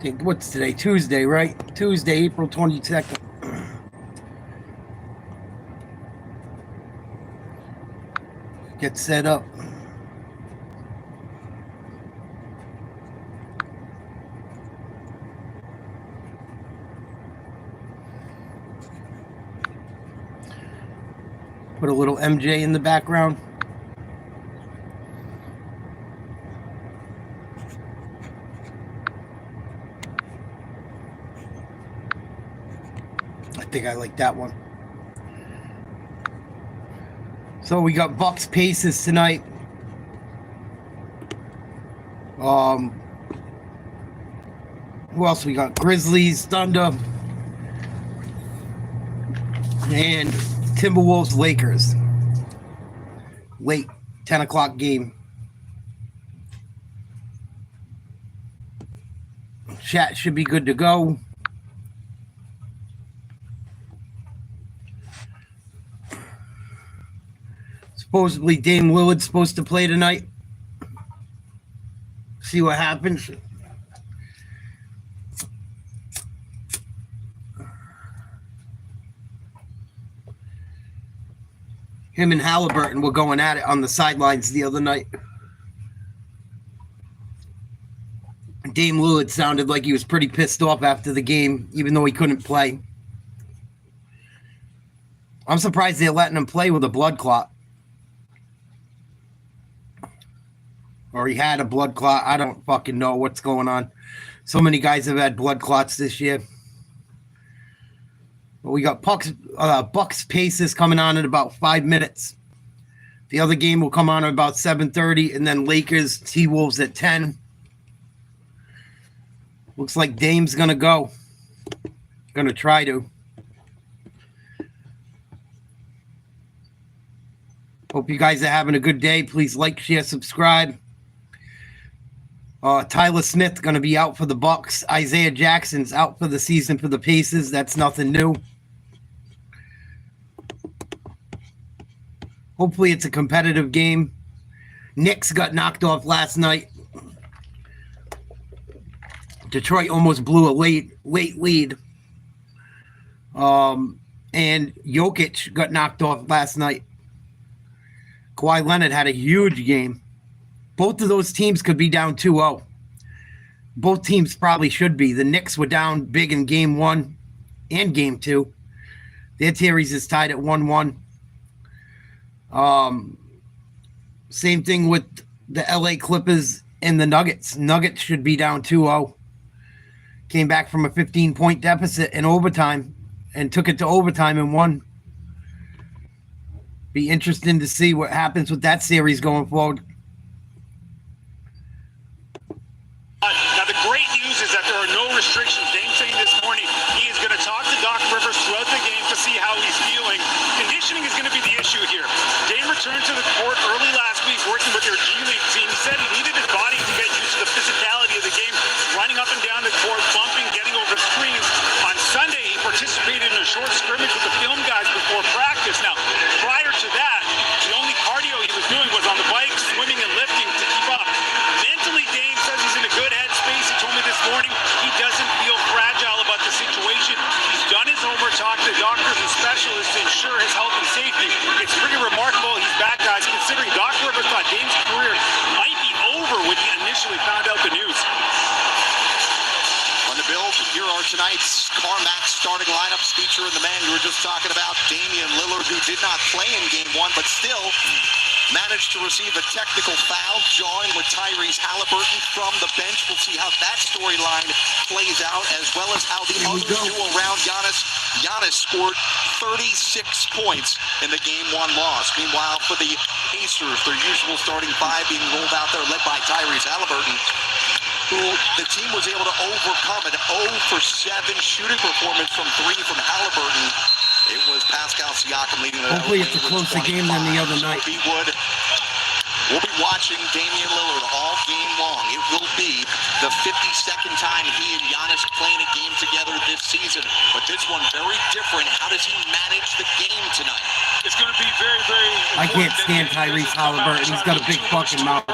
think, what's today? Tuesday, right? Tuesday, April 22nd. Get set up. Put a little MJ in the background. I think I like that one. So we got Bucks Pacers tonight. Who else we got? Grizzlies, Thunder, and Timberwolves Lakers. Late 10 o'clock game. Chat should be good to go. Supposedly Dame Lillard's supposed to play tonight. See what happens. Him and Halliburton were going at it on the sidelines the other night. Dame Lillard sounded like he was pretty pissed off after the game, even though he couldn't play. I'm surprised they're letting him play with a blood clot. Or he had a blood clot. I don't fucking know what's going on. So many guys have had blood clots this year. But we got Bucks Pacers coming on in about 5 minutes. The other game will come on at about 7:30, and then Lakers T-Wolves at 10. Looks like Dame's going to go. Going to try to. Hope you guys are having a good day. Please like, share, subscribe. Tyler Smith going to be out for the Bucks. Isaiah Jackson's out for the season for the Pacers. That's nothing new. Hopefully it's a competitive game. Knicks got knocked off last night. Detroit almost blew a late lead. And Jokic got knocked off last night. Kawhi Leonard had a huge game. Both of those teams could be down 2-0. Both teams probably should be. The Knicks were down big in game 1 and game 2. Their series is tied at 1-1. Same thing with the LA Clippers and the Nuggets. Nuggets should be down 2-0. Came back from a 15-point deficit in overtime and took it to overtime and won. Be interesting to see what happens with that series going forward. Now, the great news is that there are no restrictions. Dame saying this morning he is going to talk to Doc Rivers throughout the game to see how he's feeling. Conditioning is going to be the issue here. Dame returned to the court early last week working with their G League team. He said he needed his body to get used to the physicality of the game, running up and down the court, bumping, getting over screens. On Sunday, he participated in a short scrimmage with the film guys before practice. Now, prior to that, the only cardio he was doing was on the bike, swimming and lifting to keep up. Mentally, Dame says he's in a good headspace. He told me this morning he doesn't feel fragile about the situation. He's done his homework, talked to doctors and specialists to ensure his health and safety. It's pretty remarkable he's back, guys, considering Doc Rivers thought Dame's career might be over when he initially found out the news. On the bill, here are tonight's CarMax starting lineups featuring the man you were just talking about, Damian Lillard, who did not play in Game 1, but still managed to receive a technical foul, jawing with Tyrese Halliburton from the bench. We'll see how that storyline plays out, as well as how the others do around Giannis. Giannis scored 36 points in the Game 1 loss. Meanwhile, for the Pacers, their usual starting 5 being rolled out there, led by Tyrese Halliburton, who the team was able to overcome an 0-for-7 shooting performance from 3 from Halliburton. It was Pascal Siakam leading the Hopefully it's a closer game than the other night. We'll be watching Damian Lillard all game long. It will be the 52nd time he and Giannis playing a game together this season. But this one very different. How does he manage the game tonight? It's going to be very, very I can't stand Tyrese Halliburton. He's got a big fucking mouth.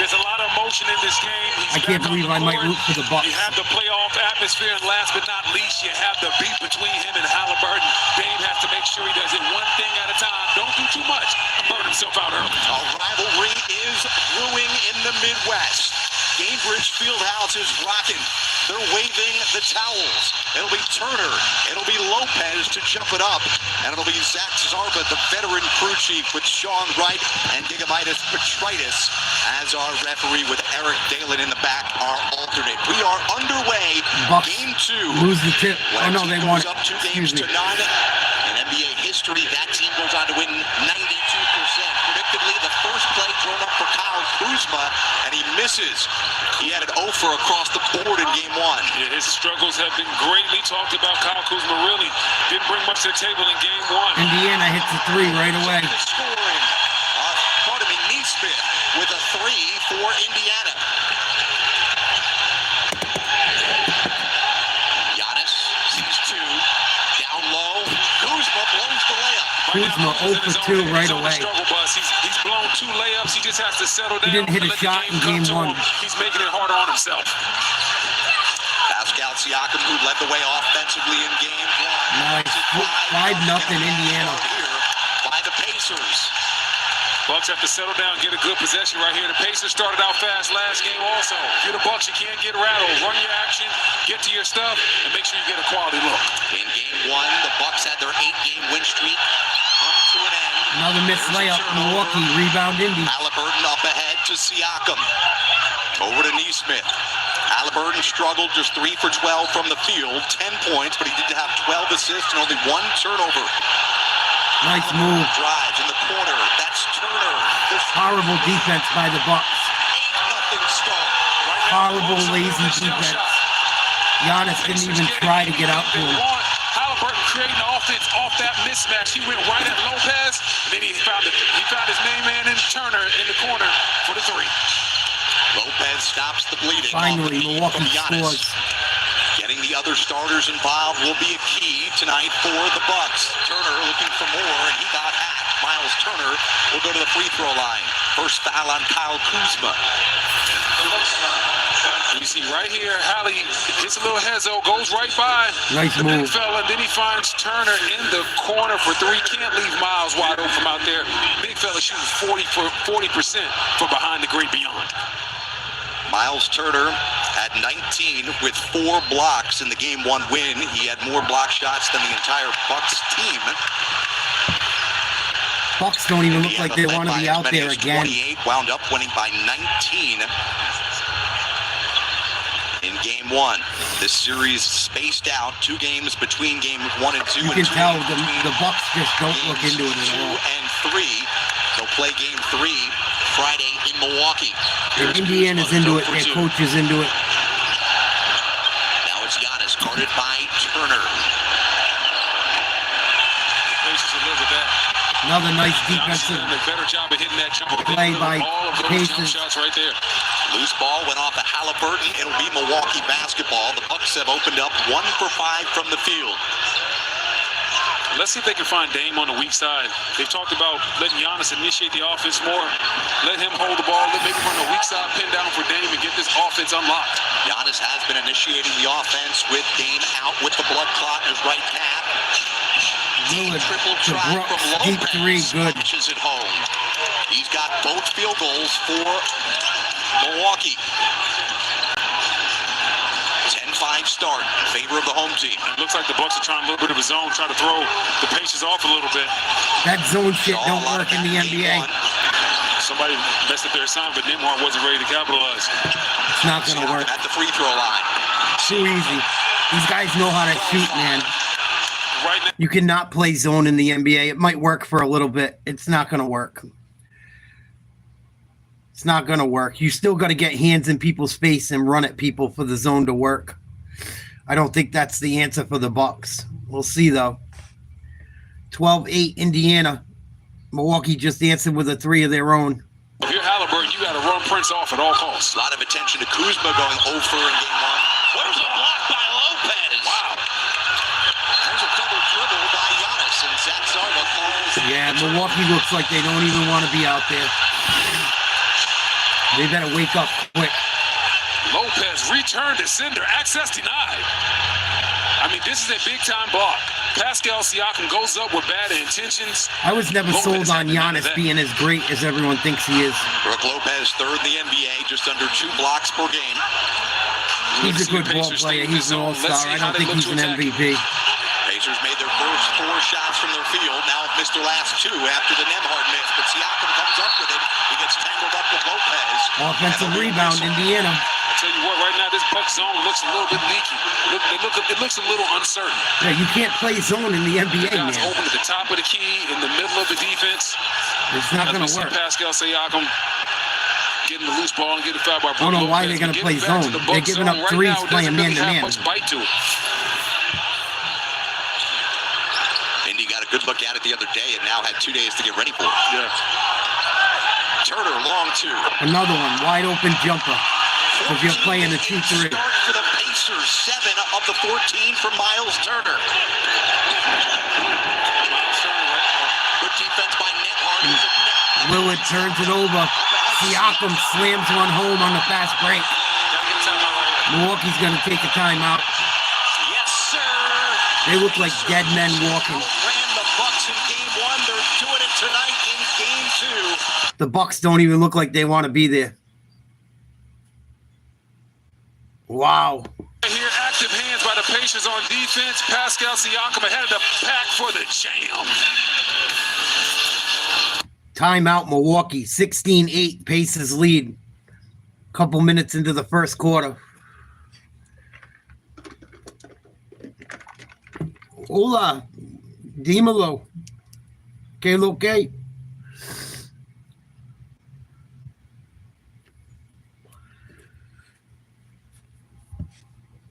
There's a lot of emotion in this game. He I can't believe I might root for the Bucks. You have the playoff atmosphere, and last but not least, you have the beef between him and Halliburton. Dame has to make sure he does it one thing at a time. Don't do too much and burn himself out early. A rivalry is brewing in the Midwest. Gainbridge Fieldhouse is rocking. They're waving the towels. It'll be Turner. It'll be Lopez to jump it up. And it'll be Zach Zarba, the veteran crew chief, with Sean Wright and Gigamitis Petritis as our referee, with Eric Dalen in the back, our alternate. We are underway. Bucks Game 2. lose the tip. Oh, no, they won. Up 2 games to 9. In NBA history, that team goes on to win 92%. Predictably, the first play thrown up for Kyle Kuzma, and he misses. He had an offer across the board in Game 1. Yeah, his struggles have been greatly talked about. Kyle Kuzma really didn't bring much to the table in Game 1. Indiana hits a 3 right away. Scoring. Neesmith with a 3 for Indiana. Giannis sees 2. Down low. Kuzma blows the layup. Kuzma 0 for 2 right away. He's blown 2 layups. He just has to settle down. He didn't hit a shot in Game 1. He's making it harder on himself. Pascal Siakam, who led the way offensively in Game 1. Nice. 5-0 Indiana. Here by the Pacers. Bucks have to settle down, get a good possession right here. The Pacers started out fast last game also. If you're the Bucks, you can't get rattled. Run your action, get to your stuff, and make sure you get a quality look. In Game 1, the Bucks had their 8-game win streak come to an end. Another missed layup. Milwaukee rebound Indy. Halliburton up ahead to Siakam. Over to Neesmith. Halliburton struggled, just 3 for 12 from the field, 10 points, but he did have 12 assists and only 1 turnover. Nice move. Drives in the corner. That's Turner. Horrible defense by the Bucks. 8-0 start. Horrible, lazy defense. Giannis didn't even try to get out to him. Halliburton creating the offense off that mismatch. He went right at Lopez, and then he found his main man in Turner in the corner for the 3. Lopez stops the bleeding. Finally, Milwaukee scores. Getting the other starters involved will be a key tonight for the Bucks. Turner looking for more, and he got hacked. Miles Turner will go to the free throw line. First foul on Kyle Kuzma. You see right here, Hallie gets a little hezo, goes right by Nice the move. big fella. Then he finds Turner in the corner for 3. Can't leave Miles wide open from out there. Big fella shooting 40% from behind the great beyond. Miles Turner had 19 with 4 blocks in the Game 1 win. He had more block shots than the entire Bucks team. Bucks don't even look like they want to be out there again. 28, wound up winning by 19 in Game 1. This series spaced out, 2 games between Game 1 and 2. You can tell the Bucks just don't look into it at all. 2 and 3. They'll play Game 3 Friday in Milwaukee. And Indiana's into it. Their coach is into it. Now it's Giannis, guarded by Turner. Another nice defensive better job of hitting that jump play by Pacers. shots right there. Loose ball went off of Halliburton. It'll be Milwaukee basketball. The Bucks have opened up 1 for 5 from the field. Let's see if they can find Dame on the weak side. They've talked about letting Giannis initiate the offense more. Let him hold the ball. Let maybe run a weak side pin down for Dame and get this offense unlocked. Giannis has been initiating the offense with Dame out with the blood clot in his right calf. Lillard Triple to try Brooks. from Deep Lopez. 3, good. Punches it home. He's got both field goals for Milwaukee. 10-5 start in favor of the home team. It looks like the Bucks are trying a little bit of a zone, trying to throw the Pacers off a little bit. That zone shit don't work in the NBA. Somebody messed up their assignment, but Nembhard wasn't ready to capitalize. It's not going to work. At the free throw line. Too easy. These guys know how to shoot, man. Right now, You cannot play zone in the NBA. It might work for a little bit. It's not going to work. It's not going to work. You still got to get hands in people's face and run at people for the zone to work. I don't think that's the answer for the Bucks. We'll see, though. 12-8 Indiana. Milwaukee just answered with a 3 of their own. if you're Halliburton, you got to run Prince off at all costs. A lot of attention to Kuzma going 0 for in Game 1. There's a block by Lopez. Wow. There's a double dribble by Giannis, and Zach Zarba calls. Yeah, Milwaukee looks like they don't even want to be out there. They better wake up quick. Lopez returned to sender. Access denied. I mean, this is a big-time block. Pascal Siakam goes up with bad intentions. I was never sold on Giannis being as great as everyone thinks he is. Brook Lopez, third in the NBA, just under 2 blocks per game. He's a good ball player. He's an all-star. I don't think he's an MVP. Pacers made their first 4 shots from their field. Now have missed their last 2 after the Nembhard miss. But Siakam comes up with it. He gets tangled up with Lopez. Offensive rebound, Indiana. I tell you what, right now this Buck zone looks a little bit leaky. It looks a little uncertain. Yeah, you can't play zone in the NBA, man. Guys open at the top of the key, in the middle of the defense. It's not going to work. Pascal Siakam getting the loose ball and getting fouled by Brook. I don't know why they're going to play zone. They're giving up threes playing man-to-man. Bite to it. Indy got a good look at it the other day and now had 2 days to get ready for it. Yeah. Turner, long 2. Another one, wide open jumper. If you're playing a 2-3. Start for the Pacers, 7 of the 14 from Miles Turner. Good defense by Nembhard. Lillard turns it over. Siakam slams one home on the fast break. Milwaukee's going to take a timeout. Yes, sir. They look like dead men walking. Ran the Bucks in game 1. They're doing it tonight in game 2. The Bucks don't even look like they want to be there. Wow. Here, active hands by the Pacers on defense. Pascal Siakam ahead of the pack for the jam. Timeout, Milwaukee. 16-8. Pacers lead. Couple minutes into the first quarter. Hola. Dímelo. Que lo que?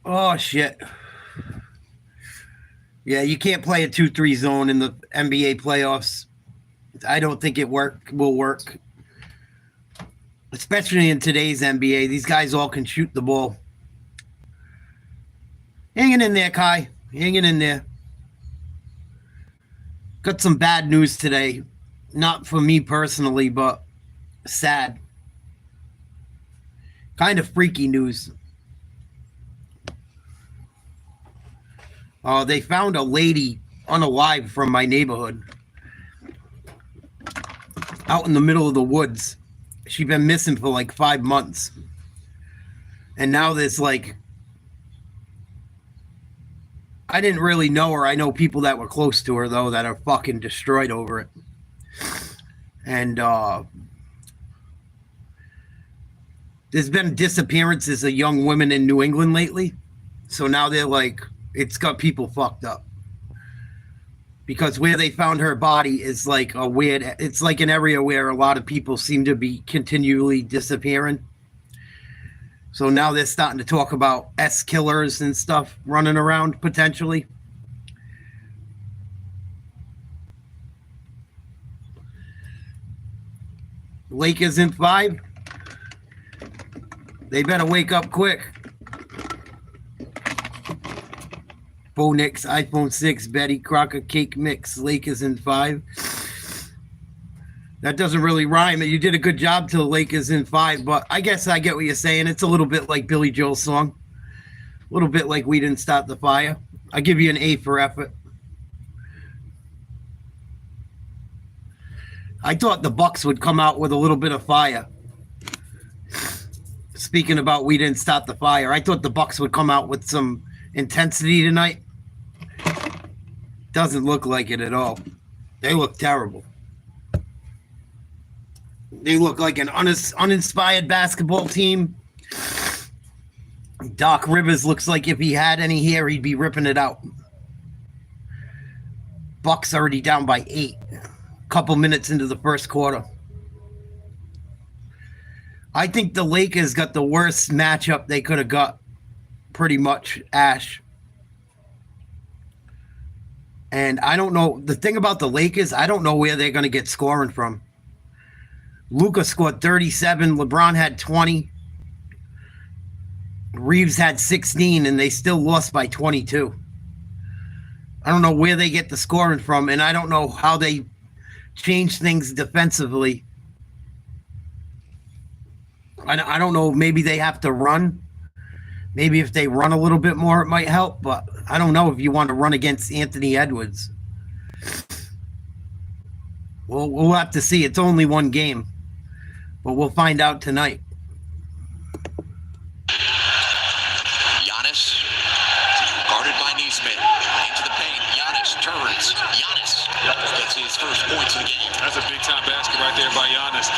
Oh, shit. Yeah, you can't play a 2-3 zone in the NBA playoffs. I don't think it will work. Especially in today's NBA. These guys all can shoot the ball. Hanging in there, Kai. Hanging in there. Got some bad news today. Not for me personally, but sad. Kind of freaky news. They found a lady unalive from my neighborhood. Out in the middle of the woods. She'd been missing for like 5 months. And now there's like... I didn't really know her. I know people that were close to her, though, that are fucking destroyed over it. And there's been disappearances of young women in New England lately. So now they're like... It's got people fucked up. Because where they found her body is like a weird... It's like an area where a lot of people seem to be continually disappearing. So now they're starting to talk about S-killers and stuff running around, potentially. Lakers in 5. They better wake up quick. Bo Nix, iPhone 6, Betty Crocker, Cake Mix, Lakers in 5. That doesn't really rhyme. You did a good job to the Lakers in 5, but I guess I get what you're saying. It's a little bit like Billy Joel's song. A little bit like We Didn't Start the Fire. I give you an A for effort. I thought the Bucks would come out with a little bit of fire. Speaking about We Didn't Start the Fire, I thought the Bucks would come out with some intensity tonight. Doesn't look like it at all. They look terrible. They look like an uninspired basketball team. Doc Rivers looks like if he had any hair, he'd be ripping it out. Bucks already down by 8. Couple minutes into the first quarter. I think the Lakers got the worst matchup they could have got. Pretty much, Ash. And I don't know. The thing about the Lakers, I don't know where they're going to get scoring from. Luka scored 37. LeBron had 20. Reeves had 16, and they still lost by 22. I don't know where they get the scoring from, and I don't know how they change things defensively. I don't know. Maybe they have to run. Maybe if they run a little bit more, it might help, but I don't know if you want to run against Anthony Edwards. We'll have to see. It's only one game, but we'll find out tonight. Giannis, guarded by Neesmith, into the paint. Giannis turns. Giannis gets his first points of the game. That's a big-time basket right there by Giannis.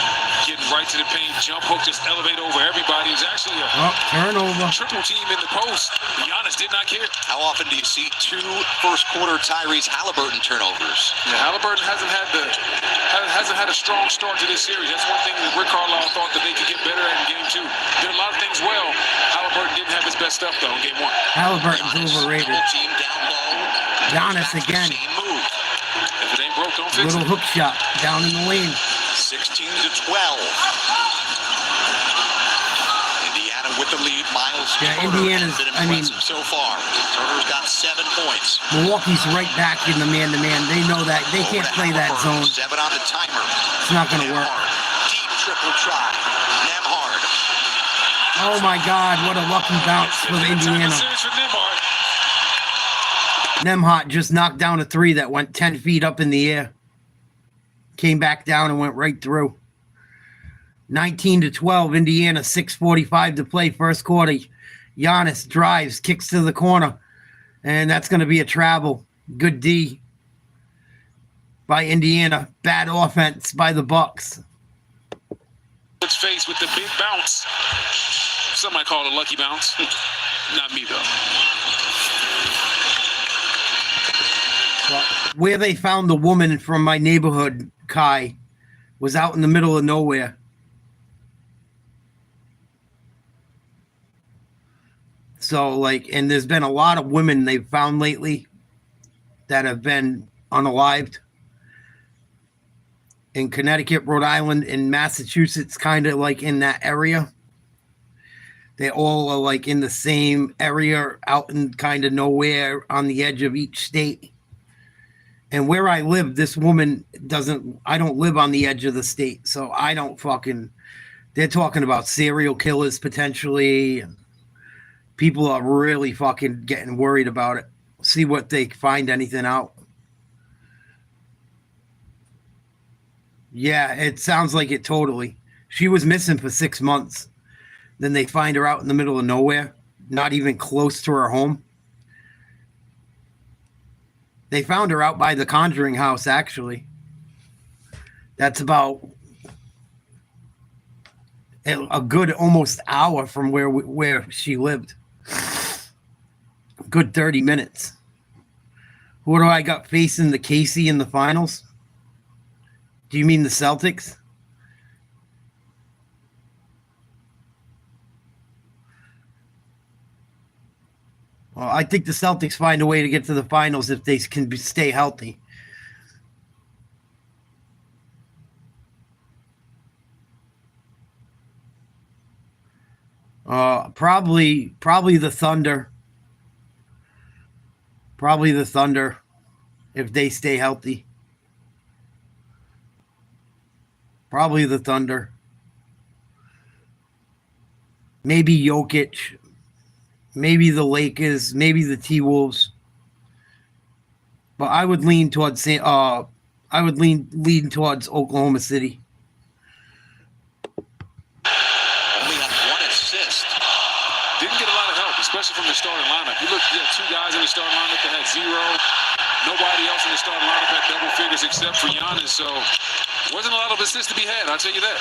Getting right to the paint, jump hook, just elevate over everybody. It was actually a turnover. Triple team in the post. Giannis did not care. How often do you see 2 first-quarter Tyrese Halliburton turnovers? Yeah, Halliburton hasn't had a strong start to this series. That's one thing that Rick Carlisle thought that they could get better at in game 2. Did a lot of things well. Halliburton didn't have his best stuff though in game 1. Halliburton's Giannis, overrated. double team down low. Giannis again. Same move. If it ain't broke, don't fix Little it. hook shot down in the lane. 16-12. Indiana with the lead. Miles Turner Indiana's, has been impressive so far. Turner's got 7 points. Milwaukee's right back in the man-to-man. They know that. They can't play that zone. 7 on the timer. It's not going to work. Deep triple try. Nemhard. Oh, my God. What a lucky bounce for Indiana. Nemhard just knocked down a 3 that went 10 feet up in the air. Came back down and went right through. 19-12, Indiana, 6:45 to play, first quarter. Giannis drives, kicks to the corner, and that's going to be a travel. Good D by Indiana. Bad offense by the Bucks. Let's face with the big bounce. Some might call it a lucky bounce. Not me, though. Well, where they found the woman from my neighborhood, Kai, was out in the middle of nowhere. So, and there's been a lot of women they've found lately that have been unalived. In Connecticut, Rhode Island, and Massachusetts, kind of in that area. They all are in the same area, out in kind of nowhere on the edge of each state. And where I live, this woman I don't live on the edge of the state. So I don't they're talking about serial killers potentially. And people are really getting worried about it. See what they find anything out. Yeah, it sounds like it totally. She was missing for 6 months. Then they find her out in the middle of nowhere, not even close to her home. They found her out by the Conjuring house, actually. That's about a good almost hour from where she lived. Good 30 minutes. Who do I got facing the Casey in the finals? Do you mean the Celtics? Well, I think the Celtics find a way to get to the finals if they can stay healthy. Probably the Thunder. Probably the Thunder if they stay healthy. Probably the Thunder. Maybe Jokic. Maybe the Lakers, maybe the T-Wolves. But I would lean towards lean towards Oklahoma City. Only had 1 assist. Didn't get a lot of help, especially from the starting lineup. You look at 2 guys in the starting lineup that had 0. Nobody else in the starting lineup had double figures except for Giannis, so wasn't a lot of assists to be had, I'll tell you that.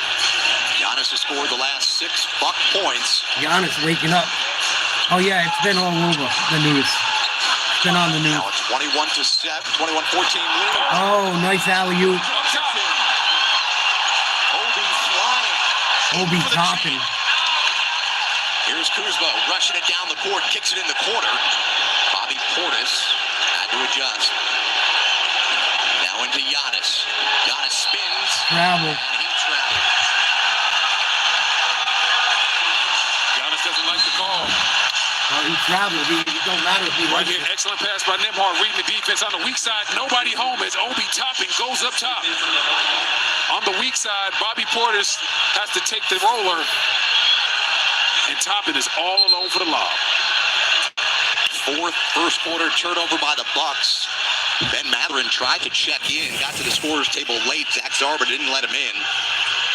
Giannis has scored the last 6 Buck points. Giannis waking up. Oh, yeah, it's been all over the news. It's been on the news. Now it's 21-14 lead. Oh, nice alley-oop. Obi flying. Obi topping. Here's Kuzma rushing it down the court, kicks it in the corner. Bobby Portis had to adjust. Now into Giannis. Giannis spins. Travel. And he travels. Giannis doesn't like the call. Oh, he traveled. It don't matter if he Right likes here, it. excellent pass by Nemhard, reading the defense on the weak side. Nobody home as Obi topping goes up top. On the weak side, Bobby Portis has to take the roller. and Toppin is all alone for the lob. Fourth first quarter turnover by the Bucks. Ben Mathurin tried to check in, got to the scorer's table late. Zach Zarba didn't let him in.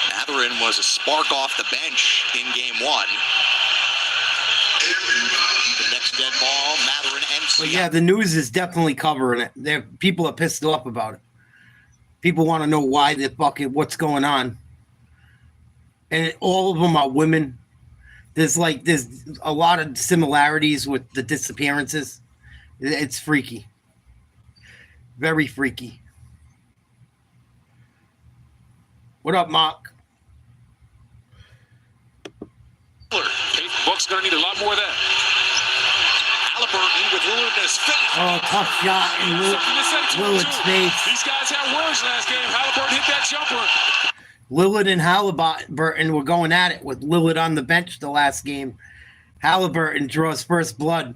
Mathurin was a spark off the bench in game one. The next dead ball, Mathurin and But yeah, the news is definitely covering it. People are pissed off about it. People want to know why the fucking what's going on. And all of them are women. There's a lot of similarities with the disappearances. It's freaky. Very freaky. What up, Mark? Bucks gonna need a lot more of that. Halliburton with Lillard in his face. Oh, tough shot in Lillard's face. These guys had words last game. Halliburton hit that jumper. Lillard and Halliburton were going at it with Lillard on the bench the last game. Halliburton draws first blood,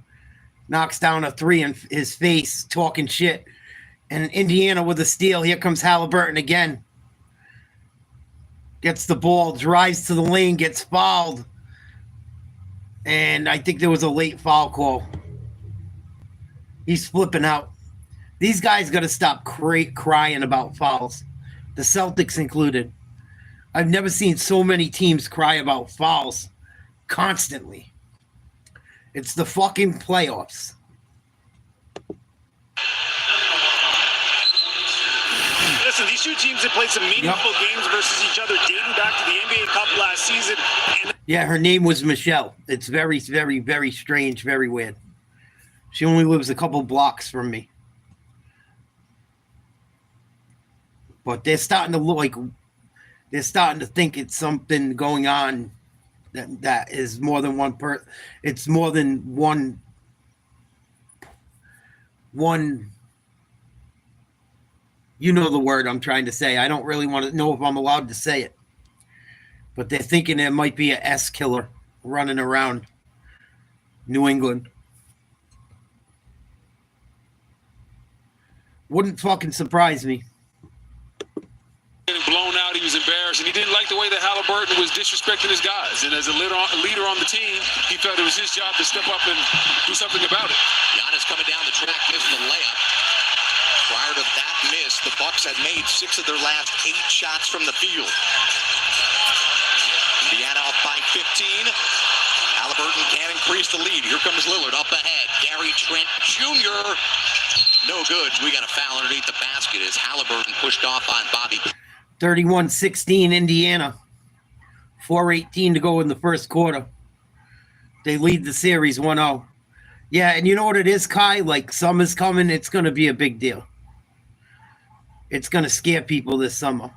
knocks down a three in his face, talking shit. And Indiana with a steal. Here comes Halliburton again. Gets the ball, drives to the lane, gets fouled. And I think there was a late foul call. He's flipping out. These guys got to stop crying about fouls. The Celtics included. I've never seen so many teams cry about fouls constantly. It's the fucking playoffs. Listen, these two teams have played some meaningful games versus each other dating back to the NBA Cup last season. And yeah, her name was Michelle. It's very, very, very strange, very weird. She only lives a couple blocks from me. But they're starting to look like they're starting to think it's something going on that is more than one it's more than one you know the word I'm trying to say. I don't really want to know if I'm allowed to say it. But they're thinking there might be a S killer running around New England. Wouldn't fucking surprise me. Getting blown out, he was embarrassed, and he didn't like the way that Halliburton was disrespecting his guys. And as a leader on the team, he felt it was his job to step up and do something about it. Giannis coming down the track, missed the layup. Prior to that miss, the Bucks had made 6 of their last 8 shots from the field. Indiana up by 15. Halliburton can't increase the lead. Here comes Lillard up ahead. Gary Trent Jr. No good. We got a foul underneath the basket as Halliburton pushed off on Bobby. 31-16 Indiana. 4:18 to go in the first quarter. They lead the series 1-0. Yeah, and you know what it is, Kai? Like, summer's coming. It's going to be a big deal. It's going to scare people this summer.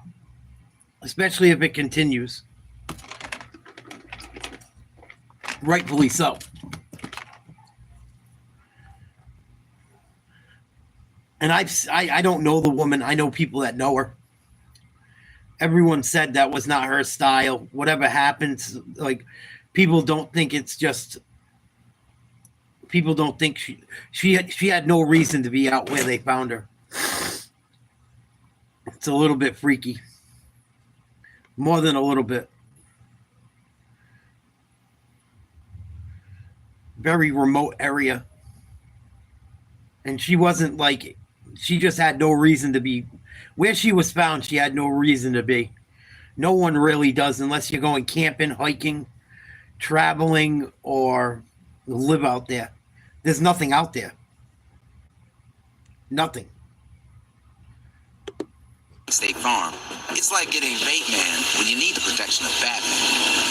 Especially if it continues. Rightfully so. And I don't know the woman. I know people that know her. Everyone said that was not her style. Whatever happens, like, people don't think it's just. People don't think she had no reason to be out where they found her. It's a little bit freaky. More than a little bit. Very remote area. And she wasn't like, she just had no reason to be. Where she was found, she had no reason to be. No one really does unless you're going camping, hiking, traveling, or live out there. There's nothing out there. Nothing. State Farm. It's like getting Bateman when you need the protection of Batman.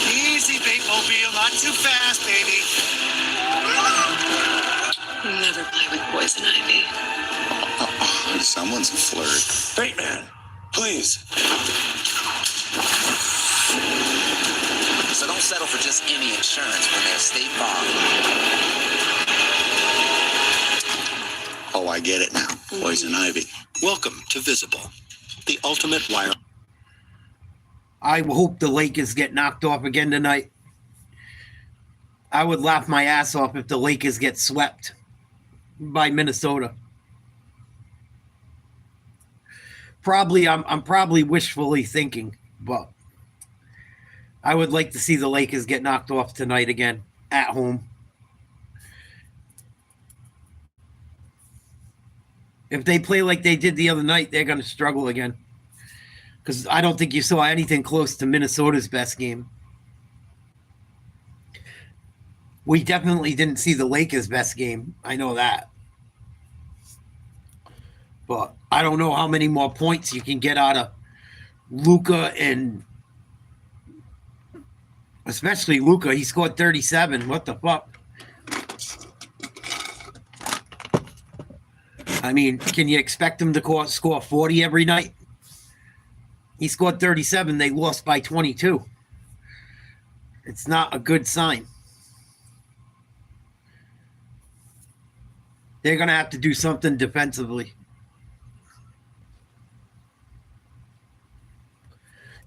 Easy, Batemobile, not too fast, baby. Never play with poison ivy. Someone's a flirt. Bateman, please. So don't settle for just any insurance when there's State Farm. Oh, I get it now. Poison ivy. Welcome to Visible, the ultimate wire. I hope the Lakers get knocked off again tonight. I would laugh my ass off if the Lakers get swept by Minnesota. Probably, I'm probably wishfully thinking, but I would like to see the Lakers get knocked off tonight again at home. If they play like they did the other night, they're going to struggle again. Because I don't think you saw anything close to Minnesota's best game. We definitely didn't see the Lakers' best game. I know that. But I don't know how many more points you can get out of Luka, and especially Luka. He scored 37. What the fuck? I mean, can you expect him to score 40 every night? He scored 37. They lost by 22. It's not a good sign. They're going to have to do something defensively.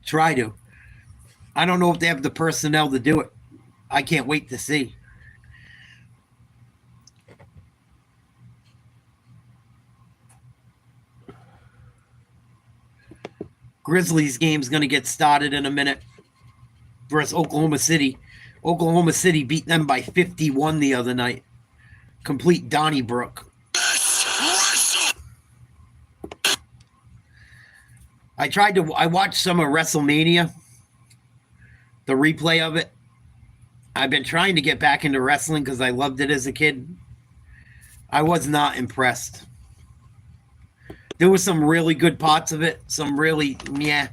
Try to. I don't know if they have the personnel to do it. I can't wait to see. Grizzlies game's going to get started in a minute versus Oklahoma City. Oklahoma City beat them by 51 the other night. Complete Donnybrook. I watched some of WrestleMania, the replay of it. I've been trying to get back into wrestling because I loved it as a kid. I was not impressed. There was some really good parts of it. Some really, yeah.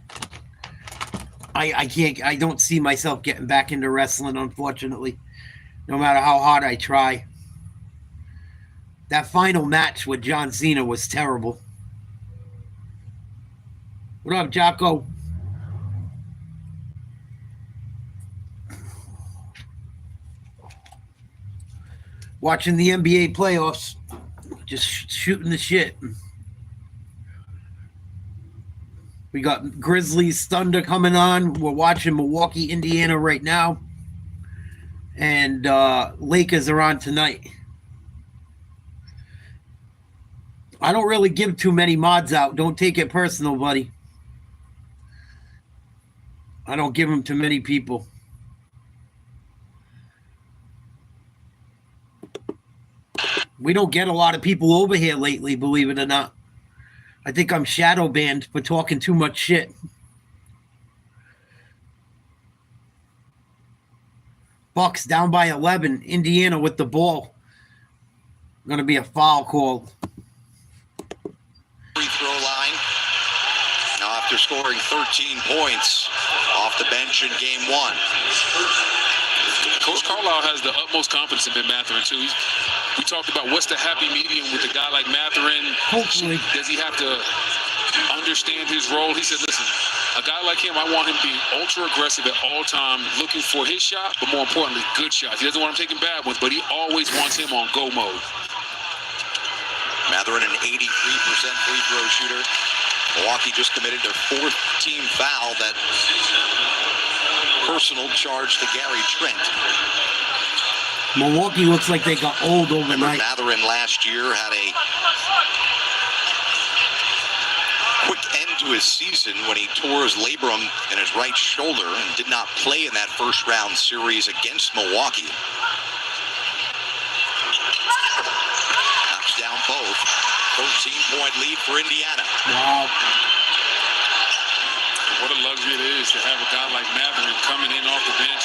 I don't see myself getting back into wrestling, unfortunately, no matter how hard I try. That final match with John Cena was terrible. What up, Jocko? Watching the NBA playoffs. Just shooting the shit. We got Grizzlies Thunder coming on. We're watching Milwaukee, Indiana right now. And Lakers are on tonight. I don't really give too many mods out. Don't take it personal, buddy. I don't give them to many people. We don't get a lot of people over here lately, believe it or not. I think I'm shadow banned for talking too much shit. Bucks down by 11. Indiana with the ball. Going to be a foul called. Free throw line. Now after scoring 13 points off the bench in game one. Coach Carlisle has the utmost confidence in Ben Mathurin, too. We talked about what's the happy medium with a guy like Mathurin. Hopefully. Does he have to understand his role? He said, listen, a guy like him, I want him being ultra aggressive at all time, looking for his shot, but more importantly, good shots. He doesn't want him taking bad ones, but he always wants him on go mode. Mathurin, an 83% free throw shooter. Milwaukee just committed their fourth team foul, that personal charge to Gary Trent. Milwaukee looks like they got old overnight. Mathurin last year had a quick end to his season when he tore his labrum in his right shoulder and did not play in that first round series against Milwaukee. Knocks down both. 13-point lead for Indiana. Wow. What a luxury it is to have a guy like Mathurin coming in off the bench,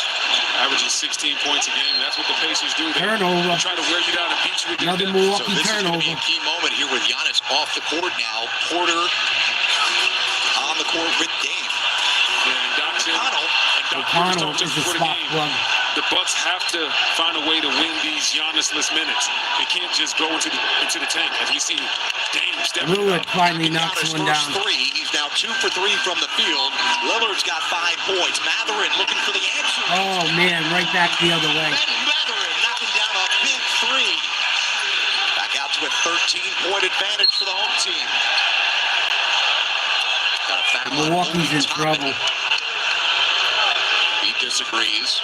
averaging 16 points a game. That's what the Pacers do. They Turnover. try to wear you down and beat you with their Another depth. Milwaukee So this turnover. is going to be a key moment here with Giannis off the court now. Porter on the court with Dame. And Dr. O'Connell is the spot plug. The Bucks have to find a way to win these Giannis-less minutes. They can't just go into the tank. As we see Dame stepping Lillard up. finally knocks Giannis one first down. three. He's now 2 for 3 from the field. Lillard's got 5 points. Mathurin looking for the answer. Oh, man, right back the other way. Mathurin knocking down a big 3. Back out to a 13-point advantage for the home team. Got a foul on Milwaukee's in Toppin. trouble. He disagrees.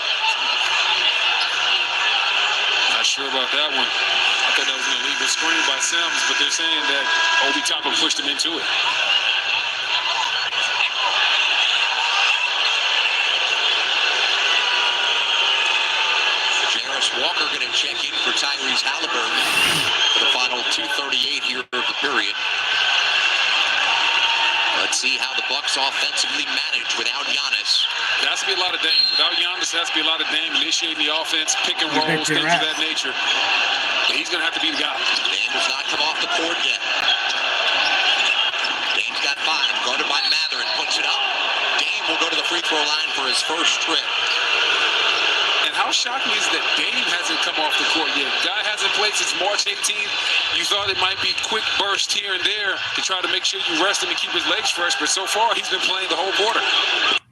Not sure about that one. I thought that was an illegal screen by Sims, but they're saying that Obi Toppin pushed him into it. Walker going to check in for Tyrese Halliburton for the final 2:38 here of the period. Let's see how the Bucks offensively manage without Giannis. It has to be a lot of Dame. Without Giannis, it has to be a lot of Dame initiating the offense, pick and rolls, things of that nature. But he's going to have to be the guy. Dame does not come off the court yet. Dame's got 5, guarded by Mather, and puts it up. Dame will go to the free throw line for his first trip. And how shocking is that Dame hasn't come off the court yet? Guy hasn't played since March 18th. You thought it might be quick bursts here and there to try to make sure you rest him and keep his legs fresh, but so far he's been playing the whole quarter.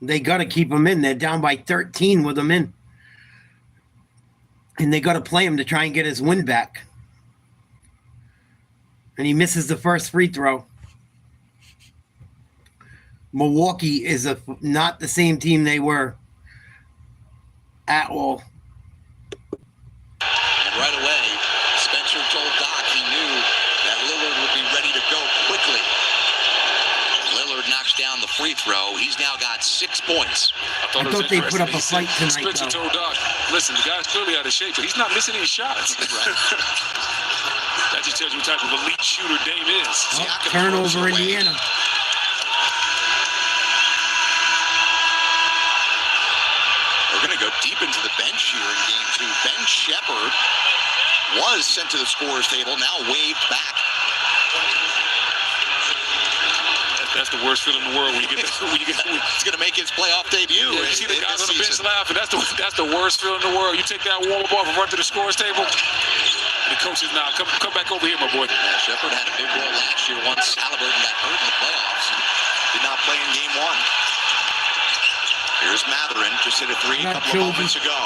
They got to keep him in. They're down by 13 with him in. And they got to play him to try and get his win back. And he misses the first free throw. Milwaukee is not the same team they were at all. And right away, Spencer told Doc he knew that Lillard would be ready to go quickly. Lillard knocks down the free throw. He's now got 6 points. I thought they put up a fight tonight, Spencer told Doc, listen, the guy's clearly out of shape, but he's not missing any shots. That just tells you what type of elite shooter Dame is. Turnover, Indiana. We're going to go deep into the bench here in game 2. Ben Shepherd was sent to the scorer's table, now waved back. That's the worst feeling in the world when you get He's going to make his playoff debut. Yeah, you see the guys on the bench laughing. That's the worst feeling in the world. You take that warm-up off and run to the scorer's table. And the coach is now, come back over here, my boy. Yeah, Shepherd had a big role last year once Halliburton got hurt in the playoffs. Did not play in game 1. Here's Matherin, just hit a 3 a couple of moments ago.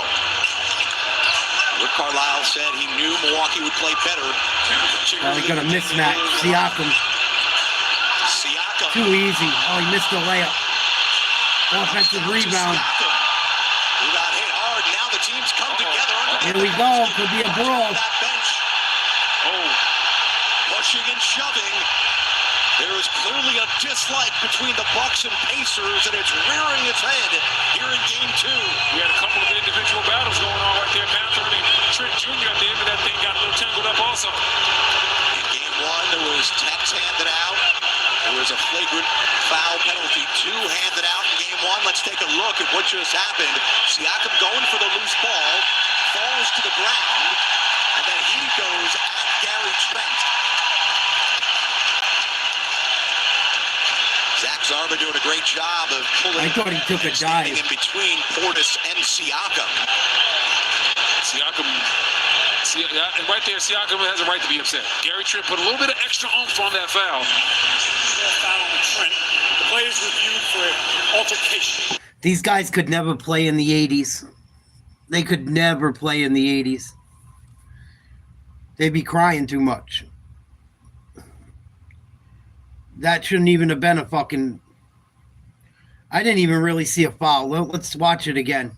Rick Carlisle said he knew Milwaukee would play better. They got a mismatch. Siakam. Too easy. Oh, he missed the layup. Offensive rebound. Who got hit hard. Now the teams come together. Here we go. Could be a brawl. That bench. Oh, pushing and shoving. There is clearly a dislike between the Bucks and Pacers, and it's rearing its head here in game 2. We had a couple of individual battles going on right there. Matthew and Trent Jr. at the end of that thing got a little tangled up also. In game 1, there was techs handed out. There was a flagrant foul penalty, 2 handed out in game 1. Let's take a look at what just happened. Siakam going for the loose ball, falls to the ground, and then he goes at Gary Trent. Zach Zarba doing a great job of pulling. I thought he took a dive in between Portis and Siakam. And right there, Siakam has a right to be upset. Gary Trent put a little bit of extra oomph on that foul. Foul on Trent. The play is reviewed for altercation. These guys could never play in the 80s. They could never play in the 80s. They'd be crying too much. That shouldn't even have been a fucking... I didn't even really see a foul. Let's watch it again.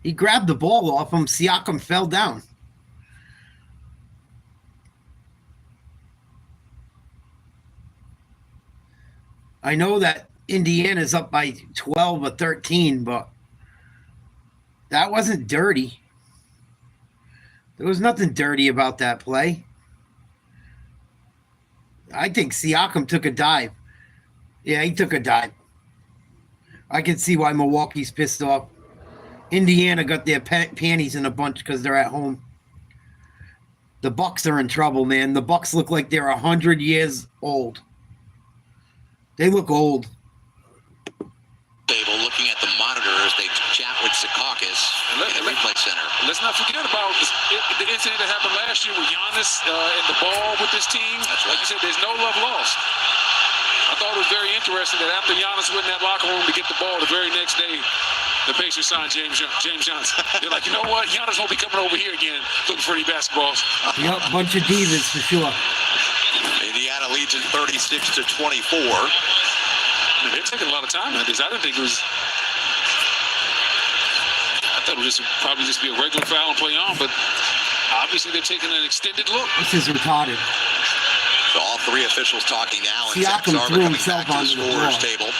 He grabbed the ball off him. Siakam fell down. I know that Indiana's up by 12 or 13, but that wasn't dirty. There was nothing dirty about that play. I think Siakam took a dive. Yeah, he took a dive. I can see why Milwaukee's pissed off. Indiana got their panties in a bunch because they're at home. The Bucks are in trouble, man. The Bucks look like they're 100 years old. They look old. Table looking at the monitor as they chat with Secaucus in the replay center. Let's not forget about the incident that happened last year with Giannis and the ball with this team. That's right. Like you said, there's no love lost. I thought it was very interesting that after Giannis went in that locker room to get the ball, the very next day, the Pacers signed James Johnson. They're like, you know what? Giannis won't be coming over here again looking for any basketballs. Yep, bunch of divas for sure. Indiana leads in 36-24. They're taking a lot of time on this. I didn't think it was... I thought it would probably just be a regular foul and play on, but obviously they're taking an extended look. This is retarded. So all 3 officials talking now. And Siakam threw himself back to the onto the scorer's floor. table.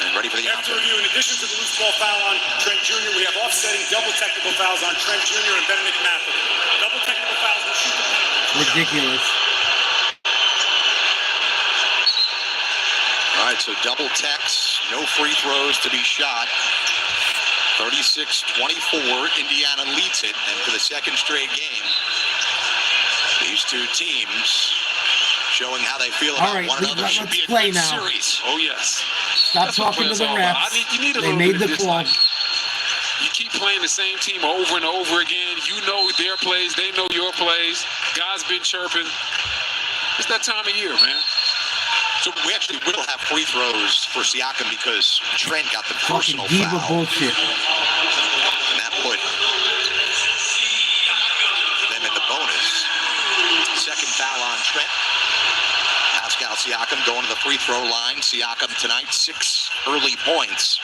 And ready for the After output. review, in addition to the loose ball foul on Trent Jr., we have offsetting double technical fouls on Trent Jr. and Benedict Mather. Double technical fouls will shoot the penalty. Ridiculous. All right, so double techs, no free throws to be shot. 36-24, Indiana leads it, and for the second straight game, these two teams showing how they feel about All right, one another. let's Should be a play good now. series. Oh, yes. Stop That's what talking to players the are about. refs. You need a They little made bit the of call. dislike. You keep playing the same team over and over again. You know their plays. They know your plays. Guys been chirping. It's that time of year, man. So we actually will have free throws for Siakam because Trent got the Fucking personal diva foul. bullshit. And that put them in the bonus. Second foul on Trent. Pascal Siakam going to the free throw line. Siakam tonight, 6 early points.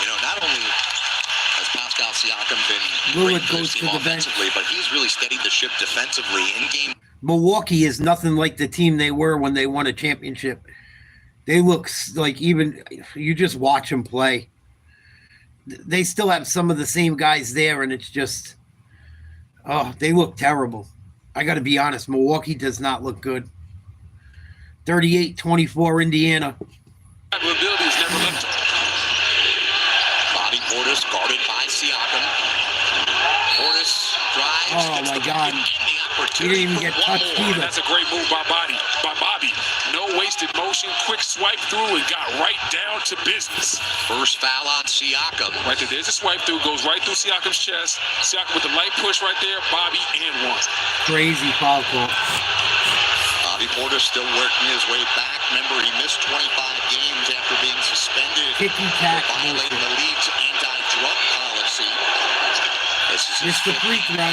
You know, not only has Pascal Siakam been Lillard great for goes this to team the bench. offensively, but he's really steadied the ship defensively in game. Milwaukee is nothing like the team they were when they won a championship. They look like, even you just watch them play, they still have some of the same guys there, and it's just, oh, they look terrible. I got to be honest, Milwaukee does not look good. 38-24 Indiana. Ability is never left. Bobby Portis guarded by Siakam. Portis drives. Oh, gets my the God. bucket and the He opportunity didn't even get for one touched more. either. That's a great move by Bobby. No wasted motion. Quick swipe through and got right down to business. First foul on Siakam. Right there. There's a swipe through. Goes right through Siakam's chest. Siakam with the light push right there. Bobby and one. Crazy foul call. Bobby Portis still working his way back. Remember, he missed 25 games after being suspended Kicky for tack violating bullshit. the league's anti-drug policy. This is his Missed the free throw.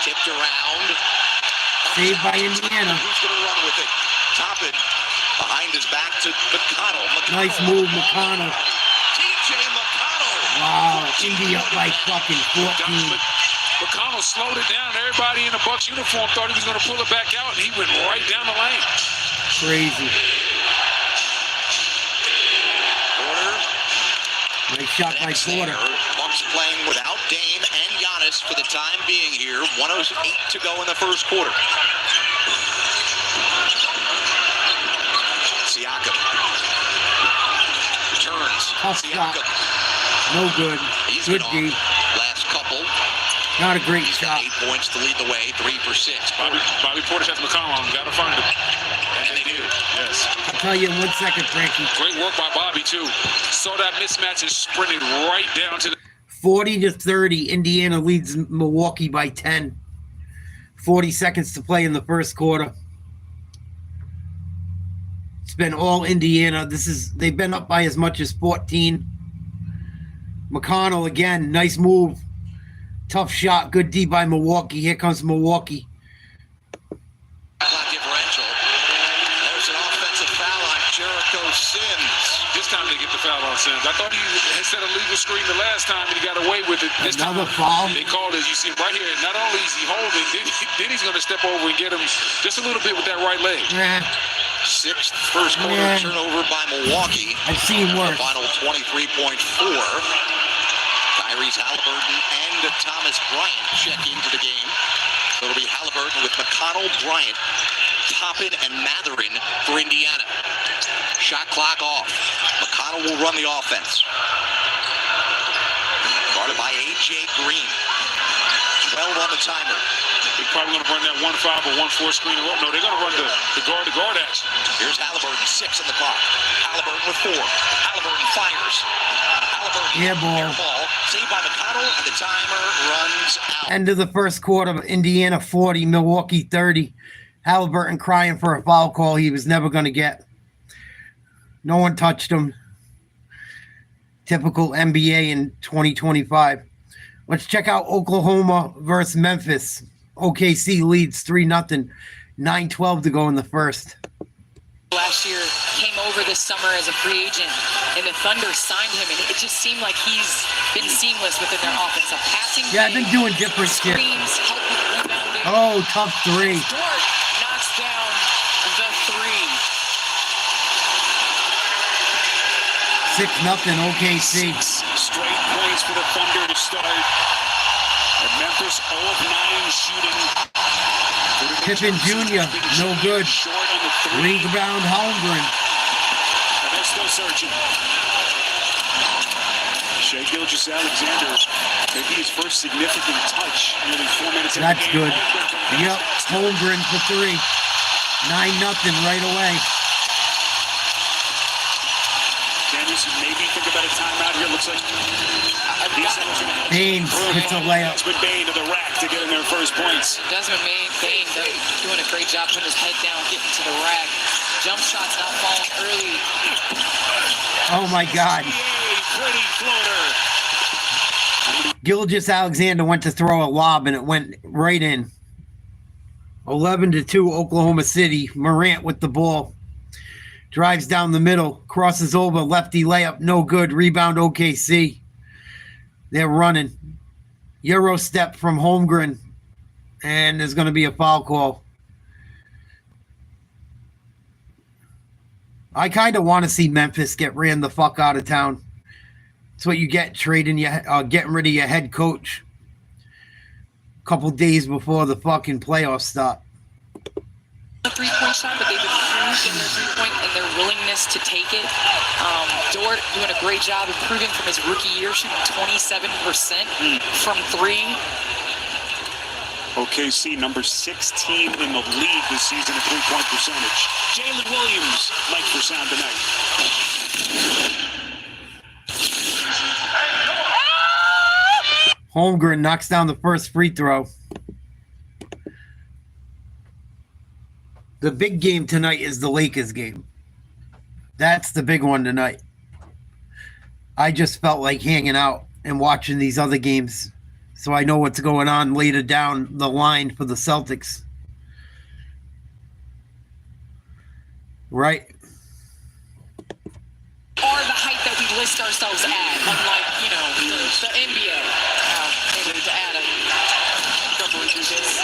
tipped around. Saved by Indiana. Who's going to run with it? Toppin behind his back to McConnell. Nice move, McConnell. TJ McConnell. Wow, Indy up by fucking 14. McConnell slowed it down. Everybody in the Bucks uniform thought he was going to pull it back out, and he went right down the lane. Crazy. Porter. Nice shot by Porter. Bucks playing without Dame and Giannis for the time being here. 1:08 to go in the first quarter. Siakam returns. Tough shot. Siakam. No good. He's Good been D. off last couple. Not a great He's got shot. 8 points to lead the way. 3 for 6. Bobby Portis has McConnell on him. Got to find him. And they do. Yes. I'll tell you in 1 second, Frankie. Great work by Bobby, too. Saw that mismatch and sprinted right down to the 40-30, Indiana leads Milwaukee by 10. 40 seconds to play in the first quarter. It's been all Indiana. They've been up by as much as 14. McConnell again, nice move. Tough shot, good D by Milwaukee. Here comes Milwaukee. Differential. There's an offensive foul on Jericho Sims. This time they get the foul on Sims. I thought he had set a legal screen the last time and he got away with it. This Another time foul. they called it. You see right here. Not only is he holding, then he's going to step over and get him just a little bit with that right leg. Nah, Sixth first quarter Yeah. turnover by Milwaukee. I've seen The worse. final 23.4. Tyrese Halliburton and Thomas Bryant check into the game. So it'll be Halliburton with McConnell, Bryant, Toppin, and Matherin for Indiana. Shot clock off. McConnell will run the offense. Guarded by A.J. Green. 12 on the timer. They're probably going to run that 1-5 or 1-4 screen. No, they're going to run the guard action. Here's Halliburton, 6 on the clock. Halliburton with 4. Halliburton fires. Halliburton, Air ball. Saved by McConnell, and the timer runs out. End of the first quarter, Indiana 40, Milwaukee 30. Halliburton crying for a foul call he was never going to get. No one touched him. Typical NBA in 2025. Let's check out Oklahoma versus Memphis. OKC leads 3-0. 9:12 to go in the first. Last year came over this summer as a free agent, and the Thunder signed him, and it just seemed like he's been seamless within their offense. A passing Yeah, I've been game, doing different shit. screens, help with rebounding. Oh, tough three. Dort knocks down the three. 6-0 OKC. 6 straight points for the Thunder to start. And Memphis 0 of 9 shooting. Pippen Jr., no good. Short on the 3. Rebound Holmgren. And they're still searching. Shai Gilgeous-Alexander making his first significant touch. Nearly 4 minutes in the That's game. good. Yep, Holmgren for 3. 9-0 right away. Dennis, maybe think about a timeout here. Looks like Baines hits a layup. Desmond Bane to the rack to get in their first points. Desmond Bane doing a great job putting his head down, getting to the rack. Jump shots not falling early. Oh my God. Pretty floater. Gilgeous-Alexander went to throw a lob and it went right in. 11-2 Oklahoma City. Morant with the ball. Drives down the middle. Crosses over. Lefty layup. No good. Rebound OKC. They're running. Euro step from Holmgren. And there's going to be a foul call. I kind of want to see Memphis get ran the fuck out of town. That's what you get trading getting rid of your head coach a couple days before the fucking playoffs start. A three-point shot, but they've improved in their three-point and their willingness to take it. Dort doing a great job improving from his rookie year, shooting 27% from 3. OKC number 16 in the league this season at three-point percentage. Jalen Williams, Mike for sound tonight. Holmgren knocks down the first free throw. The big game tonight is the Lakers game. That's the big one tonight. I just felt like hanging out and watching these other games so I know what's going on later down the line for the Celtics. Right? Or the height that we list ourselves at, unlike, the NBA. Maybe to add a couple of digits.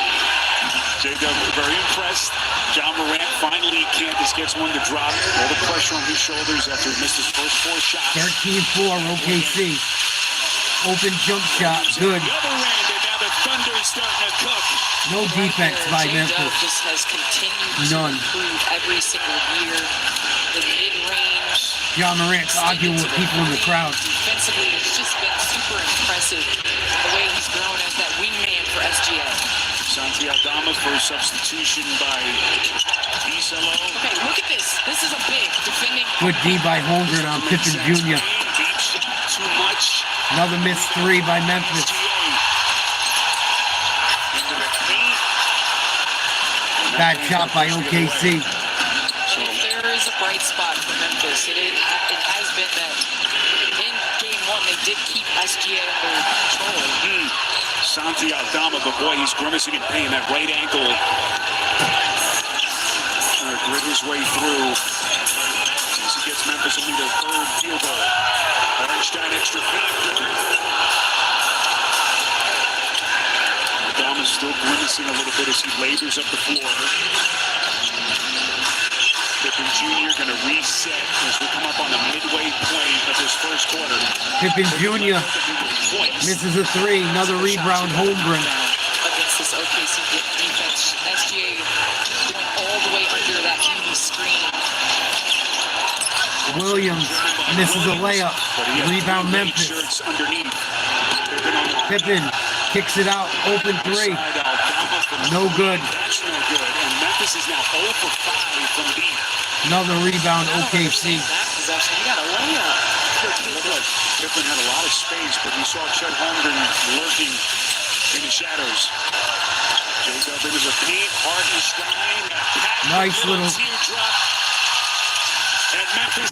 J-Dub very impressed. John Morant finally, Kansas gets one to drop. All the pressure on his shoulders after he missed his first 4 shots. 13-4 OKC. Open jump shot, good. The other end, and now the Thunder's starting to cook. No defense by J-Dub Memphis. just has continued None. to improve every single year. The mid-range. John Morant's arguing with people in the crowd. Defensively, it's just been super impressive the way he's grown as that wingman for SGA. Santi Aldama for substitution by Isalo. Okay, look at this. This is a big defending. Good D by Holmgren on Pippen Jr. Too much. Another missed 3 by Memphis. Bad shot by OKC. If there is a bright spot for Memphis, it has been that in game 1 they did keep SGA under control. Santi Aldama, but boy, he's grimacing in pain. That right ankle. Grit his way through. As he gets Memphis only their 3rd field goal. Bernstein extra factor. Aldama's still grimacing a little bit as he labors up the floor. Pippen Jr. going to reset as we come up on the midway point of this first quarter. Pippen Jr. misses a 3. Another rebound, Holmgren. Against this OKC defense, SGA going all the way under that huge screen. Williams misses a layup. Rebound, Memphis. Pippen kicks it out. Open 3. No good. That's no good. And Memphis is now 0 for 5 from deep. Another rebound, OKC. That possession, you got a layup. Looked like Pippen had a lot of space, but you saw Chet Holmgren lurking in the shadows. J-Dub into the paint, Hartenstein. Nice little teardrop. And Memphis.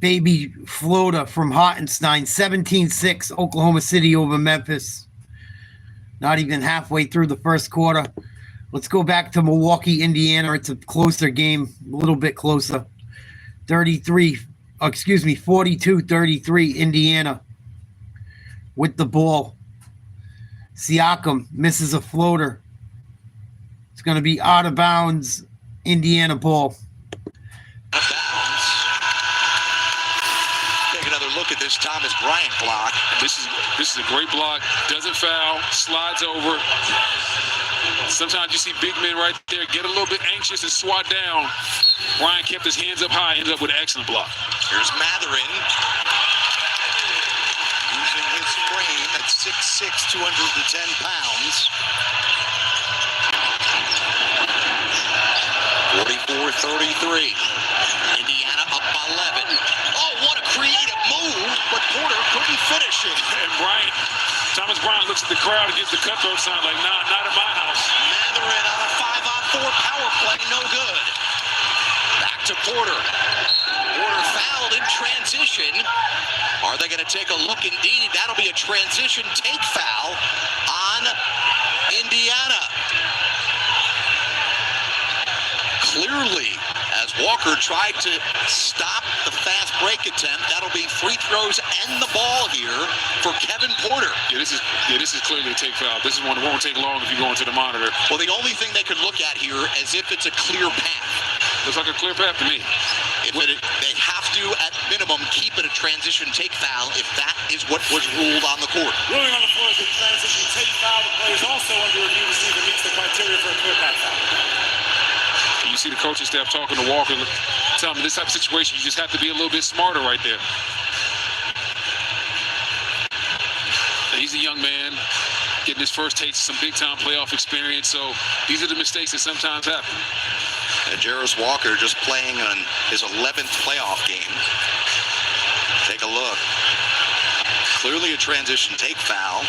baby floater from Hartenstein. 17-6 Oklahoma City over Memphis. Not even halfway through the first quarter. Let's go back to Milwaukee, Indiana. It's a closer game, a little bit closer. 42-33 Indiana with the ball. Siakam misses a floater. It's going to be out of bounds, Indiana ball. this Thomas Bryant block. This is a great block. Doesn't foul. Slides over. Sometimes you see big men right there get a little bit anxious and swat down. Bryant kept his hands up high, ended up with an excellent block. Here's Matherin. Using his frame at 6'6", 210 pounds. 44-33. Indiana up by 11. Oh, what a creative move, but Porter couldn't finish it. And Thomas Bryant looks at the crowd and gives the cutthroat sign like, nah, not in my house. Matherin on a 5-on-4 power play, no good. Back to Porter. Porter fouled in transition. Are they going to take a look? Indeed, that'll be a transition take foul on Indiana. Clearly, as Walker tried to stop the fast break attempt, that'll be free throws and the ball here for Kevin Porter. Yeah, this is clearly a take foul. This is one that won't take long if you go into the monitor. Well, the only thing they could look at here as if it's a clear path. Looks like a clear path to me. They have to, at minimum, keep it a transition take foul if that is what was ruled on the court. Ruling on the floor is a transition take foul. The play is also under review to see if it meets the criteria for a clear path foul. You see the coaching staff talking to Walker, telling him this type of situation, you just have to be a little bit smarter right there. He's a young man, getting his first taste of some big-time playoff experience, so these are the mistakes that sometimes happen. And Jarris Walker just playing on his 11th playoff game. Take a look. Clearly a transition take foul.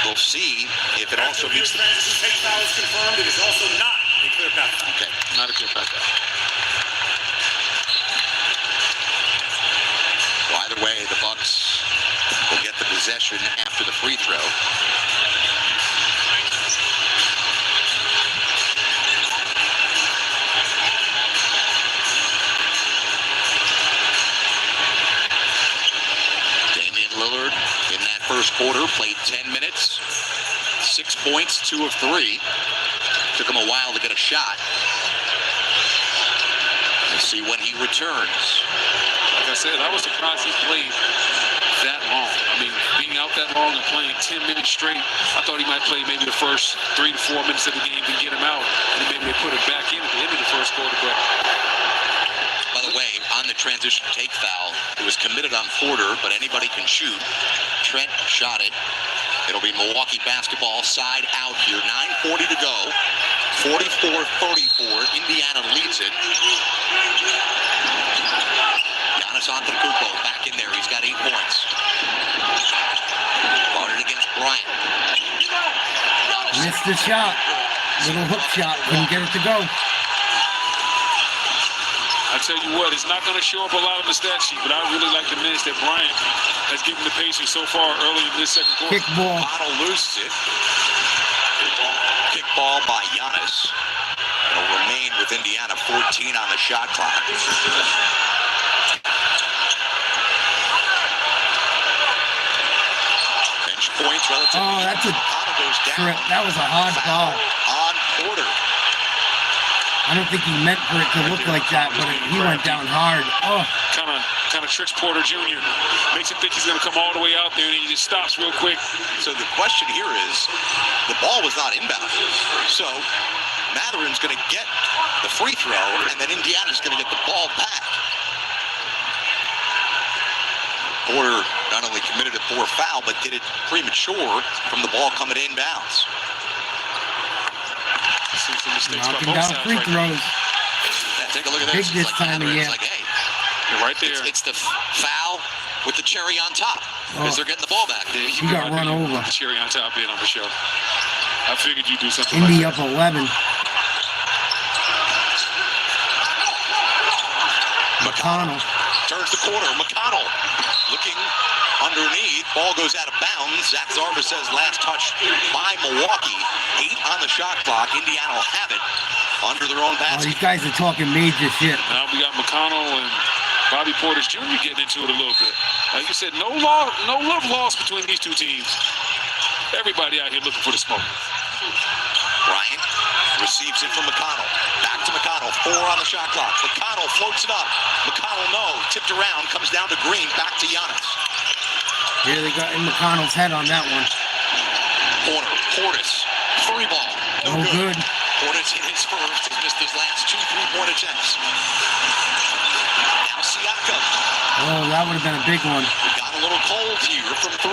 We'll see if it also meets the... transition take foul is confirmed. It is also not a clear path foul. Okay. Not a clear path foul. Well, either way, the Bucks will get the possession after the free throw. Damian Lillard in that first quarter played 10 minutes, 6 points, 2 of 3. Took him a while to get a shot. We'll see when he returns. Like I said, I was surprised he played that long. I mean, being out that long and playing 10 minutes straight, I thought he might play maybe the first 3 to 4 minutes of the game to get him out, and then maybe they put it back in at the end of the first quarter. But by the way, on the transition take foul, it was committed on Porter, but anybody can shoot. Trent shot it. It'll be Milwaukee basketball side out here. 9:40 to go. 44-34. Indiana leads it. Giannis Antetokounmpo back in there. He's got 8 points. Guarded against Bryant. Missed the shot. Little hook shot. Couldn't get it to go. I tell you what, it's not going to show up a lot on the stat sheet, but I really like the minutes that Bryant has given the Pacers so far early in this second quarter. Kick ball. Bottle loses it. Kick ball by Giannis. It'll remain with Indiana. 14 on the shot clock. Bench points relative. Oh, that's a trip. That was a hard ball. On Porter. I don't think he meant for it to look like that, but he went down hard. Oh, Kind of tricks Porter Jr. Makes him think he's going to come all the way out there, and he just stops real quick. So the question here is, the ball was not inbound. So Matherin's going to get the free throw, and then Indiana's going to get the ball back. Porter not only committed a poor foul, but did it premature from the ball coming inbounds. knocking down free throws. Yeah, take a look at Big this. this time of year. It's like, hey, You're right there. it's the foul with the cherry on top because they're getting the ball back. He got run over. Cherry on top being on the show. I figured you'd do something Indy like that. up 11. McConnell. Turns the corner. McConnell looking underneath. Ball goes out of bounds. Zach Zarba says last touch by Milwaukee. 8 on the shot clock. Indiana will have it under their own Oh, basket. these guys are talking major shit. Now we got McConnell and Bobby Portis Jr. getting into it a little bit. Like you said, no love lost between these two teams. Everybody out here looking for the smoke. Bryant receives it from McConnell. Back to McConnell. 4 on the shot clock. McConnell floats it up. McConnell, no. Tipped around. Comes down to Green. Back to Giannis. Yeah, they got in McConnell's head on that one. Corner, Portis, free ball. No good. Portis hit his first. He's missed his last 2 3-point attempts. Now Siakam. Oh, that would have been a big one. We got a little cold here from 3.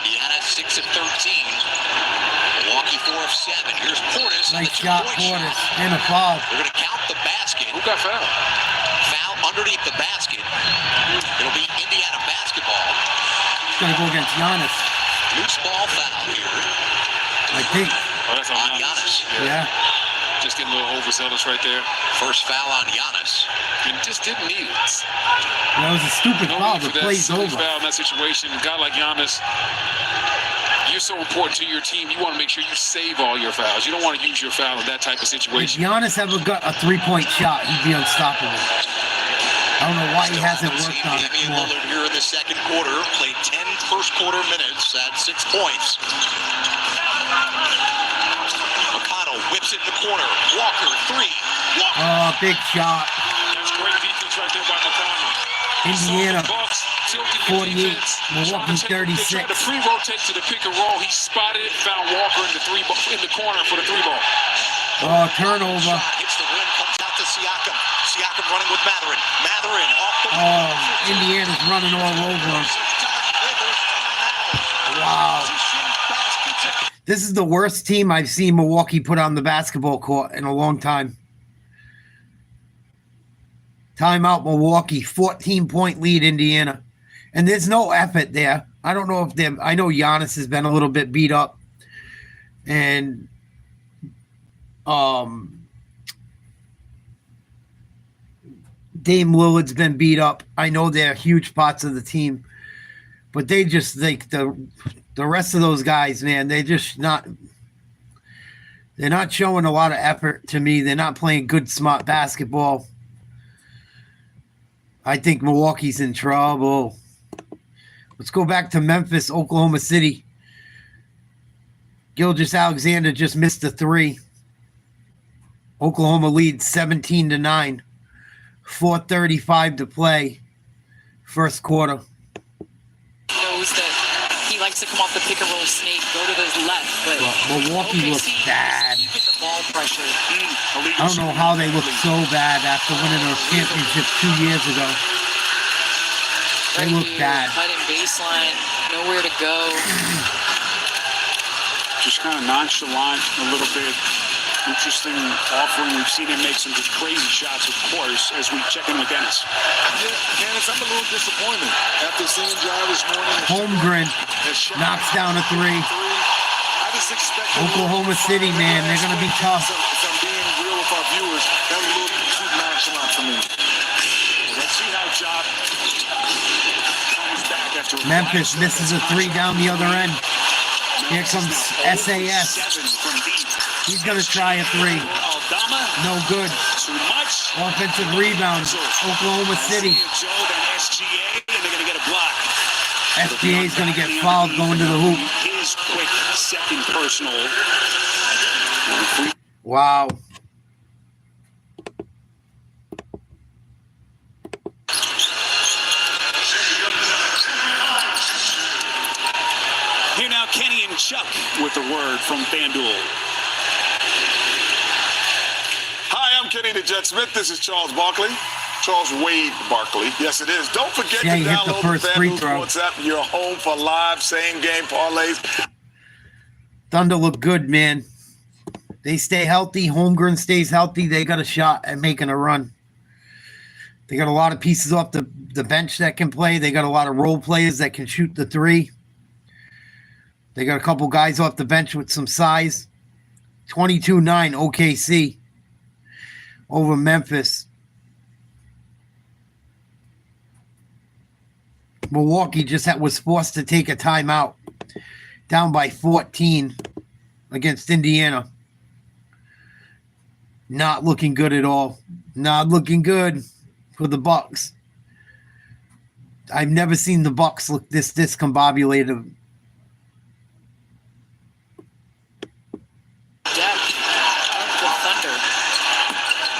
Indiana 6 of 13. Milwaukee 4 of 7. Here's Portis. Nice shot, Portis. And a foul. We're going to count the basket. Who got fouled? Foul underneath the basket. It'll be Indiana basketball. It's going to go against Giannis. Loose ball foul here. I think. Oh, that's on Giannis. Yeah. Just getting a little overzealous right there. First foul on Giannis. And just didn't need it. That was a stupid No foul. need The for that play's silly over. foul in that situation. A guy like Giannis, you're so important to your team. You want to make sure you save all your fouls. You don't want to use your foul in that type of If situation. Giannis ever got a 3-point shot, he'd be unstoppable. I don't know why he hasn't worked on it Damian more. Lillard here in the second quarter. Played 10 first quarter minutes at 6 points. McConnell whips it in the corner. Walker, 3. Walker. Oh, big shot. That's great defense right there by McConnell. Indiana, Bucks tilted 48, the defense. Milwaukee, They tried to 36. pre-rotate to the pick and roll. He spotted it, found Walker in the corner for the 3-ball. Oh, turnover. Shot hits the rim, comes out to Siakam. Siakam running with Matherin. Matherin off the Oh, Indiana's running all over him. Wow. This is the worst team I've seen Milwaukee put on the basketball court in a long time. Timeout, Milwaukee. 14-point lead, Indiana. And there's no effort there. I don't know if they're... I know Giannis has been a little bit beat up. And... Dame Lillard's been beat up. I know they're huge parts of the team. But they just... like the rest of those guys, man, they're just not... They're not showing a lot of effort to me. They're not playing good, smart basketball. I think Milwaukee's in trouble. Let's go back to Memphis, Oklahoma City. Gilgeous-Alexander just missed a 3. Oklahoma leads 17-9. 4:35 to play. First quarter. Knows that he likes to come off the pick and roll snake, go to the left, but Milwaukee looks OKC bad. keeping the ball pressure. I don't know how they look so bad after winning a championship 2 years ago. They look bad. Cutting baseline, nowhere to go. Just kind of nonchalant, a little bit interesting offering. We've seen him make some just crazy shots, of course, as we check in with Dennis. Yeah, Dennis, I'm a little disappointed after seeing Jai this morning. Holmgren knocks down a 3. I just expect Oklahoma City, man, they're going to be tough. If I'm being real with our viewers, that was a little too nonchalant for me. Let's see how Job comes back after Memphis misses a 3 down the other end. Here comes SAS. He's going to try a 3. No good. Too much. Offensive rebound. Oklahoma City. SGA is going to get fouled going to the hoop. His quick second personal. Wow. Here now, Kenny and Chuck with the word from FanDuel. Hi, I'm Kenny the Jet Smith. This is Charles Barkley. Charles Wade Barkley. Yes, it is. Don't forget to Yeah, he hit the download first free FanDuel throw. Sports app. Your home for live same-game parlays. Thunder look good, man. They stay healthy. Holmgren stays healthy. They got a shot at making a run. They got a lot of pieces off the bench that can play. They got a lot of role players that can shoot the 3. They got a couple guys off the bench with some size. 22-9 OKC over Memphis. Milwaukee was forced to take a timeout. Down by 14 against Indiana. Not looking good at all. Not looking good for the Bucks. I've never seen the Bucks look this discombobulated. Depth of the Thunder.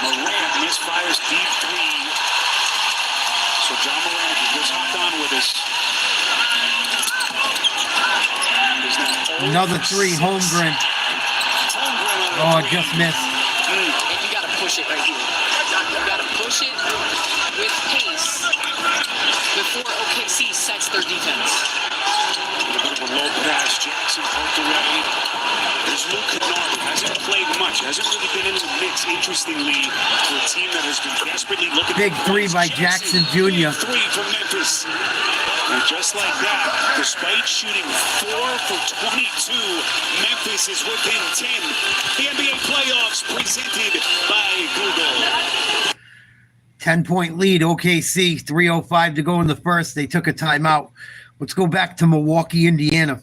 Morant misfires deep 3. So John Morant just hopped on with us. Another three, Holmgren. Oh, just missed. And you got to push it right here. You got to push it with pace before OKC sets their defense. A little bit of a low pass. Jackson poked away. There's Luke Kennard, who hasn't played much, hasn't really been in the mix, interestingly, for a team that has been desperately looking. Big three by Jackson Jr. Three from Memphis. And just like that, despite shooting 4 for 22, Memphis is within 10. The NBA playoffs presented by Google. 10-point lead, OKC, 3:05 to go in the first. They took a timeout. Let's go back to Milwaukee, Indiana.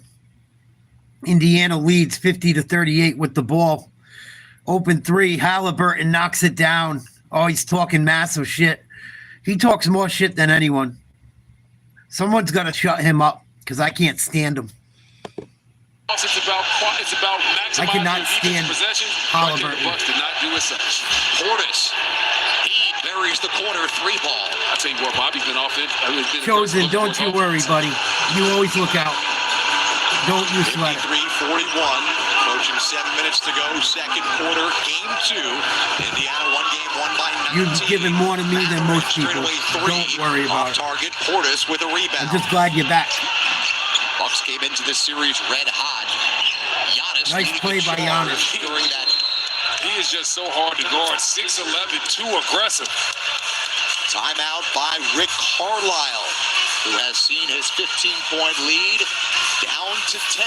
Indiana leads 50-38 with the ball. Open three, Halliburton knocks it down. Oh, he's talking massive shit. He talks more shit than anyone. Someone's got to shut him up because I can't stand him. It's about maximizing I cannot stand possession. Halliburton. The Bucks did not do as such. Portis, he buries the corner three ball. I tell you what, Bobby's been off it. Chosen, don't you worry, buddy. You always look out. Don't you sweat it. 53-41, approaching 7 minutes to go, second quarter, game 2. Indiana won by 19. You've given more to me than most people. Don't worry about it. Target, Portis with a rebound. I'm just glad you're back. Bucks came into this series red hot. Giannis. Nice play by Giannis. During that. He is just so hard to guard. 6'11", too aggressive. Timeout by Rick Carlisle, who has seen his 15-point lead down to 10.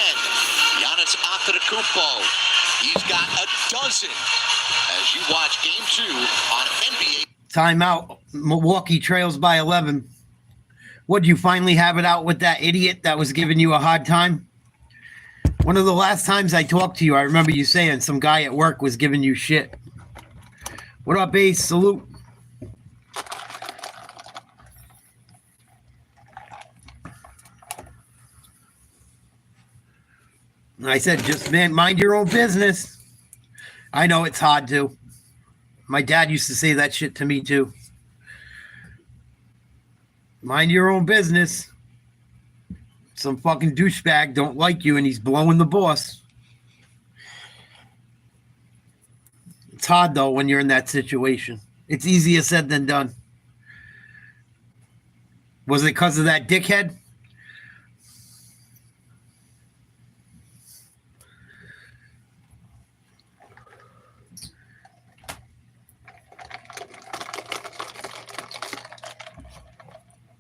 Giannis Antetokounmpo, he's got a dozen as you watch game 2 on NBA. Timeout. Milwaukee trails by 11. Would you finally have it out with that idiot that was giving you a hard time? One of the last times I talked to you, I remember you saying some guy at work was giving you shit. What up, Ace? Salute. I said, just mind your own business. I know it's hard to. My dad used to say that shit to me too. Mind your own business. Some fucking douchebag don't like you and he's blowing the boss. It's hard though when you're in that situation. It's easier said than done. Was it because of that dickhead?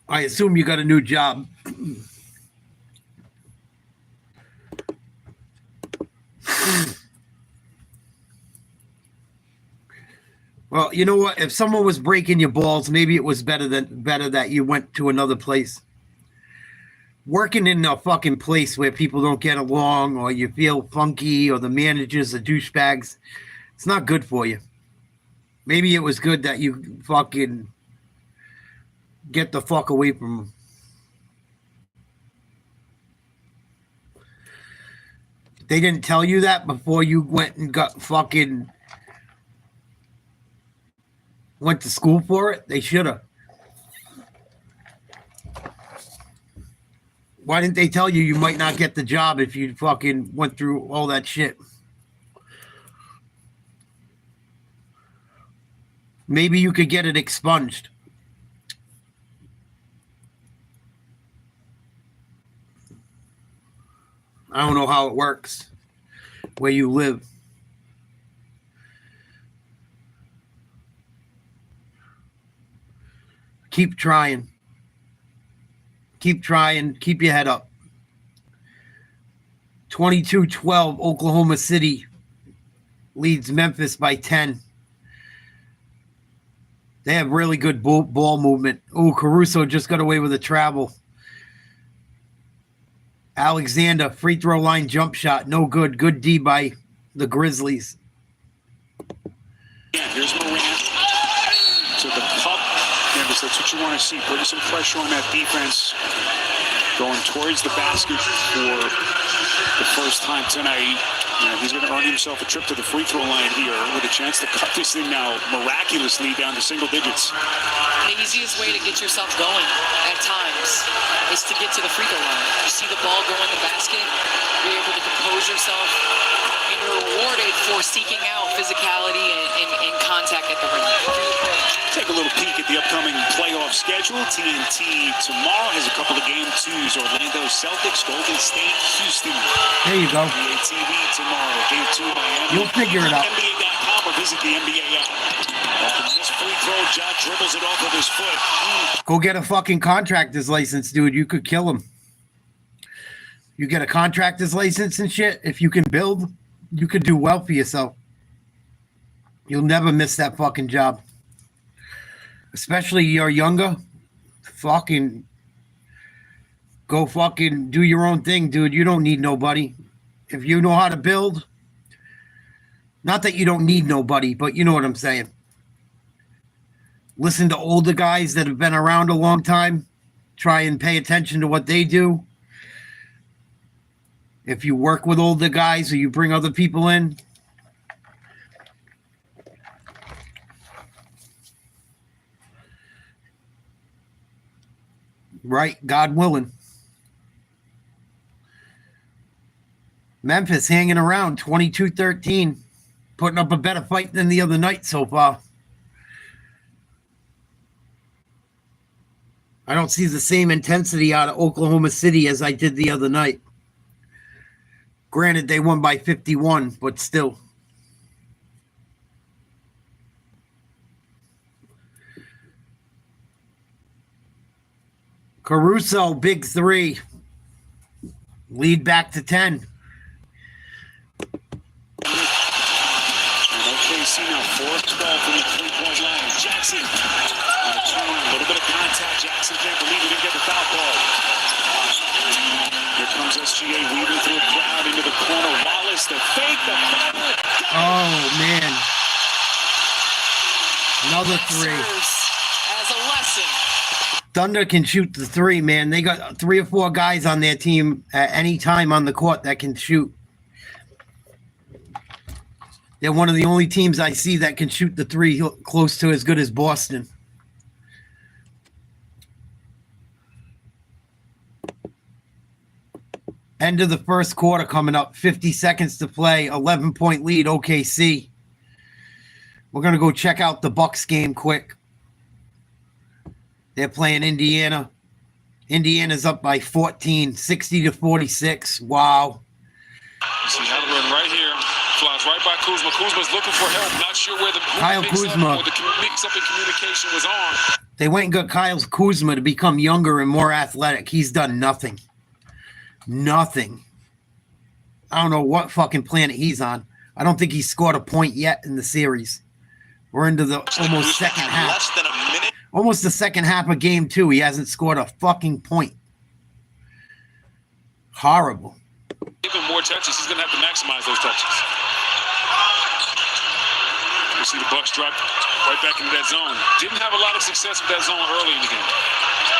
I assume you got a new job. Well, you know what? If someone was breaking your balls, maybe it was better that you went to another place. Working in a fucking place where people don't get along or you feel funky or the managers are douchebags, it's not good for you. Maybe it was good that you fucking get the fuck away from them. They didn't tell you that before you went and got fucking went to school for it? They should have. Why didn't they tell you you might not get the job if you fucking went through all that shit? Maybe you could get it expunged. I don't know how it works where you live. Keep trying. Keep trying. Keep your head up. 22-12, Oklahoma City leads Memphis by 10. They have really good ball movement. Oh, Caruso just got away with a travel. Alexander, free throw line jump shot. No good. Good D by the Grizzlies. Yeah, here's Morant to the cup. Memphis, that's what you want to see. Putting some pressure on that defense. Going towards the basket for the first time tonight. He's going to earn himself a trip to the free throw line here with a chance to cut this thing now miraculously down to single digits. The easiest way to get yourself going at times is to get to the free throw line. You see see the ball go in the basket, you're able to compose yourself, and you're rewarded for seeking out physicality and contact at the rim. Take a little peek at the upcoming playoff schedule. TNT tomorrow has a couple of game 2s. Orlando Celtics, Golden State, Houston. There you go. NBA TV tomorrow. Game 2, Miami. You'll figure it out. NBA.com or visit the NBA app. After this free throw, Ja dribbles it off with his foot. Go get a fucking contractor's license, dude. You could kill him. You get a contractor's license and shit. If you can build, you could do well for yourself. You'll never miss that fucking job. Especially you're younger. Fucking go fucking do your own thing, dude. You don't need nobody. If you know how to build, not that you don't need nobody, but you know what I'm saying. Listen to older guys that have been around a long time. Try and pay attention to what they do. If you work with older guys or you bring other people in, right, God willing. Memphis hanging around 22-13, putting up a better fight than the other night so far. I don't see the same intensity out of Oklahoma City as I did the other night. Granted, they won by 51, but still. Caruso, big three. Lead back to 10. OKC now 4-12 from the three-point line. Jackson on a turn. A little bit of contact. Jackson can't believe he didn't get the foul call. Here comes SGA weaving through a crowd into the corner. Wallace, the fake, the foul. Oh, man. Another three. As a lesson. Thunder can shoot the three, man. They got 3 or 4 guys on their team at any time on the court that can shoot. They're one of the only teams I see that can shoot the three close to as good as Boston. End of the first quarter coming up. 50 seconds to play. 11-point lead, OKC. We're going to go check out the Bucks game quick. They're playing Indiana. Indiana's up by 14, 60-46. Wow. You see Halliburton right here. Flies right by Kuzma. Kuzma's looking for help. Not sure where the Kyle Kuzma. Or the mix-up in communication was on. They went and got Kyle Kuzma to become younger and more athletic. He's done nothing. Nothing. I don't know what fucking planet he's on. I don't think he's scored a point yet in the series. We're into the almost second half. Less than a minute. Almost the second half of game 2. He hasn't scored a fucking point. Horrible. Give him more touches. He's going to have to maximize those touches. You see the Bucks drop right back into that zone. Didn't have a lot of success with that zone early in the game.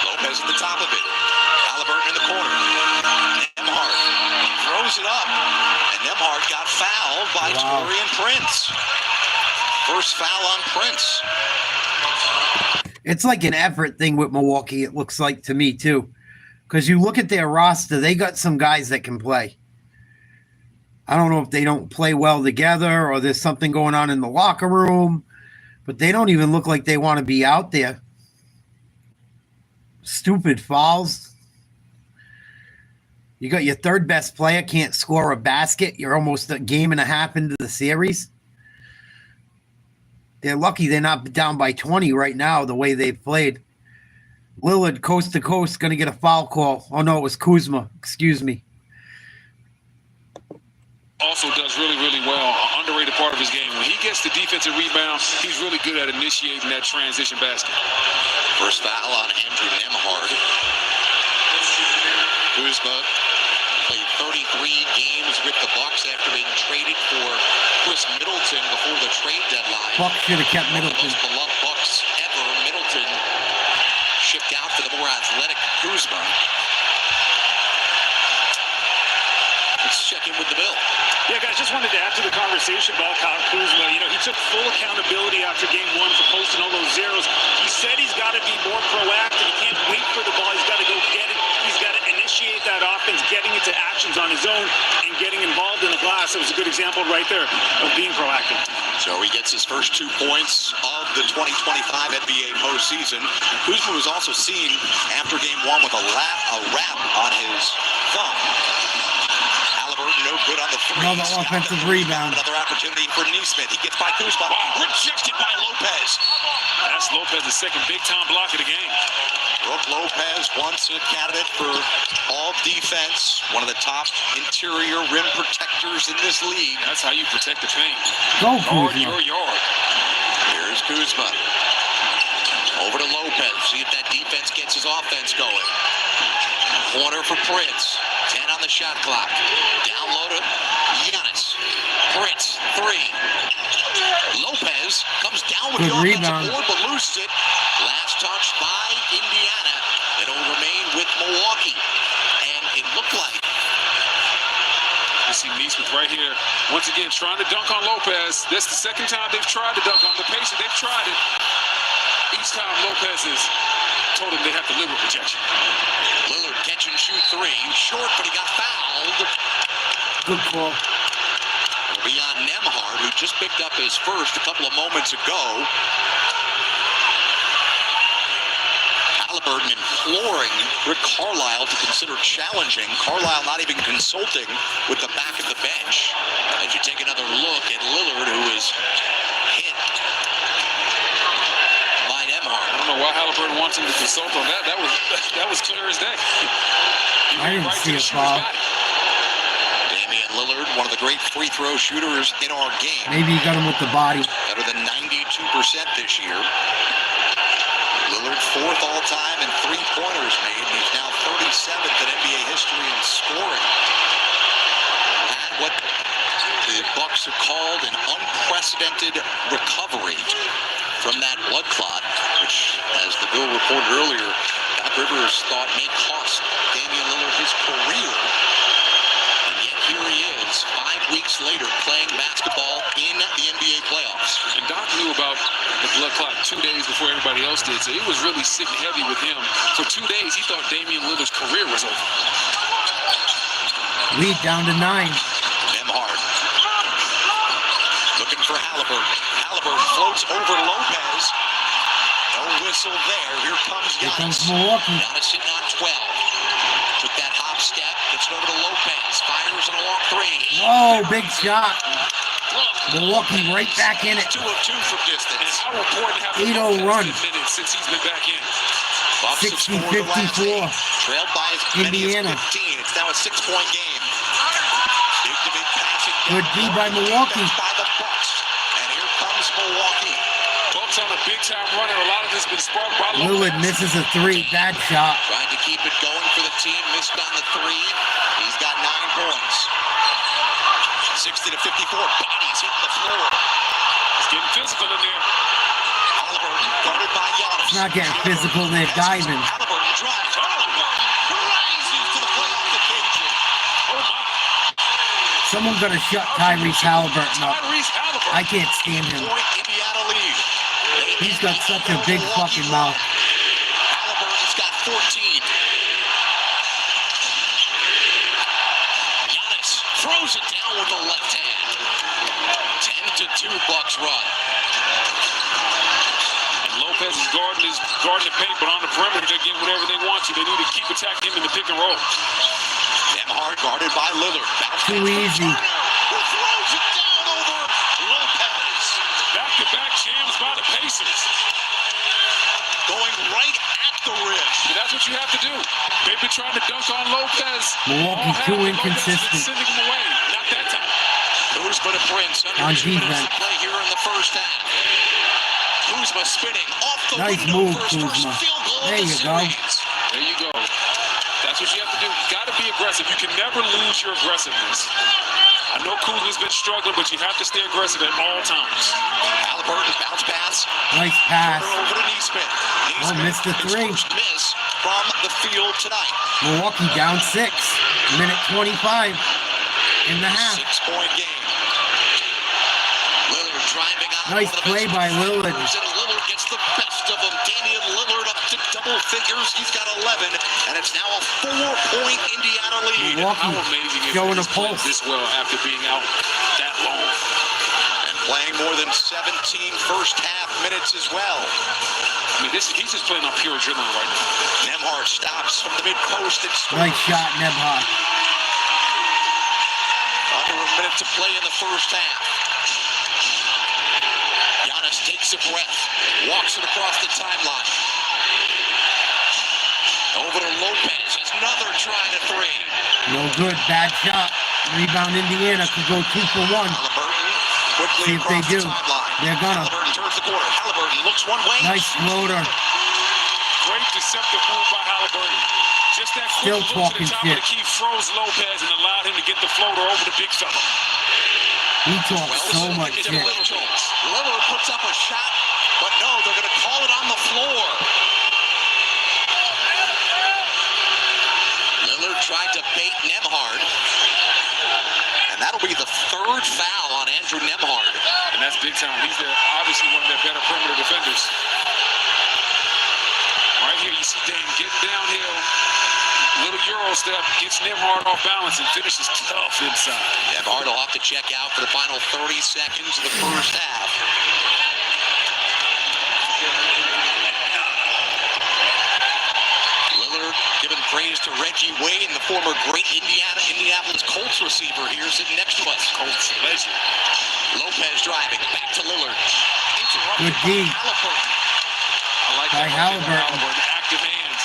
Lopez at the top of it. Halliburton in the corner. Nembhard throws it up. And Nembhard got fouled by Taurean Prince. First foul on Prince. It's like an effort thing with Milwaukee, it looks like to me, too. Because you look at their roster, they got some guys that can play. I don't know if they don't play well together or there's something going on in the locker room, but they don't even look like they want to be out there. Stupid fouls. You got your third best player can't score a basket. You're almost a game and a half into the series. They're lucky they're not down by 20 right now, the way they've played. Lillard, coast to coast, going to get a foul call. Oh, no, it was Kuzma. Excuse me. Also does really, really well. Underrated part of his game. When he gets the defensive rebound, he's really good at initiating that transition basket. First foul on Andrew Nembhard. Kuzma played 33 games with the Bucks after being traded for Chris Middleton before the trade deadline. Bucks should have kept Middleton. One of the most beloved Bucks ever. Middleton shipped out for the more athletic Kuzma. Let's check in with the Bill. Yeah, guys, just wanted to add to the conversation about Kyle Kuzma. You know, he took full accountability after game 1 for posting all those zeros. He said he's got to be more proactive. He can't wait for the ball. He's got to go get it. He's got to initiate that offense, getting into actions on his own and getting involved in the glass. It was a good example right there of being proactive. So he gets his first 2 points of the 2025 NBA postseason. Kuzma was also seen after game 1 with a wrap on his thumb. Halliburton no good on the three. Another offensive rebound. Another opportunity for Neesmith. He gets by Kuzma. Rejected by Lopez. That's Lopez's second big-time block of the game. Brooke Lopez, once a candidate for all defense, one of the top interior rim protectors in this league. That's how you protect the paint. Go, Guard Kuzma. your yard. Here's Kuzma. Over to Lopez. See if that defense gets his offense going. Corner for Prince. 10 on the shot clock. Down low to Giannis. Prince, 3. Lopez comes down with Good the offensive rebound. board, but loosed it. Last touch by Indiana. It'll remain with Milwaukee. And it looked like You see Neesmith right here. Once again, trying to dunk on Lopez. That's the second time they've tried to dunk on the Pacers. They've tried it. Each time Lopez has told them they have to live with rejection. Lillard catch and shoot 3. Short, but he got fouled. Good call. Beyond Nembhard, who just picked up his first a couple of moments ago. Halliburton imploring Rick Carlisle to consider challenging. Carlisle not even consulting with the back of the bench. As you take another look at Lillard, who is hit by Nembhard. I don't know why Halliburton wants him to consult on that. That was clear as day. I didn't see a foul. Damian Lillard, one of the great free throw shooters in our game. Maybe he got him with the body. Better than 92% this year. Lillard 4th all-time in 3-pointers made. He's now 37th in NBA history in scoring. Had what the Bucks have called an unprecedented recovery from that blood clot, which, as the Bill reported earlier, Doc Rivers thought may cost Damian Lillard his career. And yet here he is, 5 weeks later, playing basketball in the NBA playoffs. And Doc knew about the blood clot 2 days before everybody else did, so it was really sitting heavy with him. For 2 days, he thought Damian Lillard's career was over. Lead down to 9. Nembhard looking for Halliburton. Halliburton floats over Lopez. No whistle there. Here comes Here comes Giannis. Milwaukee. Giannis sitting on 12. Took that hop step. Gets it over to Lopez. Fires in a long 3. Whoa, big shot. Milwaukee right back in it. 2 of 2 from distance. And how important have the 8-0 Bucks run. been since he's been back in? Bucks have scored the last 60-54. 8. Trailed by as many as Indiana. 15. It's now a 6-point game. Big to big passing. Good D by Milwaukee. By the Bucks. And here comes Milwaukee. Bucks on a big-time run, and a lot of this has been sparked by Lillard Lopez. misses a 3. Bad shot. Trying to keep it going for the team. Missed on the 3. He's got 9 points. 60-54. Bodies hitting the floor. It's getting physical in there. Halliburton guarded by Giannis. It's not getting physical. They're diving. Halliburton drives. Halliburton rises to the playoff occasion. Oh, my. Someone gonna shut Tyrese Halliburton up. Tyrese Halliburton. I can't stand him. Point Indiana lead. He's got such a big fucking mouth. Halliburton's got 14. Giannis throws it down with the left hand. 10-2 Bucks run. And Lopez is guarding the paint, but on the perimeter, they're getting whatever they want to. They need to keep attacking him in the pick and roll. Nembhard guarded by Lillard. Too easy. Who throws it down over Lopez. Back-to-back jams by the Pacers. Going right at the rim. But that's what you have to do. They've been trying to dunk on Lopez. Milwaukee All too half, and inconsistent. Lopez has been sending him away. Not that time. Kuzma to Prince. On Under 2 minutes defense. to play here in the first half. Kuzma spinning off the Nice window move, for his first Kuzma. field goal There of the you go. series. There you go. That's what you have to do. You got to be aggressive. You can never lose your aggressiveness. I know Kuzma's been struggling, but you have to stay aggressive at all times. Halliburton bounce pass. Nice pass. Over to Neesmith. Oh, missed the 3. First miss from the field tonight. Milwaukee down 6. Minute 25 in the half. 6-point game. Lillard driving out. Nice over the play bench. by Lillard. And Lillard gets the best of him. Damian Lillard up to double double figures. He's got 11, and it's now a 4-point Indiana lead. How amazing is showing it a pulse this well after being out that long? And playing more than 17 first half minutes as well. I mean, he's just playing on pure adrenaline right now. Nembhard stops from the mid-post and scores. Nice shot, Nembhard. Under a minute to play in the first half. Giannis takes a breath, walks it across the timeline. Over to Lopez, another try to three. No good, bad shot. Rebound Indiana could go 2 for 1. Halliburton quickly See if they across do. the timeline. They're gonna. Halliburton turns the corner. Halliburton looks one way. Nice floater. Great deceptive move by Halliburton. Just that Still quick move to talking the top shit. of the key froze Lopez and allowed him to get the floater over the big fella. He talks so much shit. Lillard puts up a shot, but no, they're going to call it on the floor. Lillard tried to bait Nembhard, and that'll be the third foul on Andrew Nembhard. And that's big time. He's obviously one of their better perimeter defenders. Right here, you see Dame getting downhill. Little Euro step, gets Nembhard off balance and finishes tough inside. Nembhard will have to check out for the final 30 seconds of the first half. Lillard giving praise to Reggie Wayne, the former great Indianapolis Colts receiver here sitting next to us. Colts legend. Lopez driving, back to Lillard. Good D. I like By that. Halliburton. Active hands.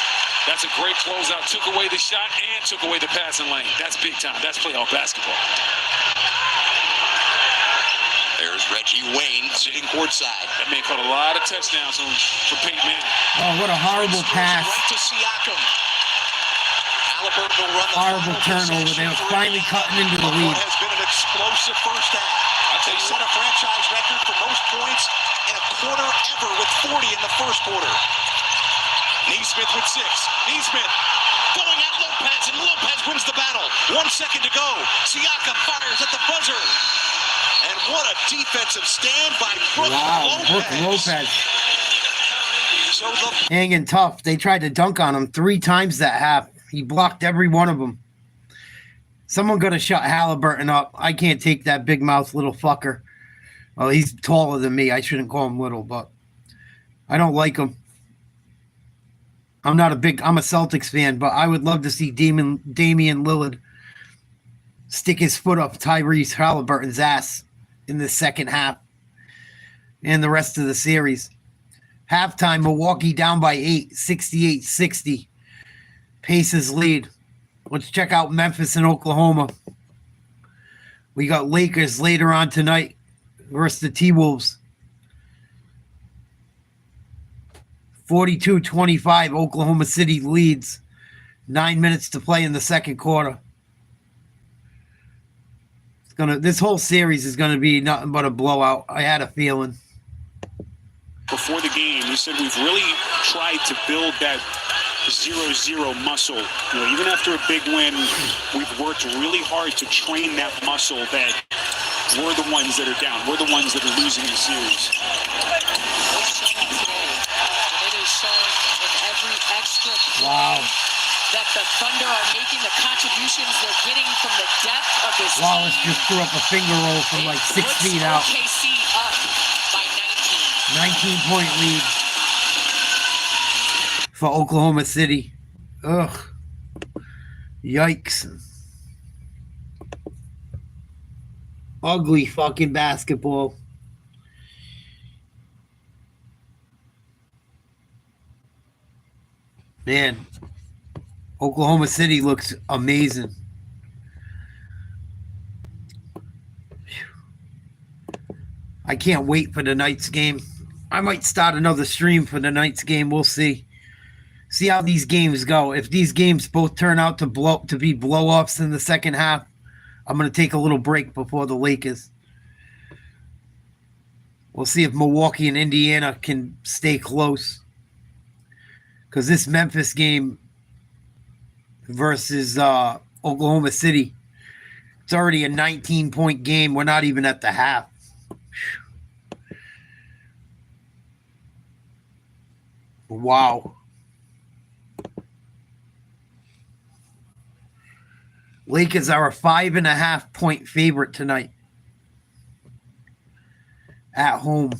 That's a great closeout. Took away the shot and took away the passing lane. That's big time. That's playoff basketball. There's Reggie Wayne sitting courtside. That man caught a lot of touchdowns for Peyton Manning. Oh, what a horrible pass. Right to Siakam. Halliburton will run the Horrible turnover. They were finally cutting into the lead. What has been an explosive first half. They set a franchise record for most points in a quarter ever with 40 in the first quarter. Neesmith with 6. Neesmith going at Lopez, and Lopez wins the battle. 1 second to go. Siakam fires at the buzzer. And what a defensive stand by Brook Lopez. Brook Lopez. So the Hanging tough. They tried to dunk on him 3 times that half. He blocked every one of them. Someone got to shut Halliburton up. I can't take that big mouth little fucker. Well, he's taller than me. I shouldn't call him little, but I don't like him. I'm a Celtics fan, but I would love to see Damian Lillard stick his foot up Tyrese Halliburton's ass in the second half and the rest of the series. Halftime, Milwaukee down by 8, 68-60. Pacers lead. Let's check out Memphis and Oklahoma. We got Lakers later on tonight versus the T-Wolves. 42-25, Oklahoma City leads. 9 minutes to play in the second quarter. This whole series is gonna be nothing but a blowout. I had a feeling. Before the game, we said we've really tried to build that 0-0 muscle. You know, even after a big win, we've worked really hard to train that muscle that we're the ones that are down. We're the ones that are losing the series. Wow. That the Thunder are making the contributions they're getting from the depth of this Wallace team. just threw up a finger roll from like 6 feet out. OKC up by 19. 19-point lead for Oklahoma City. Ugh. Yikes. Ugly fucking basketball. Man, Oklahoma City looks amazing. I can't wait for tonight's game. I might start another stream for tonight's game. We'll see. See how these games go. If these games both turn out to be blow-offs in the second half, I'm going to take a little break before the Lakers. We'll see if Milwaukee and Indiana can stay close. Because this Memphis game versus Oklahoma City, it's already a 19-point game. We're not even at the half. Wow. Lakers are a 5.5 point favorite tonight at home.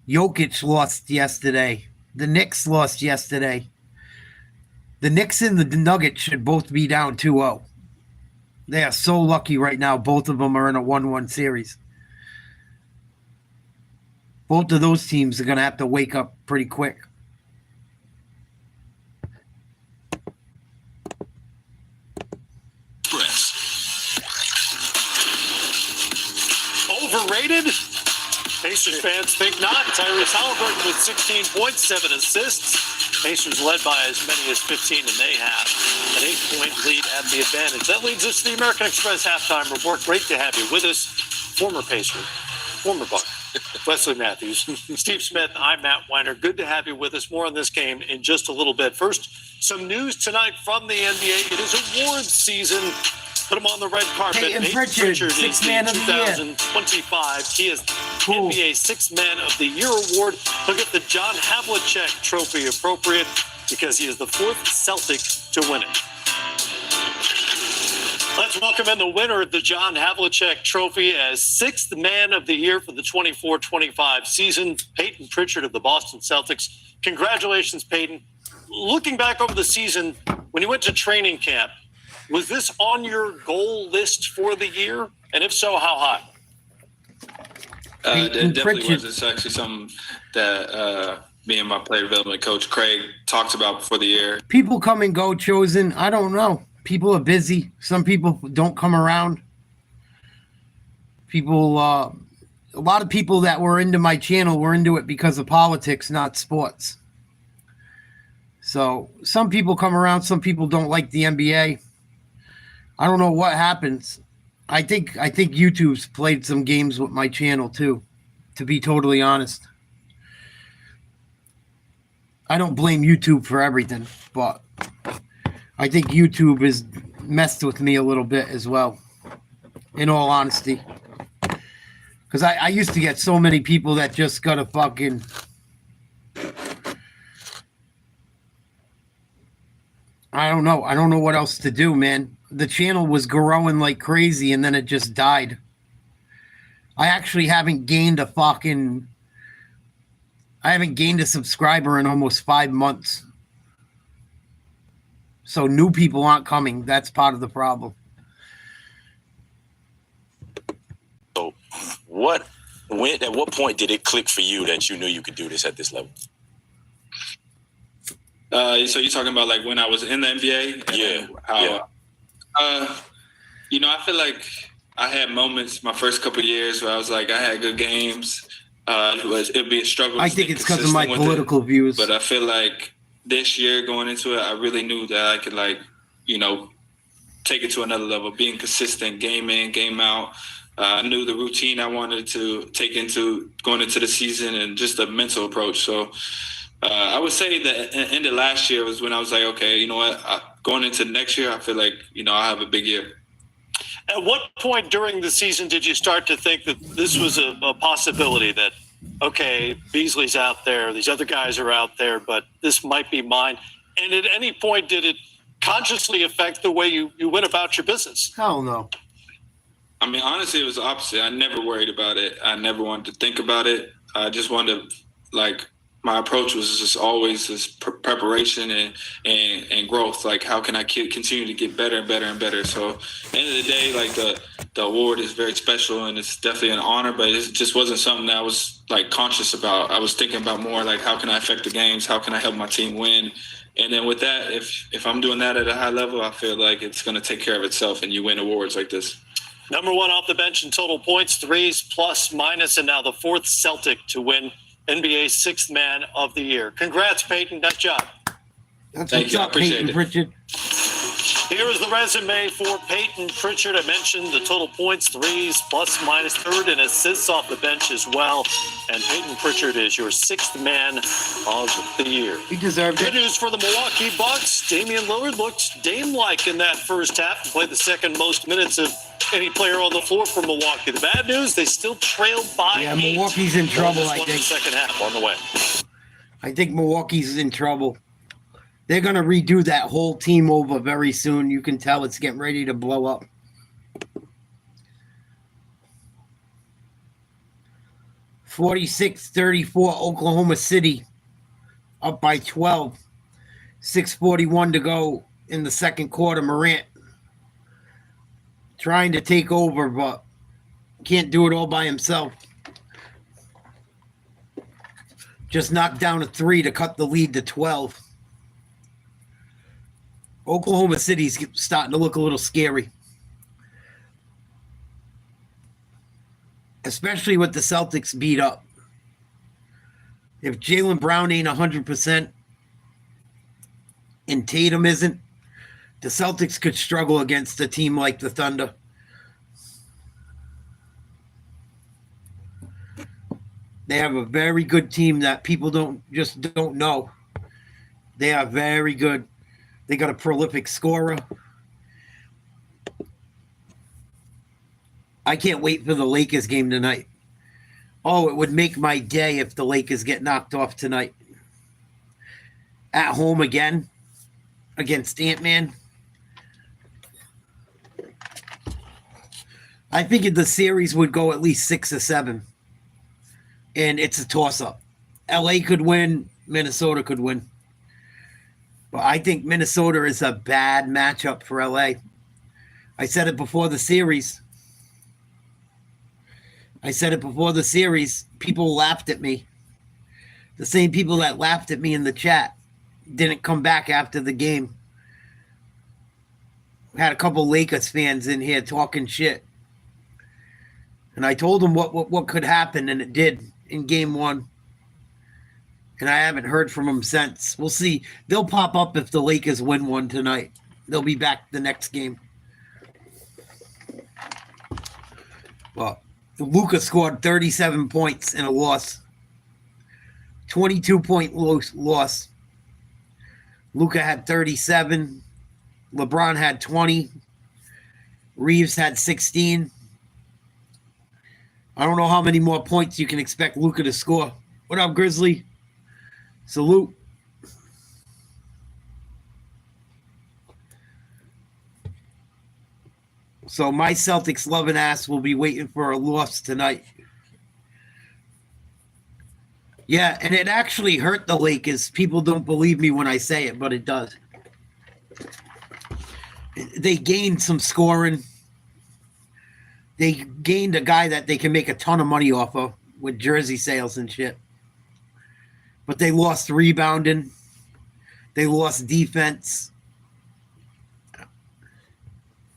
Jokic lost yesterday. The Knicks lost yesterday. The Knicks and the Nuggets should both be down 2-0. They are so lucky right now. Both of them are in a 1-1 series. Both of those teams are going to have to wake up pretty quick. Overrated? Pacers fans think not. Tyrese Halliburton with 16 points, 7 assists. Pacers led by as many as 15, and they have an 8-point lead at the advantage. That leads us to the American Express halftime report. Great to have you with us. Former Pacer, former Buck, Wesley Matthews, Steve Smith, I'm Matt Weiner. Good to have you with us. More on this game in just a little bit. First, some news tonight from the NBA. It is awards season. Put him on the red carpet. Peyton Pritchard is Sixth Man of the 2025. He is NBA Sixth Man of the Year award. He'll get the John Havlicek Trophy, appropriate because he is the 4th Celtic to win it. Let's welcome in the winner of the John Havlicek Trophy as Sixth Man of the Year for the 24-25 season, Peyton Pritchard of the Boston Celtics. Congratulations, Peyton. Looking back over the season, when you went to training camp, was this on your goal list for the year? And if so, how high? It definitely was. It's actually something that me and my player development coach, Craig, talked about before the year. People come and go, Chosen. I don't know. People are busy. Some people don't come around. People, a lot of people that were into my channel were into it because of politics, not sports. So some people come around. Some people don't like the NBA. I don't know what happens. I think YouTube's played some games with my channel too, to be totally honest. I don't blame YouTube for everything, but I think YouTube has messed with me a little bit as well, in all honesty. Because I used to get so many people that just got a fucking... I don't know. I don't know what else to do, man. The channel was growing like crazy, and then it just died. I actually haven't gained a subscriber in almost 5 months. So new people aren't coming. That's part of the problem. So at what point did it click for you that you knew you could do this at this level? So you're talking about like when I was in the NBA? I feel like I had moments my first couple of years where I was like, I had good games. It'd be a struggle. I think it's because of my political views. But I feel like this year going into it, I really knew that I could take it to another level, being consistent, game in, game out. I knew the routine I wanted to take into going into the season and just a mental approach. So I would say that end of last year was when I was like, okay, you know what? Going into next year, I feel like, I'll have a big year. At what point during the season did you start to think that this was a possibility that, okay, Beasley's out there, these other guys are out there, but this might be mine? And at any point, did it consciously affect the way you went about your business? Hell no. I mean, honestly, it was the opposite. I never worried about it. I never wanted to think about it. I just wanted to, my approach was just always this preparation and growth. Like, how can I continue to get better and better and better? So at the end of the day, the award is very special and it's definitely an honor, but it just wasn't something that I was conscious about. I was thinking about more how can I affect the games? How can I help my team win? And then with that, if I'm doing that at a high level, I feel like it's going to take care of itself and you win awards like this. Number one off the bench in total points, threes, plus, minus, and now the 4th Celtic to win NBA Sixth Man of the Year. Congrats, Peyton. Nice job. Thank you. I appreciate it. Pritchard. Here is the resume for Peyton Pritchard. I mentioned the total points, threes, plus, minus, 3rd, and assists off the bench as well. And Peyton Pritchard is your 6th Man of the Year. He deserved it. Good news for the Milwaukee Bucks. Damian Lillard looked Dame-like in that first half and played the second most minutes of any player on the floor for Milwaukee. The bad news, they still trailed by 8. Milwaukee's in trouble, I think. The second half on the way. I think Milwaukee's in trouble. They're going to redo that whole team over very soon. You can tell it's getting ready to blow up. (46-34) Oklahoma City up by 12. 6:41 to go in the second quarter. Morant trying to take over, but can't do it all by himself. Just knocked down a 3 to cut the lead to 12. Oklahoma City's starting to look a little scary. Especially with the Celtics beat up. If Jaylen Brown ain't 100% and Tatum isn't, the Celtics could struggle against a team like the Thunder. They have a very good team that people don't know. They are very good. They got a prolific scorer. I can't wait for the Lakers game tonight. Oh, it would make my day if the Lakers get knocked off tonight. At home again against Ant-Man. I figured the series would go at least 6 or 7. And it's a toss-up. LA could win. Minnesota could win. But I think Minnesota is a bad matchup for LA. I said it before the series. People laughed at me. The same people that laughed at me in the chat didn't come back after the game. Had a couple Lakers fans in here talking shit. And I told them what could happen, and it did in game 1. And I haven't heard from them since. We'll see. They'll pop up if the Lakers win one tonight. They'll be back the next game. Well, Luka scored 37 points in a loss. 22-point loss. Luka had 37. LeBron had 20. Reeves had 16. I don't know how many more points you can expect Luka to score. What up, Grizzly? Salute. So my Celtics loving ass will be waiting for a loss tonight. Yeah, and it actually hurt the Lakers. People don't believe me when I say it, but it does. They gained some scoring. They gained a guy that they can make a ton of money off of with jersey sales and shit. But they lost rebounding. They lost defense.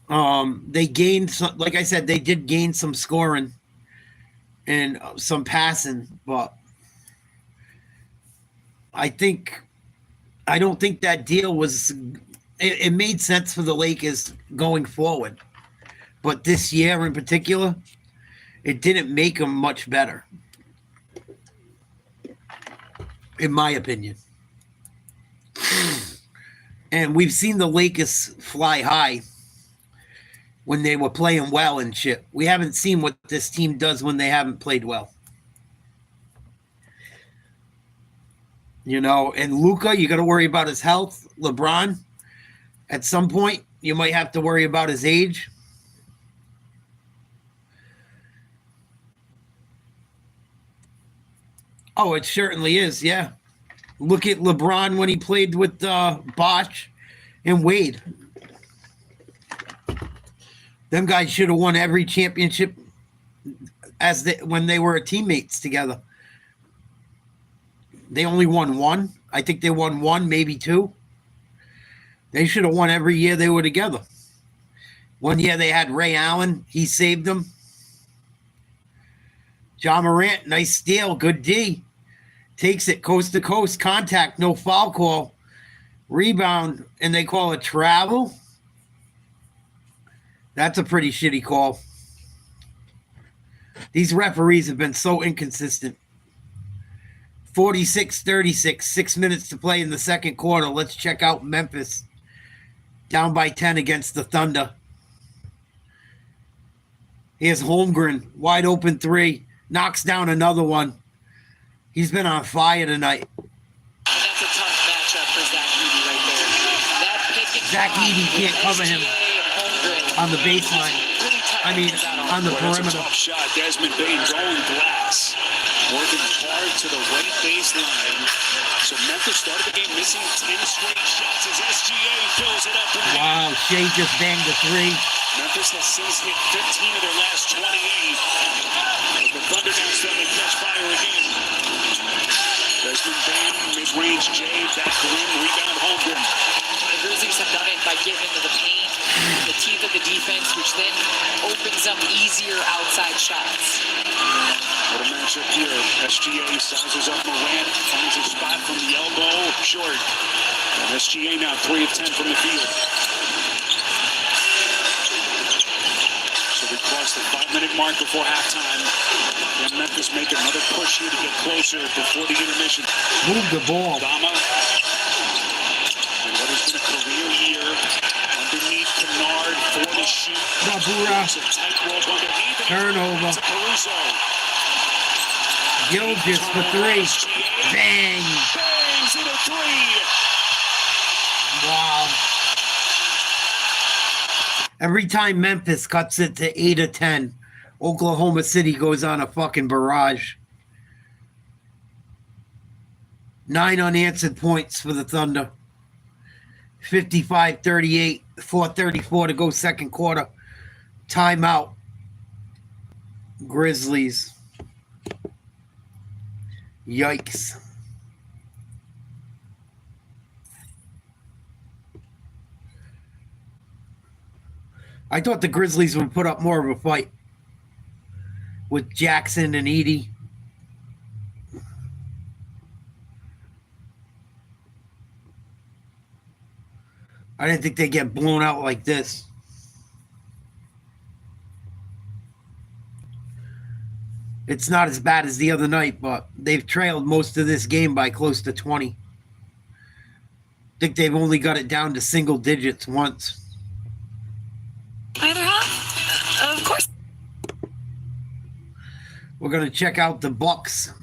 They gained some, like I said, they did gain some scoring and some passing, but I don't think that deal was, it made sense for the Lakers going forward. But this year in particular, it didn't make them much better, in my opinion. And we've seen the Lakers fly high when they were playing well and shit. We haven't seen what this team does when they haven't played well. You know, and Luka, you got to worry about his health. LeBron, at some point, you might have to worry about his age. Oh, it certainly is, yeah. Look at LeBron when he played with Bosh and Wade. Them guys should have won every championship when they were teammates together. They only won one. I think they won one, maybe two. They should have won every year they were together. One year they had Ray Allen. He saved them. John Morant, nice steal. Good D. Takes it coast to coast. Contact, no foul call. Rebound, and they call it travel. That's a pretty shitty call. These referees have been so inconsistent. 46-36, 6 minutes to play in the second quarter. Let's check out Memphis. Down by 10 against the Thunder. Here's Holmgren, wide open three. Knocks down another one. He's been on fire tonight. And that's a tough matchup for Zach Edey right Zach Edey can't cover him on the baseline. I mean, on the perimeter. Tough shot. Desmond Bain going glass. Working hard to the right baseline. So Memphis started the game missing 10 straight shots as SGA fills it up. Wow, Shea just banged a three. Memphis has since hit 15 of their last 28. But the Thunder now starting to catch fire again. Desmond Bain, mid-range Jay, back rim, rebound Holmgren. The Grizzlies have done it by getting into the paint, the teeth of the defense, which then opens up easier outside shots. What a matchup here. SGA sizes up Morant, finds a spot from the elbow, short. And SGA now 3 of 10 from the field. So we cross the 5-minute mark before halftime. And Memphis make another push here to get closer before the intermission. Move the ball. Dama. And what has been a career year underneath Kennard for the shoot. Babura. Turnover. Gilgis for three. Bang. Bangs in a three. Wow. Every time Memphis cuts it to 8 of 10, Oklahoma City goes on a fucking barrage. 9 unanswered points for the Thunder. 55-38, 4:34 to go second quarter. Timeout. Grizzlies. Yikes. I thought the Grizzlies would put up more of a fight with Jackson and Edey. I didn't think they'd get blown out like this. It's not as bad as the other night, but they've trailed most of this game by close to 20. I think they've only got it down to single digits once. Either half? Of course. We're going to check out the Bucks.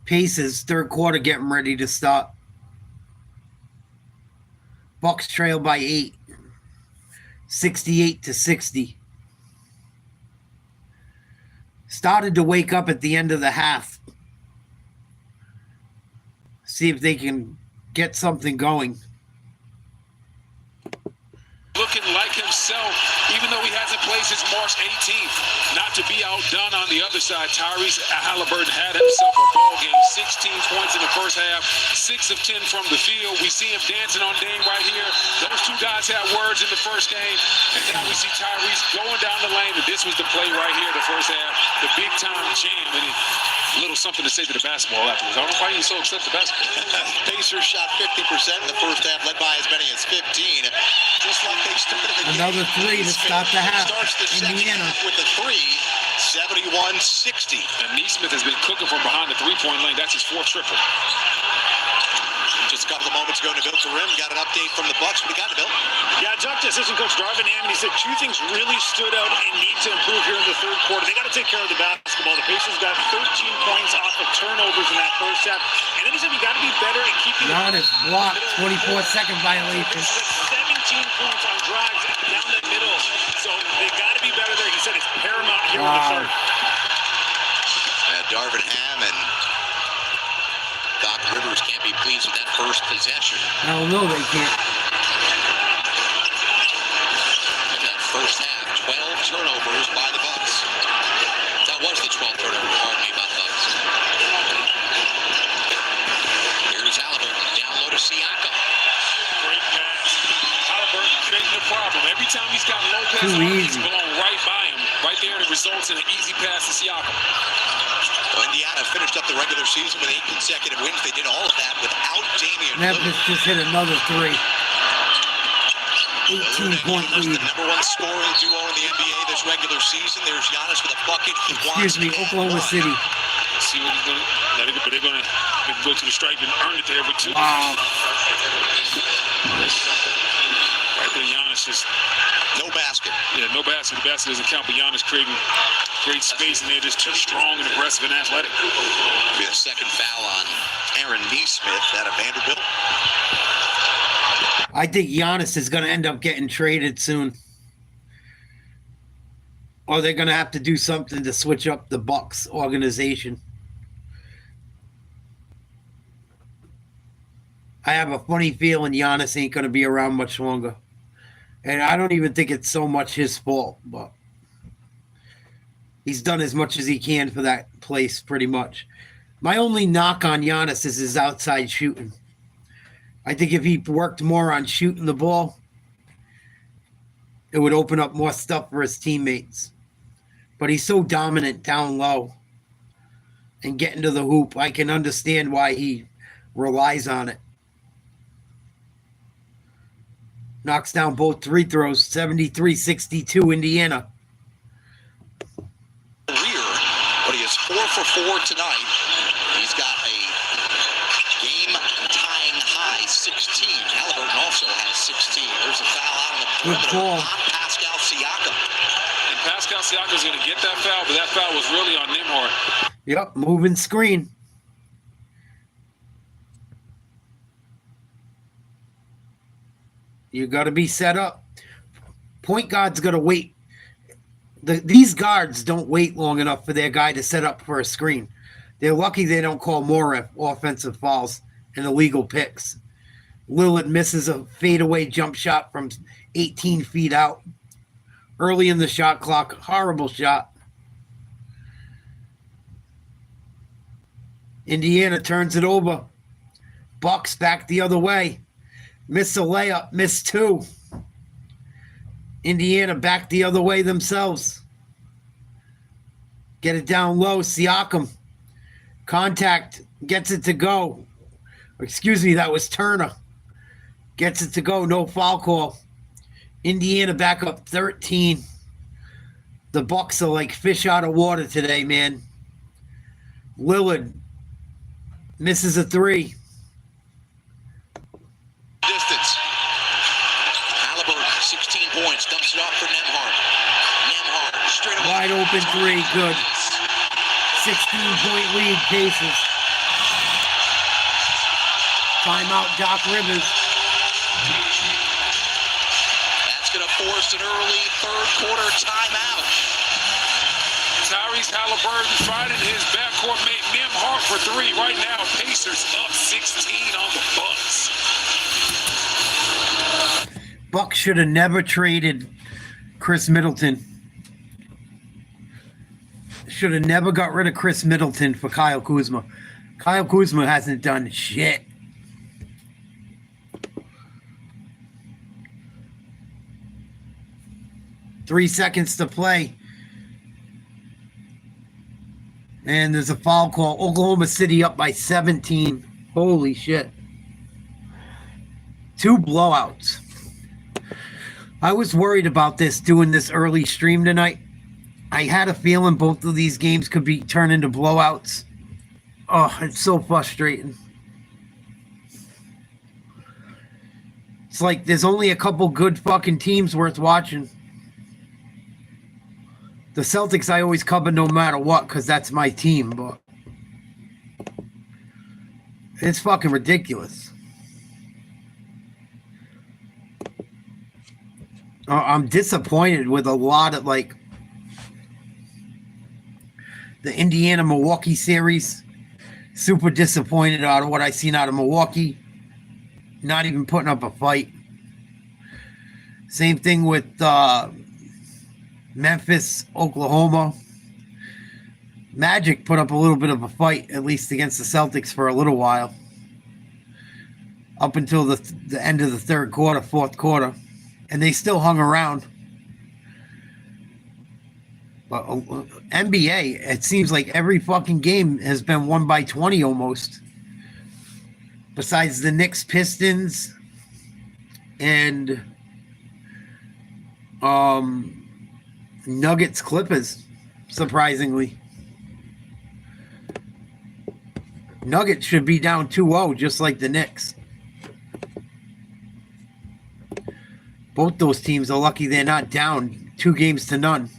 Pacers, third quarter getting ready to start. Bucks trail by 8. 68-60. Started to wake up at the end of the half. See if they can get something going. Looking like himself, even though he hasn't played since March 18th. Not to be outdone on the other side, Tyrese Halliburton had himself a ball game. 16 points in the first half, 6 of 10 from the field. We see him dancing on Dame right here. Those two guys had words in the first game. And now we see Tyrese going down the lane. And this was the play right here, the first half. The big-time jam. And a little something to say to the basketball afterwards. I don't know why you're so upset with the basketball. Pacers shot 50% in the first half, led by as many as 15. Just like they started the Another three to start the half. Starts the Indiana with a 3, 71-60. And Neesmith has been cooking from behind the three-point lane. That's his 4th triple. Just a couple of moments ago, Nabil Karim got an update from the Bucks. What do you got, Nabil? Yeah, I talked to assistant coach Darvin Ham, and he said 2 things really stood out and need to improve here in the third quarter. They got to take care of the basketball. The Pacers got 13 points off of turnovers in that first half. And then he said we got to be better at keeping Giannis blocked, 24-second violation. 17 points on drives down the middle. So they got to be better there. He said it's paramount here in the third. Darvin Ham and Doc Rivers can't be pleased with that first possession. Hell no, they can't. In that first half, 12 turnovers by the Bucks. That was the 12th turnover, pardon me, by the Bucks. Here's Halliburton, down low to Siakam. Great pass. Halliburton creating a problem. Every time he's got Lopez on, he's blown right by him. Right there, it results in an easy pass to Siakam. Well, Indiana finished up the regular season with 8 consecutive wins. They did all of that without Damian Memphis just hit another 3. 18-point lead. The number 1 scoring duo in the NBA this regular season. There's Giannis with a bucket. Excuse me, Oklahoma City. See what he's going to do. But they're going to go to the stripe and earn it there with 2. Wow. Right there, Giannis just... No basket. Yeah, no basket. The basket doesn't count, but Giannis creating great space, and they're just too strong and aggressive and athletic. Be a second foul on Aaron Neesmith out of Vanderbilt. I think Giannis is going to end up getting traded soon. Or they're going to have to do something to switch up the Bucks organization. I have a funny feeling Giannis ain't going to be around much longer. And I don't even think it's so much his fault, but he's done as much as he can for that place, pretty much. My only knock on Giannis is his outside shooting. I think if he worked more on shooting the ball, it would open up more stuff for his teammates. But he's so dominant down low and getting to the hoop. I can understand why he relies on it. Knocks down both free throws, 73-62 Indiana. But he is 4 for 4 tonight. He's got a game-tying high 16. Halliburton also has 16. There's a foul out on the perimeter on Pascal Siakam. And Pascal Siakam's going to get that foul, but that foul was really on Nembhard. Yep, moving screen. You got to be set up. Point guard's got to wait. These guards don't wait long enough for their guy to set up for a screen. They're lucky they don't call more offensive fouls and illegal picks. Lillard misses a fadeaway jump shot from 18 feet out. Early in the shot clock, horrible shot. Indiana turns it over. Bucks back the other way. Miss a layup, miss two. Indiana back the other way themselves. Get it down low, Siakam. Contact, gets it to go. Excuse me, that was Turner. Gets it to go, no foul call. Indiana back up 13. The Bucks are like fish out of water today, man. Lillard misses a three. Distance. Halliburton, 16 points, dumps it off for Nembhard. Nembhard, straight away. Wide open three, good. 16-point lead, Pacers. Timeout, Doc Rivers. That's going to force an early third quarter timeout. Tyrese Halliburton finding his backcourt mate Nembhard for three. Right now, Pacers up 16 on the Bucks. Bucks should have never traded Chris Middleton. Should have never got rid of Chris Middleton for Kyle Kuzma. Kyle Kuzma hasn't done shit. Three seconds to play. And there's a foul call. Oklahoma City up by 17. Holy shit. Two blowouts. I was worried about this doing this early stream tonight. I had a feeling both of these games could be turned into blowouts. Oh, it's so frustrating. It's like there's only a couple good fucking teams worth watching. The Celtics I always cover no matter what because that's my team, but it's fucking ridiculous. I'm disappointed with a lot of like the Indiana-Milwaukee series. Super disappointed out of what I seen out of Milwaukee. Not even putting up a fight. Same thing with Memphis, Oklahoma. Magic put up a little bit of a fight, at least against the Celtics for a little while. Up until the end of the third quarter, fourth quarter. And they still hung around. But NBA, it seems like every fucking game has been won by 20 almost. Besides the Knicks, Pistons, and Nuggets, Clippers, surprisingly. Nuggets should be down 2-0, just like the Knicks. Both those teams are lucky they're not down 2-0.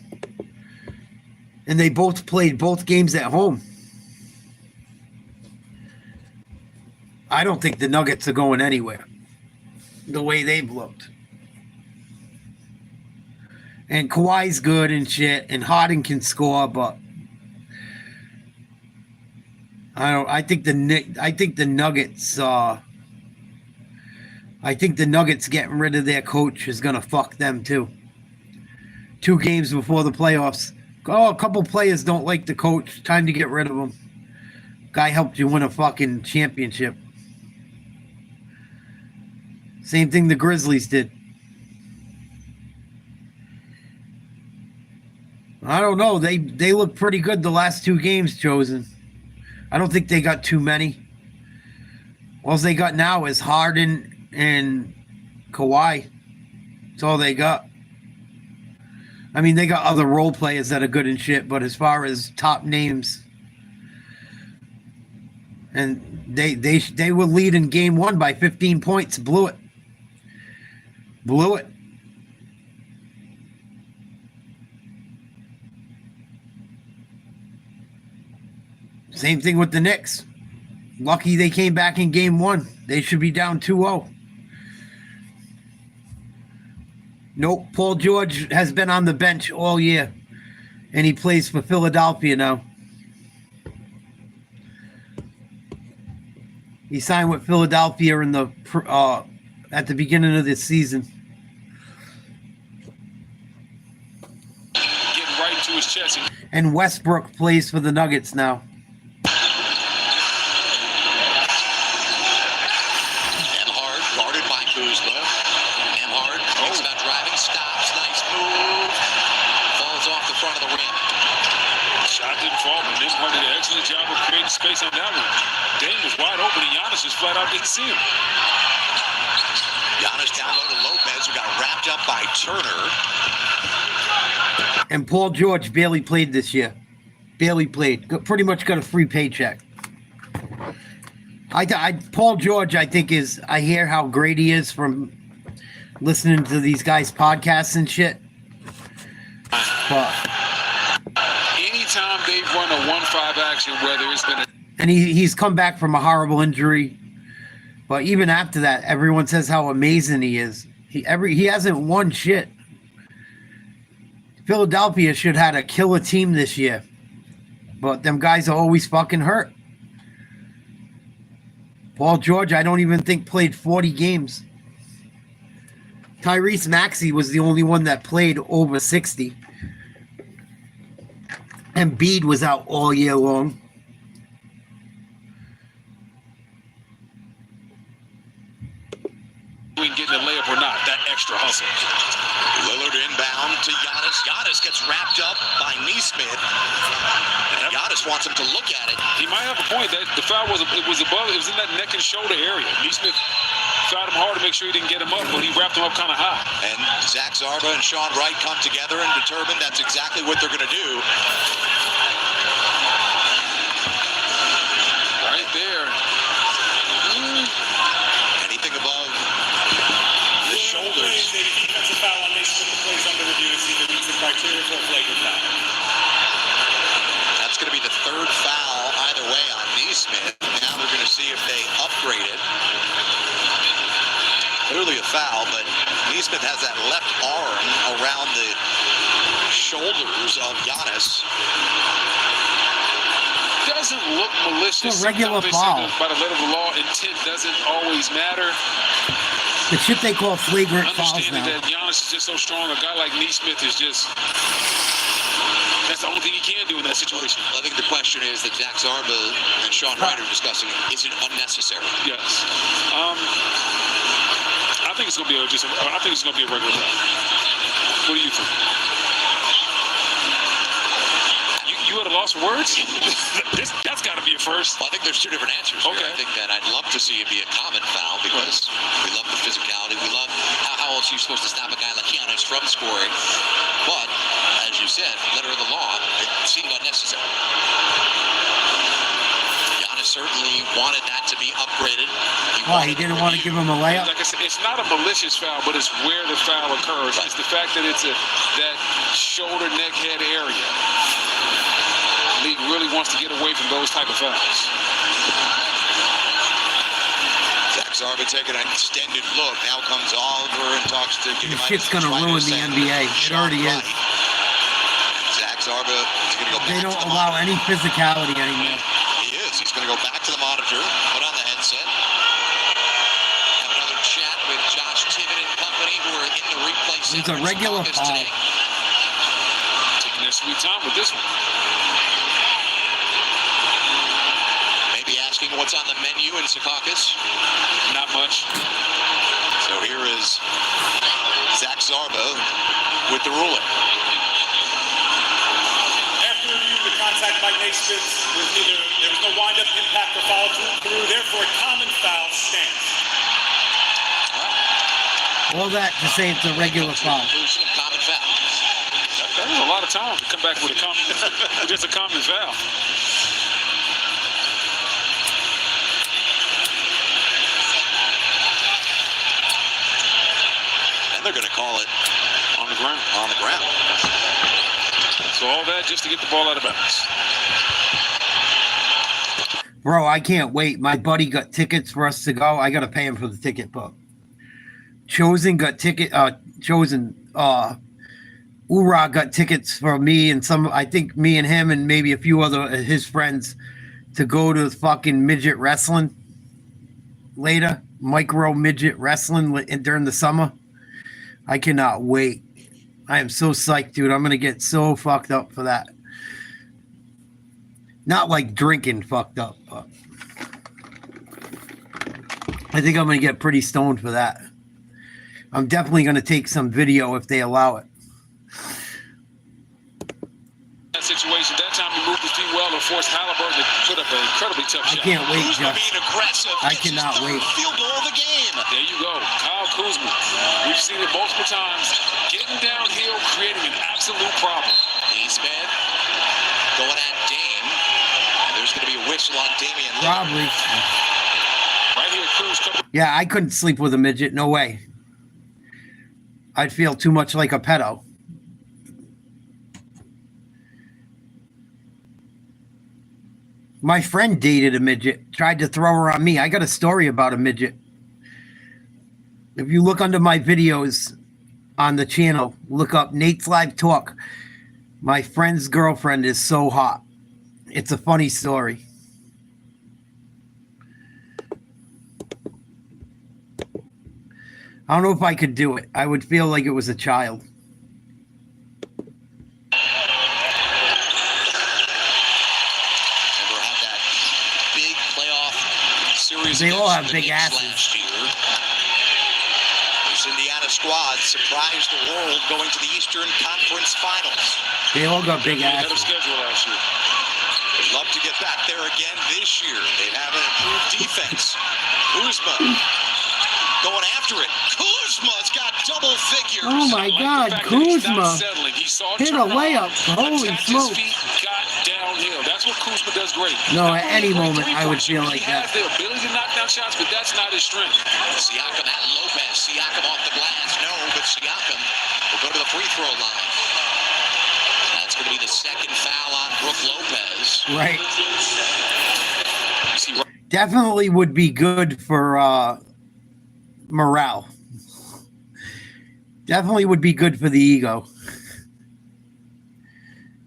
And they both played both games at home. I don't think the Nuggets are going anywhere. the way they've looked. And Kawhi's good and shit, and Harden can score, but I think the Nuggets. I think the Nuggets getting rid of their coach is gonna fuck them too. 2 games before the playoffs. Oh, a couple players don't like the coach. Time to get rid of him. Guy helped you win a fucking championship. Same thing the Grizzlies did. I don't know. They look pretty good the last 2 games chosen. I don't think they got too many. All they got now is Harden and Kawhi. That's all they got. I mean, they got other role players that are good and shit, but as far as top names, and they were leading game 1 by 15 points, blew it. Same thing with the Knicks. Lucky they came back in game 1. They should be down 2-0. Nope, Paul George has been on the bench all year, and he plays for Philadelphia now. He signed with Philadelphia in the at the beginning of this season. Getting right into his chest. And Westbrook plays for the Nuggets now. Job of creating space on that one. Dame was wide open, and Giannis just flat out didn't see him. Giannis down low to Lopez, who got wrapped up by Turner. And Paul George barely played this year. Barely played. Pretty much got a free paycheck. Paul George, I think, is... I hear how great he is from listening to these guys' podcasts and shit. But... anytime they've run a 1-5 action, whether it's been and he's come back from a horrible injury, but even after that, everyone says how amazing he is. He hasn't won shit. Philadelphia should have had a killer team this year, but them guys are always fucking hurt. Paul George, I don't even think played 40 games. Tyrese Maxey was the only one that played over 60. Embiid was out all year long. We can get in the layup or not, that extra hustle. Lillard inbound to Giannis. Giannis gets wrapped up by Nesmith. And Giannis wants him to look at it. He might have a point. That the foul was above. It was in that neck and shoulder area. Nesmith fouled him hard to make sure he didn't get him up, but he wrapped him up kind of high. And Zach Zarba and Sean Wright come together and determine that's exactly what they're going to do. Right there. Anything above the shoulders. A defensive foul on Nesmith that plays under review to see if it meets the criteria for a flagrant foul. That's going to be the 3rd foul either way on Nesmith. Now they're going to see if they upgrade it. Clearly a foul, but Nesmith has that left arm around the shoulders of Giannis. Doesn't look malicious. It's a regular foul. By the letter of the law, intent doesn't always matter. The shit they call flagrant fouls Understanding now. that Giannis is just so strong, a guy like Nesmith is just... that's the only thing he can do in that situation. I think the question is that Zach Zarba and Sean Wright are discussing, is it unnecessary? Yes. I think it's going to be a regular foul. What do you think? You at a loss for words? That's got to be a first. Well, I think there's 2 different answers here. I think that I'd love to see it be a common foul because we love the physicality. We love how else are you supposed to stop a guy like Giannis from scoring. But, as you said, letter of the law, it seemed unnecessary. Giannis certainly wanted that to be upgraded. He didn't want to give him a layup? Like I said, it's not a malicious foul, but it's where the foul occurs. Right. It's the fact that it's that shoulder, neck, head area. League really wants to get away from those type of fouls. Zach Zarba taking an extended look. Now comes Oliver and talks to This shit's going to ruin the NBA. It already is. Zach Zarba is going to go back. They don't allow any physicality anymore. He is. He's going to go back to the monitor, put on the headset. Have another chat with Josh Tibbett and company who are in the replay center. It's a regular foul. Taking their sweet time with this one. Maybe asking what's on the menu in Secaucus. Not much. So here is Zach Zarba with the ruling. After reviewing the contact by Naismith, there was no wind-up impact or follow through. Therefore, a common foul stands. All that to say it's a regular foul. Common foul. That was a lot of time to come back with just a common foul. And they're going to call it on the ground. On the ground. So all that just to get the ball out of bounds. Bro, I can't wait. My buddy got tickets for us to go. I got to pay him for the ticket, but Chosen got ticket. Ura got tickets for me and I think me and him and maybe a few other his friends to go to fucking midget wrestling later. Micro midget wrestling during the summer. I cannot wait. I am so psyched, dude. I'm going to get so fucked up for that. Not like drinking fucked up, but I think I'm going to get pretty stoned for that. I'm definitely going to take some video if they allow it. That situation, that time he moved his feet well and forced Halliburton to put up an incredibly tough shot. I can't wait, Kuzma Josh. being aggressive. I cannot wait. Field goal of the game. There you go. Kyle Kuzma. We've seen it multiple times. Getting downhill, creating an absolute problem. Eastman going at Dame. And there's going to be a whistle on Damian Lillard. Probably. Right here, Cruz. Yeah, I couldn't sleep with a midget. No way. I'd feel too much like a pedo. My friend dated a midget, tried to throw her on me. I got a story about a midget. If you look under my videos on the channel, look up Nate's Live Talk. My friend's girlfriend is so hot. It's a funny story. I don't know if I could do it. I would feel like it was a child. They all have big asses. Last year. This Indiana squad surprised the world going to the Eastern Conference Finals. They all got big asses. Better schedule last year. They'd love to get back there again this year. They'd have an improved defense. Kuzma going after it. Kuzma's got double figures. Oh my God, Kuzma hit a layup. Holy smoke. Downhill. That's what Kuzma does great. No, at any moment I would feel like that. He has the ability to knock down shots, but that's not his strength. Siakam at Lopez. Siakam off the glass. No, but Siakam will go to the free throw line. That's going to be the second foul on Brook Lopez. Right. Definitely would be good for morale. Definitely would be good for the ego.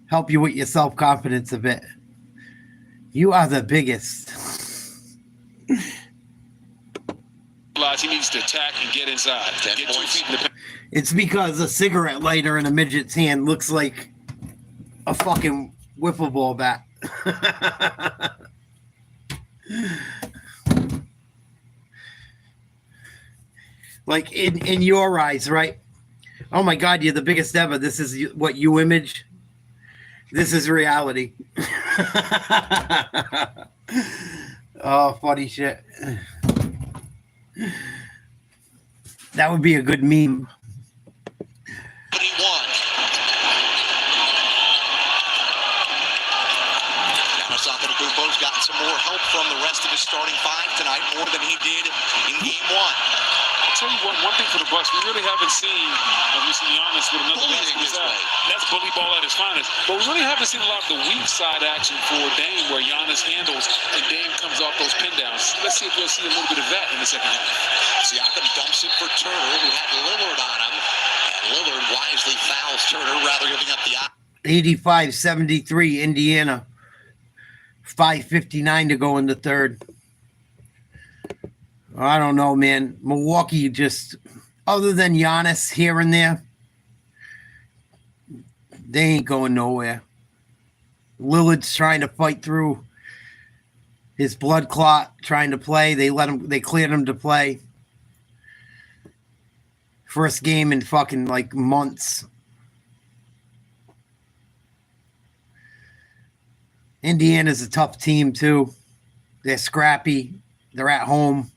Help you with your self-confidence a bit. You are the biggest. He needs to attack and get inside. Get 2 feet in the... It's because a cigarette lighter in a midget's hand looks like a fucking wiffle ball bat. Like in your eyes, right? Oh my God, you're the biggest ever. This is what you image. This is reality. Oh, funny shit. That would be a good meme. Antetokounmpo's gotten some more help from the rest of his starting five tonight, more than he did in game one. tell you one thing for the Bucks, we really haven't seen, we see Giannis with another Bullying his way. That's bully ball at its finest. But we really haven't seen a lot of the weak side action for Dame, where Giannis handles and Dame comes off those pin downs. Let's see if we'll see a little bit of that in the second half. Siakam dumps it for Turner, who had Lillard on him. And Lillard wisely fouls Turner, rather giving up the 85-73 Indiana. 5:59 to go in the third. I don't know, man. Milwaukee just, other than Giannis here and there, they ain't going nowhere. Lillard's trying to fight through his blood clot, trying to play. They cleared him to play. First game in fucking like months. Indiana's a tough team too. They're scrappy. They're at home.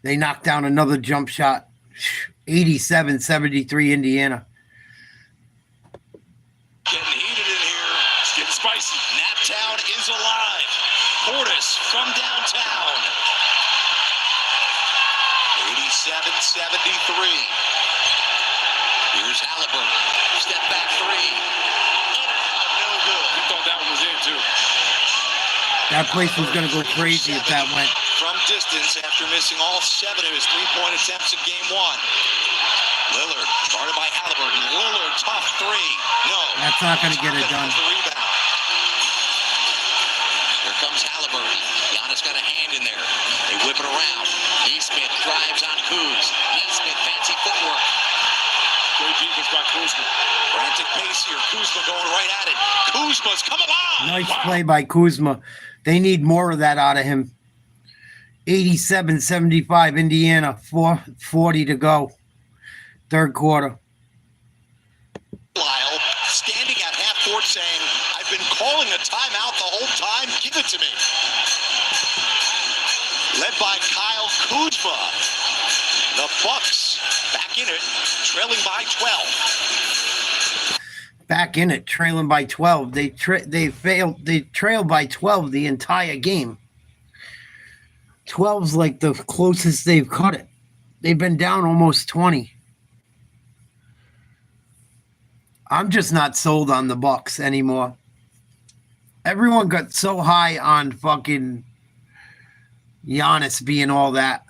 They knocked down another jump shot. 87-73 Indiana. Getting heated in here. It's getting spicy. Naptown is alive. Portis from downtown. 87-73. Here's Halliburton. Step back three. In and out, no good. We thought that one was in, too. That place was going to go crazy if that went. From distance after missing all 7 of his three-point attempts in game 1. Lillard, guarded by Halliburton. Lillard, tough three. No. That's not going to get it done. The rebound. Here comes Halliburton. Giannis got a hand in there. They whip it around. Nesmith drives on Kuz. Nesmith, fancy footwork. Great defense by Kuzma. Frantic pace here. Kuzma going right at it. Kuzma's coming on. Nice play by Kuzma. They need more of that out of him. 87-75 Indiana. 4:40 to go. Third quarter. Lyle standing at half court saying, I've been calling a timeout the whole time. Give it to me. Led by Kyle Kuzma. The Bucks back in it, trailing by 12. Back in it, trailing by 12. They trailed by 12 the entire game. 12's like the closest they've cut it. They've been down almost 20. I'm just not sold on the Bucks anymore. Everyone got so high on fucking Giannis being all that.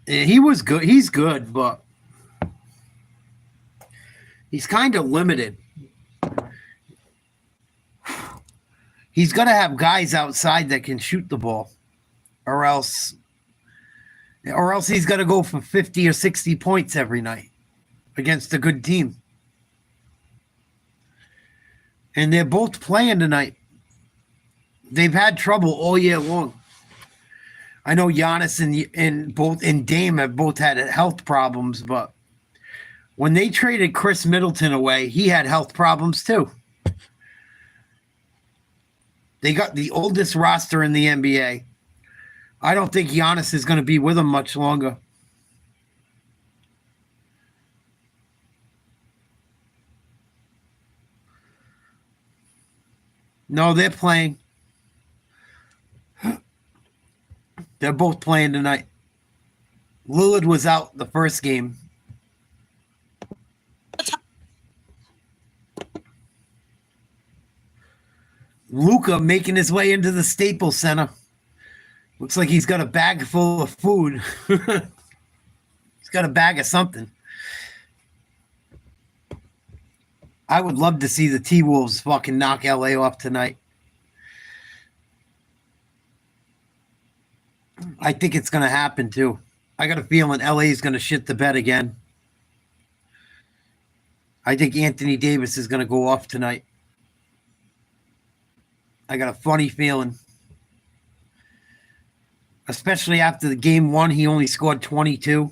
He was good. He's good, but he's kind of limited. He's got to have guys outside that can shoot the ball, or else he's got to go for 50 or 60 points every night against a good team. And they're both playing tonight. They've had trouble all year long. I know Giannis and Dame have both had health problems, but when they traded Chris Middleton away, he had health problems too. They got the oldest roster in the NBA. I don't think Giannis is going to be with them much longer. No, they're playing. They're both playing tonight. Lillard was out the first game. Luka making his way into the Staples Center. Looks like he's got a bag full of food. He's got a bag of something. I would love to see the T-Wolves fucking knock LA off tonight. I think it's going to happen too. I got a feeling LA is going to shit the bed again. I think Anthony Davis is going to go off tonight. I got a funny feeling. Especially after the game 1, he only scored 22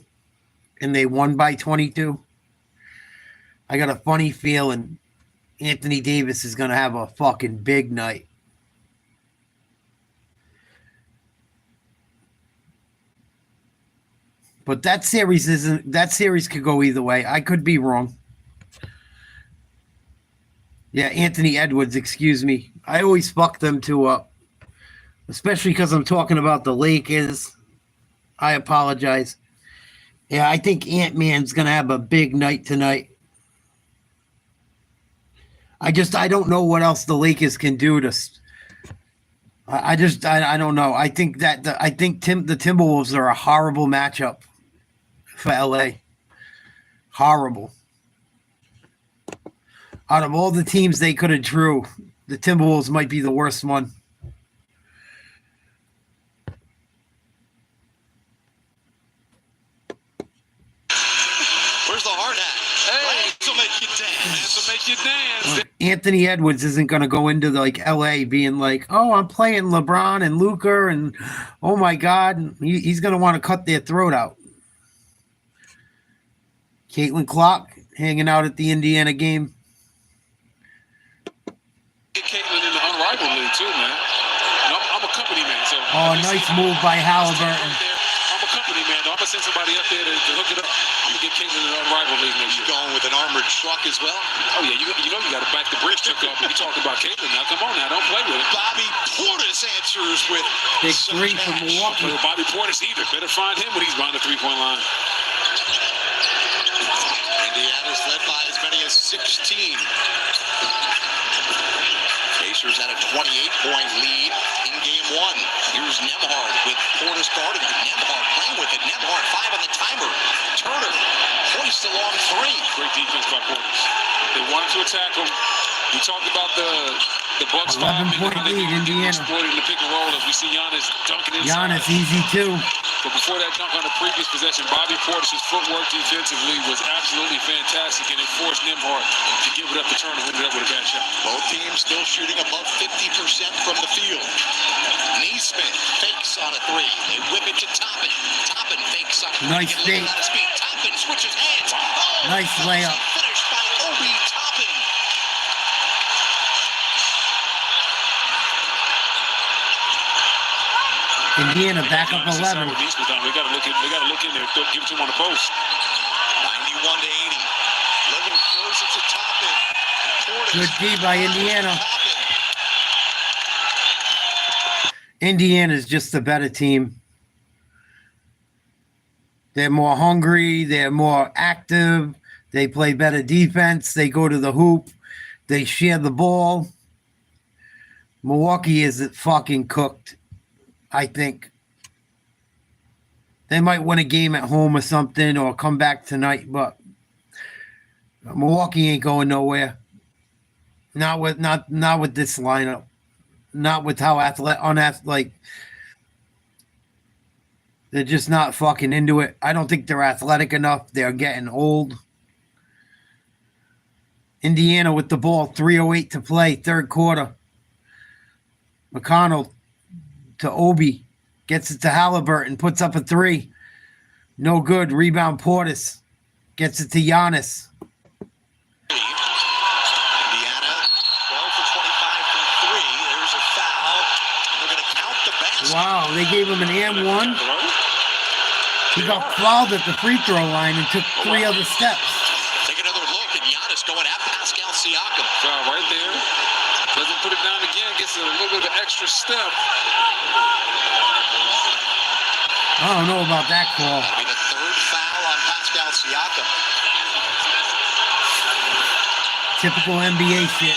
and they won by 22. I got a funny feeling Anthony Davis is going to have a fucking big night. But that series could go either way. I could be wrong. Yeah, Anthony Edwards, excuse me. I always fuck them two up. Especially because I'm talking about the Lakers. I apologize. Yeah, I think Ant-Man's going to have a big night tonight. I don't know what else the Lakers can do to. I don't know. I think the Timberwolves are a horrible matchup for LA. Horrible. Out of all the teams they could have drew, the Timberwolves might be the worst one. Where's the hard hat? Hey, this will make you dance. This will make you dance. Anthony Edwards isn't going to go into LA being like, oh, I'm playing LeBron and Luka, and oh my God, he's going to want to cut their throat out. Caitlin Clark hanging out at the Indiana game. Get Caitlin in the unrivaled league too, man. And I'm a company man, so. Oh, nice move by Halliburton. I'm a company man, though. I'm gonna send somebody up there to hook it up. I'm gonna get Caitlin in the unrivaled league next year. Going with an armored truck as well. Oh yeah, you know you got to back the bridge truck up. When you talking about Caitlin now, come on now, don't play with it. Bobby Portis answers with big three from Milwaukee. Bobby Portis either. Better find him when he's behind the three-point line. Indiana's led by as many as 16. Pacers had a 28-point lead in game one. Here's Nembhard with Portis guarding him. Nembhard playing with it. Nembhard 5 on the timer. Turner hoists a long three. Great defense by Portis. They wanted to attack him. We talked about the Bucks 11-point lead, Indiana. Exploiting the pick and roll as we see Giannis dunking inside. Giannis easy too. But before that dunk on the previous possession, Bobby Portis' footwork defensively was absolutely fantastic, and it forced Nembhard to give it up to Turner, who ended up with a bad shot. Both teams still shooting above 50% from the field. Neesmith fakes on a three. They whip it to Toppin. Toppin fakes on a three. Nice fake. Toppin switches hands. Nice layup. Finished by Obi Toppin. Indiana back up 11. We got to look in there. Give it to him on the post. 91 to 80. Lillard throws it to Toppin. Good D by Indiana. Indiana's just a better team. They're more hungry. They're more active. They play better defense. They go to the hoop. They share the ball. Milwaukee is fucking cooked, I think. They might win a game at home or something or come back tonight, but Milwaukee ain't going nowhere. Not with this lineup. Not with how like they're just not fucking into it. I don't think they're athletic enough. They're getting old. Indiana with the ball, 3:08 to play, third quarter. McConnell to Obi, gets it to Halliburton, puts up a three. No good. Rebound Portis. Gets it to Giannis. Indiana, 12 for 25 from three. There's a foul. They're going to count the basket. Wow, they gave him an and one. He got fouled at the free throw line and took 3 other steps. Take another look, and Giannis going at Pascal Siakam. Foul right there. Doesn't put it down again. Gets a little bit of an extra step. I don't know about that call. That'll be the third foul on Pascal Siakam. Typical NBA shit.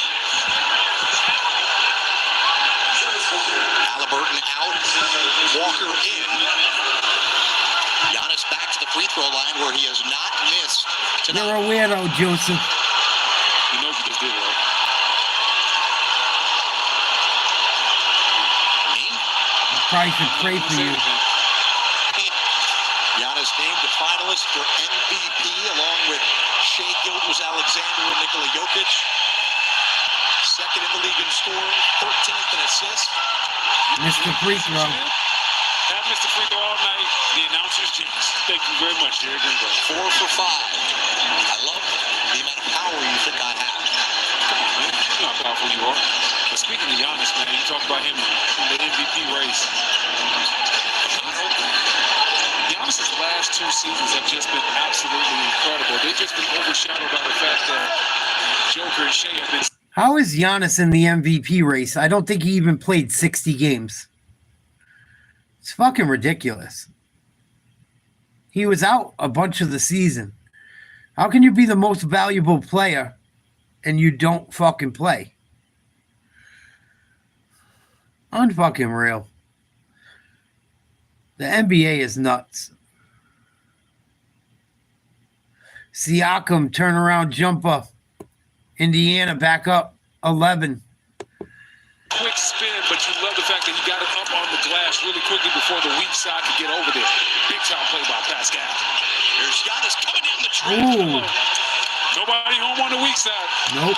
Halliburton out. Walker in. Giannis back to the free throw line where he has not missed tonight. You're a weirdo, Joseph. He knows what he did, right? Probably should pray for you. Giannis named the finalist for MVP along with Shai Gilgeous-Alexander and Nikola Jokic. Second in the league in scoring, 13th in assists. Mr. Free Throw. Have Mr. Free Throw all night. The announcer's jinx. Thank you very much, Jerry Greenberg. 4 for 5. I love the amount of power you think I have. Come on, man. You know how powerful you are. But speaking of Giannis, man, you talk about him in the MVP race. Giannis' last 2 seasons have just been absolutely incredible. They've just been overshadowed by the fact that Joker and Shai have been. How is Giannis in the MVP race? I don't think he even played 60 games. It's fucking ridiculous. He was out a bunch of the season. How can you be the most valuable player and you don't fucking play? Unfucking real. The NBA is nuts. Siakam turnaround jumper. Indiana back up 11. Quick spin, but you love the fact that he got it up on the glass really quickly before the weak side could get over there. Big time play by Pascal. Here's Giannis coming down the track. Ooh. Nobody home on the weak side. Nope.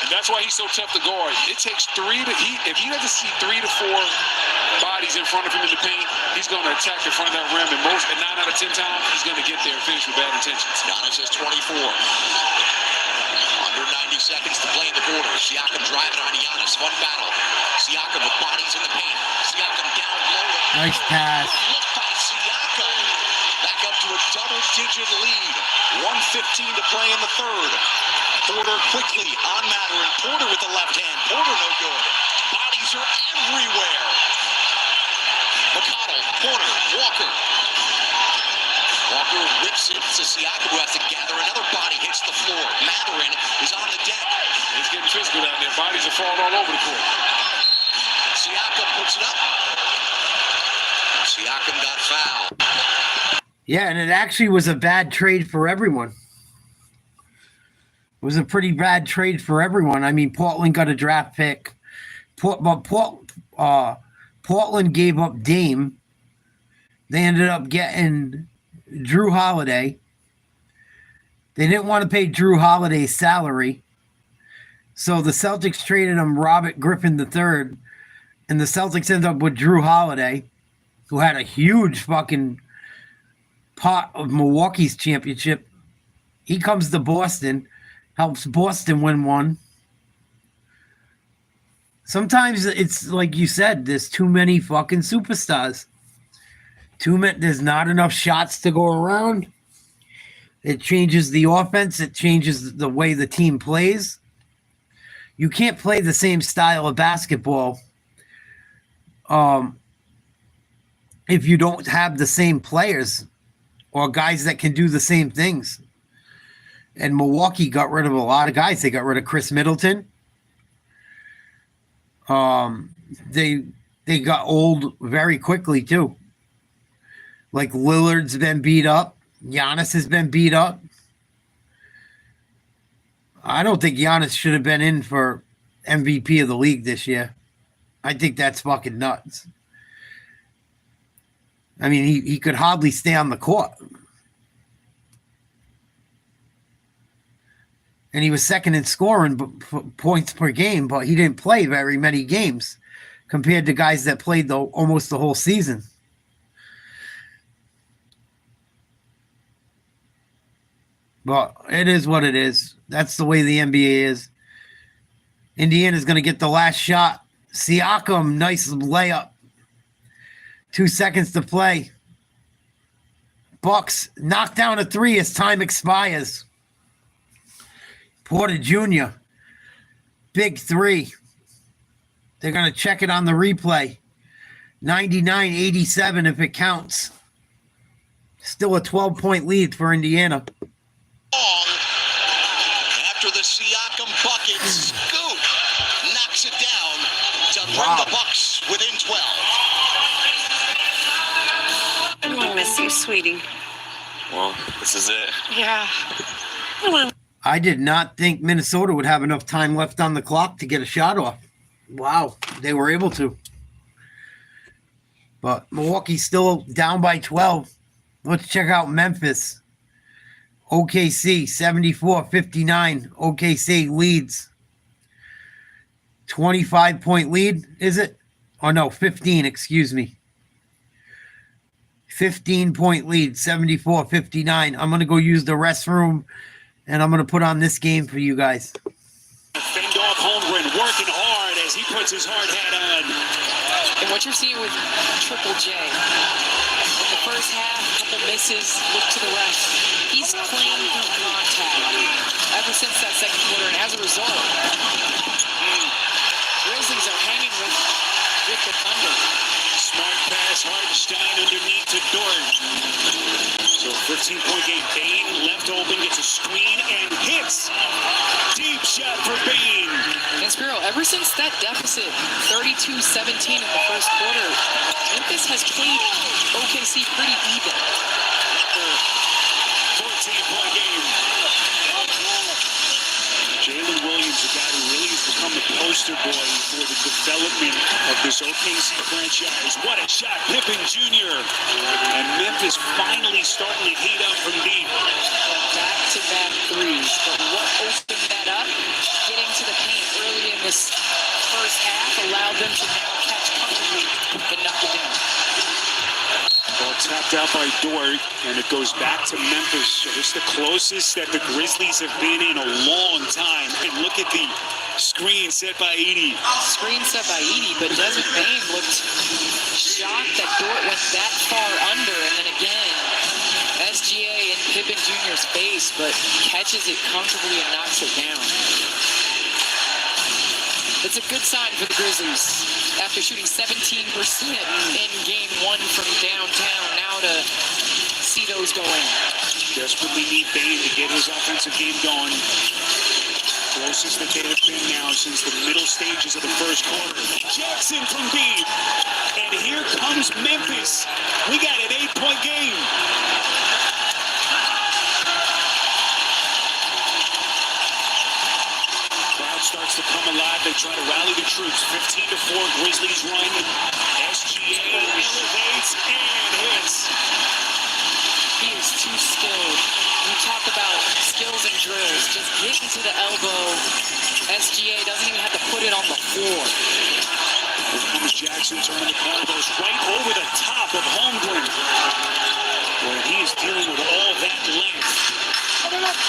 And that's why he's so tough to guard. It takes if he doesn't see 3 to 4 bodies in front of him in the paint, he's going to attack the front of that rim. And 9 out of 10 times, he's going to get there and finish with bad intentions. Giannis has 24. Under 90 seconds to play in the quarter. Siakam driving on Giannis. Fun battle. Siakam with bodies in the paint. Siakam down low. Nice pass. Look by Siakam. Back up to a double-digit lead. 1:15 to play in the third. Porter quickly on Mathurin. Porter with the left hand. Porter no good. Bodies are everywhere. McConnell, Porter, Walker. Walker rips it to Siakam, who has to gather another body, hits the floor. Mathurin is on the deck. He's getting physical down there. Bodies are falling all over the court. Siakam puts it up. Siakam got fouled. Yeah, and it actually was a bad trade for everyone. It was a pretty bad trade for everyone. I mean, Portland got a draft pick. Portland gave up Dame. They ended up getting Drew Holiday. They didn't want to pay Drew Holiday's salary. So the Celtics traded him Robert Griffin III. And the Celtics ended up with Drew Holiday, who had a huge fucking part of Milwaukee's championship. He comes to Boston, helps Boston win one. Sometimes it's like you said, there's too many fucking superstars. There's not enough shots to go around. It changes the offense. It changes the way the team plays. You can't play the same style of basketball if you don't have the same players or guys that can do the same things. And Milwaukee got rid of a lot of guys. They got rid of Chris Middleton. They got old very quickly too. Like Lillard's been beat up. Giannis has been beat up. I don't think Giannis should have been in for MVP of the league this year. I think that's fucking nuts. I mean, he could hardly stay on the court. And he was second in scoring points per game, but he didn't play very many games compared to guys that played almost the whole season. But it is what it is. That's the way the NBA is. Indiana's going to get the last shot. Siakam, nice layup. 2 seconds to play. Bucks knock down a three as time expires. Porter Jr. Big three. They're going to check it on the replay. 99-87 if it counts. Still a 12-point lead for Indiana. After the Siakam bucket, Scoop knocks it down to bring the Bucks within 12. I'm going to miss you, sweetie. Well, this is it. Yeah. I did not think Minnesota would have enough time left on the clock to get a shot off. Wow, they were able to. But Milwaukee's still down by 12. Let's check out Memphis. OKC, 74-59. OKC leads. 25-point lead, is it? Oh, no, 15, excuse me. 15-point lead, 74-59. I'm going to go use the restroom, and I'm going to put on this game for you guys. Fend off Holmgren, working hard as he puts his hard hat on. And what you're seeing with Triple J, in the first half, a couple misses, look to the rest. He's playing through contact ever since that second quarter, and as a result, Grizzlies are hanging with the Thunder. Smart pass, Hartenstein underneath to to Dort. So 15-point game. Bane left open, gets a screen, and hits. Deep shot for Bane. And Spiro, ever since that deficit, 32-17 in the first quarter, Memphis has played OKC pretty even. 14-point game. Jalen Williams, a guy who really has become the poster boy for the development of this OKC franchise. What a shot, Pippen Jr. And Memphis finally starting to heat up from deep. Back-to-back threes. But what opened that up? Getting to the paint early in this first half allowed them to now catch comfortably and knock it down. Ball tapped out by Dort, and it goes back to Memphis. So this is the closest that the Grizzlies have been in a long time. And look at the screen set by Edey. Screen set by Edey, but Desmond Bane looked shocked that Dort went that far under. And then again, SGA in Pippen Jr.'s face, but catches it comfortably and knocks it down. It's a good sign for the Grizzlies. After shooting 17% in game one from downtown, now to see those go in. Desperately need Bane to get his offensive game going. Closest that they have been now since the middle stages of the first quarter. Jackson from deep. And here comes Memphis. We got an 8-point game. Starts to come alive. They try to rally the troops. 15-4 Grizzlies run. SGA elevates and hits. He is too skilled. You talk about skills and drills. Just getting to the elbow. SGA doesn't even have to put it on the floor. Here comes Jackson turning the corner. Goes right over the top of Holmgren. Where he is dealing with all that length. Coming up.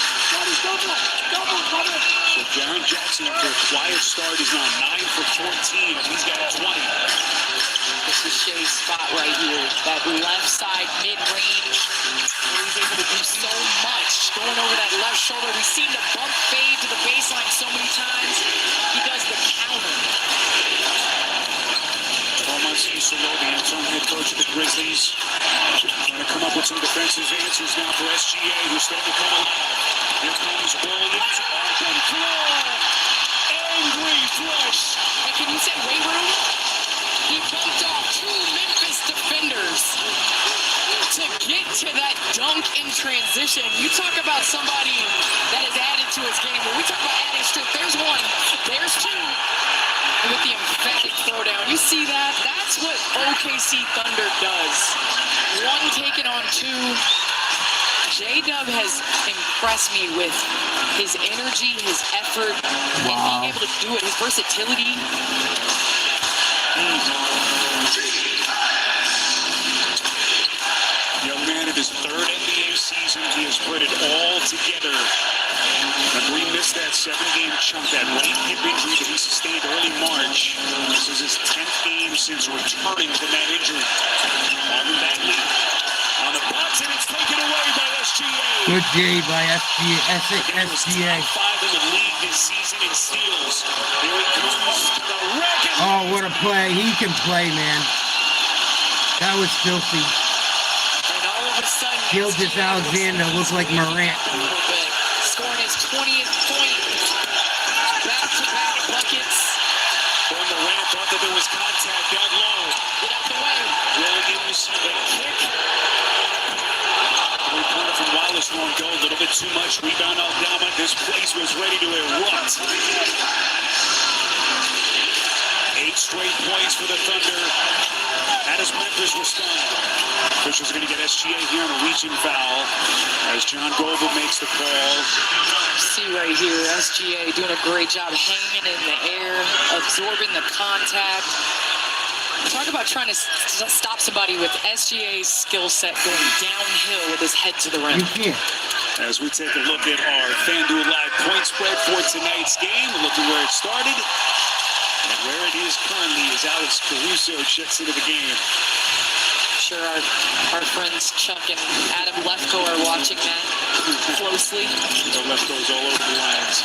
So Jaren Jackson, after a quiet start, is now 9 for 14, and he's got 20. This is Shea's spot right here. That left side mid-range, where he's able to do so much. Going over that left shoulder. We've seen the bump fade to the baseline so many times. He does the counter. Thomas Isolo, the interim head coach of the Grizzlies, trying to come up with some defensive answers now for SGA, who's starting to come alive. Here comes Williams on the floor. Angry flush. And can you say weight room? He bumped off 2 Memphis defenders to get to that dunk in transition. You talk about somebody that has added to his game. When we talk about adding strength, there's 1, there's 2. With the emphatic throwdown. You see that? That's what OKC Thunder does. 1 taken on 2. J-Dub has impressed me with his energy, his effort, and being able to do it, his versatility. Young man in his 3rd NBA season, he has put it all together. Remember, he missed that 7-game chunk, that right hip injury that he sustained early March. This is his 10th game since returning from that injury. Marvin Bagley on the box, and it's taken away by SGA. Good J by SGA. 5 in the league this season in steals. Here he comes to the racket. Oh, what a play. He can play, man. That was filthy. And all of a sudden, Gilgis Alexander looks like Morant. Scoring his 20th point. Back-to-back buckets. From the ramp, thought that there was contact down low. Get out the way. Williams, a kick. Three-pointer from Wallace won't go. A little bit too much. Rebound Aldama. This place was ready to erupt. 8 straight points for the Thunder. How does Memphis respond? Officials are going to get SGA here on a reaching foul as John Goble makes the call. See right here, SGA doing a great job hanging in the air, absorbing the contact. Talk about trying to stop somebody with SGA's skill set going downhill with his head to the rim. You can't. As we take a look at our FanDuel Live point spread for tonight's game, look at where it started. And where it is currently as Alex Caruso checks into the game. Sure, our friends Chuck and Adam Lefko are watching that closely. The Lefko's all over the lines.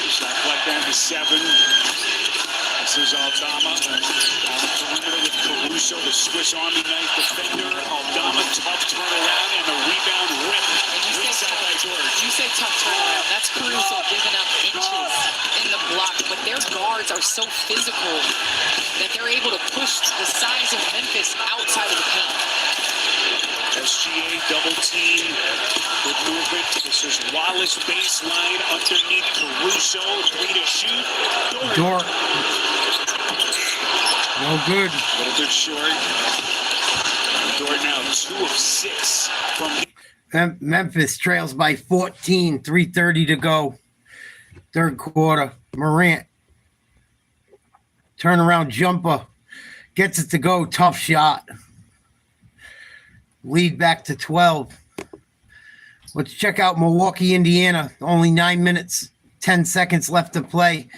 Shot clock down to 7. This is Aldama on the perimeter with Caruso, the Swiss Army knife defender. Aldama, tough turnaround, and the rebound rip. You say tough turnaround. That's Caruso giving up inches in the block, but their guards are so physical that they're able to push the size of Memphis outside of the paint. SGA double team. Good movement. This is Wallace baseline underneath Caruso. 3 to shoot. Dort. No good. A little bit short. Dort now 2 of 6 from Memphis trails by 14, 3:30 to go. Third quarter. Morant. Turnaround jumper. Gets it to go. Tough shot. Lead back to 12. Let's check out Milwaukee, Indiana. Only 9 minutes, 10 seconds left to play.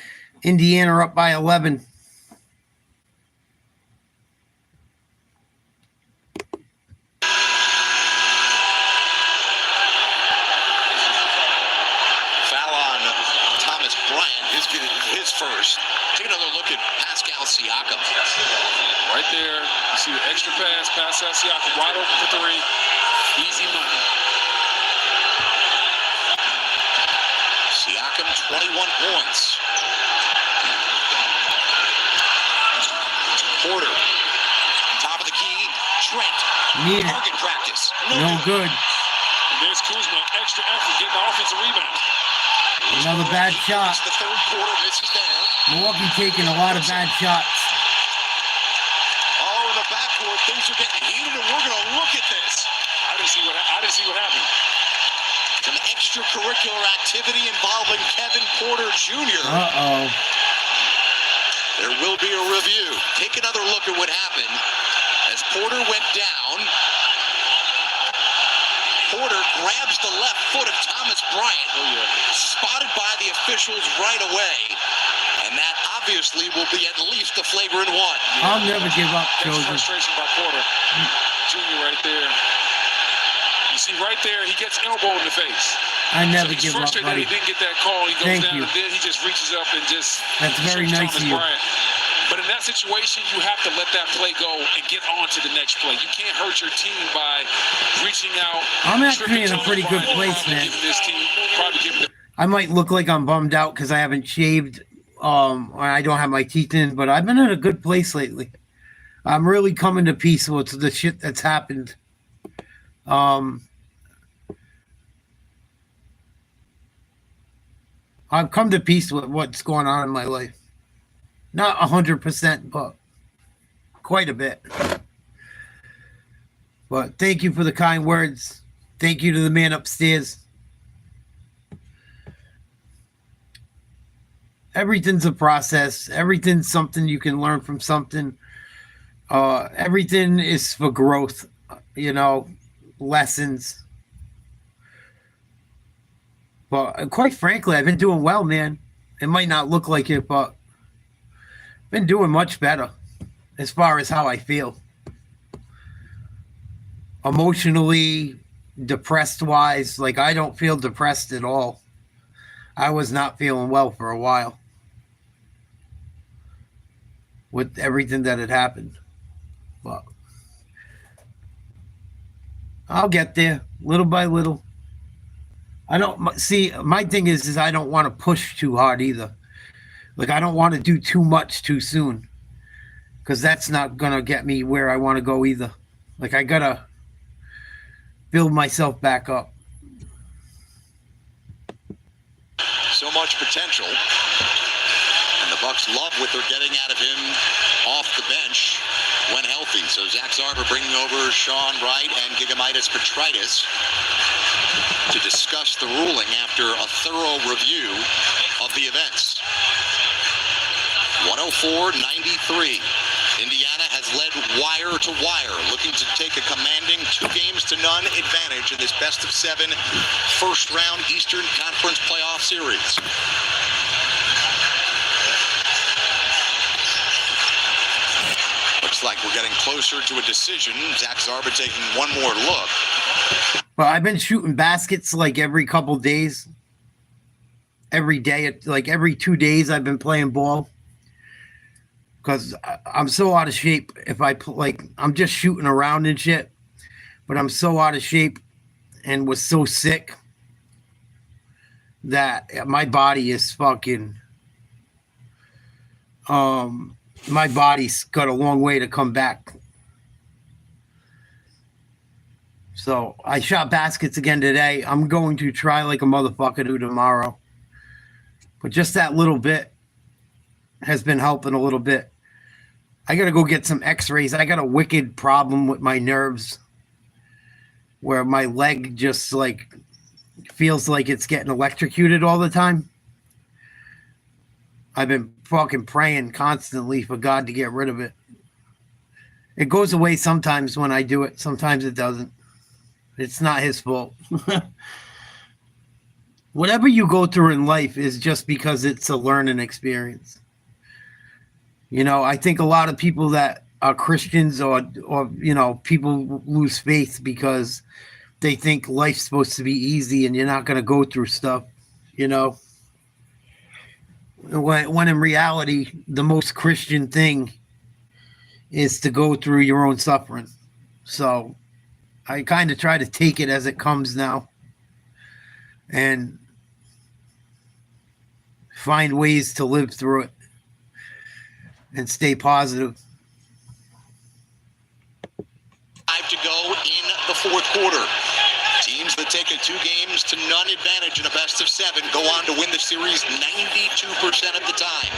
Indiana up by 11. Foul on Thomas Bryant. His first. Take another look at Pascal Siakam. Right there, you see the extra pass that Siakam, wide open for 3. Easy money. Siakam, 21 points. Porter, top of the key. Trent, target practice. No good. And there's Kuzma, extra effort, getting the offensive rebound. Another bad shot. The third quarter misses there. Milwaukee taking a lot of bad shots. Oh, in the backcourt, things are getting heated, and we're going to look at this. I didn't see what happened. An extracurricular activity involving Kevin Porter Jr. Uh-oh. There will be a review. Take another look at what happened as Porter went down. Porter grabs the left foot of Thomas Bryant, spotted by the officials right away. And that obviously will be at least a flavor in one. I'll never give up, That's children. frustration by Porter. Junior right there. You see right there, he gets elbowed in the face. I never so he's give up, frustrated that buddy. he didn't get that call. He goes Thank down you. and then he just reaches up and just That's very shoots nice Thomas of you. Bryant. But in that situation, you have to let that play go and get on to the next play. You can't hurt your team by reaching out. I'm actually in a pretty good place, man. I might look like I'm bummed out because I haven't shaved or I don't have my teeth in, but I've been in a good place lately. I'm really coming to peace with the shit that's happened. I've come to peace with what's going on in my life. Not 100%, but quite a bit. But thank you for the kind words. Thank you to the man upstairs. Everything's a process. Everything's something you can learn from something. Everything is for growth, lessons. But quite frankly, I've been doing well, man. It might not look like it, but I've been doing much better as far as how I feel. Emotionally, depressed-wise, I don't feel depressed at all. I was not feeling well for a while with everything that had happened. But I'll get there little by little. My thing is I don't want to push too hard either. I don't want to do too much too soon because that's not going to get me where I want to go either. I got to build myself back up. So much potential. And the Bucks love what they're getting out of him off the bench when healthy. So Zach Zarber bringing over Sean Wright and Gigamitis Petritis to discuss the ruling after a thorough review of the events. 104-93. Indiana has led wire to wire, looking to take a commanding 2-0 advantage in this best-of-7 first-round Eastern Conference playoff series. Looks like we're getting closer to a decision. Zach Zarba taking one more look. Well, I've been shooting baskets every couple days. Every day, every 2 days I've been playing ball. because I'm so out of shape. If I I'm just shooting around and shit, but I'm so out of shape and was so sick that my body is fucking. My body's got a long way to come back. So I shot baskets again today. I'm going to try like a motherfucker to tomorrow. But just that little bit has been helping a little bit. I got to go get some x-rays. I got a wicked problem with my nerves where my leg just like feels like it's getting electrocuted all the time. I've been fucking praying constantly for God to get rid of it. It goes away sometimes when I do it. Sometimes it doesn't. It's not his fault. Whatever you go through in life is just because it's a learning experience. You know, I think a lot of people that are Christians or you know, people lose faith because they think life's supposed to be easy and you're not going to go through stuff, you know. When in reality, the most Christian thing is to go through your own suffering. So I kind of try to take it as it comes now and find ways to live through it and stay positive. 5 to go in the fourth quarter. Teams that take a 2 games to none advantage in a best of 7 go on to win the series 92% of the time.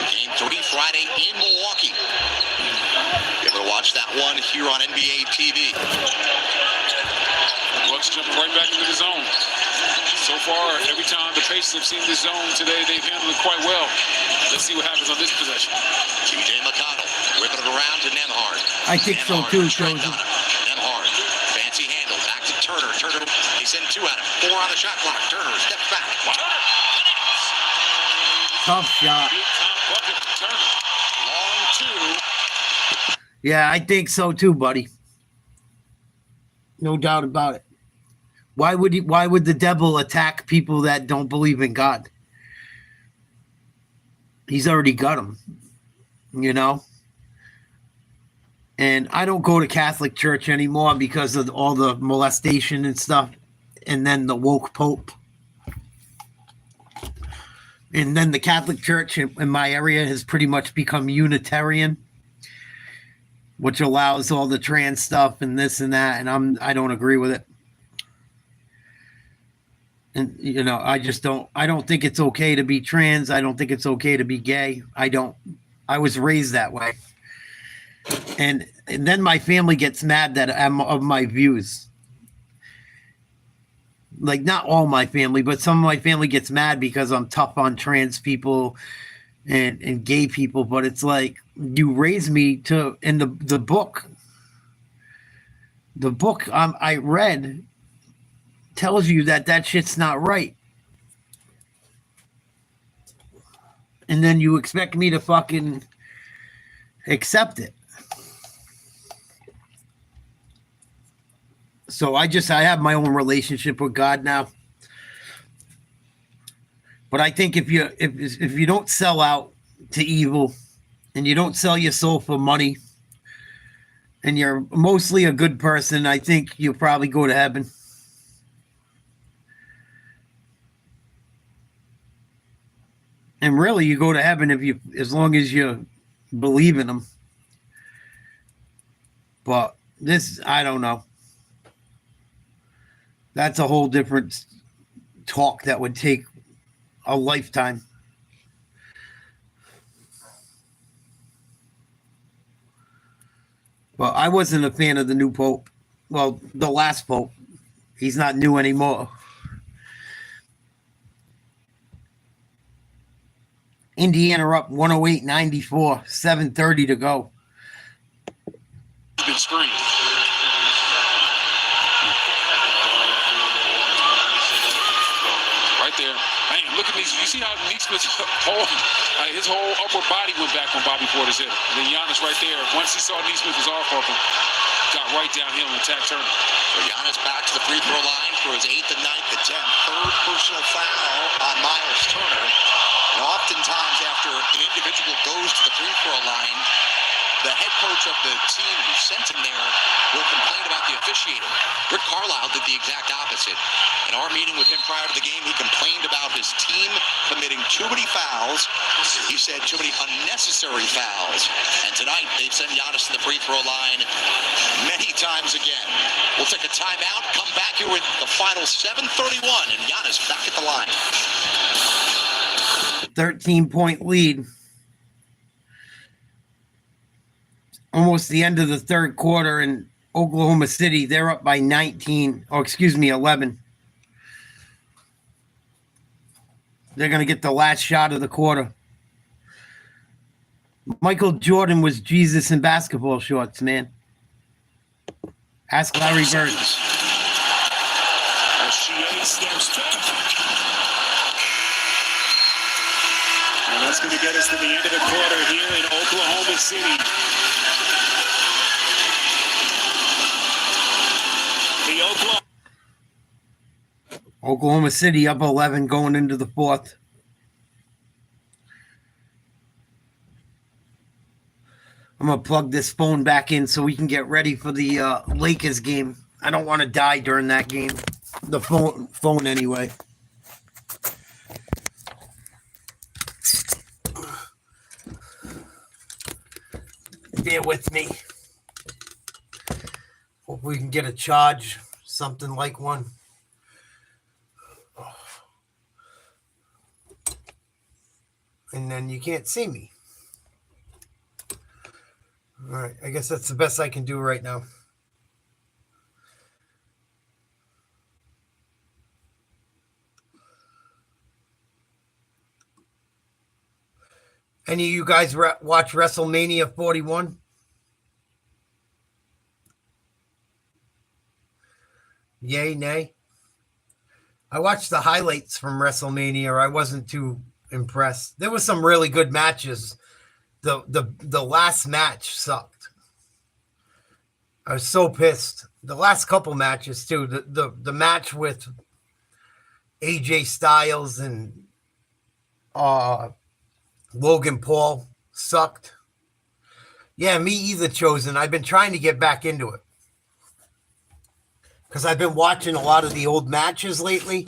Game 3 Friday in Milwaukee. Be able to watch that one here on NBA TV. Bucks jumping right back into the zone. So far, every time the Pacers have seen this zone today, they've handled it quite well. Let's see what happens on this possession. TJ McConnell whipping it around to Nembhard. I think so too, Josie. Nembhard, fancy handle, back to Turner. Turner, he sent 2 at him. 4 on the shot clock. Turner steps back. Tough shot. Long 2. Yeah, I think so too, buddy. No doubt about it. Why would the devil attack people that don't believe in God? He's already got them, you know? And I don't go to Catholic church anymore because of all the molestation and stuff. And then the woke Pope. And then the Catholic church in my area has pretty much become Unitarian, which allows all the trans stuff and this and that. And I don't agree with it. And, you know, I don't think it's okay to be trans. I don't think it's okay to be gay. I was raised that way. And then my family gets mad that I'm of my views. Like, not all my family, but some of my family gets mad because I'm tough on trans people and gay people. But it's like, you raised me to, in the book. The book I read tells you that shit's not right. And then you expect me to fucking accept it. So I have my own relationship with God now. But I think if you don't sell out to evil and you don't sell your soul for money and you're mostly a good person, I think you'll probably go to heaven. And really, you go to heaven as long as you believe in them. But this, I don't know. That's a whole different talk that would take a lifetime. But I wasn't a fan of the new Pope. Well, the last Pope. He's not new anymore. Indiana up 108-94, 7:30 to go. Been screened. Right there. Man, look at these. You see how Neesmith's his whole upper body went back when Bobby Porter's hit him. And then Giannis right there, once he saw Neesmith was off of him, got right downhill and attacked Turner. So Giannis back to the free throw line for his 8th and 9th attempt. 3rd personal foul on Miles Turner. And oftentimes after after an individual goes to the free throw line, the head coach of the team who sent him there will complain about the officiating. Rick Carlisle did the exact opposite. In our meeting with him prior to the game, he complained about his team committing too many fouls. He said too many unnecessary fouls. And tonight, they send Giannis to the free throw line many times again. We'll take a timeout, come back here with the final 7:31, and Giannis back at the line. 13-point lead. Almost the end of the third quarter in Oklahoma City. They're up by 11. They're going to get the last shot of the quarter. Michael Jordan was Jesus in basketball shorts, man. Ask Larry Bird. And that's going to get us to the end of the quarter here in Oklahoma City. Oklahoma City up 11 going into the fourth. I'm going to plug this phone back in so we can get ready for the Lakers game. I don't want to die during that game. The phone anyway. Bear with me. Hope we can get a charge, something like one. And then you can't see me. All right, I guess that's the best I can do right now. Any of you guys watch WrestleMania 41? Yay, nay? I watched the highlights from WrestleMania. I wasn't too impressed. There was some really good matches. The last match sucked. I was so pissed. The last couple matches too. The match with AJ Styles and Logan Paul sucked. Yeah, me either, Chosen. I've been trying to get back into it because I've been watching a lot of the old matches lately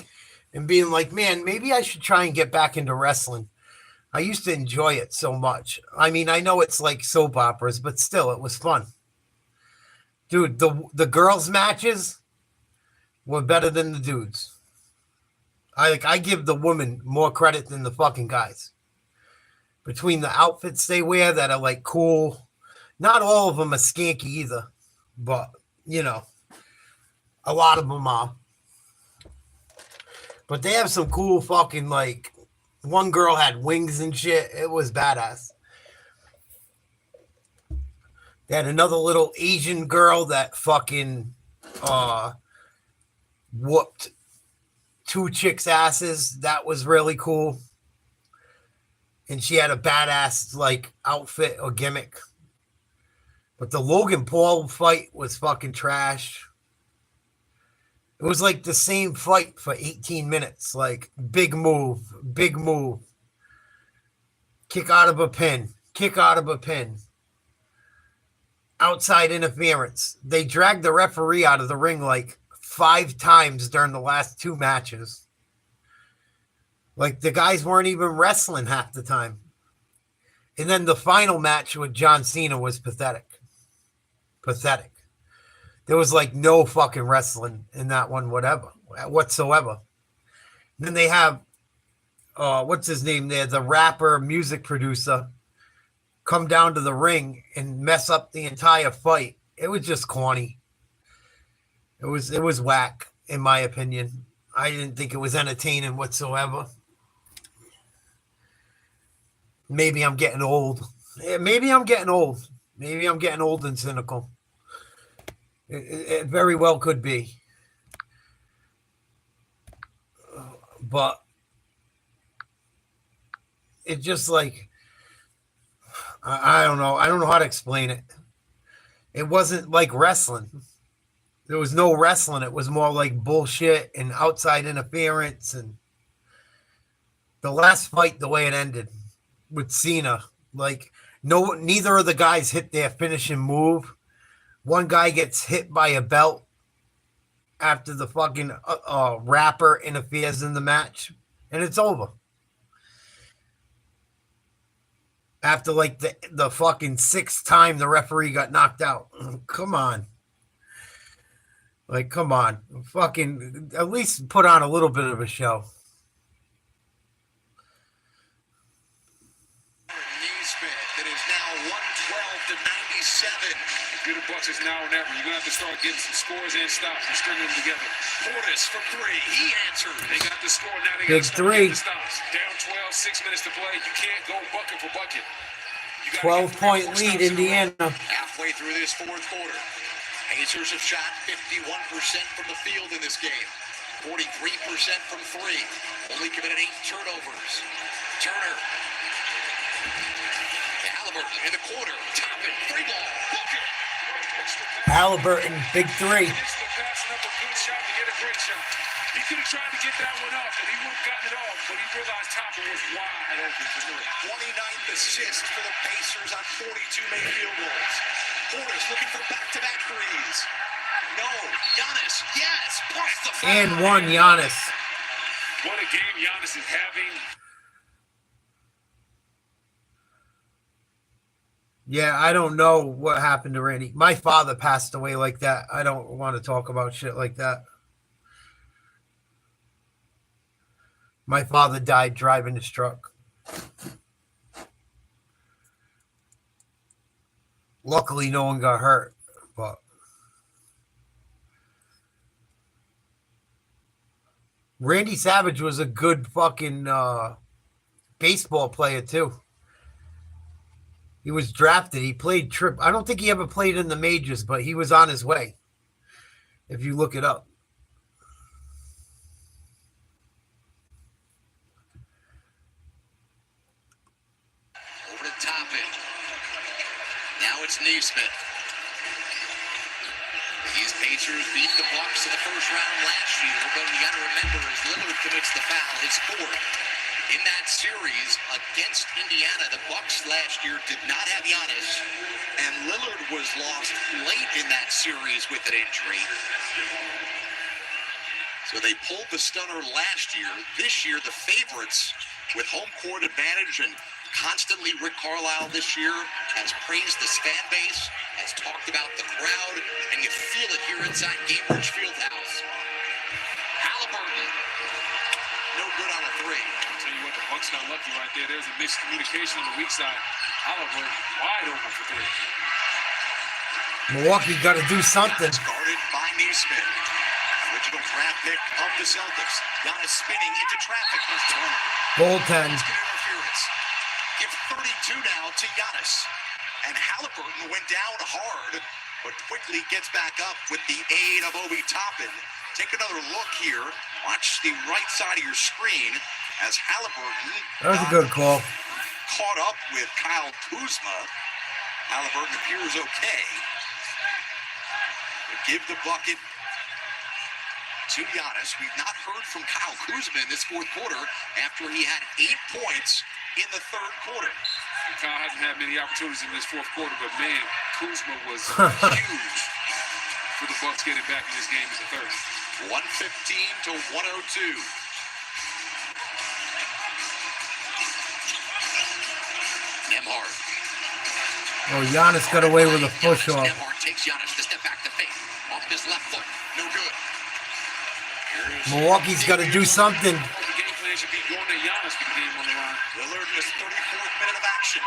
and being like, man, maybe I should try and get back into wrestling. I used to enjoy it so much. I mean, I know it's like soap operas, but still, it was fun. Dude, the girls' matches were better than the dudes. I give the women more credit than the fucking guys. Between the outfits they wear that are like cool. Not all of them are skanky either, but, you know, a lot of them are. But they have some cool fucking, like, one girl had wings and shit. It was badass. They had another little Asian girl that fucking whooped two chicks' asses. That was really cool. And she had a badass, like, outfit or gimmick. But the Logan Paul fight was fucking trash. It was like the same fight for 18 minutes. Like, big move. Kick out of a pin. Outside interference. They dragged the referee out of the ring like 5 times during the last 2 matches. Like, the guys weren't even wrestling half the time. And then the final match with John Cena was pathetic. There was like no fucking wrestling in that one, whatsoever. And then they have, what's his name there? The rapper, music producer, come down to the ring and mess up the entire fight. It was just corny. It was whack, in my opinion. I didn't think it was entertaining whatsoever. Maybe I'm getting old. Maybe I'm getting old and cynical. It very well could be. But it just like, I don't know. I don't know how to explain it. It wasn't like wrestling. There was no wrestling. It was more like bullshit and outside interference. And the last fight, the way it ended, with Cena. Like, neither of the guys hit their finishing move. One guy gets hit by a belt after the fucking rapper interferes in the match, and it's over. After like the fucking sixth time the referee got knocked out. Come on. Like, come on. Fucking at least put on a little bit of a show. It is now 112-97. Good Bucks is now or never. You're going to have to start getting some scores and stops and stringing them together. Portis for three. He answered. They got the score. Now they Big got to start three. getting the stops. Down 12, 6 minutes to play. You can't go bucket for bucket. 12-point lead, Indiana. Halfway through this fourth quarter, Pacers have shot 51% from the field in this game. 43% from three. Only committed 8 turnovers. Turner. Halliburton in the corner. Toppin. Free ball. Bucket. Halliburton, big three. He could have tried to get that one off, and he would have gotten it off, but he realized Toppin was wide open for three. 29th assist for the Pacers on 42 made field goals. Portis looking for back-to-back threes. No. Giannis. Yes. Plus the foul. And one, Giannis. What a game Giannis is having. Yeah, I don't know what happened to Randy. My father passed away like that. I don't want to talk about shit like that. My father died driving his truck. Luckily, no one got hurt, but Randy Savage was a good fucking baseball player, too. He was drafted. He played I don't think he ever played in the majors, but he was on his way. If you look it up. Over to Toppin. Now it's Neesmith. These Pacers beat the Bucks in the first round last year, but you got to remember as Lillard commits the foul, his fourth. In that series against Indiana, the Bucks last year did not have Giannis, and Lillard was lost late in that series with an injury. So they pulled the stunner last year. This year, the favorites with home court advantage, and constantly Rick Carlisle this year has praised this fan base, has talked about the crowd, and you feel it here inside Gainbridge Fieldhouse. Halliburton, no good on a three. Tell you what, the Bucks got lucky right there. There's a miscommunication on the weak side. Halliburton wide open for three. Milwaukee got to do something. Guarded by Neesmith. Original draft pick of the Celtics. Giannis spinning into traffic. Goaltend. Interference. Give 32 now to Giannis. And Halliburton went down hard, but quickly gets back up with the aid of Obi Toppin. Take another look here. Watch the right side of your screen as Halliburton. That was a good call. Caught up with Kyle Kuzma. Halliburton appears okay. But give the bucket to Giannis. We've not heard from Kyle Kuzma in this fourth quarter after he had 8 points in the third quarter. Kyle hasn't had many opportunities in this fourth quarter, but man, Kuzma was huge for the Bucks getting back in this game in the third. 115 to 102. Nembhard. Oh, Giannis got away with a push-off. Nembhard takes Giannis to step back to fake. Off his left foot. No good. Milwaukee's got to do something. The game plan should be going to Giannis for the game on the line. Lillard in his 34th minute of action.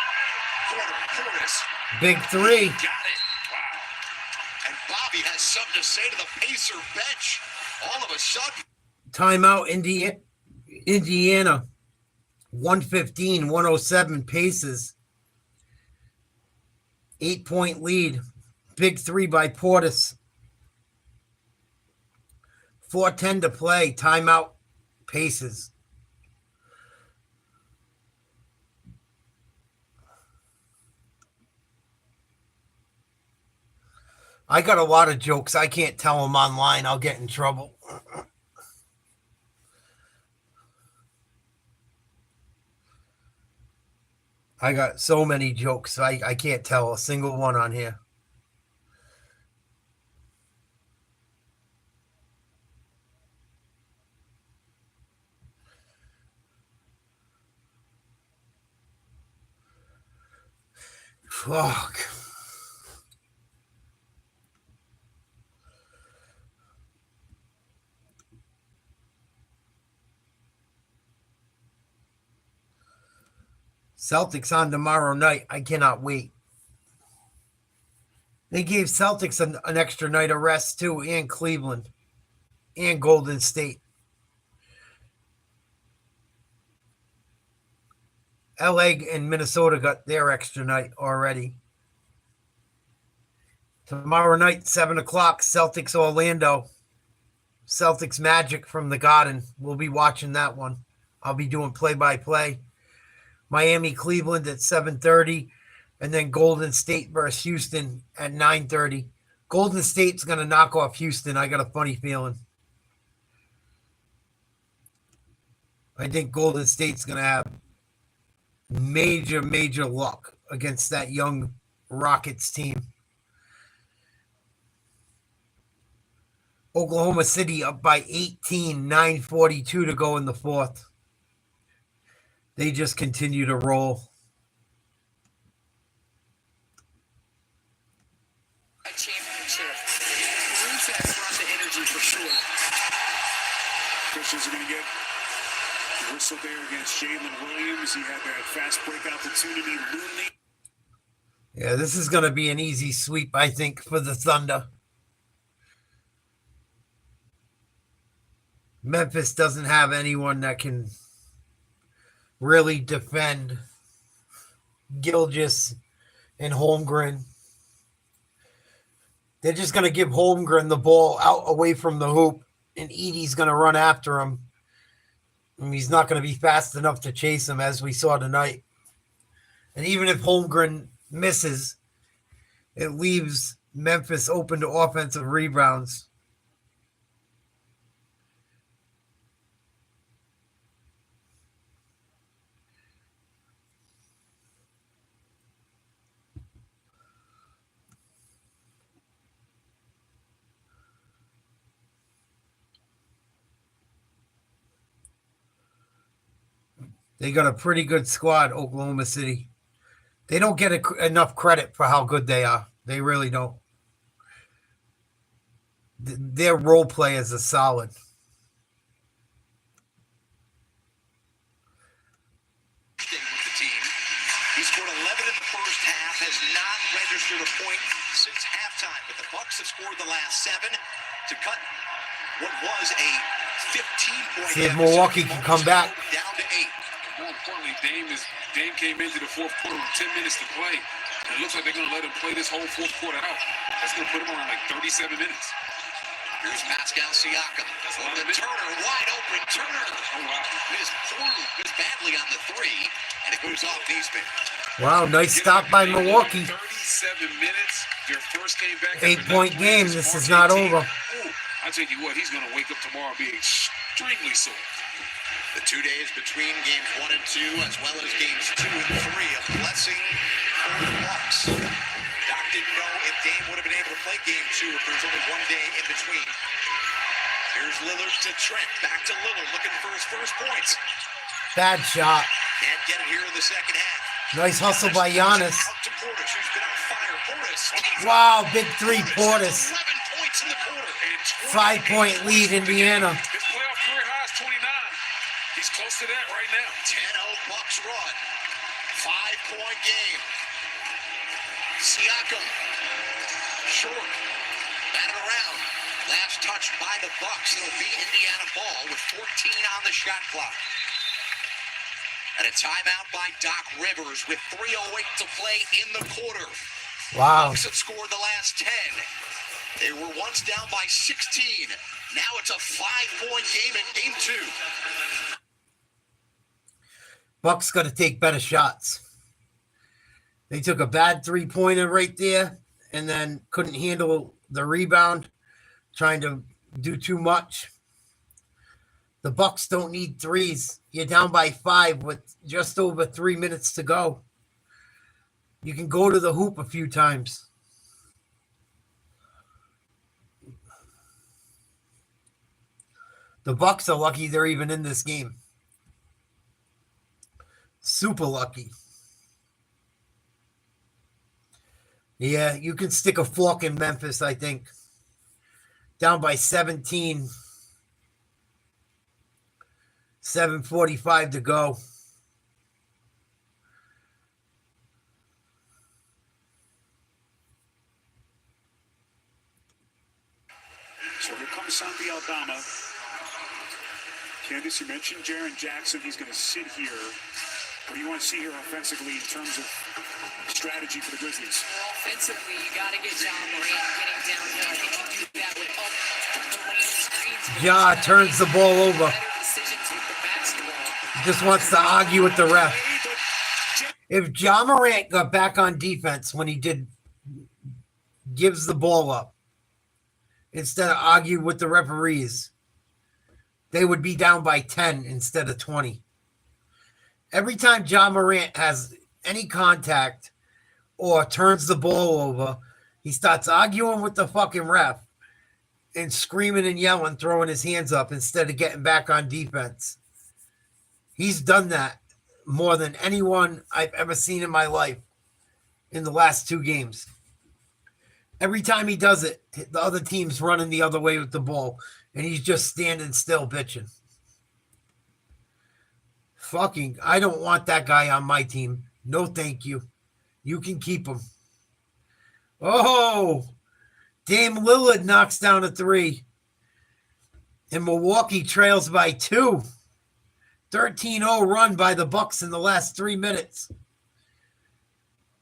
Portis. Big three. Got it. Wow. And Bobby has something to say to the Pacer bench. All of a sudden. Timeout, Indiana. 115-107 Pacers. 8-point lead. Big three by Portis. 4:10 to play. Timeout, Pacers. I got a lot of jokes. I can't tell them online. I'll get in trouble. I got so many jokes. I can't tell a single one on here. Fuck. Celtics on tomorrow night. I cannot wait. They gave Celtics an extra night of rest too, and Cleveland, and Golden State. LA and Minnesota got their extra night already. Tomorrow night, 7 o'clock, Celtics Orlando. Celtics Magic from the Garden. We'll be watching that one. I'll be doing play-by-play. Miami Cleveland at 7:30, and then Golden State versus Houston at 9:30. Golden State's going to knock off Houston. I got a funny feeling. I think Golden State's going to have major luck against that young Rockets team. Oklahoma City up by 18, 9:42 to go in the fourth. They just continue to roll. Championship. Bruce has lots of energy for sure. Christians are going to get the whistle there against Jalen Williams. He had that fast break opportunity. Looney. Yeah, this is going to be an easy sweep, I think, for the Thunder. Memphis doesn't have anyone that can really defend Gilgeous and Holmgren. They're just going to give Holmgren the ball out away from the hoop, and Edey's going to run after him. And he's not going to be fast enough to chase him, as we saw tonight. And even if Holmgren misses, it leaves Memphis open to offensive rebounds. They got a pretty good squad, Oklahoma City. They don't get enough credit for how good they are. They really don't. Their role players are solid. With the team. He scored 11 in the first half, has not registered a point since halftime. But the Bucks have scored the last 7 to cut what was a 15-point See if Milwaukee can come back. Down to 8. More importantly, Dame came into the fourth quarter with 10 minutes to play. And it looks like they're going to let him play this whole fourth quarter out. That's going to put him around like 37 minutes. Here's Pascal Siakam. Over to Turner, wide open. Turner missed badly on the 3, and it goes off Neesmith. Wow, nice stop by Milwaukee. 37 minutes. Their first game back. 8-point game. This is not over. I tell you what, he's going to wake up tomorrow being extremely sore. The 2 days between games 1 and 2, as well as games 2 and 3, a blessing for the Bucks. Doc didn't know if Dame would have been able to play game 2 if there was only 1 day in between. Here's Lillard to Trent. Back to Lillard, looking for his first points. Bad shot. Can't get it here in the second half. Nice hustle by Giannis. Out to Portis, who's been on fire. Portis. Wow, big 3, Portis. 11 points in the quarter. 5-point lead, Indiana. His playoff career high is 29. He's close to that right now. 10-0 Bucks run. 5-point game. Siakam. Short. Batted around. Last touch by the Bucks. It'll be Indiana ball with 14 on the shot clock. And a timeout by Doc Rivers with 3:08 to play in the quarter. Wow. Bucks have scored the last 10. They were once down by 16. Now it's a 5-point game in game 2. Bucks got to take better shots. They took a bad 3-pointer right there and then couldn't handle the rebound, trying to do too much. The Bucks don't need threes. You're down by 5 with just over 3 minutes to go. You can go to the hoop a few times. The Bucks are lucky they're even in this game. Super lucky. Yeah, you can stick a fork in Memphis, I think. Down by 17. 7:45 to go. So here comes Santi Aldama. Candace, you mentioned Jaren Jackson. He's going to sit here. What do you want to see here offensively in terms of strategy for the Grizzlies? Well, offensively, you got to get John Morant getting downhill. I think you do that with up the lane screens. Ja turns the ball over. Decisions with the basketball. He just wants to argue with the ref. If Ja Morant got back on defense when he gives the ball up, instead of argue with the referees, they would be down by 10 instead of 20. Every time Ja Morant has any contact or turns the ball over, he starts arguing with the fucking ref and screaming and yelling, throwing his hands up instead of getting back on defense. He's done that more than anyone I've ever seen in my life in the last 2 games. Every time he does it, the other team's running the other way with the ball, and he's just standing still bitching. Fucking, I don't want that guy on my team. No, thank you. You can keep him. Oh, Dame Lillard knocks down a 3. And Milwaukee trails by 2. 13-0 run by the Bucks in the last 3 minutes.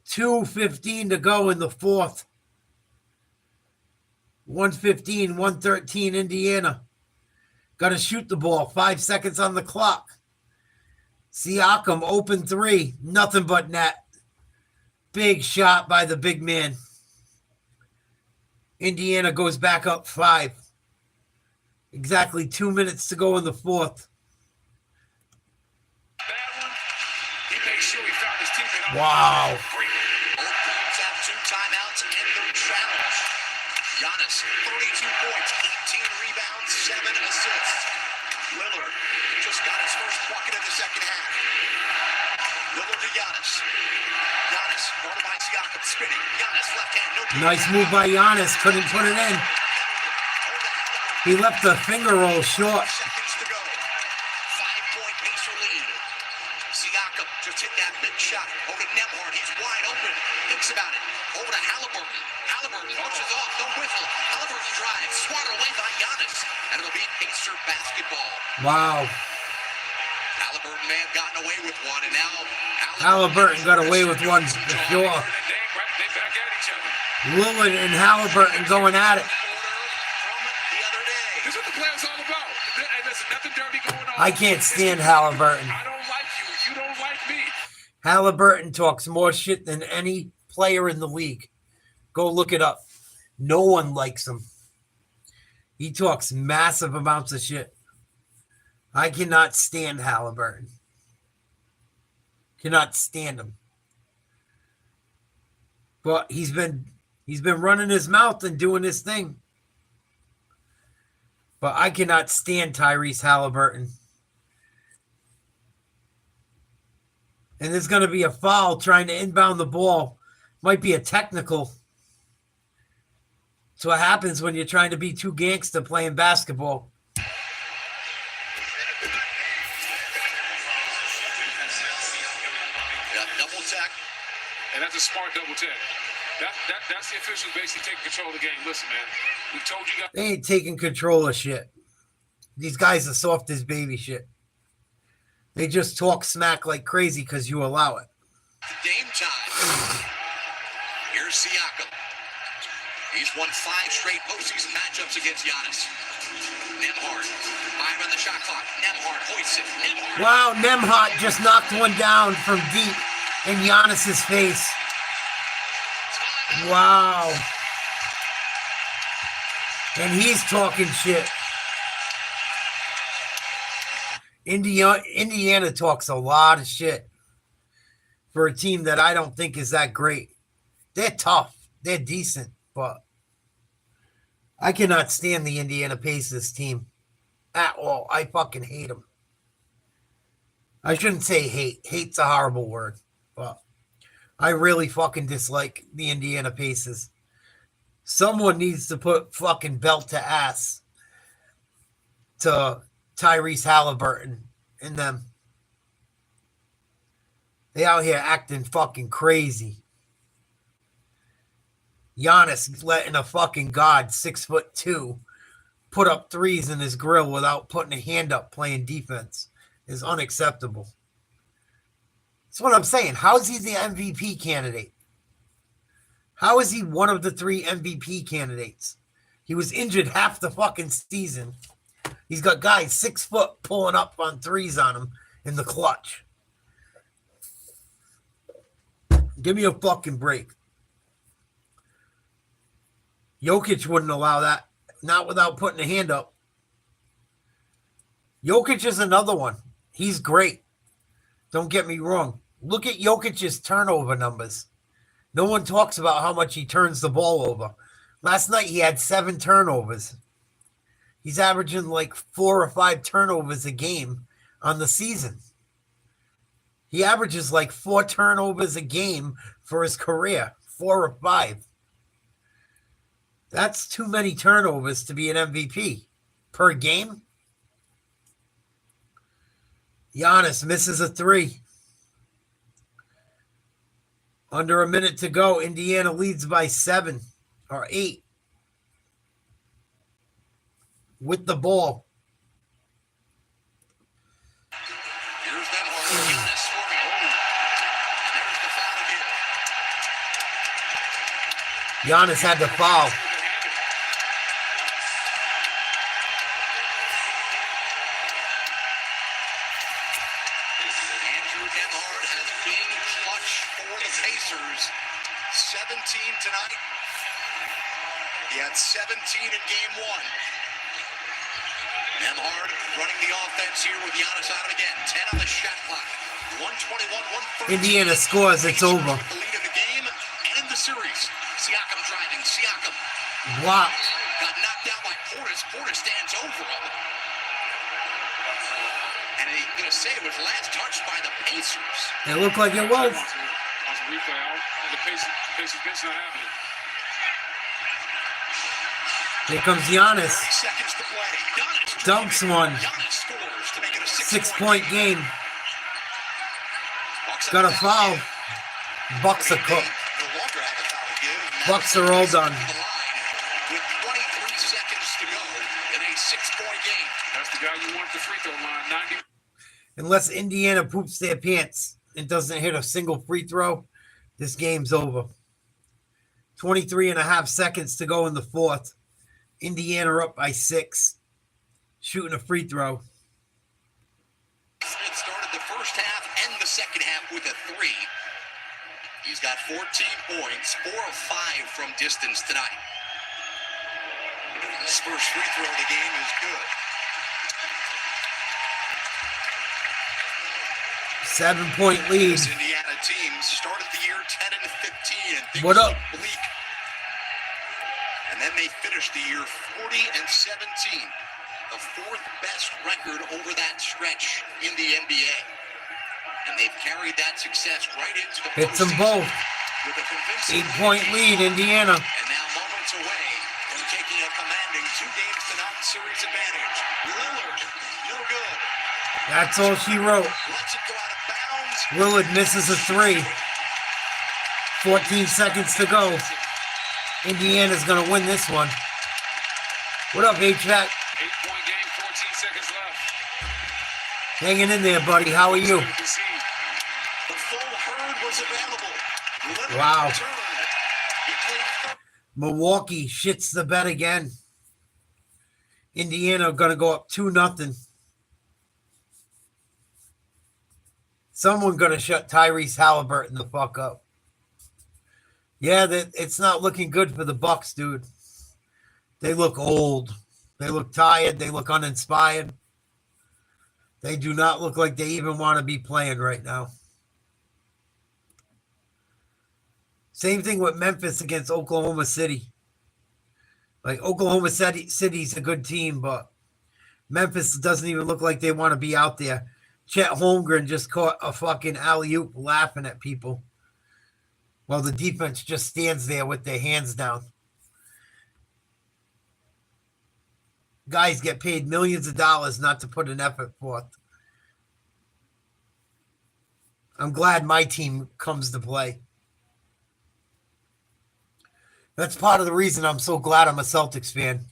2:15 to go in the fourth. 1:15, 113 Indiana. Got to shoot the ball. 5 seconds on the clock. Siakam, open 3. Nothing but net. Big shot by the big man. Indiana goes back up 5. Exactly 2 minutes to go in the fourth. Wow. Both teams have 2 timeouts in their challenge. Giannis, 32 points, 18 rebounds, 7 assists. Lillard just got his first bucket of the second half. Lillard to Giannis. Giannis, guarded by Siakam, spinning. Giannis, left hand, no. Nice move by Giannis. Couldn't put it in. He left the finger roll short. Seconds to go. 5-point Pacer lead. Siakam just hit that big shot. Over to Nembhard. He's wide open. Thinks about it. Over to Halliburton. Halliburton pushes off. No whistle. Halliburton drives. Swatted away by Giannis. And it'll be Pacer basketball. Wow. Halliburton may have gotten away with one, and now Halliburton got away with one for sure. Lillard and Halliburton going at it. This is what the players all about. And there's nothing dirty going on. I can't stand Halliburton. I don't like you. You don't like me. Halliburton talks more shit than any player in the league. Go look it up. No one likes him. He talks massive amounts of shit. I cannot stand Halliburton. Cannot stand him. But he's been running his mouth and doing his thing. But I cannot stand Tyrese Halliburton. And there's going to be a foul trying to inbound the ball. Might be a technical. That's what happens when you're trying to be too gangster playing basketball. Double tech. And that's a smart double tech. That's the officials basically taking control of the game. Listen, man, we told you guys. They ain't taking control of shit. These guys are soft as baby shit. They just talk smack like crazy because you allow it. Dame time. Here's Siakam. He's won 5 straight postseason matchups against Giannis. Nembhard, 5 on the shot clock. Nembhard hoists it. Nembhard. Wow, Nembhard just knocked one down from deep in Giannis's face. Wow. And he's talking shit. Indiana talks a lot of shit. for a team that I don't think is that great. They're tough. They're decent, but I cannot stand the Indiana Pacers team at all. I fucking hate them. I shouldn't say hate. Hate's a horrible word, but I really fucking dislike the Indiana Pacers. Someone needs to put fucking belt to ass to Tyrese Halliburton and them. They out here acting fucking crazy. Giannis letting a fucking god 6'2" put up threes in his grill without putting a hand up playing defense is unacceptable. That's what I'm saying. How is he the MVP candidate? How is he one of the 3 MVP candidates? He was injured half the fucking season. He's got guys 6 foot pulling up on threes on him in the clutch. Give me a fucking break. Jokic wouldn't allow that. Not without putting a hand up. Jokic is another one. He's great. Don't get me wrong. Look at Jokic's turnover numbers. No one talks about how much he turns the ball over. Last night he had 7 turnovers. He's averaging like 4 or 5 turnovers a game on the season. He averages like 4 turnovers a game for his career. 4 or 5. That's too many turnovers to be an MVP per game. Giannis misses a 3. Under a minute to go. Indiana leads by 7 or 8 with the ball. Giannis had to foul. Pacers, 17 tonight. He had 17 in game 1. Nembhard running the offense here with Giannis out again. 10 on the shot clock. 121, 113. Indiana scores. It's over. The lead in the game and in the series. Siakam driving. Siakam. Blocked. Got knocked down by Portis. Portis stands over him. And I'm going to say it was last touched by the Pacers. It looked like it was. Replay out, and the Pacers bench not having it. Here comes Giannis. 30 seconds to play. Giannis Dunks one. Giannis scores to make it a 6-point game. Got a foul. Bucks are cooked. Bucks are all done. With 23 seconds to go in a 6-point game. That's the guy you want at the free throw line. 90. Unless Indiana poops their pants and doesn't hit a single free throw, this game's over. 23 and a half seconds to go in the 4th. Indiana up by 6. Shooting a free throw. Smith started the first half and the second half with a 3. He's got 14 points, 4 of 5 from distance tonight. His first free throw of the game is good. 7-point lead. This Indiana team started the year 10 and 15, and things What up? looked bleak. And then they finished the year 40 and 17, the 4th best record over that stretch in the NBA. And they've carried that success right into the Hits them both. with a convincing 8-point lead, Indiana. And now moments away from taking a commanding 2-0 series advantage. Lillard, no good. That's all she wrote. Lets it go out of bounds. Lillard misses a 3. 14 seconds to go. Indiana's going to win this one. What up, HVAC? 8-point game, 14 seconds left. Hanging in there, buddy. How are you? The full herd was available. Lillard Wow. returned. He played Milwaukee shits the bed again. Indiana going to go up 2-0. Someone going to shut Tyrese Halliburton the fuck up. Yeah, it's not looking good for the Bucks, dude. They look old. They look tired. They look uninspired. They do not look like they even want to be playing right now. Same thing with Memphis against Oklahoma City. Like, Oklahoma City's a good team, but Memphis doesn't even look like they want to be out there. Chet Holmgren just caught a fucking alley-oop laughing at people while the defense just stands there with their hands down. Guys get paid millions of dollars not to put an effort forth. I'm glad my team comes to play. That's part of the reason I'm so glad I'm a Celtics fan.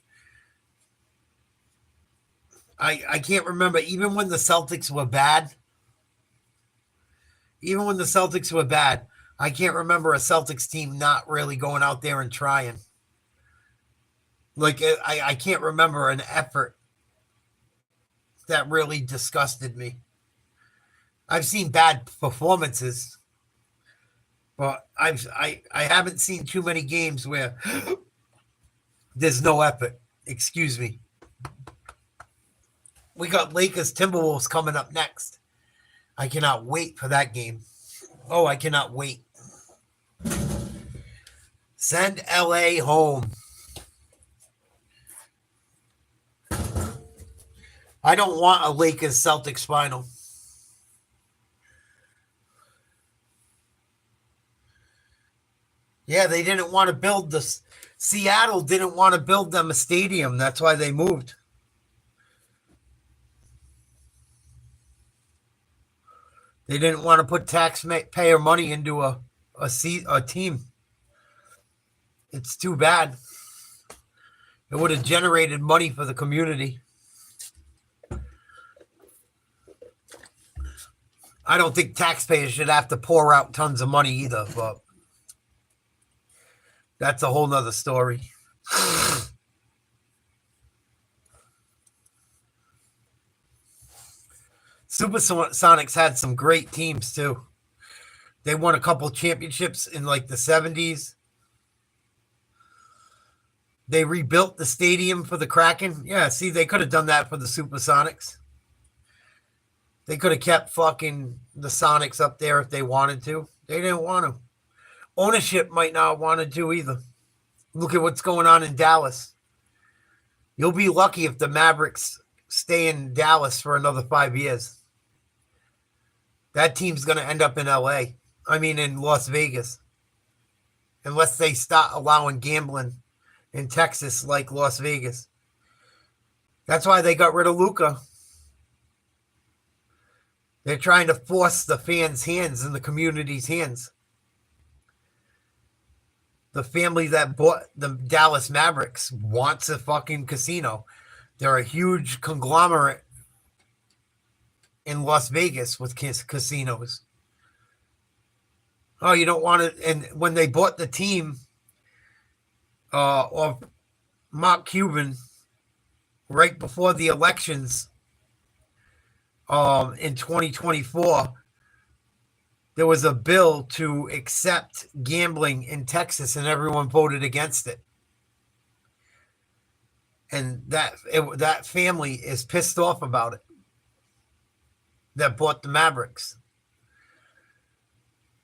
I can't remember, even when the Celtics were bad, I can't remember a Celtics team not really going out there and trying. Like, I can't remember an effort that really disgusted me. I've seen bad performances, but I haven't seen too many games where there's no effort. Excuse me. We got Lakers Timberwolves coming up next. I cannot wait for that game. Oh, I cannot wait. Send LA home. I don't want a Lakers Celtics final. Yeah, they didn't want to build this. Seattle didn't want to build them a stadium. That's why they moved. They didn't want to put taxpayer money into a team. It's too bad. It would have generated money for the community. I don't think taxpayers should have to pour out tons of money either, but that's a whole nother story. Supersonics had some great teams too. They won a couple championships in like the 70s. They rebuilt the stadium for the Kraken. Yeah, see, they could have done that for the Supersonics. They could have kept fucking the Sonics up there if they wanted to. They didn't want to. Ownership might not want to either. Look at what's going on in Dallas. You'll be lucky if the Mavericks stay in Dallas for another 5 years. That team's going to end up in in Las Vegas. Unless they start allowing gambling in Texas like Las Vegas. That's why they got rid of Luka. They're trying to force the fans' hands and the community's hands. The family that bought the Dallas Mavericks wants a fucking casino. They're a huge conglomerate in Las Vegas with casinos. Oh, you don't want it. And when they bought the team of Mark Cuban right before the elections in 2024, there was a bill to accept gambling in Texas, and everyone voted against it. And that family is pissed off about it. That bought the Mavericks.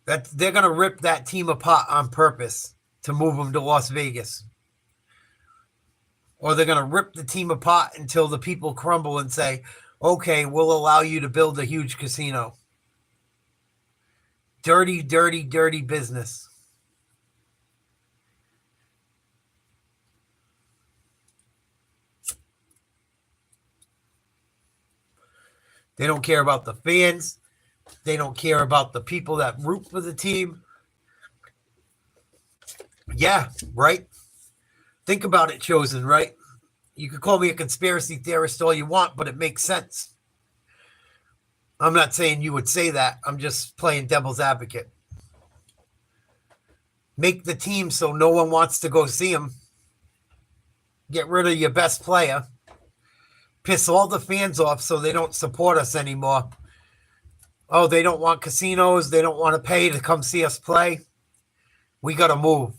That they're going to rip that team apart on purpose to move them to Las Vegas. Or they're going to rip the team apart until the people crumble and say, okay, we'll allow you to build a huge casino. Dirty, dirty, dirty business. They don't care about the fans. They don't care about the people that root for the team. Yeah, right? Think about it, Chosen, right? You could call me a conspiracy theorist all you want, but it makes sense. I'm not saying you would say that. I'm just playing devil's advocate. Make the team so no one wants to go see them. Get rid of your best player. Piss all the fans off so they don't support us anymore. Oh, they don't want casinos. They don't want to pay to come see us play. We got to move.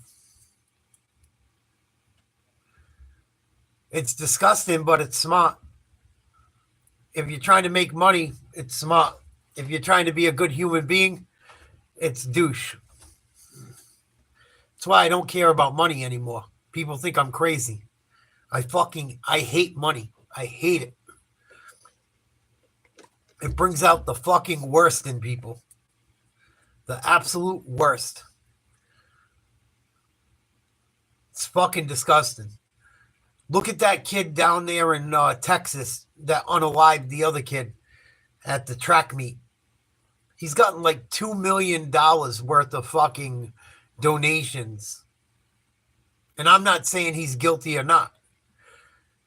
It's disgusting, but it's smart. If you're trying to make money, it's smart. If you're trying to be a good human being, it's douche. That's why I don't care about money anymore. People think I'm crazy. I hate money. I hate it. It brings out the fucking worst in people. The absolute worst. It's fucking disgusting. Look at that kid down there in Texas that unalived the other kid at the track meet. He's gotten like $2 million worth of fucking donations. And I'm not saying he's guilty or not.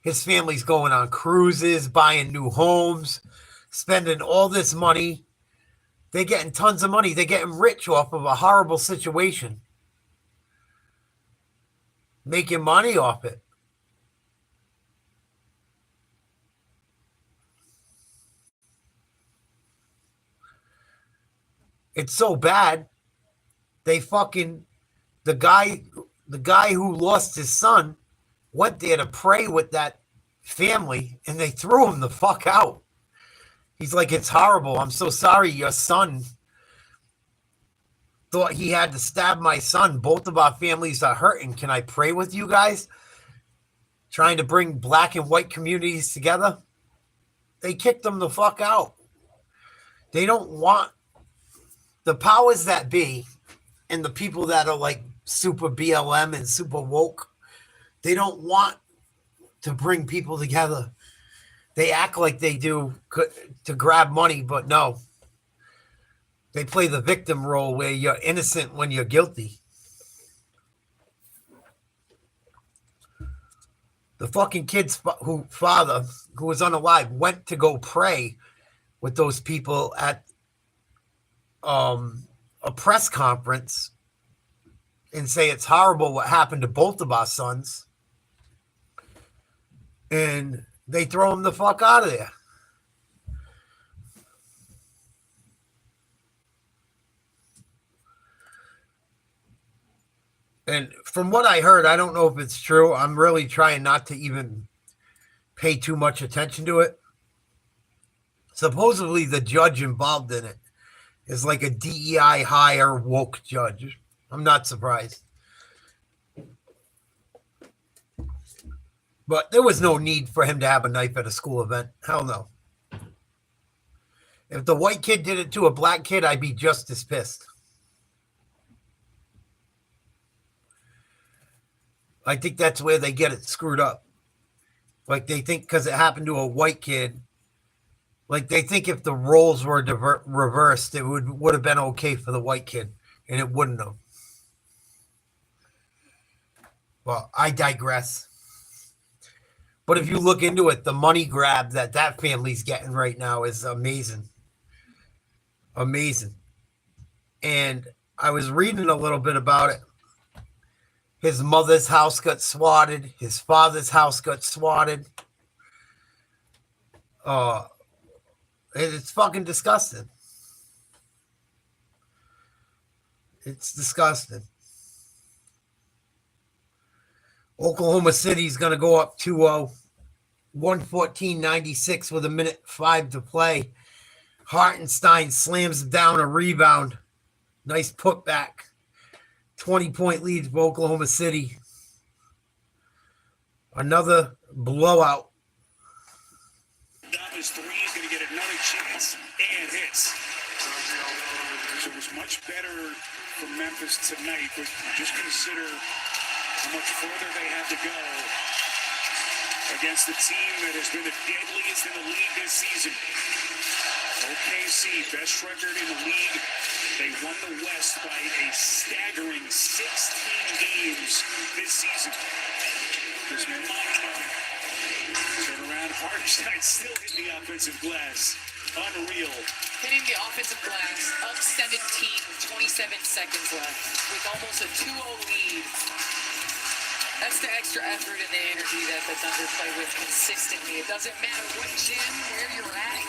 His family's going on cruises, buying new homes, spending all this money. They're getting tons of money. They're getting rich off of a horrible situation. Making money off it. It's so bad. The guy who lost his son went there to pray with that family, and they threw him the fuck out. He's like, it's horrible. I'm so sorry your son thought he had to stab my son. Both of our families are hurting. Can I pray with you guys? Trying to bring black and white communities together. They kicked them the fuck out. They don't want the powers that be and the people that are like super BLM and super woke. They don't want to bring people together. They act like they do to grab money, but no. They play the victim role where you're innocent when you're guilty. The fucking kid's father, who was unalive, went to go pray with those people at a press conference and say it's horrible what happened to both of our sons. And they throw him the fuck out of there. And from what I heard, I don't know if it's true. I'm really trying not to even pay too much attention to it. Supposedly the judge involved in it is like a DEI higher woke judge. I'm not surprised. But there was no need for him to have a knife at a school event. Hell no. If the white kid did it to a black kid, I'd be just as pissed. I think that's where they get it screwed up. Like they think because it happened to a white kid, like they think if the roles were reversed, it would have been okay for the white kid, and it wouldn't have. Well, I digress. But if you look into it, the money grab that family's getting right now is amazing. Amazing. And I was reading a little bit about it. His mother's house got swatted. His father's house got swatted. It's fucking disgusting. It's disgusting. Oklahoma City's going to go up 2-0. 114-96 with 1:05 to play. Hartenstein slams down a rebound. Nice putback. 20-point lead for Oklahoma City. Another blowout. His three is going to get another chance and hits. So it was much better for Memphis tonight, but just consider how much further they had to go against the team that has been the deadliest in the league this season. OKC, best record in the league. They won the West by a staggering 16 games this season. Just mind-blowing. Turn around, Hartenstein still hitting the offensive glass. Unreal. Hitting the offensive glass, extended team with 27 seconds left with almost a 2-0 lead. That's the extra effort and the energy that the Thunder play with consistently. It doesn't matter what gym, where you're at.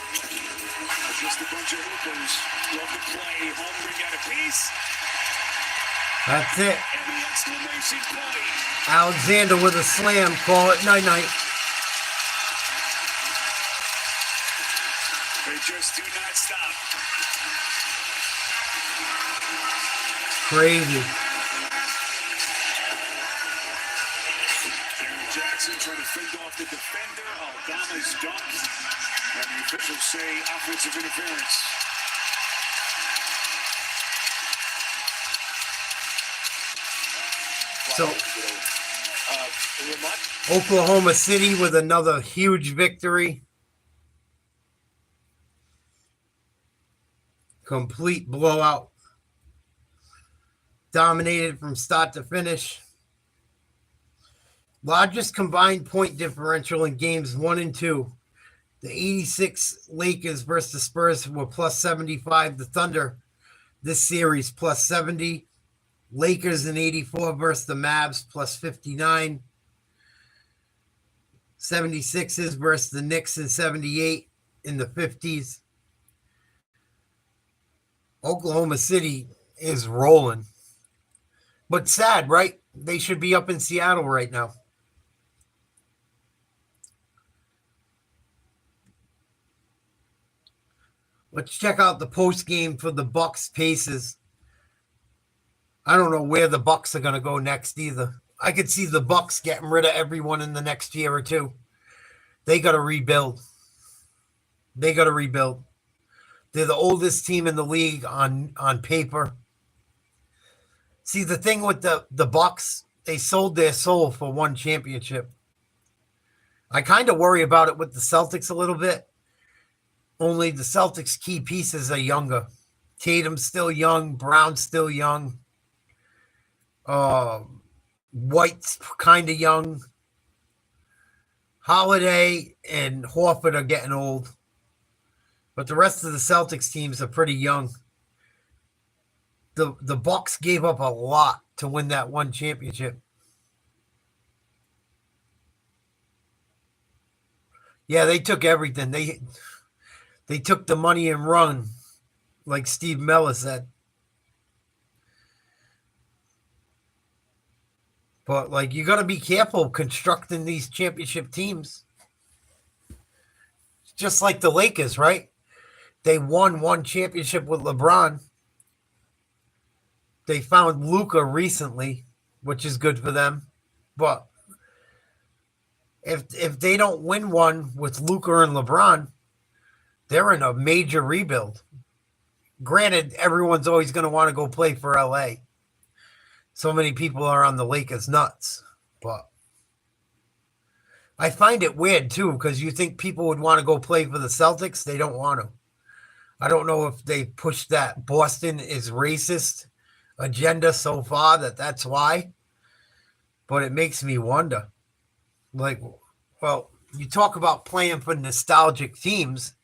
Just a bunch of hoopers. Love to play. Hungry got a piece. That's it. And the exclamation point. Alexander with a slam. Call it night-night. They just do not stop. Crazy. Jackson trying to fend off the defender. Aldama's dunk. And the officials say offensive interference. So, Oklahoma City with another huge victory. Complete blowout. Dominated from start to finish. Largest combined point differential in games 1 and 2. The 86 Lakers versus the Spurs were plus 75. The Thunder, this series, plus 70. Lakers in 84 versus the Mavs, plus 59. 76ers versus the Knicks in 78 in the 50s. Oklahoma City is rolling. But sad, right? They should be up in Seattle right now. Let's check out the post game for the Bucks Pacers. I don't know where the Bucks are going to go next either. I could see the Bucks getting rid of everyone in the next year or two. They got to rebuild. They're the oldest team in the league on paper. See, the thing with the Bucks, they sold their soul for one championship. I kind of worry about it with the Celtics a little bit. Only the Celtics' key pieces are younger. Tatum's still young. Brown's still young. White's kind of young. Holiday and Horford are getting old. But the rest of the Celtics teams are pretty young. The Bucks gave up a lot to win that one championship. Yeah, they took everything. They took the money and run, like Steve Miller said. But, like, you got to be careful constructing these championship teams. Just like the Lakers, right? They won one championship with LeBron. They found Luka recently, which is good for them. But if they don't win one with Luka and LeBron, they're in a major rebuild. Granted, everyone's always going to want to go play for LA. So many people are on the Lakers nuts. But I find it weird, too, because you think people would want to go play for the Celtics. They don't want to. I don't know if they pushed that Boston is racist agenda so far that's why. But it makes me wonder. Like, well, you talk about playing for nostalgic teams.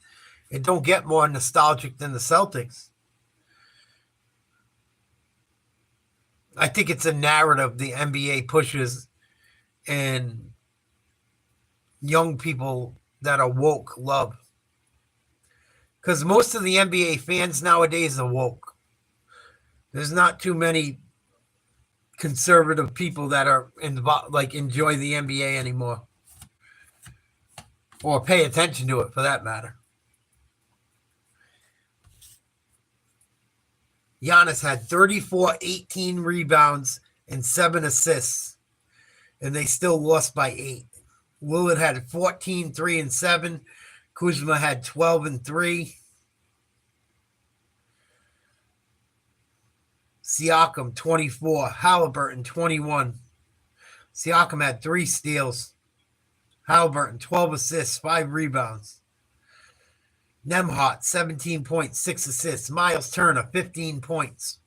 It don't get more nostalgic than the Celtics. I think it's a narrative the NBA pushes, and young people that are woke love. Because most of the NBA fans nowadays are woke. There's not too many conservative people that are enjoy the NBA anymore, or pay attention to it for that matter. Giannis had 34, 18 rebounds, and 7 assists, and they still lost by 8. Lillard had 14, 3, and 7. Kuzma had 12 and 3. Siakam, 24. Halliburton, 21. Siakam had 3 steals. Halliburton, 12 assists, 5 rebounds. Nembhard, 17 points, 6 assists. Miles Turner, 15 points.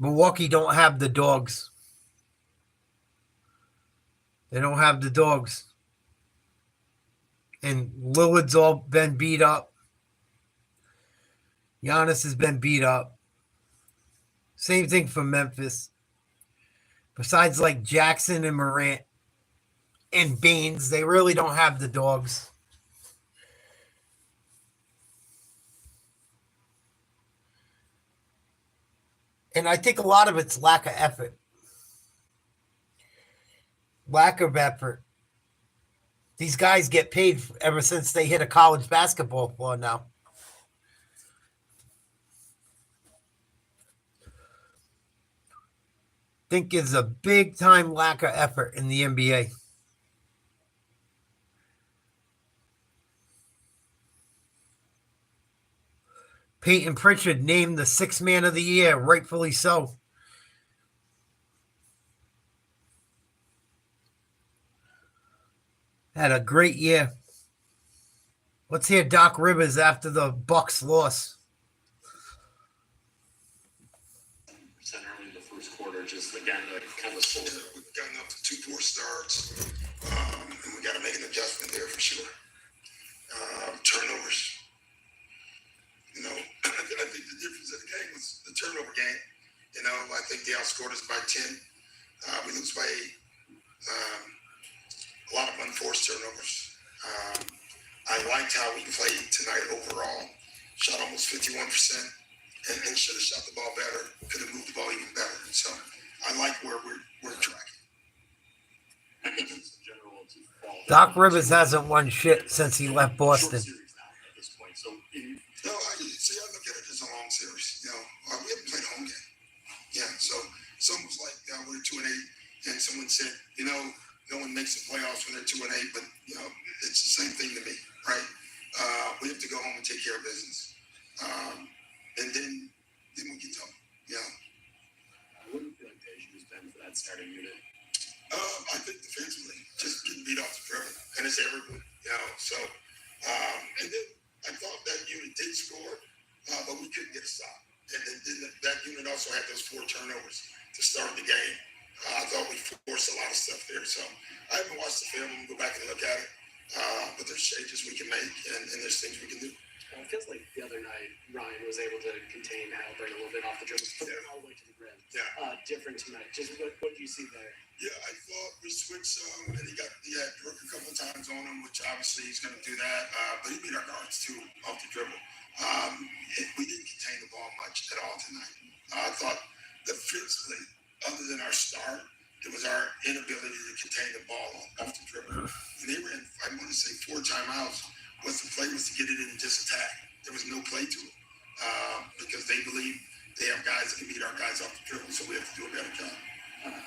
Milwaukee don't have the dogs. They don't have the dogs. And Lillard's all been beat up. Giannis has been beat up. Same thing for Memphis. Besides like Jackson and Morant and Baines, they really don't have the dogs. And I think a lot of it's lack of effort. Lack of effort. These guys get paid ever since they hit a college basketball floor now. think is a big-time lack of effort in the NBA. Peyton Pritchard named the sixth man of the year, rightfully so. Had a great year. Let's hear Doc Rivers after the Bucks loss. Early in the first quarter, just again, kind of slow. We've gotten up to 2 poor starts, and we got to make an adjustment there for sure. Turnovers. You know, I think the difference in the game was the turnover game. You know, I think they outscored us by 10. We lose by 8. A lot of unforced turnovers. I liked how we played tonight overall. Shot almost 51% and should have shot the ball better. Could have moved the ball even better. So I like where we're tracking. Doc Rivers hasn't won shit since he left Boston. No, I look at it as a long series. You know, we haven't played a home game. Yeah, so it's almost like we're 2-8, and someone said, you know, no one makes the playoffs when they're 2-8, but you know, it's the same thing to me, right? We have to go home and take care of business, and then we get home. Yeah. What do you feel like the issue has been for that starting unit? I think defensively, just getting beat off the dribble, and it's everyone, you know. So, and then I thought that unit did score, but we couldn't get a stop. And then that unit also had those 4 turnovers to start the game. I thought we forced a lot of stuff there. So I haven't watched the film. I'm going to go back and look at it. But there's changes we can make, and there's things we can do. It feels like the other night, Ryan was able to contain Halliburton a little bit off the dribble, all the way to the rim. Yeah. Different tonight. Just what do you see there? Yeah, I thought we switched and he had Brooke a couple of times on him, which obviously he's going to do that. But he beat our guards too off the dribble. We didn't contain the ball much at all tonight. I thought defensively, other than our start, it was our inability to contain the ball off the dribble. And they ran, I want to say, 4 timeouts. What's the play was to get it in and just attack. There was no play to it because they believe they have guys that can beat our guys off the dribble, so we have to do a better job.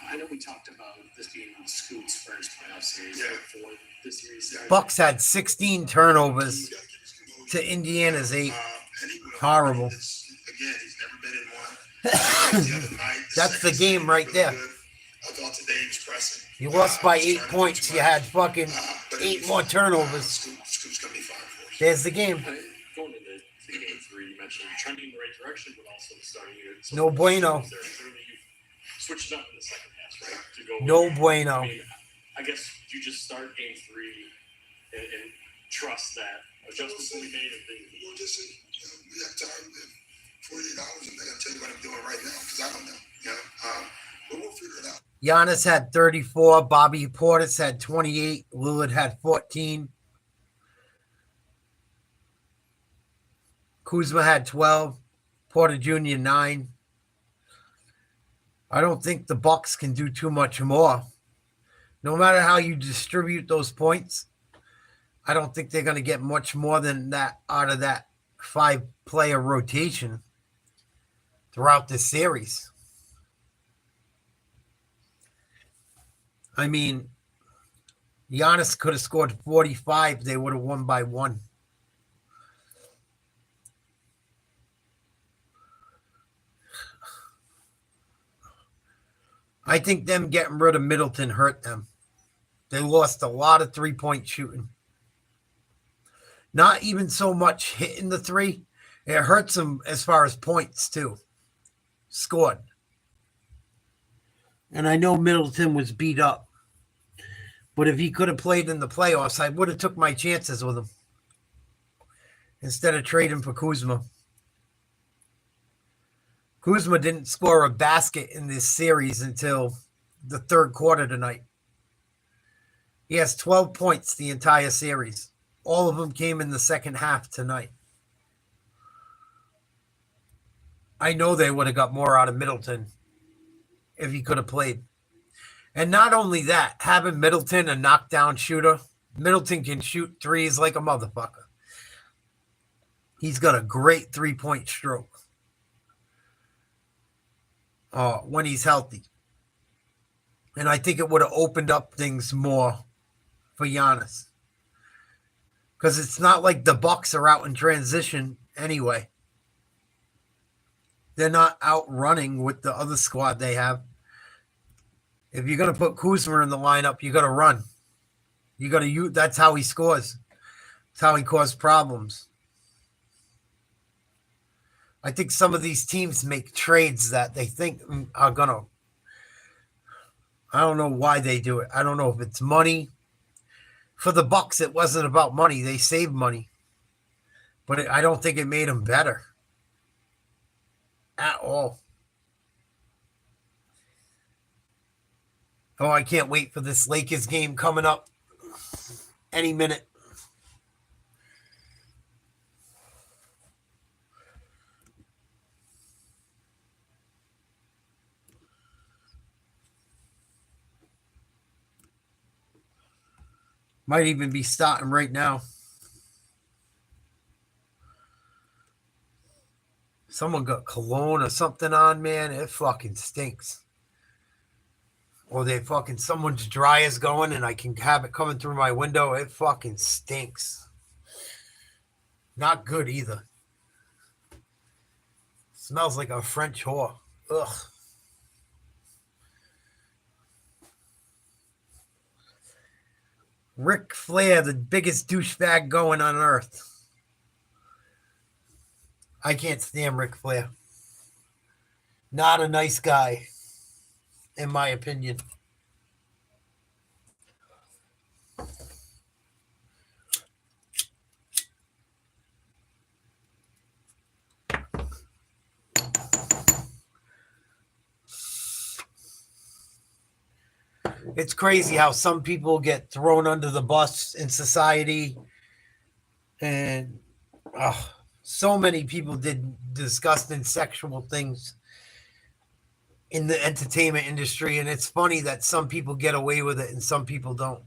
I know we talked about this being Scoot's first playoff series before the series started. Bucks had 16 turnovers to Indiana's 8. Horrible. Again, he's never been in one. That's the game right there. I thought today he was pressing. You lost by 8 points. You had fucking 8 more turnovers. Scoot's going to be fine for us. There's the game. Going into game 3, you mentioned trending in the right direction, but also starting unit. No bueno. Switched it up in the second half, right? To go No bueno. I mean, I guess you just start game 3 and trust that adjustments will be made. We'll just see. We have time. 48 hours, and I got to tell you what I'm doing right now because I don't know. You know, but we'll figure it out. Giannis had 34. Bobby Portis had 28. Lillard had 14. Kuzma had 12. Porter Jr. 9. I don't think the Bucks can do too much more. No matter how you distribute those points, I don't think they're going to get much more than that out of that 5-player rotation throughout this series. I mean, Giannis could have scored 45. They would have won by 1. I think them getting rid of Middleton hurt them. They lost a lot of 3-point shooting. Not even so much hitting the 3. It hurts them as far as points, too. Scored. And I know Middleton was beat up. But if he could have played in the playoffs, I would have took my chances with him. Instead of trading for Kuzma. Kuzma didn't score a basket in this series until the 3rd quarter tonight. He has 12 points the entire series. All of them came in the second half tonight. I know they would have got more out of Middleton if he could have played. And not only that, having Middleton a knockdown shooter, Middleton can shoot threes like a motherfucker. He's got a great 3-point stroke when he's healthy. And I think it would have opened up things more for Giannis. Because it's not like the Bucks are out in transition anyway. They're not out running with the other squad they have. If you're going to put Kuzma in the lineup, you got to run. You got to. That's how he scores. That's how he caused problems. I think some of these teams make trades that they think are going to. I don't know why they do it. I don't know if it's money. For the Bucks, it wasn't about money. They saved money. But I don't think it made them better. At all. Oh, I can't wait for this Lakers game coming up any minute. Might even be starting right now. Someone got cologne or something on, man. It fucking stinks. Or someone's dryer's going and I can have it coming through my window. It fucking stinks. Not good either. Smells like a French whore. Ugh. Ric Flair, the biggest douchebag going on earth. I can't stand Ric Flair. Not a nice guy, in my opinion. It's crazy how some people get thrown under the bus in society. And so many people did disgusting sexual things in the entertainment industry. And it's funny that some people get away with it and some people don't.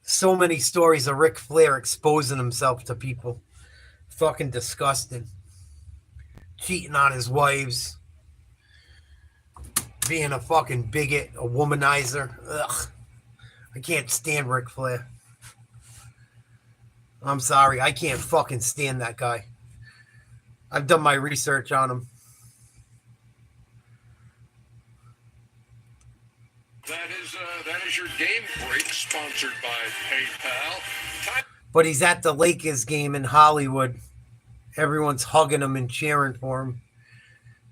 So many stories of Ric Flair exposing himself to people. Fucking disgusting. Cheating on his wives. Being a fucking bigot, a womanizer. Ugh. I can't stand Ric Flair. I'm sorry. I can't fucking stand that guy. I've done my research on him. That is your game break, sponsored by PayPal. But he's at the Lakers game in Hollywood. Everyone's hugging him and cheering for him.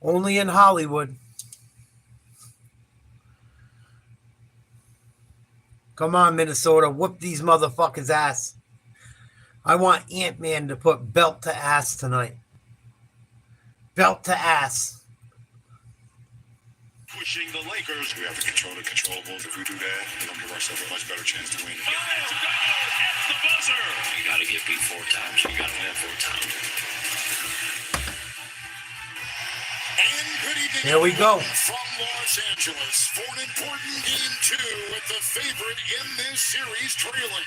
Only in Hollywood. Come on, Minnesota. Whoop these motherfuckers' ass. I want Ant-Man to put belt to ass tonight. Belt to ass. Pushing the Lakers. We have to control the controllables. If we do that, it'll give ourselves a much better chance to win. Let's go! At the buzzer! You got to get beat 4 times. You got to win 4 times. There we go. From Los Angeles for an important game 2 with the favorite in this series trailing.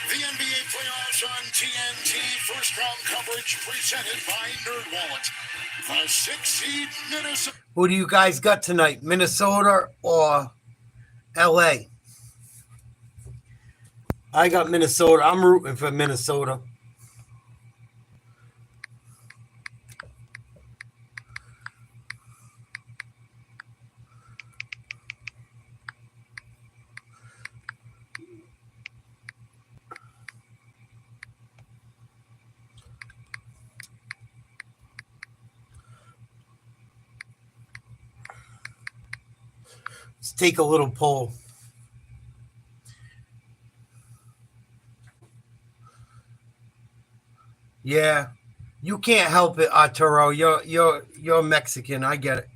The NBA playoffs on TNT, first round coverage presented by NerdWallet. The 6-seed Minnesota. Who do you guys got tonight? Minnesota or LA? I got Minnesota. I'm rooting for Minnesota. Let's take a little poll. Yeah, you can't help it, Arturo. You're Mexican. I get it.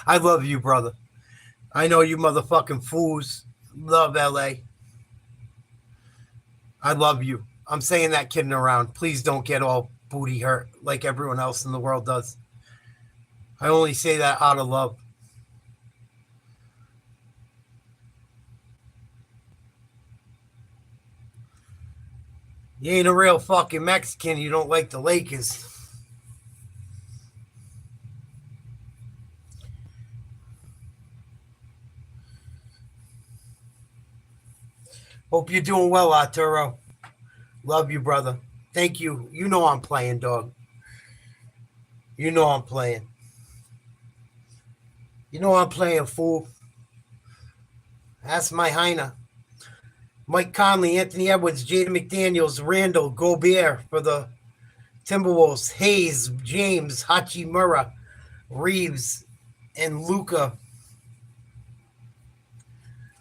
I love you, brother. I know you motherfucking fools love LA. I love you. I'm saying that kidding around. Please don't get all booty hurt like everyone else in the world does. I only say that out of love. You ain't a real fucking Mexican. You don't like the Lakers. Hope you're doing well, Arturo. Love you, brother. Thank you. You know I'm playing, dog. You know I'm playing. You know I'm playing, fool. That's my Heiner. Mike Conley, Anthony Edwards, Jaden McDaniels, Randall, Gobert for the Timberwolves, Hayes, James, Hachimura, Reeves, and Luca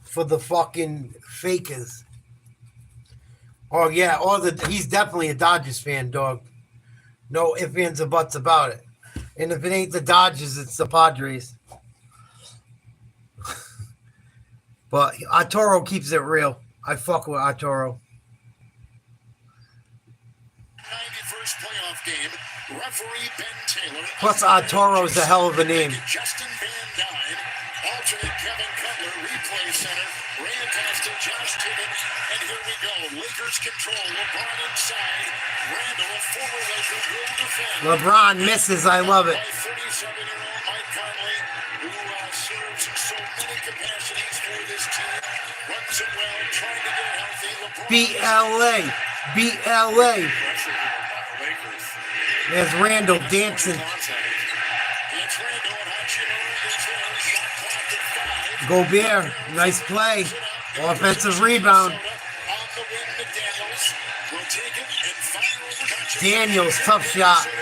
for the fucking Fakers. Oh, yeah, he's definitely a Dodgers fan, dog. No ifs, ands, or buts about it. And if it ain't the Dodgers, it's the Padres. But Arturo keeps it real. I fuck with Arturo. 91st playoff game. Referee Ben Taylor. Plus, Arturo's a hell of a name. Justin Van Dyne. Alternate Kevin Cutler. Replay center. Ray Acosta, Josh Tibbett. And here we go. Lakers control. LeBron inside. Randall, a former Laker, will defend. LeBron misses. I love it. 37-year-old Mike Conley, who serves in so many capacities for this team. Runs it well, trying to get healthy. LeBron Beat LA. Beat LA. There's Randall dancing. Gobert, nice play. Offensive rebound. Daniels, tough shot. Tied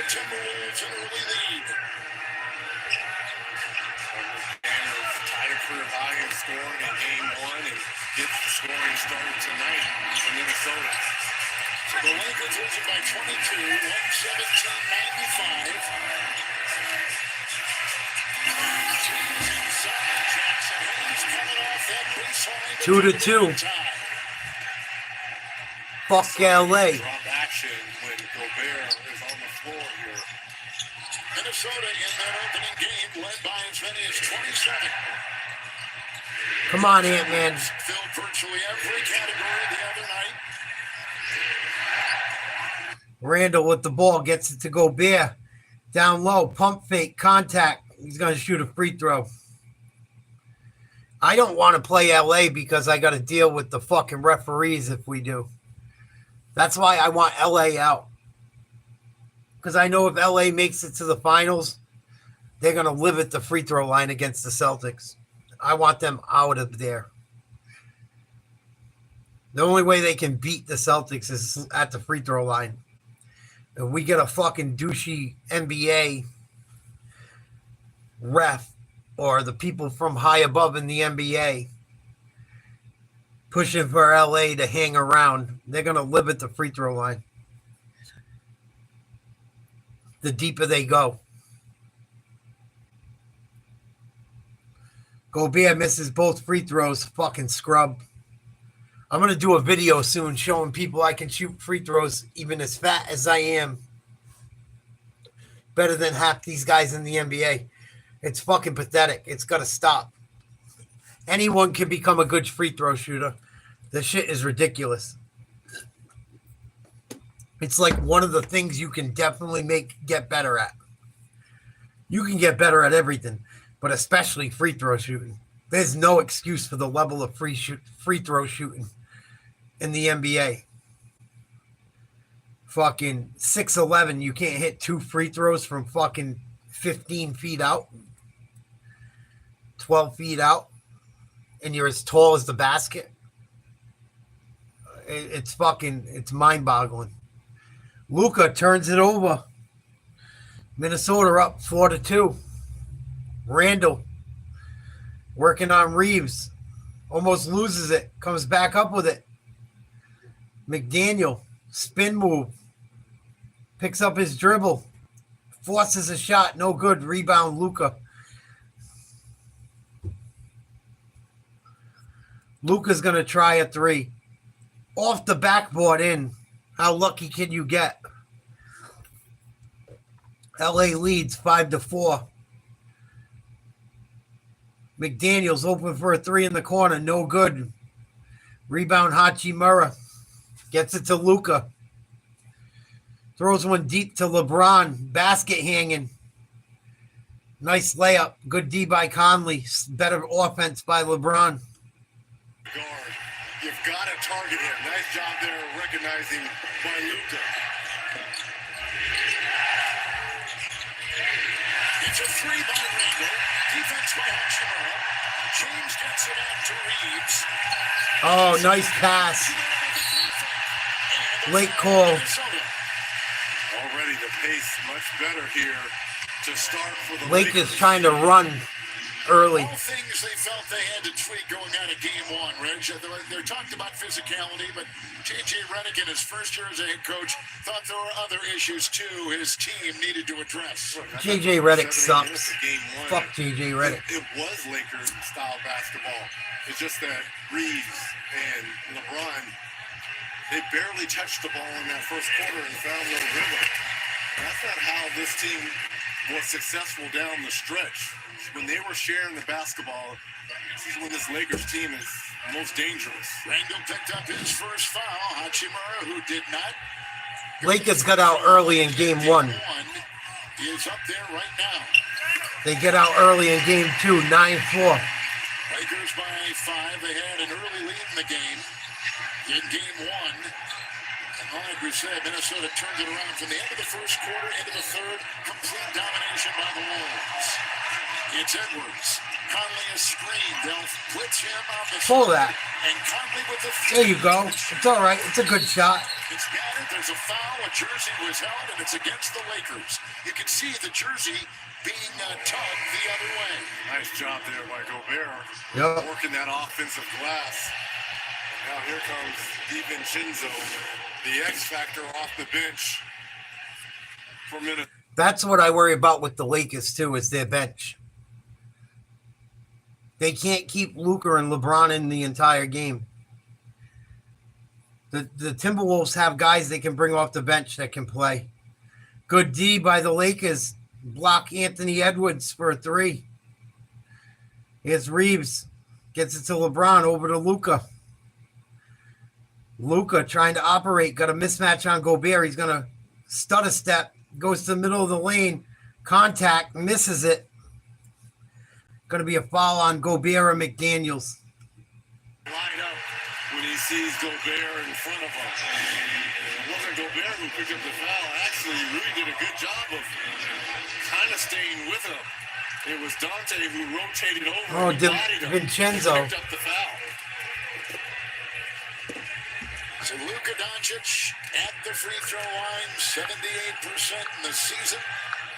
a career high in scoring in game one and gets the scoring started tonight for Minnesota. So the Lakers losing by 22, 117-95. 2-2. Fuck LA. Action when Gobert is on the floor here. Minnesota in that opening game led by as many as 27. Come on, Ant-Man. Filled virtually every category the other night. Randall with the ball gets it to Gobert. Down low, pump fake, contact. He's going to shoot a free throw. I don't want to play LA because I got to deal with the fucking referees if we do. That's why I want LA out. Because I know if LA makes it to the finals, they're going to live at the free throw line against the Celtics. I want them out of there. The only way they can beat the Celtics is at the free throw line. If we get a fucking douchey NBA ref or the people from high above in the NBA pushing for LA to hang around, they're going to live at the free throw line. The deeper they go. Gobert misses both free throws. Fucking scrub. I'm going to do a video soon showing people I can shoot free throws even as fat as I am. Better than half these guys in the NBA. It's fucking pathetic. It's got to stop. Anyone can become a good free throw shooter. This shit is ridiculous. It's like one of the things you can definitely get better at. You can get better at everything, but especially free throw shooting. There's no excuse for the level of free throw shooting in the NBA. Fucking 6'11", you can't hit 2 free throws from fucking 15 feet out, 12 feet out, and you're as tall as the basket. It's mind-boggling. Luka turns it over. Minnesota up 4-2. Randall working on Reeves. Almost loses it. Comes back up with it. McDaniel. Spin move. Picks up his dribble. Forces a shot. No good. Rebound Luka. Luka's going to try a 3. Off the backboard in. How lucky can you get? LA leads 5-4. McDaniels open for a 3 in the corner. No good. Rebound Hachimura. Gets it to Luka. Throws one deep to LeBron. Basket hanging. Nice layup. Good D by Conley. Better offense by LeBron. Guard. You've got to target him. Nice job there recognizing by Luka. It's a three by Randall. Defense by Hachimura. James gets it out to Reeves. Oh, nice pass. Late call. Already the pace much better here to start for the Lakers trying to run early. All things they felt they had to tweak going out of game one, Reg. They're talked about physicality, but J.J. Redick in his first year as a head coach thought there were other issues, too, his team needed to address. J.J. Redick sucks. Fuck J.J. Redick. It was Lakers-style basketball. It's just that Reeves and LeBron, they barely touched the ball in that first quarter and found no rhythm. That's not how this team was successful down the stretch. When they were sharing the basketball, this is when this Lakers team is most dangerous. Randall picked up his first foul. Hachimura, who did not. Lakers got out early in game one. He is up there right now. They get out early in game two, 9-4. Lakers by 5. They had an early lead in the game. In game one. And like we said, Minnesota turned it around from the end of the first quarter into the third. Complete domination by the Wolves. It's Edwards. Conley is screened. They'll blitz him on the Pull that. And Conley with the There you go. It's all right. It's a good shot. It's batted. There's a foul. A jersey was held, and it's against the Lakers. You can see the jersey being tugged the other way. Nice job there by Gobert. Yep. Working that offensive glass. And now here comes DiVincenzo, the X factor off the bench for Minnesota. That's what I worry about with the Lakers, too, is their bench. They can't keep Luka and LeBron in the entire game. The Timberwolves have guys they can bring off the bench that can play. Good D by the Lakers. Block Anthony Edwards for a 3. Here's Reeves. Gets it to LeBron, over to Luka. Luka trying to operate. Got a mismatch on Gobert. He's going to stutter step. Goes to the middle of the lane. Contact. Misses it. Going to be a foul on Gobert and McDaniels. Line up when he sees Gobert in front of him. It wasn't Gobert who picked up the foul. Actually, Rui did a good job of kind of staying with him. It was Dante who rotated over. Oh, and bodied him. DiVincenzo. Picked up the foul. So Luka Doncic at the free throw line, 78% in the season.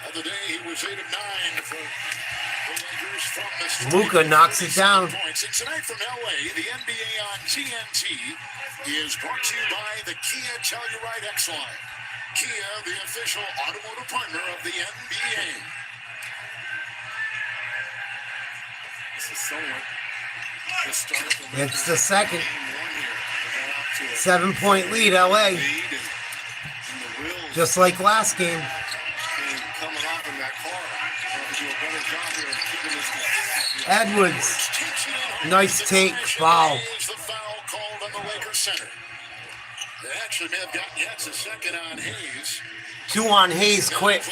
The other day he was 8 of 9 for the Lakers from the street. Luka knocks it down. Points. And tonight from LA, the NBA on TNT is brought to you by the Kia Telluride X-Line. Kia, the official automotive partner of the NBA. This is somewhat the start of It's the second. 7-point lead, LA. Just like last game. Edwards. Nice take. Foul. The foul called on the Lakers center. They actually may have gotten yet a second on Hayes. 2 on Hayes, quick.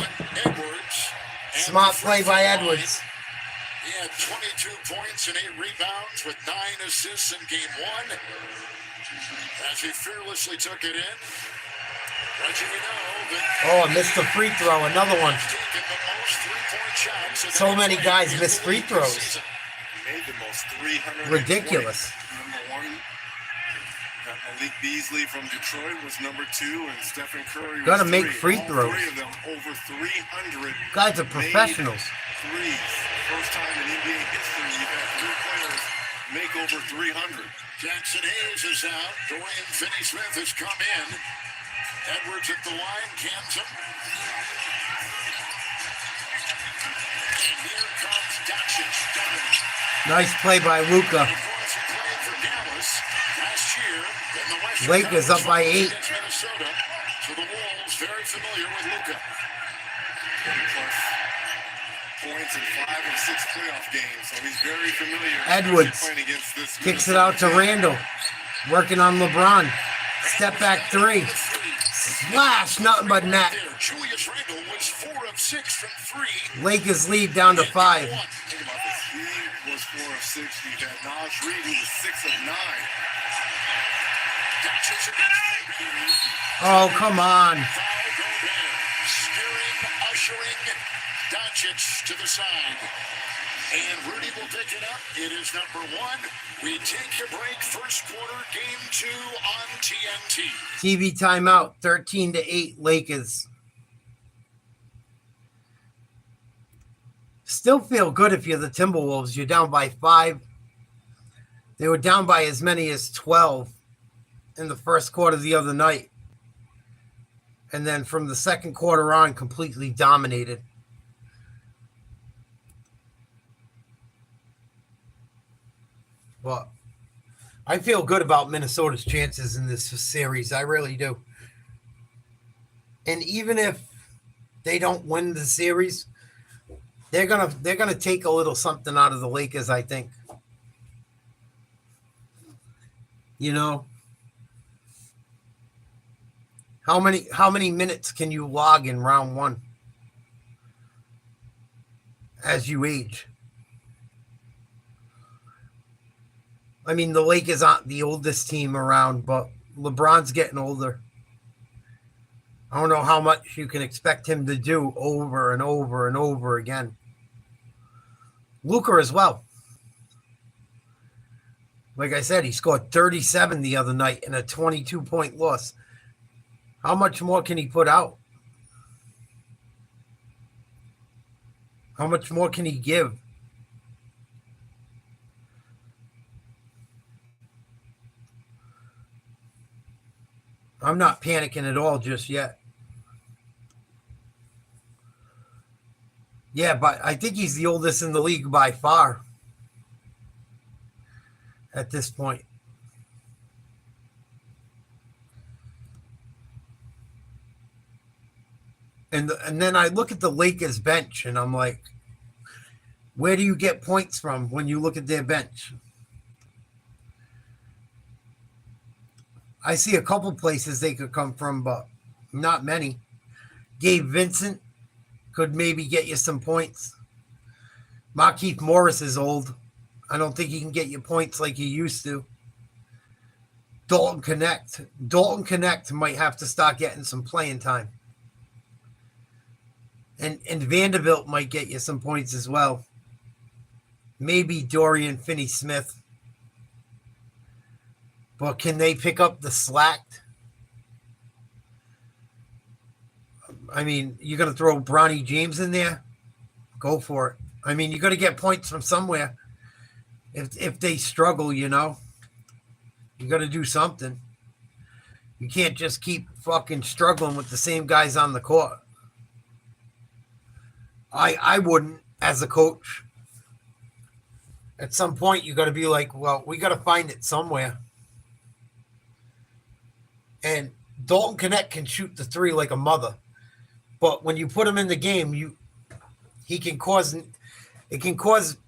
Edwards. Smart play by Edwards. He had 22 points and 8 rebounds with 9 assists in game 1. As he fearlessly took it in. Reggie, we know that Oh, missed the free throw. Another one. taken the most three-point shots of So any many player guys in miss the free league this throws. season. Made the most 320. Ridiculous. Number 1. Malik Beasley from Detroit was number 2, and Stephen Curry was Gotta make 3. free All throws. 3 of them over 300. Guys are professionals. Threes. First time in NBA history you've had 3 players make over 300. Jackson Hayes is out. Dorian Finney-Smith has come in. Edwards at the line, cans him. And here comes Doncic. Nice play by Luka. Of course, he played for Dallas last year in the Western Lakers up by 8. against Minnesota. So the Wolves very familiar with Luka. 30+ points in 5 and 6 playoff games, so he's very familiar. Edwards playing against this kicks it out to Randall. Working on LeBron. Step back 3. Slash, nothing but net. Julius Randle was 4 of 6 from 3. Lakers lead down to 5. Think about this. He was 4 of 6. You had Naj Reid, who was 6 of 9. Oh, come on. Steering, ushering Doncic to the side. And Rudy will pick it up. It is number 1. We take a break. First quarter, game 2 on TNT. TV timeout, 13-8 Lakers. Still feel good if you're the Timberwolves. You're down by 5. They were down by as many as 12 in the first quarter the other night. And then from the second quarter on, completely dominated. But I feel good about Minnesota's chances in this series. I really do. And even if they don't win the series, they're gonna take a little something out of the Lakers, I think. You know, how many minutes can you log in round 1 as you age? I mean, the Lakers aren't the oldest team around, but LeBron's getting older. I don't know how much you can expect him to do over and over and over again. Luka as well. Like I said, he scored 37 the other night in a 22-point loss. How much more can he put out? How much more can he give? I'm not panicking at all just yet. Yeah, but I think he's the oldest in the league by far at this point. And then I look at the Lakers bench and I'm like, where do you get points from when you look at their bench? I see a couple places they could come from, but not many. Gabe Vincent could maybe get you some points. Markieff Morris is old. I don't think he can get you points like he used to. Dalton Connect might have to start getting some playing time. And Vanderbilt might get you some points as well. Maybe Dorian Finney-Smith. But can they pick up the slack? I mean, you're going to throw Bronny James in there? Go for it. I mean, you're going to get points from somewhere. If they struggle, you know, you got to do something. You can't just keep fucking struggling with the same guys on the court. I wouldn't as a coach. At some point, you got to be like, well, we got to find it somewhere. And Dalton Connect can shoot the 3 like a mother. But when you put him in the game, it can cause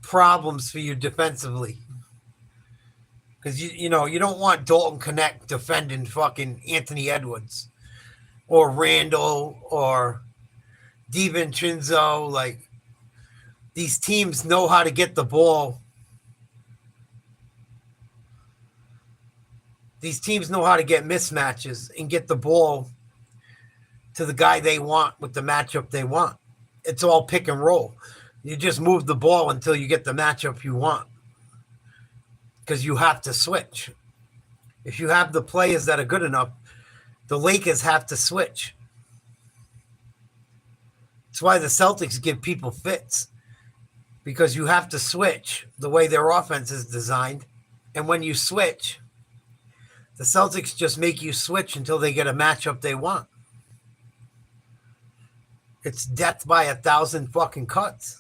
problems for you defensively. Because you don't want Dalton Connect defending fucking Anthony Edwards or Randall or DiVincenzo. Like, these teams know how to get the ball. These teams know how to get mismatches and get the ball to the guy they want with the matchup they want. It's all pick and roll. You just move the ball until you get the matchup you want. Because you have to switch. If you have the players that are good enough, the Lakers have to switch. That's why the Celtics give people fits. Because you have to switch the way their offense is designed. And when you switch, the Celtics just make you switch until they get a matchup they want. It's death by 1,000 fucking cuts.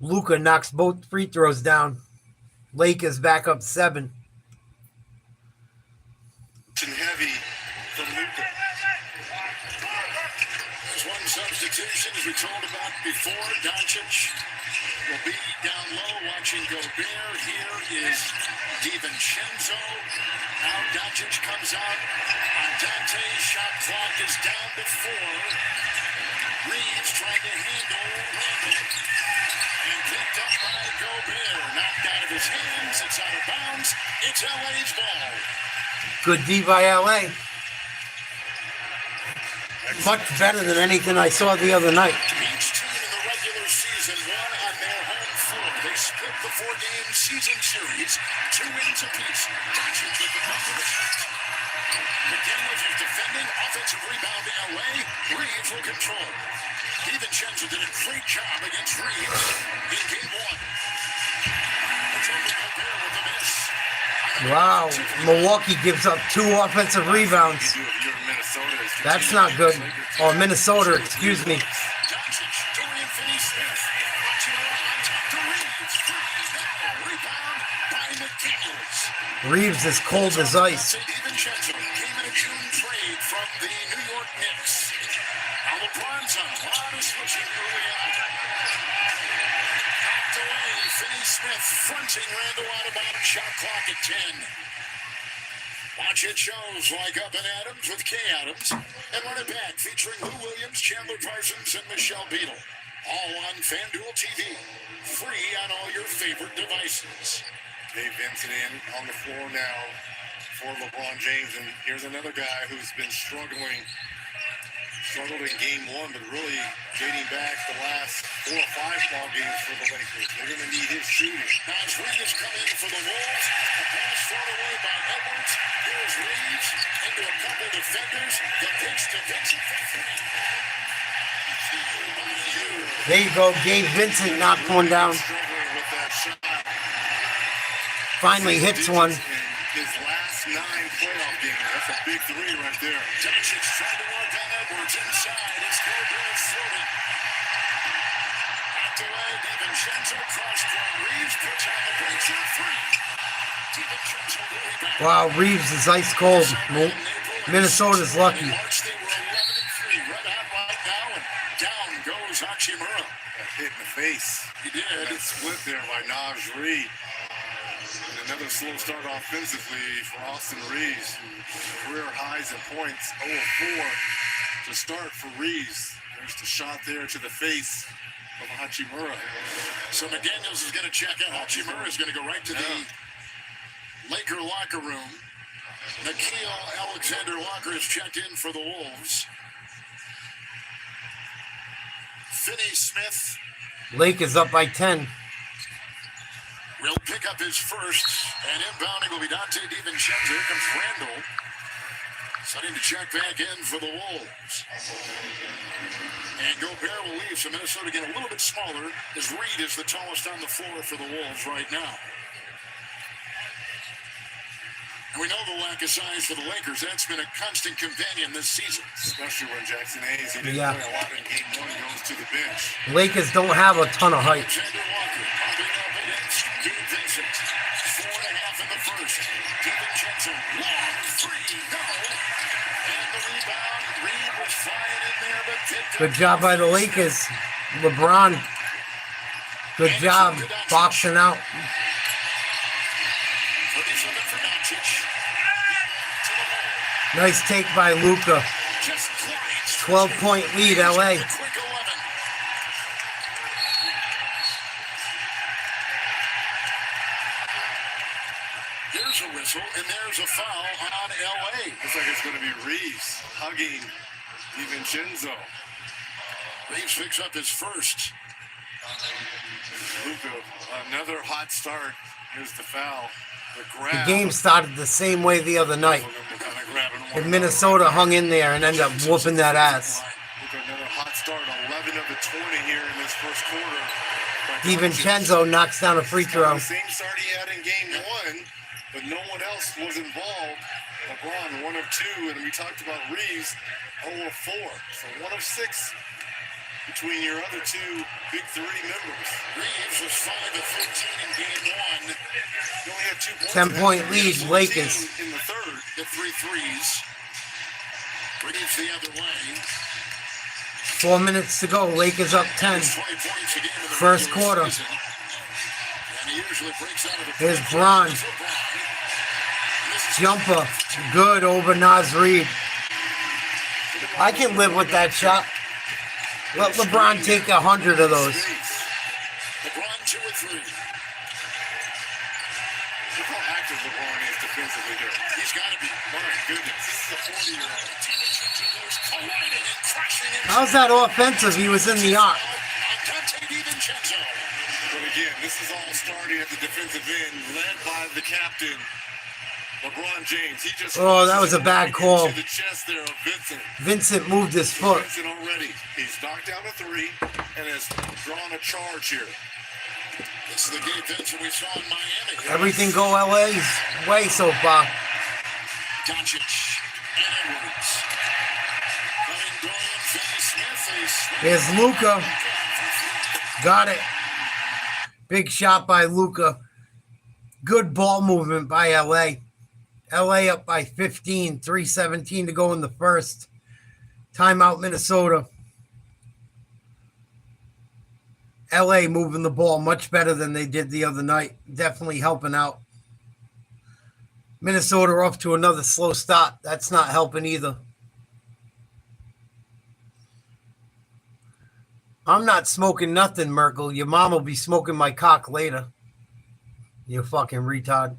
Luka knocks both free throws down. Lakers back up 7. Heavy from Luka. There's one substitution, as we told about before. Doncic will be down low watching Gobert. Here is DiVincenzo. Now Doncic comes out. Dante, shot clock is down to 4. Reeves trying to handle Randall. And picked up by Gobert. Knocked out of his hands. It's out of bounds. It's LA's ball. Good D by LA. Much better than anything I saw the other night. Each team in the regular season won on their home floor. They split the 4-game season series 2 wins apiece. Doncic with the ball. McDaniels is defending. Offensive rebound to LA. Reeves will control. DiVincenzo did a great job against Reeves in game 1. Wow. Milwaukee gives up 2 offensive rebounds. That's not good. Oh, Minnesota, excuse me. Reeves is cold as ice. DiVincenzo came in a June trade from the New York Knicks. Now LeBron's on. A lot of switching early on. Knocked away. Finney Smith fronting Randall out of bounds. Shot clock at 10. Watch it shows like Up and Adams with Kay Adams. And Run It Back featuring Lou Williams, Chandler Parsons, and Michelle Beadle. All on FanDuel TV. Free on all your favorite devices. Dave Vincent in on the floor now for LeBron James. And here's another guy who's been struggled in game 1, but really dating back the last 4 or 5 ball games for the Lakers. They're going to need his shooting. Now Reeves coming in for the Wolves. A pass thrown away by Edwards. Here's Reeves into a couple defenders. The pitch to Vincent for 3. There you go. Gabe Vincent knocked one down. Finally hits one. His last 9 playoff games. That's a big 3 right there. Doncic trying to work on Edwards inside. It's Gobert floating. Knocked away. DiVincenzo cross-court. Reeves puts on the break shot 3. DiVincenzo rebound. Wow, Reeves is ice cold. Minnesota's lucky. March, they were 11-3. Red hot right now, and down goes Hachimura. That hit in the face. He did. That split there by Naj Reed. Another slow start offensively for Austin Reeves. Career highs in points, 0-4 to start for Reeves. There's the shot there to the face of Hachimura. So McDaniels is going to check out. Hachimura is going to go right to the Laker locker room. Nickeil Alexander-Walker is checked in for the Wolves. Finney Smith Lake is up by 10. will pick up his first, and inbounding will be Dante DiVincenzo. Here comes Randall, starting to check back in for the Wolves. And Gobert will leave, so Minnesota get a little bit smaller, as Reed is the tallest on the floor for the Wolves right now. And we know the lack of size for the Lakers. That's been a constant companion this season. Especially when Jackson Hayes, he didn't play a lot in game 1, goes to the bench. Lakers don't have a ton of height. Alexander Walker popping up against Gabe Vincent. 4.5 in the first. DiVincenzo, long three, no. And the rebound, Reed was flying in there, but Good job by the Lakers. LeBron. Good job boxing out. 37 for Doncic. Nice take by Luka. 12-point lead, LA. There's a whistle, and there's a foul on LA. Looks like it's going to be Reeves hugging DiVincenzo. Reeves picks up his first. Luka, another hot start. Here's the foul. The game started the same way the other night. And Minnesota hung in there and ended up whooping that ass. Another hot start, 11 of the 20 here in this first quarter. DiVincenzo knocks down a free throw. The same start he had in game 1, but no one else was involved. LeBron, 1 of 2, and we talked about Reeves, 0 of 4. So 1 of 6 between your other 2 big 3 members. Reeves was 5 of 15 in game 1. He only had 2 points. 10-point lead, Lakers. In the third, the 3 threes. Reeves the other way. 4 minutes to go. Lakers up 10. First quarter. Here's Bron. Jumper. Good over Naz Reid. I can live with that shot. Let LeBron take 100 of those. LeBron 2 or 3. Look how active LeBron is defensively here. He's got to be. My goodness. This is a 40-year-old. Colliding and crashing into How's that offensive? He was in the arc. But again, this is all starting at the defensive end, led by the captain, LeBron James. He just Oh, that was a bad call. to the chest there of Vincent. Vincent moved his foot. Vincent already. He's knocked down a 3 and has drawn a charge here. This is the game Vincent we saw in Miami. Everything go LA's way so far. Doncic and Edwards. Coming, going, Finney-Smith. Here's Luka. Got it. Big shot by Luka. Good ball movement by LA. LA up by 15. 3:17 to go in the first. Timeout, Minnesota. LA moving the ball much better than they did the other night. Definitely helping out. Minnesota off to another slow start. That's not helping either. I'm not smoking nothing, Merkel. Your mom will be smoking my cock later. You fucking retard.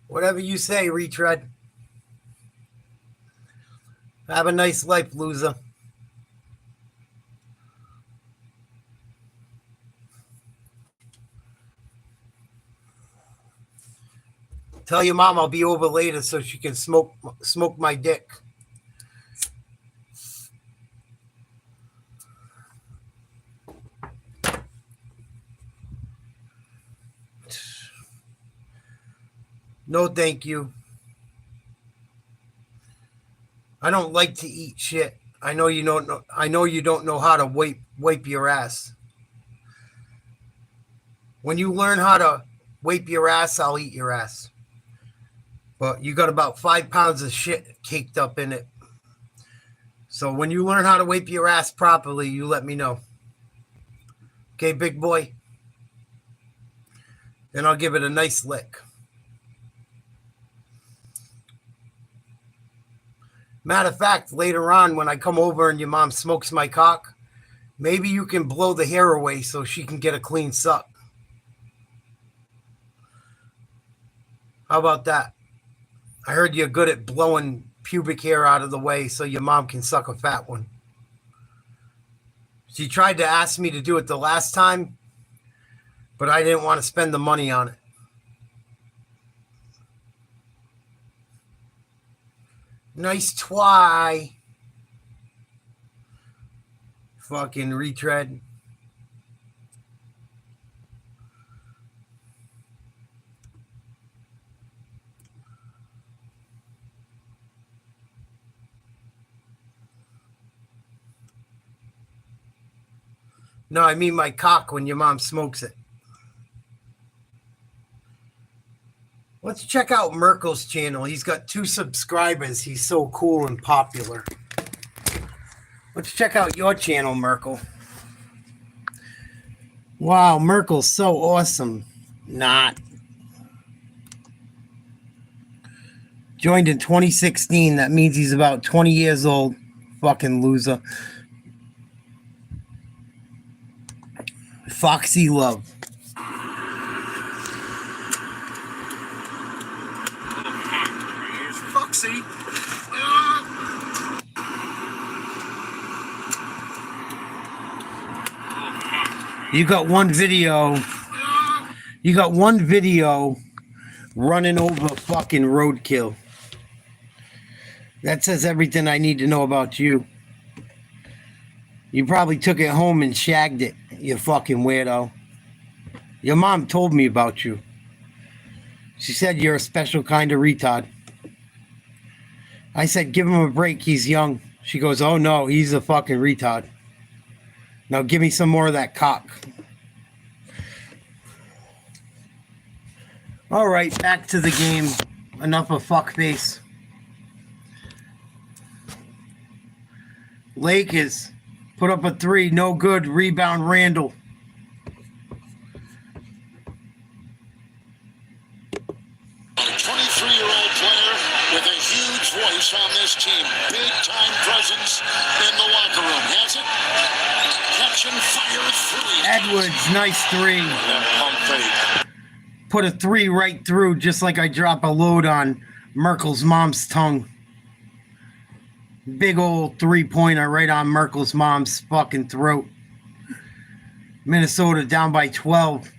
Whatever you say, retread. Have a nice life, loser. Tell your mom I'll be over later so she can smoke my dick. No, thank you. I don't like to eat shit. I know you don't know. I know you don't know how to wipe your ass. When you learn how to wipe your ass, I'll eat your ass. But you got about 5 pounds of shit caked up in it. So when you learn how to wipe your ass properly, you let me know. Okay, big boy? Then I'll give it a nice lick. Matter of fact, later on when I come over and your mom smokes my cock, maybe you can blow the hair away so she can get a clean suck. How about that? I heard you're good at blowing pubic hair out of the way so your mom can suck a fat one. She tried to ask me to do it the last time, but I didn't want to spend the money on it. Nice twy. Fucking retread. No, I mean my cock when your mom smokes it. Let's check out Merkel's channel. He's got 2 subscribers. He's so cool and popular. Let's check out your channel, Merkel. Wow, Merkel's so awesome. Not. Joined in 2016. That means he's about 20 years old. Fucking loser. Foxy Love. Foxy. You got one video. You got one video running over fucking roadkill. That says everything I need to know about you. You probably took it home and shagged it, you fucking weirdo. Your mom told me about you. She said you're a special kind of retard. I said, give him a break. He's young. She goes, oh, no, he's a fucking retard. Now give me some more of that cock. All right, back to the game. Enough of fuckface. Lakers put up a 3. No good. Rebound, Randall. A 23-year-old player with a huge voice on this team. Big-time presence in the locker room. Has it? Catch and fire 3. Edwards, nice 3. Put a 3 right through, just like I drop a load on Merkel's mom's tongue. Big old 3-pointer right on Merkel's mom's fucking throat. Minnesota down by 12.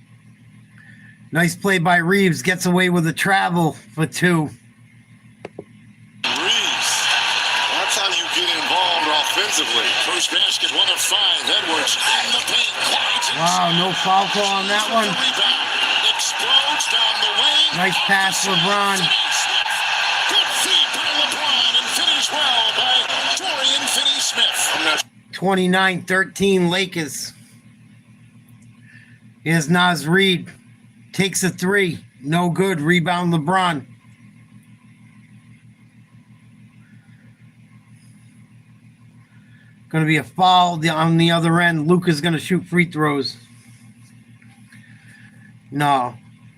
Nice play by Reeves. Gets away with a travel for 2. Reeves. That's how you get involved offensively. First basket, 1 of 5. Edwards in the paint. Wow, no foul call on that one. Explodes down the lane. Nice pass, LeBron. Good feed by LeBron and finished well by Dorian Finney-Smith. 29-13 Lakers. Here's Naz Reid. Takes a 3. No good. Rebound LeBron. Going to be a foul on the other end. Luka's going to shoot free throws. No.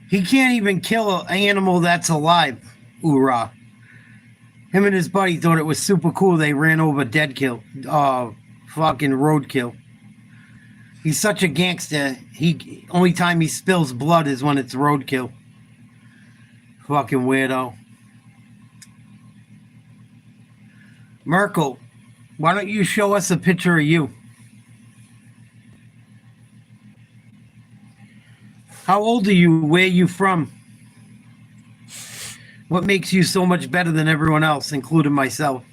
He can't even kill an animal that's alive. Hoorah. Him and his buddy thought it was super cool. They ran over dead kill. Fucking roadkill. He's such a gangster. Only time he spills blood is when it's roadkill. Fucking weirdo. Merkel, why don't you show us a picture of you? How old are you? Where are you from? What makes you so much better than everyone else, including myself?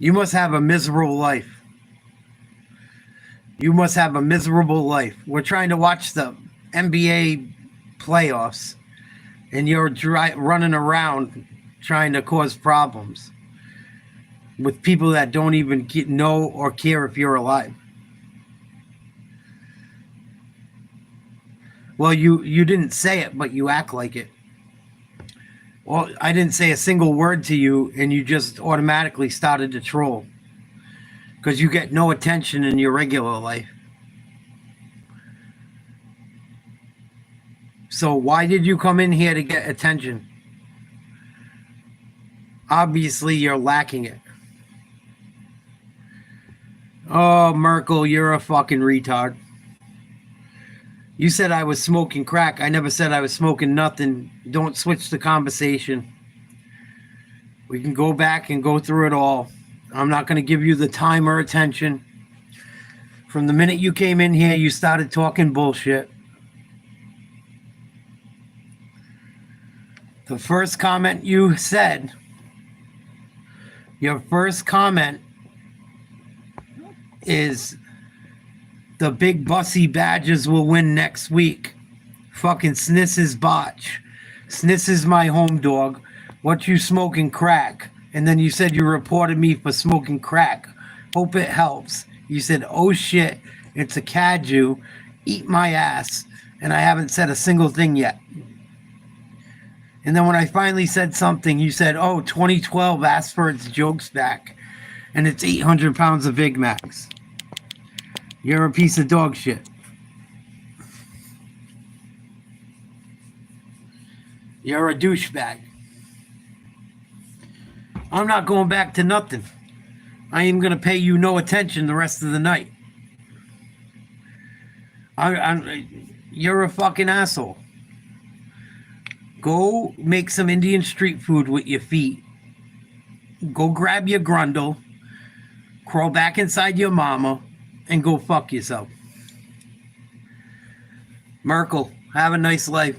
You must have a miserable life. You must have a miserable life. We're trying to watch the NBA playoffs, and you're running around trying to cause problems with people that don't even know or care if you're alive. Well, you didn't say it, but you act like it. Well, I didn't say a single word to you, and you just automatically started to troll because you get no attention in your regular life. So why did you come in here to get attention? Obviously, you're lacking it. Oh, Merkel, you're a fucking retard. You said I was smoking crack. I never said I was smoking nothing. Don't switch the conversation. We can go back and go through it all. I'm not going to give you the time or attention. From the minute you came in here, you started talking bullshit. The first comment you said, your first comment is the big bussy Badgers will win next week. Fucking Sniss is botch. Sniss is my home dog. What you smoking crack? And then you said you reported me for smoking crack. Hope it helps. You said, oh shit, it's a kaju. Eat my ass. And I haven't said a single thing yet. And then when I finally said something, you said, oh, 2012 asked for its jokes back. And it's 800 pounds of Big Macs. You're a piece of dog shit. You're a douchebag. I'm not going back to nothing. I am going to pay you no attention the rest of the night. You're a fucking asshole. Go make some Indian street food with your feet. Go grab your grundle. Crawl back inside your mama. And go fuck yourself. Merkel, have a nice life.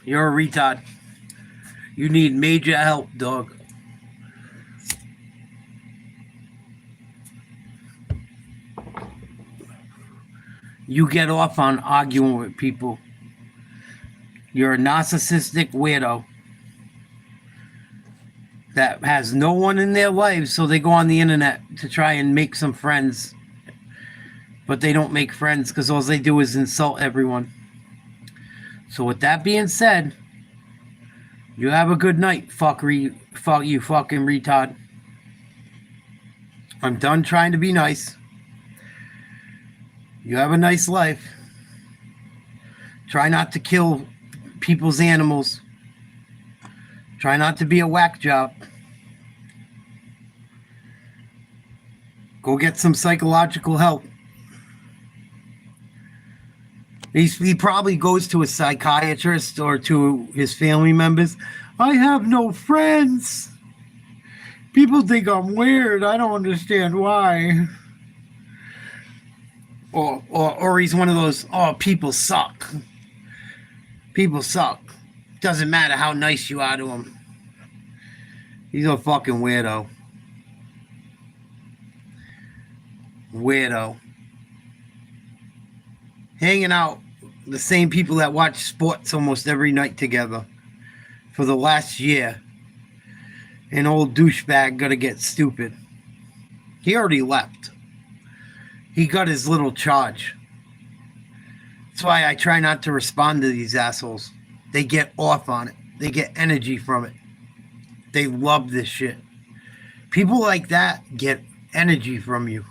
You're a retard. You need major help, dog. You get off on arguing with people. You're a narcissistic weirdo that has no one in their lives, so they go on the internet to try and make some friends. But they don't make friends because all they do is insult everyone. So with that being said, you have a good night, fuck you fucking retard. I'm done trying to be nice. You have a nice life. Try not to kill people's animals. Try not to be a whack job. Go get some psychological help. He probably goes to a psychiatrist or to his family members. I have no friends. People think I'm weird. I don't understand why. Or he's one of those, oh, people suck. People suck. Doesn't matter how nice you are to him. He's a fucking weirdo. Weirdo. Hanging out the same people that watch sports almost every night together for the last year. An old douchebag gonna get stupid. He already left. He got his little charge. That's why I try not to respond to these assholes. They get off on it. They get energy from it. They love this shit. People like that get energy from you.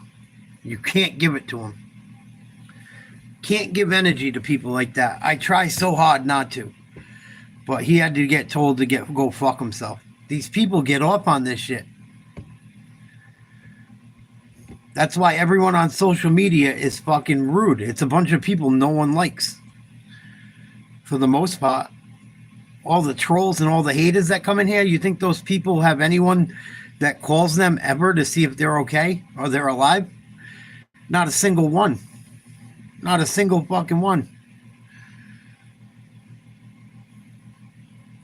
You can't give it to them. Can't give energy to people like that. I try so hard not to. But he had to get told to go fuck himself. These people get off on this shit. That's why everyone on social media is fucking rude. It's a bunch of people no one likes. For the most part. All the trolls and all the haters that come in here, you think those people have anyone that calls them ever to see if they're okay or they're alive? Not a single one. Not a single fucking one.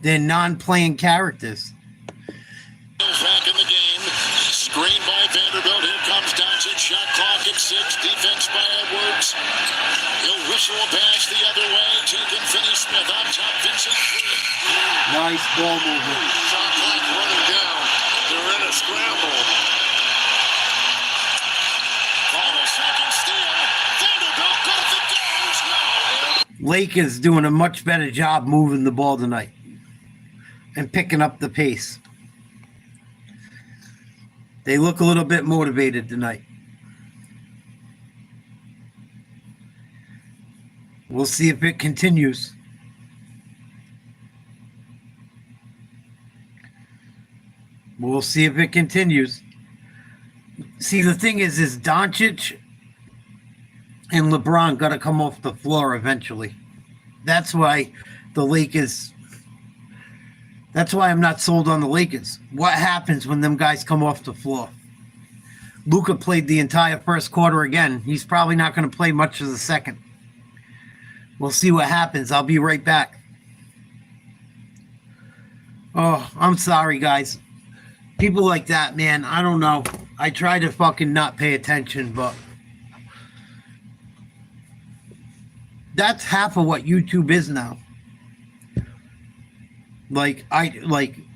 They're non-playing characters. Back in the game. Screen by Vanderbilt. Here comes Doncic. Shot clock at 6. Defense by Edwards. He'll whistle a pass the other way to Finney-Smith on top. Vincent. Nice ball movement. Shot clock running down. They're in a scramble. Final second steal. Vanderbilt goes the goes. No. Lakers doing a much better job moving the ball tonight and picking up the pace. They look a little bit motivated tonight. We'll see if it continues. We'll see if it continues. See, the thing is Doncic and LeBron got to come off the floor eventually. That's why the Lakers... That's why I'm not sold on the Lakers. What happens when them guys come off the floor? Luka played the entire first quarter again. He's probably not going to play much of the second. We'll see what happens. I'll be right back. Oh, I'm sorry, guys. People like that, man, I don't know. I try to fucking not pay attention, but that's half of what YouTube is now. Like,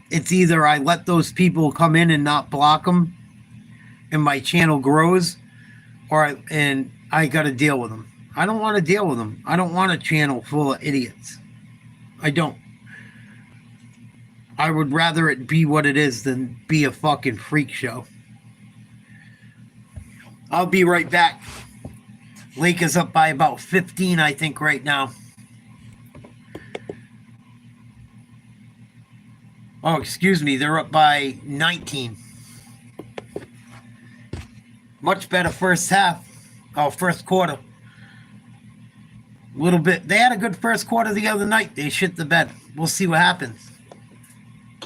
it's either I let those people come in and not block them and my channel grows, or I got to deal with them. I don't want to deal with them. I don't want a channel full of idiots. I don't. I would rather it be what it is than be a fucking freak show. I'll be right back. Lakers up by about 15, I think, right now. Oh, excuse me. They're up by 19. Much better first half. Oh, first quarter. A little bit. They had a good first quarter the other night. They shit the bed. We'll see what happens.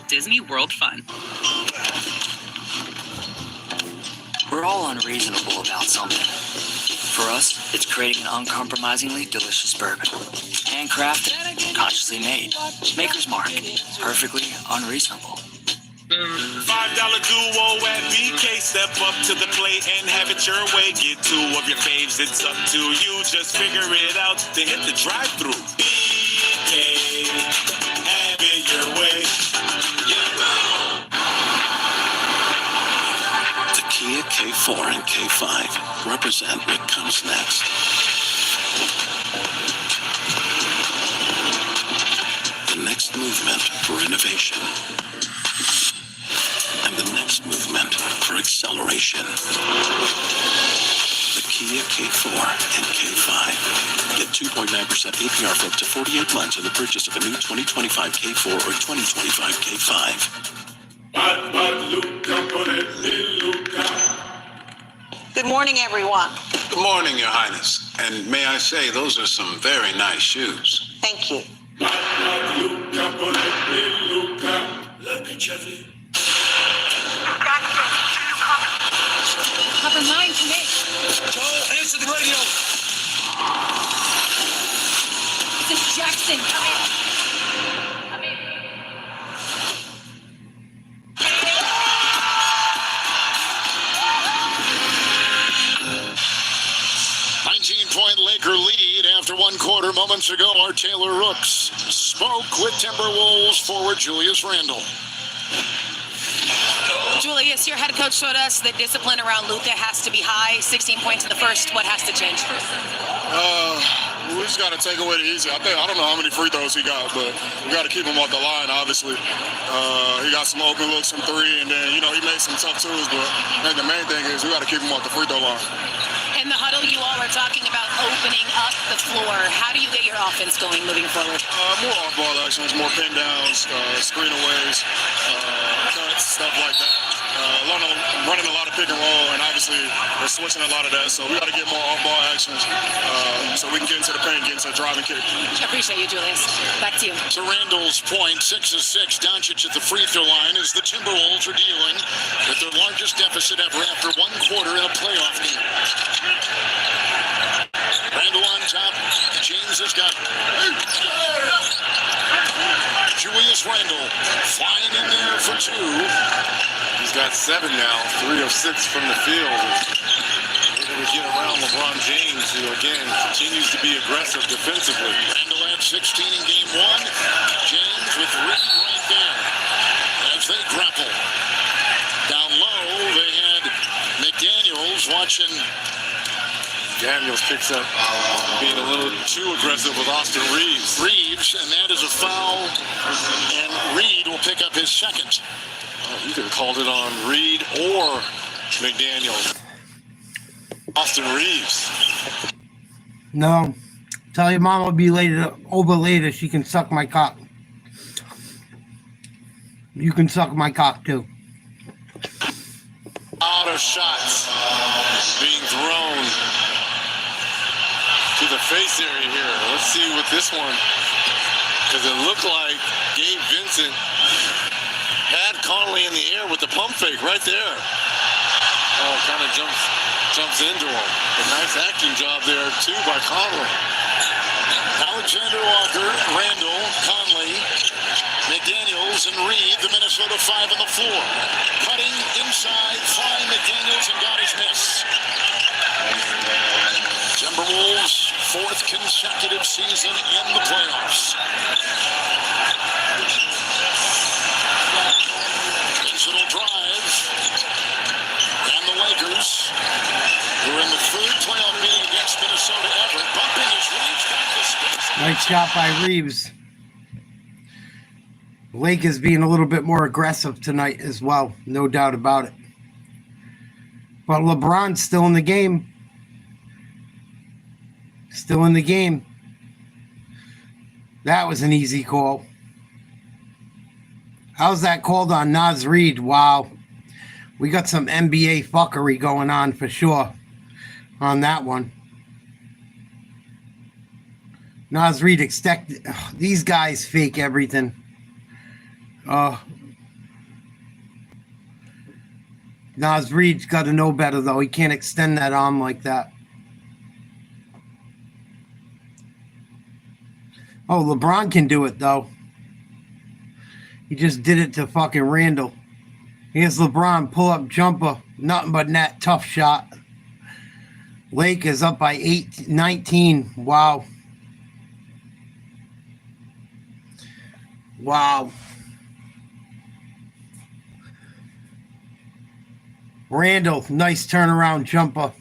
Disney World fun. We're all unreasonable about something. For us, it's creating an uncompromisingly delicious bourbon. Handcrafted, consciously made. Maker's Mark. Perfectly unreasonable. duo at BK. Step up to the plate and have it your way. Get two of your faves, it's up to you. Just figure it out to hit the drive-thru. BK, have it your way. The Kia K4 and K5 represent what comes next. The next movement for innovation. And the next movement for acceleration. The Kia K4 and K5. Get 2.9% APR for up to 48 months on the purchase of a new 2025 K4 or 2025 K5. Good morning, everyone. Good morning, Your Highness. And may I say, those are some very nice shoes. Thank you. Cover 9 to me. Joel, answer the radio. This is Jackson. Come in. 19-point Laker lead after one quarter. Moments ago, our Taylor Rooks spoke with Timberwolves forward Julius Randle. Julius, your head coach showed us that discipline around Luka has to be high. 16 points in the first. What has to change? We just got to take away the easy. I don't know how many free throws he got, but we got to keep him off the line, obviously. He got some open looks from three, and then, he made some tough twos, but I think the main thing is we got to keep him off the free throw line. In the huddle, you all are talking about opening up the floor. How do you get your offense going moving forward? More off-ball actions, more pin downs, screen aways, cuts, stuff like that. Running a lot of pick and roll, and obviously we're switching a lot of that, so we got to get more off-ball actions so we can get into the paint, get into the driving kick. I appreciate you, Julius. Back to you. To Randall's point, 6 of 6. Doncic at the free throw line as the Timberwolves are dealing with their largest deficit ever after one quarter in a playoff game. Randall on top. James has got Julius Randall flying in there for 2. He's got 7 now, 3 of 6 from the field. Able to get around LeBron James, who again continues to be aggressive defensively. Randall had 16 in game 1. James with Reed right there as they grapple. Down low, they had McDaniels watching. Daniels picks up being a little too aggressive with Austin Reeves. And that is a foul, and Reed will pick up his second. You could have called it on Reed or McDaniels. Austin Reeves. No. Tell your mom I'll be over later. She can suck my cock. You can suck my cock too. Out of shots being thrown to the face area here. Let's see what this one, because it looked like Gabe Vincent had Conley in the air with the pump fake right there. Oh, kind of jumps into him. A nice acting job there too by Conley. Alexander Walker, Randall, Conley, McDaniels, and Reed, the Minnesota 5 on the floor. Cutting inside, flying McDaniels and got his miss. Timberwolves' 4th consecutive season in the playoffs. Digital drive. And the Lakers, who are in the 3rd playoff meeting against Minnesota ever, bumping his Reeves down the space. Nice shot by Reeves. Lakers being a little bit more aggressive tonight as well. No doubt about it. But LeBron's still in the game. Still in the game. That was an easy call. How's that called on Naz Reid? Wow. We got some NBA fuckery going on for sure on that one. Naz Reid these guys fake everything. Naz Reid's got to know better, though. He can't extend that arm like that. Oh, LeBron can do it, though. He just did it to fucking Randall. Here's LeBron, pull-up jumper, nothing but net, tough shot. Lakers up by 19. Wow. Wow. Randall, nice turnaround jumper.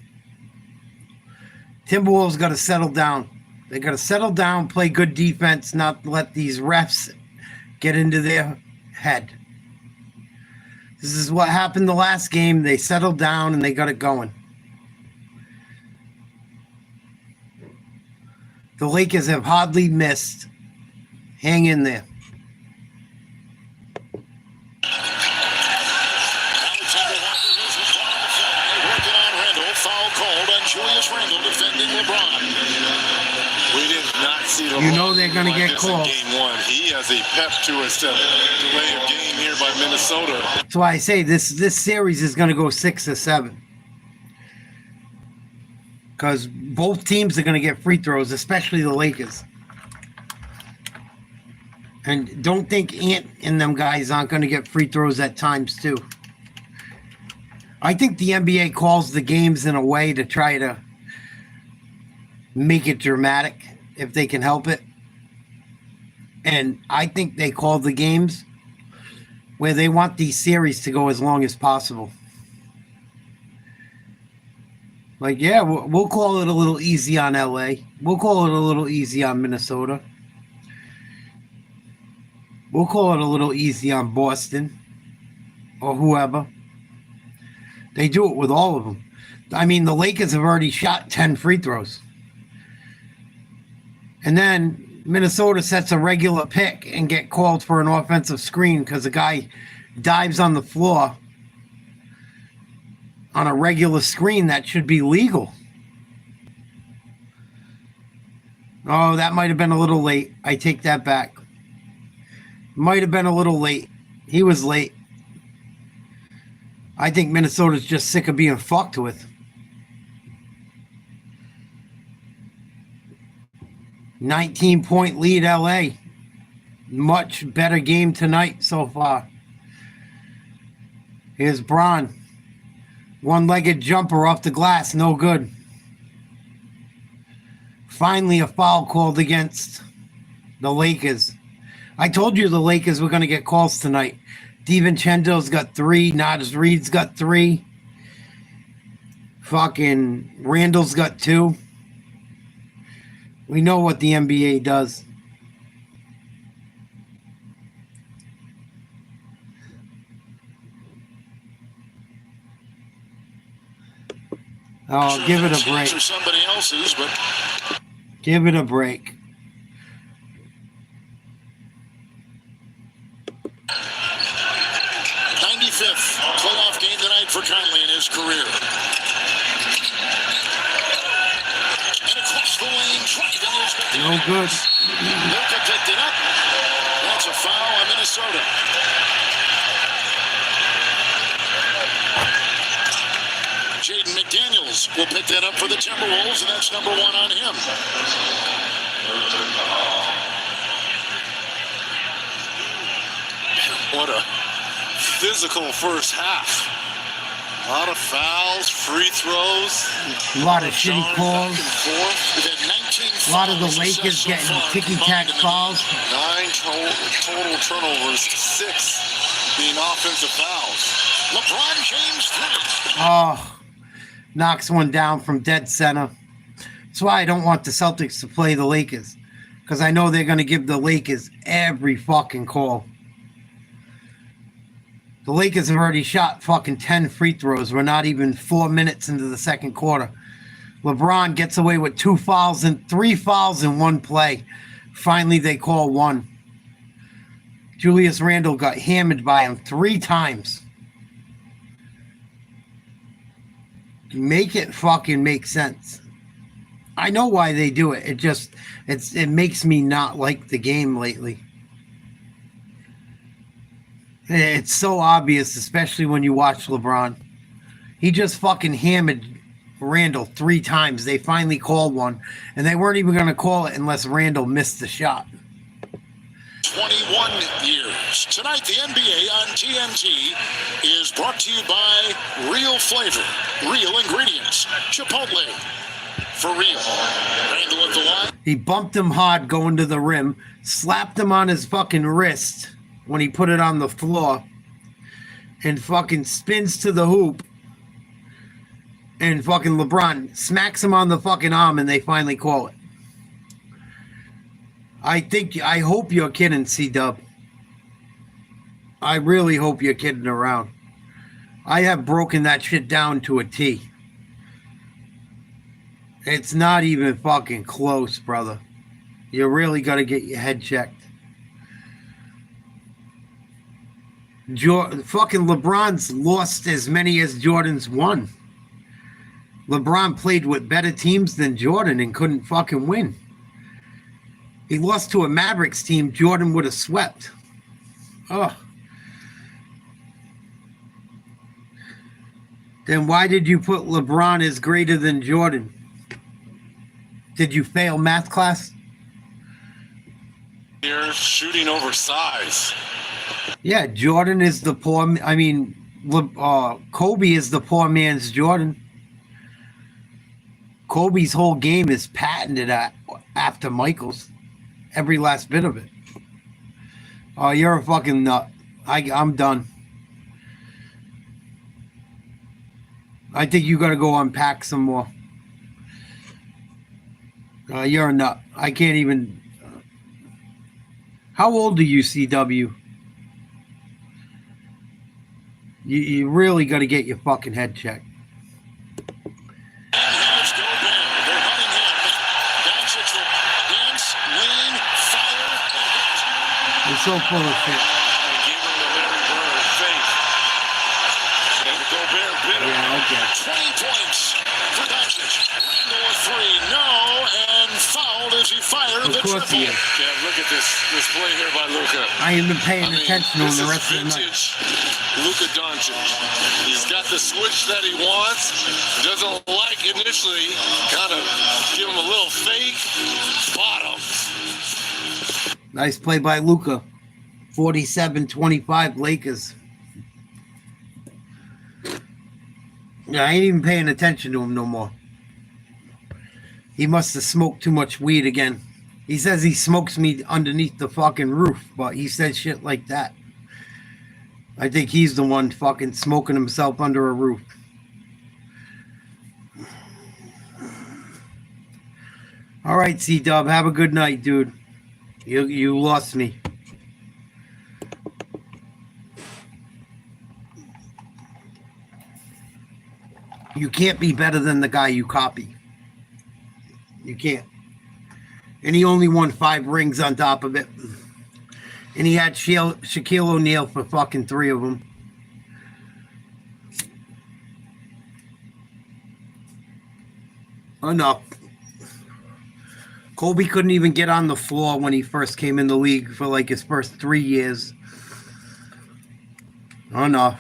Timberwolves got to settle down. They got to settle down, play good defense, not let these refs get into their head. This is what happened the last game. They settled down and they got it going. The Lakers have hardly missed. Hang in there. Foul called on Julius Randle defending LeBron. We did not see the. You know they're going to get this close. in Game 1. He has a pep to his delay of game here by Minnesota. That's why I say this series is going to go 6 or 7. Because both teams are going to get free throws, especially the Lakers. And don't think Ant and them guys aren't going to get free throws at times too. I think the NBA calls the games in a way to try to make it dramatic if they can help it. And I think they call the games where they want these series to go as long as possible. Like, yeah, we'll call it a little easy on LA. We'll call it a little easy on Minnesota. We'll call it a little easy on Boston or whoever. They do it with all of them. I mean, the Lakers have already shot 10 free throws. And then Minnesota sets a regular pick and get called for an offensive screen because a guy dives on the floor on a regular screen that should be legal. Oh, that might have been a little late. I take that back. Might have been a little late. He was late. I think Minnesota's just sick of being fucked with. 19-point lead LA. Much better game tonight so far. Here's Braun. One-legged jumper off the glass. No good. Finally a foul called against the Lakers. I told you the Lakers were going to get calls tonight. DiVincenzo's got 3. Naz Reid's got 3. Fucking Randall's got 2. We know what the NBA does. Oh, give it a break. Somebody else's, but give it a break. Playoff game tonight for Conley in his career. And across the lane, driving is no good. Luka picked it up. That's a foul on Minnesota. Jaden McDaniels will pick that up for the Timberwolves, and that's number 1 on him. What a physical first half. A lot of fouls, free throws. A lot of shitty calls. A lot of the Lakers getting ticky-tack fouls. 9 total turnovers, 6 being offensive fouls. LeBron James 3. Oh, knocks one down from dead center. That's why I don't want the Celtics to play the Lakers. Because I know they're going to give the Lakers every fucking call. The Lakers have already shot fucking 10 free throws. We're not even 4 minutes into the second quarter. LeBron gets away with 2 fouls and 3 fouls in one play. Finally, they call 1. Julius Randle got hammered by him 3 times. Make it fucking make sense. I know why they do it. It makes me not like the game lately. It's so obvious, especially when you watch LeBron. He just fucking hammered Randall 3 times. They finally called one, and they weren't even going to call it unless Randall missed the shot. 21 years. Tonight, the NBA on TNT is brought to you by Real Flavor, Real Ingredients, Chipotle, for real. Randall at the line. He bumped him hard going to the rim, slapped him on his fucking wrist when he put it on the floor, and fucking spins to the hoop. And fucking LeBron smacks him on the fucking arm, and they finally call it. I hope you're kidding, C-Dub. I really hope you're kidding around. I have broken that shit down to a T. It's not even fucking close, brother. You really got to get your head checked. Fucking LeBron's lost as many as Jordan's won. LeBron played with better teams than Jordan and couldn't fucking win. He lost to a Mavericks team Jordan would have swept. Oh. Then why did you put LeBron as greater than Jordan? Did you fail math class? You're shooting over size. Yeah, Jordan is the poor... I mean, Kobe is the poor man's Jordan. Kobe's whole game is patented after Michael's. Every last bit of it. Oh, you're a fucking nut. I'm done. I think you got to go unpack some more. You're a nut. I can't even... How old are you, CW? You really got to get your fucking head checked. You're so full of shit. Yeah, okay. 20 points for Doncic. Randall a three, no, and fouled as he fired the triple. Of course he is. Yeah, look at this play here by Luka. I ain't been paying attention on the rest of the night. Luka Doncic. He's got the switch that he wants. Doesn't like initially. Kind of give him a little fake. Bottom. Nice play by Luka. 47-25 Lakers. Yeah, I ain't even paying attention to him no more. He must have smoked too much weed again. He says he smokes me underneath the fucking roof, but he says shit like that. I think he's the one fucking smoking himself under a roof. All right, C-Dub, have a good night, dude. You lost me. You can't be better than the guy you copy. You can't. And he only won 5 rings on top of it. And he had Shaquille O'Neal for fucking 3 of them. Enough. Kobe couldn't even get on the floor when he first came in the league for like his first 3 years. Enough.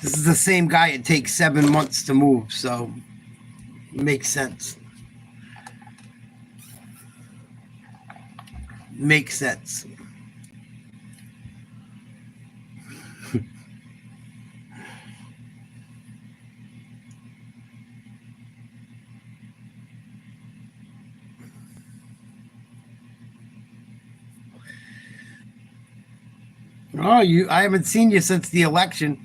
This is the same guy it takes 7 months to move, so it makes sense. Makes sense. Oh, I haven't seen you since the election.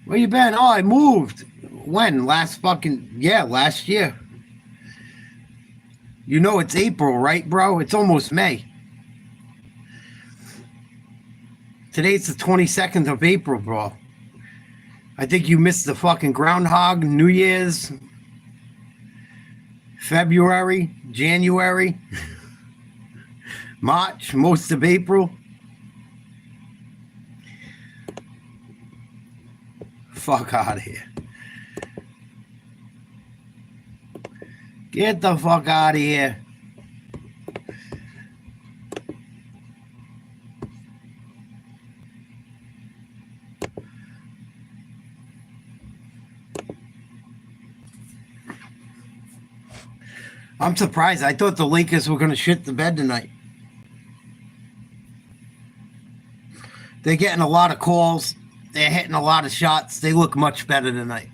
Where you been? Oh, I moved. When? Last year. You know it's April, right, bro? It's almost May. Today's the 22nd of April, bro. I think you missed the fucking groundhog, New Year's, February, January, March, most of April. Fuck out of here. Get the fuck out of here. I'm surprised. I thought the Lakers were going to shit the bed tonight. They're getting a lot of calls. They're hitting a lot of shots. They look much better tonight.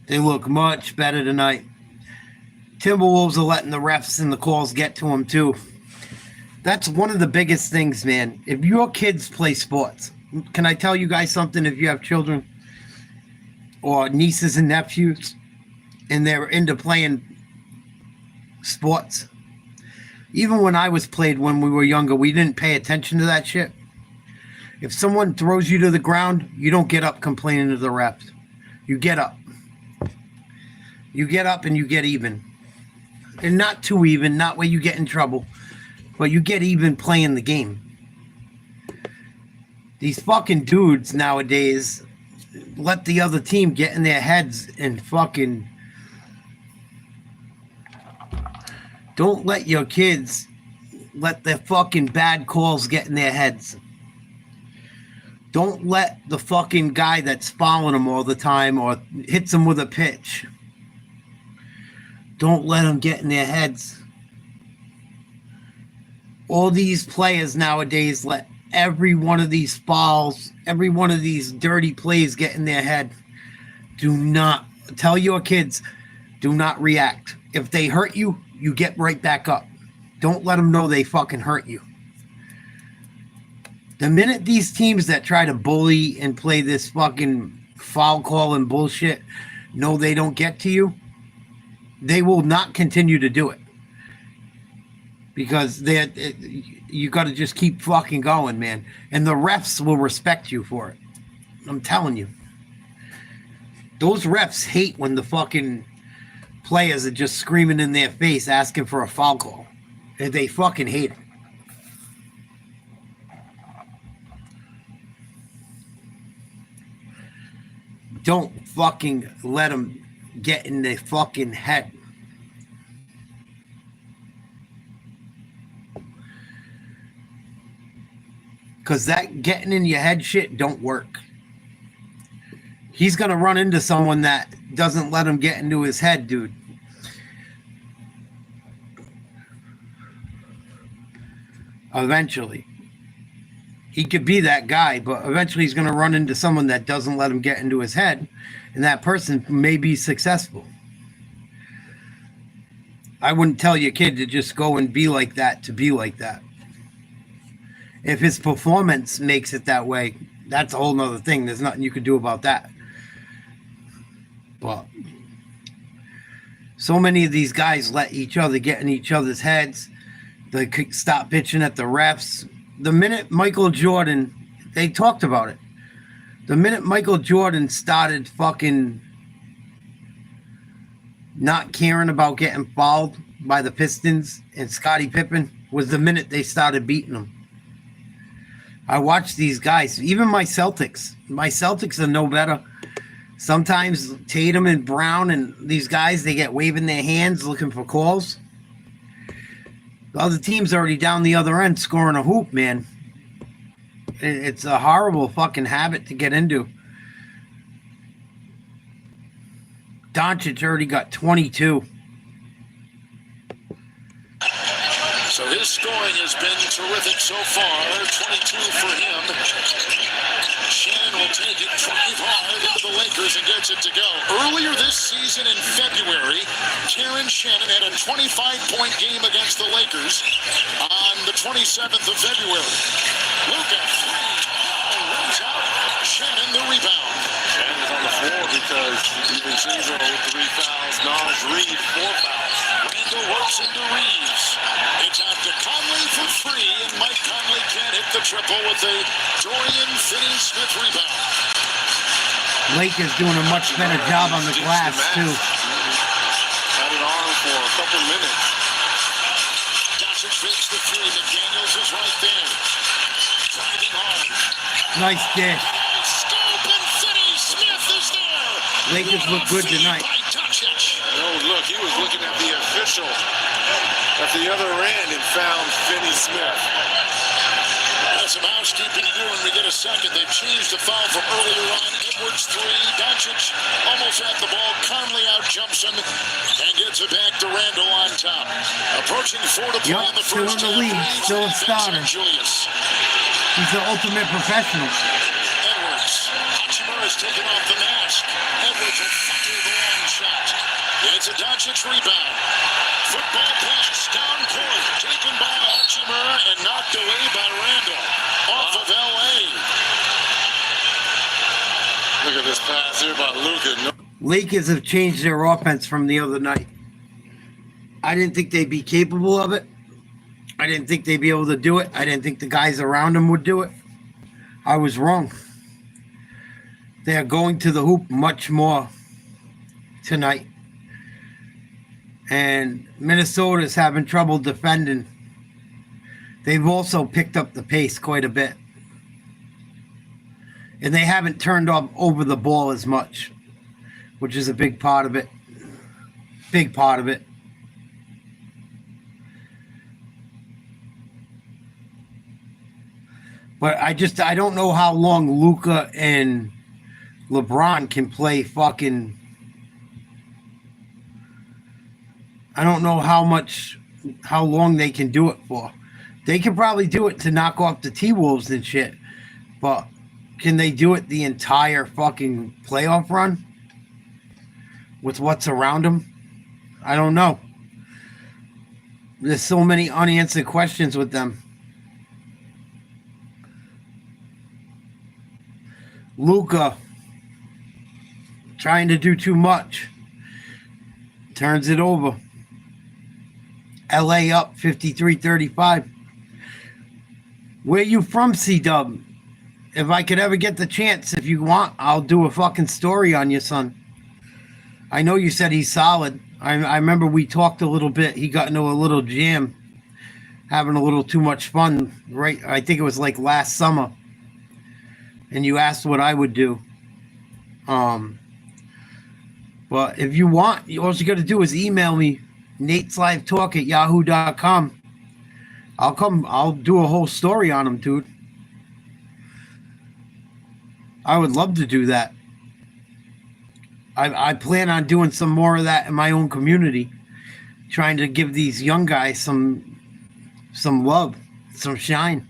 They look much better tonight. Timberwolves are letting the refs and the calls get to them too. That's one of the biggest things, man. If your kids play sports, can I tell you guys something? If you have children or nieces and nephews and they're into playing sports, even when I was played when we were younger, we didn't pay attention to that shit. If someone throws you to the ground, you don't get up complaining to the refs. You get up. You get up and you get even. And not too even, not where you get in trouble, but you get even playing the game. These fucking dudes nowadays let the other team get in their heads and fucking... Don't let your kids let their fucking bad calls get in their heads. Don't let the fucking guy that's fouling them all the time or hits them with a pitch. Don't let them get in their heads. All these players nowadays let every one of these fouls, every one of these dirty plays get in their head. Do not, tell your kids, do not react. If they hurt you, you get right back up. Don't let them know they fucking hurt you. The minute these teams that try to bully and play this fucking foul call and bullshit know they don't get to you, they will not continue to do it. Because you got to just keep fucking going, man. And the refs will respect you for it. I'm telling you. Those refs hate when the fucking players are just screaming in their face asking for a foul call. They fucking hate it. Don't fucking let them get in their fucking head. Because that getting in your head shit don't work. He's going to run into someone that doesn't let him get into his head, dude. Eventually. He could be that guy, but eventually he's going to run into someone that doesn't let him get into his head, and that person may be successful. I wouldn't tell your kid to just go and be like that to be like that. If his performance makes it that way, that's a whole nother thing. There's nothing you can do about that. But so many of these guys let each other get in each other's heads. They could stop bitching at the refs. The minute Michael Jordan, they talked about it. The minute Michael Jordan started fucking not caring about getting fouled by the Pistons and Scottie Pippen was the minute they started beating them. I watch these guys, even my Celtics. My Celtics are no better. Sometimes Tatum and Brown and these guys, they get waving their hands looking for calls. The other team's already down the other end scoring a hoop, man. It's a horrible fucking habit to get into. Doncic already got 22. So his scoring has been terrific so far. 22 for him. Shannon will take it, drive hard into the Lakers and gets it to go. Earlier this season in February, Karen Shannon had a 25-point game against the Lakers on the 27th of February. Luka, runs out. Shannon the rebound. Shannon's on the floor because even Caesar with 3 fouls. Naj Reid 4 fouls. Randall works into Reeves. It's out to Conley for 3, and Mike Conley can't hit the triple with a Dorian Finney-Smith rebound. Lakers doing a much better job on the glass, too. Had it on for a couple minutes. Doncic fakes the 3. McDaniels is right there. Driving hard. Nice dish. Scoop, and Finney-Smith is there. Lakers look good tonight. Oh, look, he was looking at the official at the other end and found Finney-Smith. Some housekeeping to do when we get a second. They've changed the foul from earlier on. Edwards 3. Doncic almost at the ball. Conley out jumps him and gets it back to Randall on top. Approaching 4 to play in the still first in the league, still a starter. He's the ultimate professional. Edwards. Hachimura's taken off the mask. Edwards will fire the long shot. It's a Doncic rebound. Football pass down court. Taken by Hachimura and knocked away by Randall. Off of L.A. Look at this pass here by Luka. Lakers have changed their offense from the other night. I didn't think they'd be capable of it. I didn't think they'd be able to do it. I didn't think the guys around them would do it. I was wrong. They are going to the hoop much more tonight. And Minnesota's having trouble defending. They've also picked up the pace quite a bit. And they haven't turned over the ball as much, which is a big part of it. Big part of it. But I don't know how long Luka and LeBron can play fucking. I don't know how long they can do it for. They can probably do it to knock off the T-Wolves and shit. But can they do it the entire fucking playoff run? With what's around them? I don't know. There's so many unanswered questions with them. Luka trying to do too much. Turns it over. LA up 53-35. Where you from, C-Dub? If I could ever get the chance, if you want, I'll do a fucking story on your son. I know you said he's solid. I remember we talked a little bit. He got into a little jam, having a little too much fun. Right? I think it was like last summer. And you asked what I would do. But if you want, all you got to do is email me, nateslivetalk@yahoo.com. I'll do a whole story on him, dude. I would love to do that. I plan on doing some more of that in my own community, trying to give these young guys some love, some shine.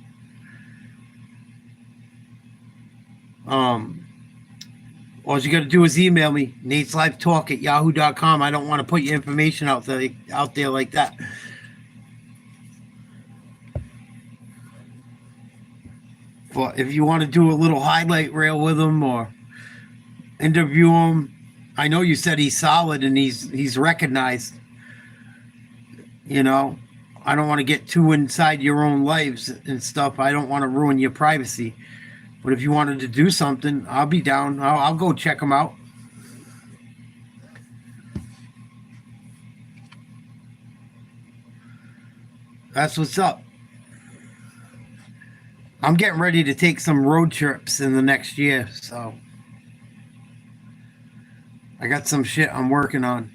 All you got to do is email me, nateslivetalk@yahoo.com. I don't want to put your information out there like that. But if you want to do a little highlight reel with him or interview him, I know you said he's solid and he's recognized. You know, I don't want to get too inside your own lives and stuff. I don't want to ruin your privacy. But if you wanted to do something, I'll be down. I'll go check him out. That's what's up. I'm getting ready to take some road trips in the next year, so I got some shit I'm working on.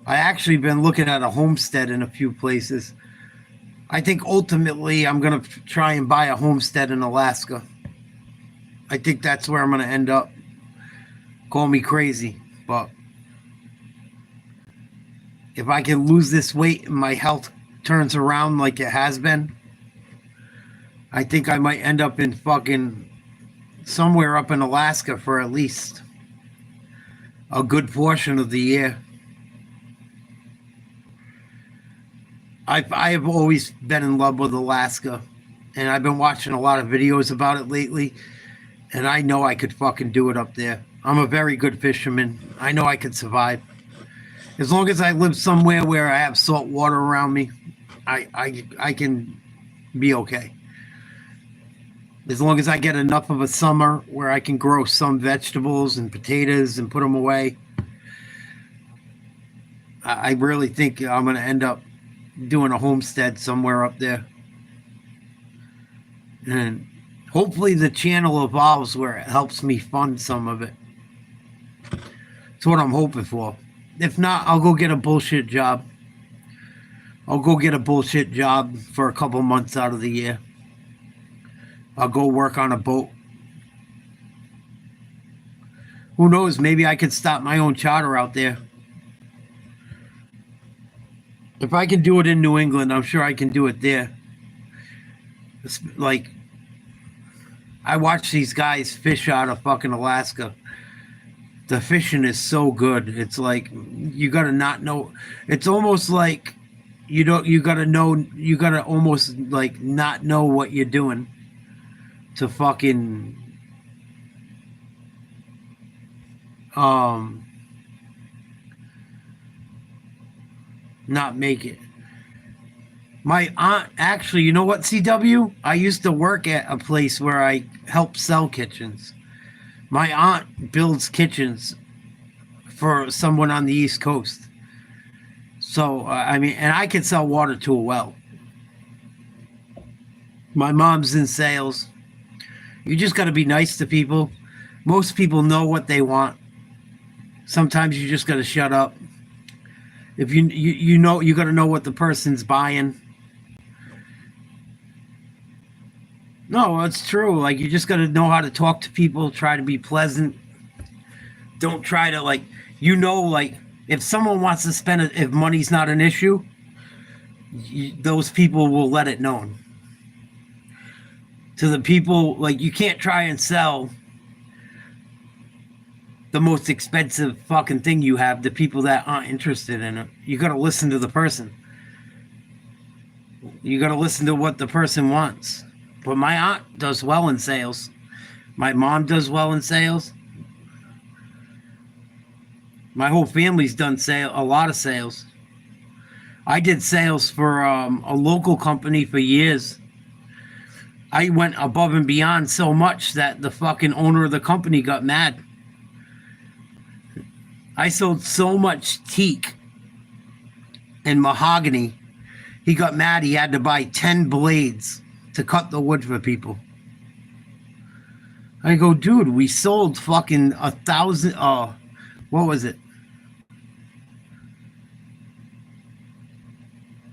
I actually been looking at a homestead in a few places. I think ultimately I'm going to try and buy a homestead in Alaska. I think that's where I'm going to end up. Call me crazy, but if I can lose this weight and my health turns around like it has been, I think I might end up in fucking somewhere up in Alaska for at least a good portion of the year. I have always been in love with Alaska, and I've been watching a lot of videos about it lately, and I know I could fucking do it up there. I'm a very good fisherman. I know I could survive. As long as I live somewhere where I have salt water around me, I can be okay. As long as I get enough of a summer where I can grow some vegetables and potatoes and put them away, I really think I'm going to end up doing a homestead somewhere up there. And hopefully the channel evolves where it helps me fund some of it. That's what I'm hoping for. If not, I'll go get a bullshit job. I'll go get a bullshit job for a couple months out of the year. I'll go work on a boat. Who knows? Maybe I could start my own charter out there. If I can do it in New England, I'm sure I can do it there. It's like, I watch these guys fish out of fucking Alaska. The fishing is so good. It's like, you gotta not know. It's almost like you gotta almost like not know what you're doing to fucking not make it. My aunt, actually, you know what, CW? I used to work at a place where I help sell kitchens. My aunt builds kitchens for someone on the East Coast. So, I mean, and I can sell water to a well. My mom's in sales. You just got to be nice to people. Most people know what they want. Sometimes you just got to shut up. If you know, you got to know what the person's buying. No, it's true. Like, you just got to know how to talk to people, try to be pleasant. Don't try to, like, like, if someone wants to spend it, if money's not an issue, those people will let it known. To the people, like, you can't try and sell the most expensive fucking thing you have to people that aren't interested in it. You got to listen to the person. You got to listen to what the person wants. But my aunt does well in sales. My mom does well in sales. My whole family's done a lot of sales. I did sales for a local company for years. I went above and beyond so much that the fucking owner of the company got mad. I sold so much teak and mahogany. He got mad. He had to buy 10 blades to cut the wood for people. I go, dude, we sold fucking 1,000. What was it?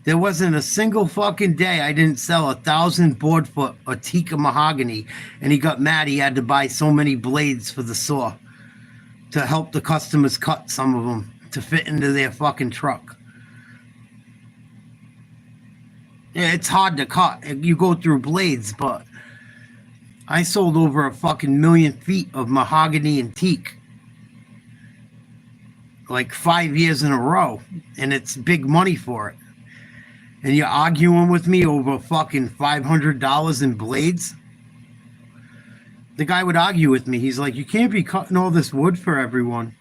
There wasn't a single fucking day I didn't sell 1,000 board foot of teak and mahogany. And he got mad. He had to buy so many blades for the saw to help the customers cut some of them to fit into their fucking truck. Yeah, it's hard to cut. You go through blades, but I sold over a fucking million feet of mahogany and teak. Like 5 years in a row. And it's big money for it. And you're arguing with me over fucking $500 in blades? The guy would argue with me. He's like, you can't be cutting all this wood for everyone.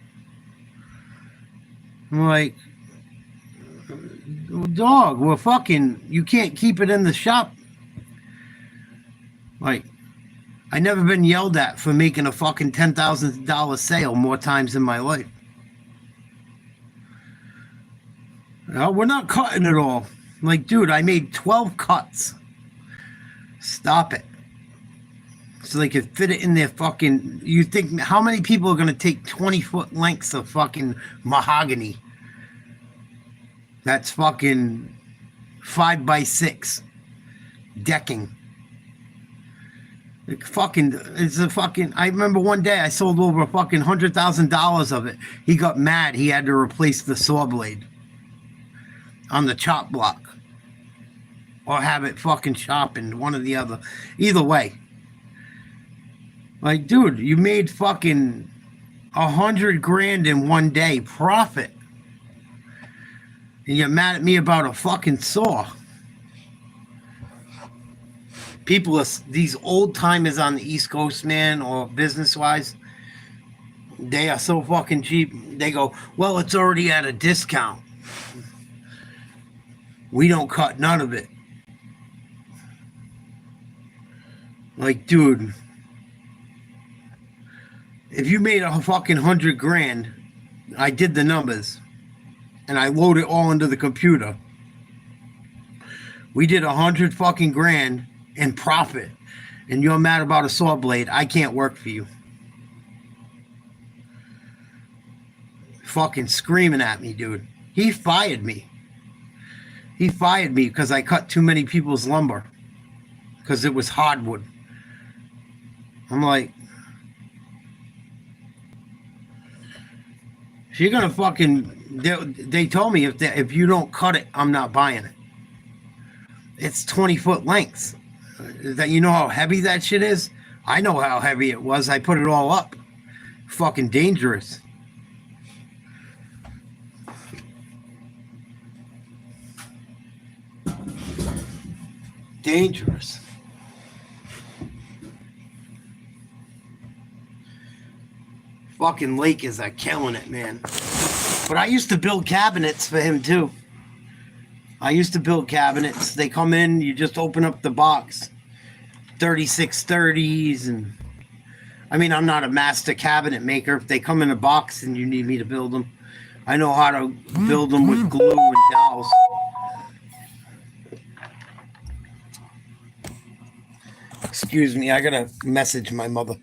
I'm like, dog, we're fucking, you can't keep it in the shop. Like, I never been yelled at for making a fucking $10,000 sale more times in my life. No, we're not cutting it all. Like, dude, I made 12 cuts. Stop it. So they could fit it in their fucking... You think, how many people are going to take 20-foot lengths of fucking mahogany? That's fucking 5x6 decking. It's a fucking... I remember one day I sold over a fucking $100,000 of it. He got mad. He had to replace the saw blade on the chop block. Or have it fucking sharpened, one or the other. Either way. Like, dude, you made fucking $100,000 in one day profit. And you're mad at me about a fucking saw. People are, these old timers on the East Coast, man, or business wise, they are so fucking cheap. They go, well, it's already at a discount. We don't cut none of it. Like, dude, if you made a fucking $100,000, I did the numbers, and I loaded it all into the computer. We did $100,000 fucking in profit, and you're mad about a saw blade. I can't work for you. Fucking screaming at me, dude. He fired me. He fired me because I cut too many people's lumber because it was hardwood. I'm like, if you're gonna fucking, they told me if you don't cut it, I'm not buying it. It's 20-foot lengths. That, you know how heavy that shit is? I know how heavy it was. I put it all up. Fucking dangerous. Dangerous. Fucking Lakers are killing it, man. But I used to build cabinets for him too. I used to build cabinets. They come in, you just open up the box. 3630s, and I mean, I'm not a master cabinet maker. If they come in a box and you need me to build them, I know how to build them with glue and dowels. Excuse me, I gotta message my mother.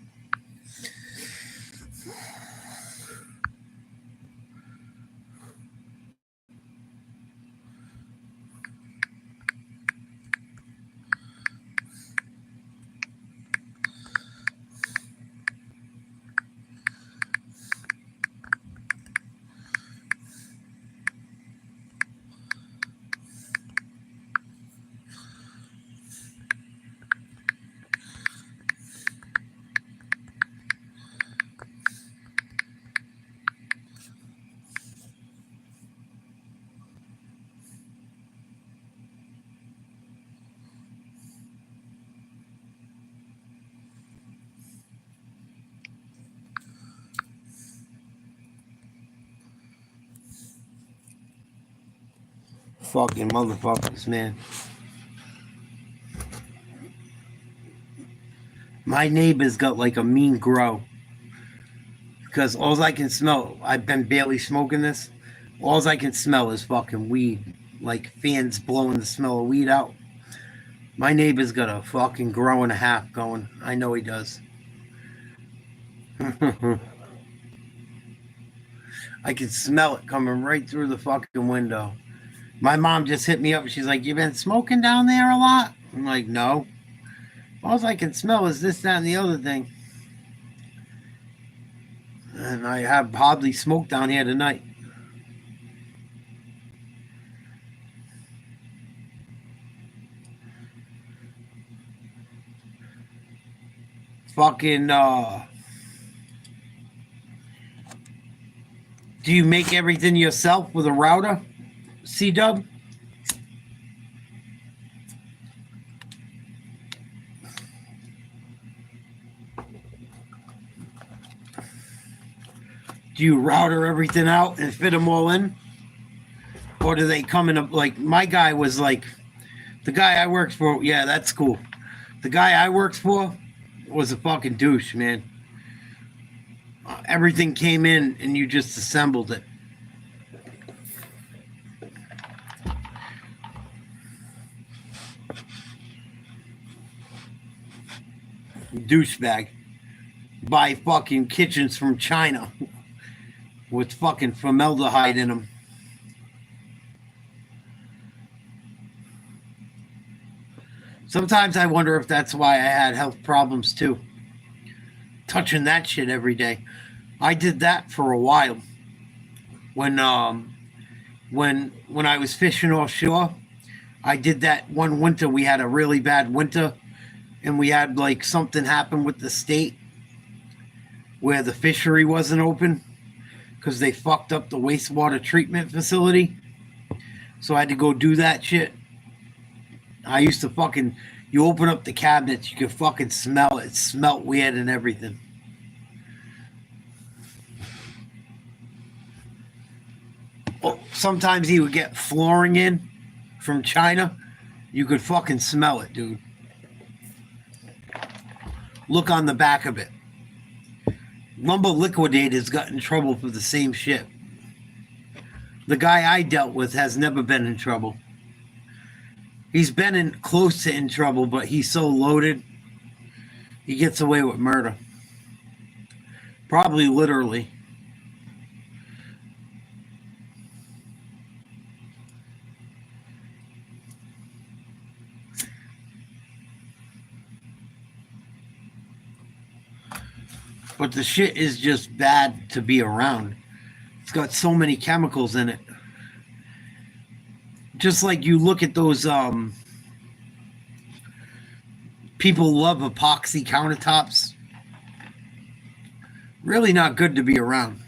Fucking motherfuckers, man. My neighbor's got like a mean grow. Because all I can smell, I've been barely smoking this. All I can smell is fucking weed. Like fans blowing the smell of weed out. My neighbor's got a fucking grow and a half going. I know he does. I can smell it coming right through the fucking window. My mom just hit me up. She's like, "You been smoking down there a lot?" I'm like, "No. All I can smell is this, that, and the other thing." And I have hardly smoked down here tonight. Fucking, do you make everything yourself with a router, C-Dub? Do you router everything out and fit them all in? Or do they come in, like, my guy was like, the guy I worked for, yeah, that's cool. The guy I worked for was a fucking douche, man. Everything came in and you just assembled it. Douchebag. Buy fucking kitchens from China with fucking formaldehyde in them. Sometimes I wonder if that's why I had health problems too. Touching that shit every day. I did that for a while. When I was fishing offshore, I did that one winter. We had a really bad winter, and we had like something happen with the state where the fishery wasn't open because they fucked up the wastewater treatment facility. So I had to go do that shit. I used to fucking, you open up the cabinets, you can fucking smell it. It smelt weird and everything. Oh, sometimes he would get flooring in from China. You could fucking smell it, dude. Look on the back of it. Lumber Liquidators got in trouble for the same shit. The guy I dealt with has never been in trouble. He's been in close to in trouble, but he's so loaded, he gets away with murder. Probably literally. But the shit is just bad to be around. It's got so many chemicals in it. Just like you look at those, people love epoxy countertops. Really not good to be around.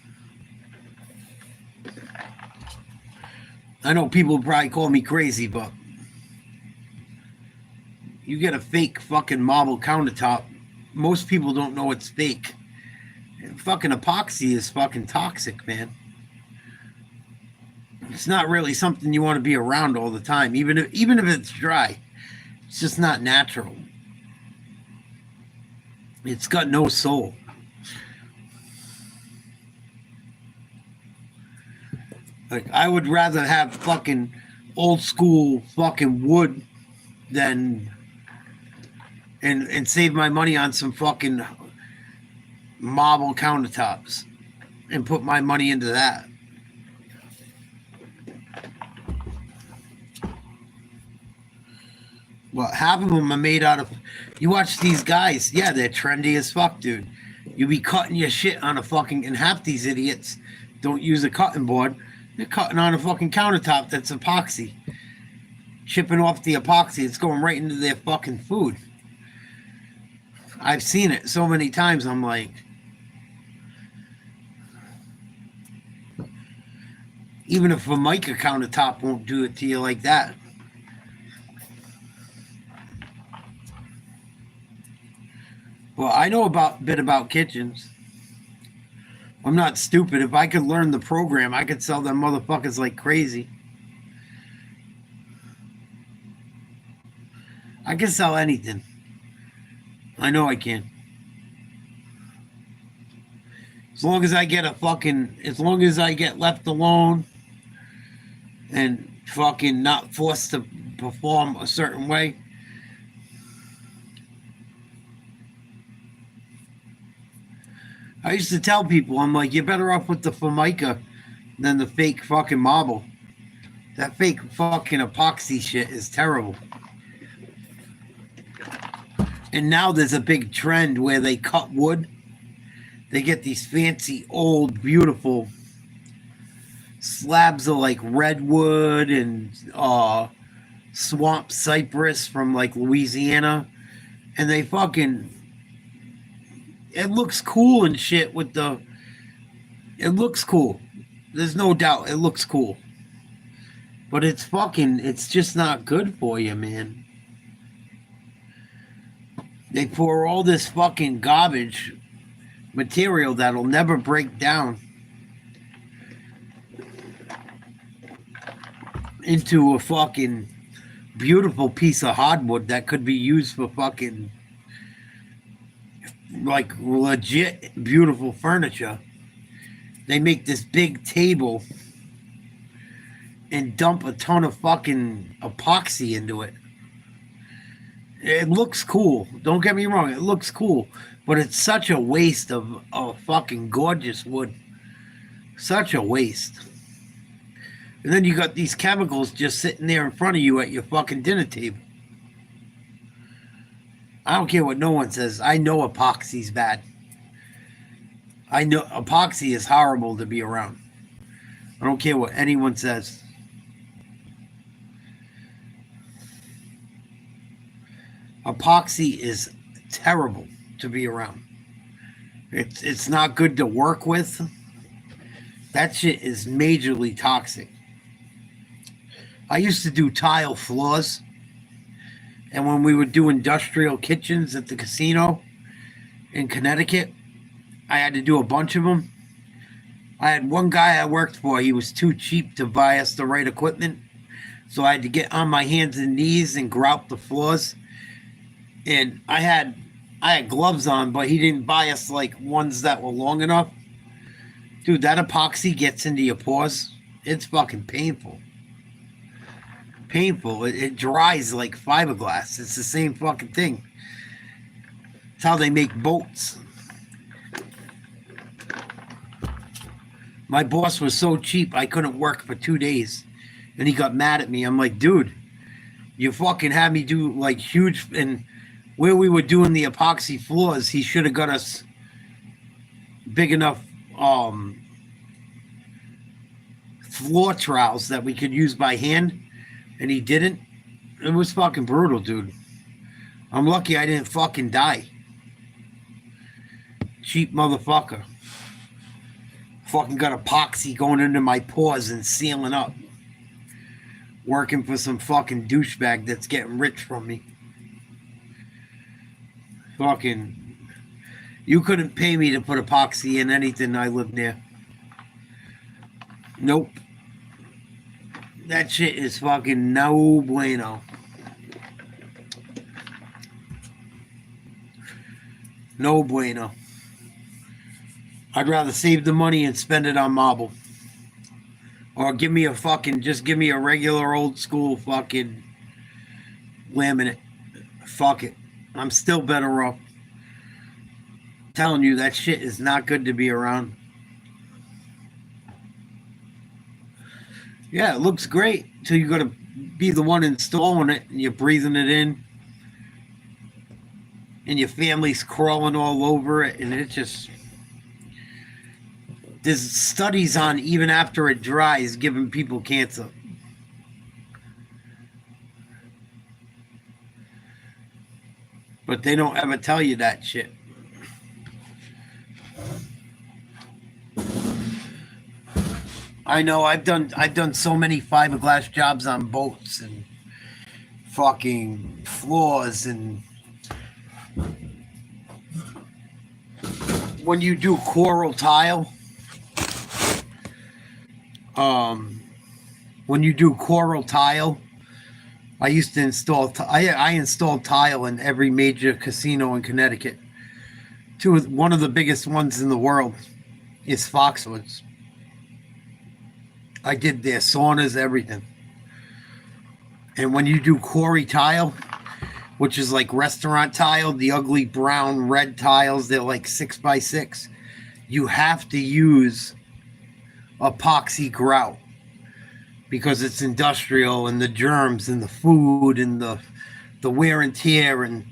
I know people probably call me crazy, but you get a fake fucking marble countertop, most people don't know it's fake. And fucking epoxy is fucking toxic, man. It's not really something you want to be around all the time, even if it's dry. It's just not natural. It's got no soul. Like, I would rather have fucking old school fucking wood than and save my money on some fucking marble countertops and put my money into that. Well, half of them are made out of... You watch these guys. Yeah, they're trendy as fuck, dude. You be cutting your shit on a fucking... And half these idiots don't use a cutting board. They're cutting on a fucking countertop that's epoxy. Chipping off the epoxy. It's going right into their fucking food. I've seen it so many times. I'm like... Even if a mica countertop won't do it to you like that. Well, I know a bit about kitchens. I'm not stupid. If I could learn the program, I could sell them motherfuckers like crazy. I can sell anything. I know I can. As long as I get as long as I get left alone and fucking not forced to perform a certain way. I used to tell people, I'm like, you're better off with the Formica than the fake fucking marble. That fake fucking epoxy shit is terrible. And now there's a big trend where they cut wood. They get these fancy, old, beautiful slabs of like redwood and swamp cypress from like Louisiana. And they fucking... It looks cool and shit with the... It looks cool. There's no doubt it looks cool. But it's fucking... It's just not good for you, man. They pour all this fucking garbage material that'll never break down into a fucking beautiful piece of hardwood that could be used for fucking... like legit beautiful furniture. They make this big table and dump a ton of fucking epoxy into it. It looks cool. Don't get me wrong, it looks cool, but it's such a waste of fucking gorgeous wood. Such a waste. And then you got these chemicals just sitting there in front of you at your fucking dinner table. I don't care what no one says. I know epoxy's bad. I know epoxy is horrible to be around. I don't care what anyone says. Epoxy is terrible to be around. It's not good to work with. That shit is majorly toxic. I used to do tile floors. And when we would do industrial kitchens at the casino in Connecticut, I had to do a bunch of them. I had one guy I worked for. He was too cheap to buy us the right equipment. So I had to get on my hands and knees and grout the floors. And I had gloves on, but he didn't buy us like ones that were long enough. Dude, that epoxy gets into your pores. It's fucking painful. Painful. It dries like fiberglass. It's the same fucking thing. It's how they make boats. My boss was so cheap I couldn't work for 2 days. And he got mad at me. I'm like, dude, you fucking had me do like huge... And where we were doing the epoxy floors, he should have got us big enough floor trowels that we could use by hand, and he didn't. It was fucking brutal, dude. I'm lucky I didn't fucking die. Cheap motherfucker. Fucking got epoxy going into my pores and sealing up. Working for some fucking douchebag that's getting rich from me. Fucking, you couldn't pay me to put epoxy in anything I lived near. Nope. That shit is fucking no bueno. No bueno. I'd rather save the money and spend it on marble. Or give me a fucking, just give me a regular old school fucking laminate. Fuck it. I'm still better off. I'm telling you, that shit is not good to be around. Yeah, it looks great until you got to be the one installing it and you're breathing it in. And your family's crawling all over it, and it just... There's studies on even after it dries giving people cancer. But they don't ever tell you that shit. I know I've done so many fiberglass jobs on boats and fucking floors, and when you do coral tile, I used to install. I installed tile in every major casino in Connecticut. One of the biggest ones in the world is Foxwoods. I did their saunas, everything. And when you do quarry tile, which is like restaurant tile, the ugly brown red tiles, they're like 6x6. You have to use epoxy grout because it's industrial, and the germs and the food and the wear and tear, and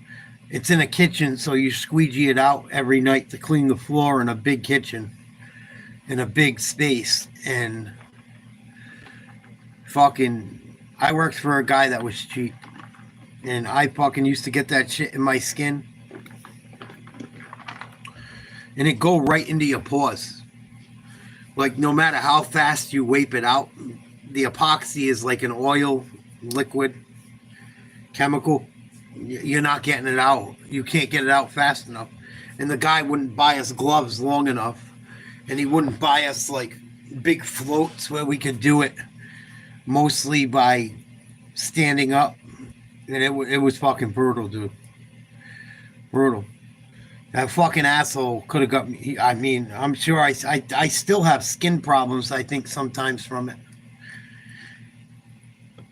it's in a kitchen, so you squeegee it out every night to clean the floor in a big kitchen in a big space. And fucking, I worked for a guy that was cheap, and I fucking used to get that shit in my skin, and it go right into your pores. Like, no matter how fast you wipe it out, the epoxy is like an oil, liquid, chemical. You're not getting it out. You can't get it out fast enough. And the guy wouldn't buy us gloves long enough, and he wouldn't buy us like big floats where we could do it mostly by standing up. And it was fucking brutal, dude. Brutal. That fucking asshole could have got me. I mean, I'm sure I still have skin problems, I think, sometimes from it.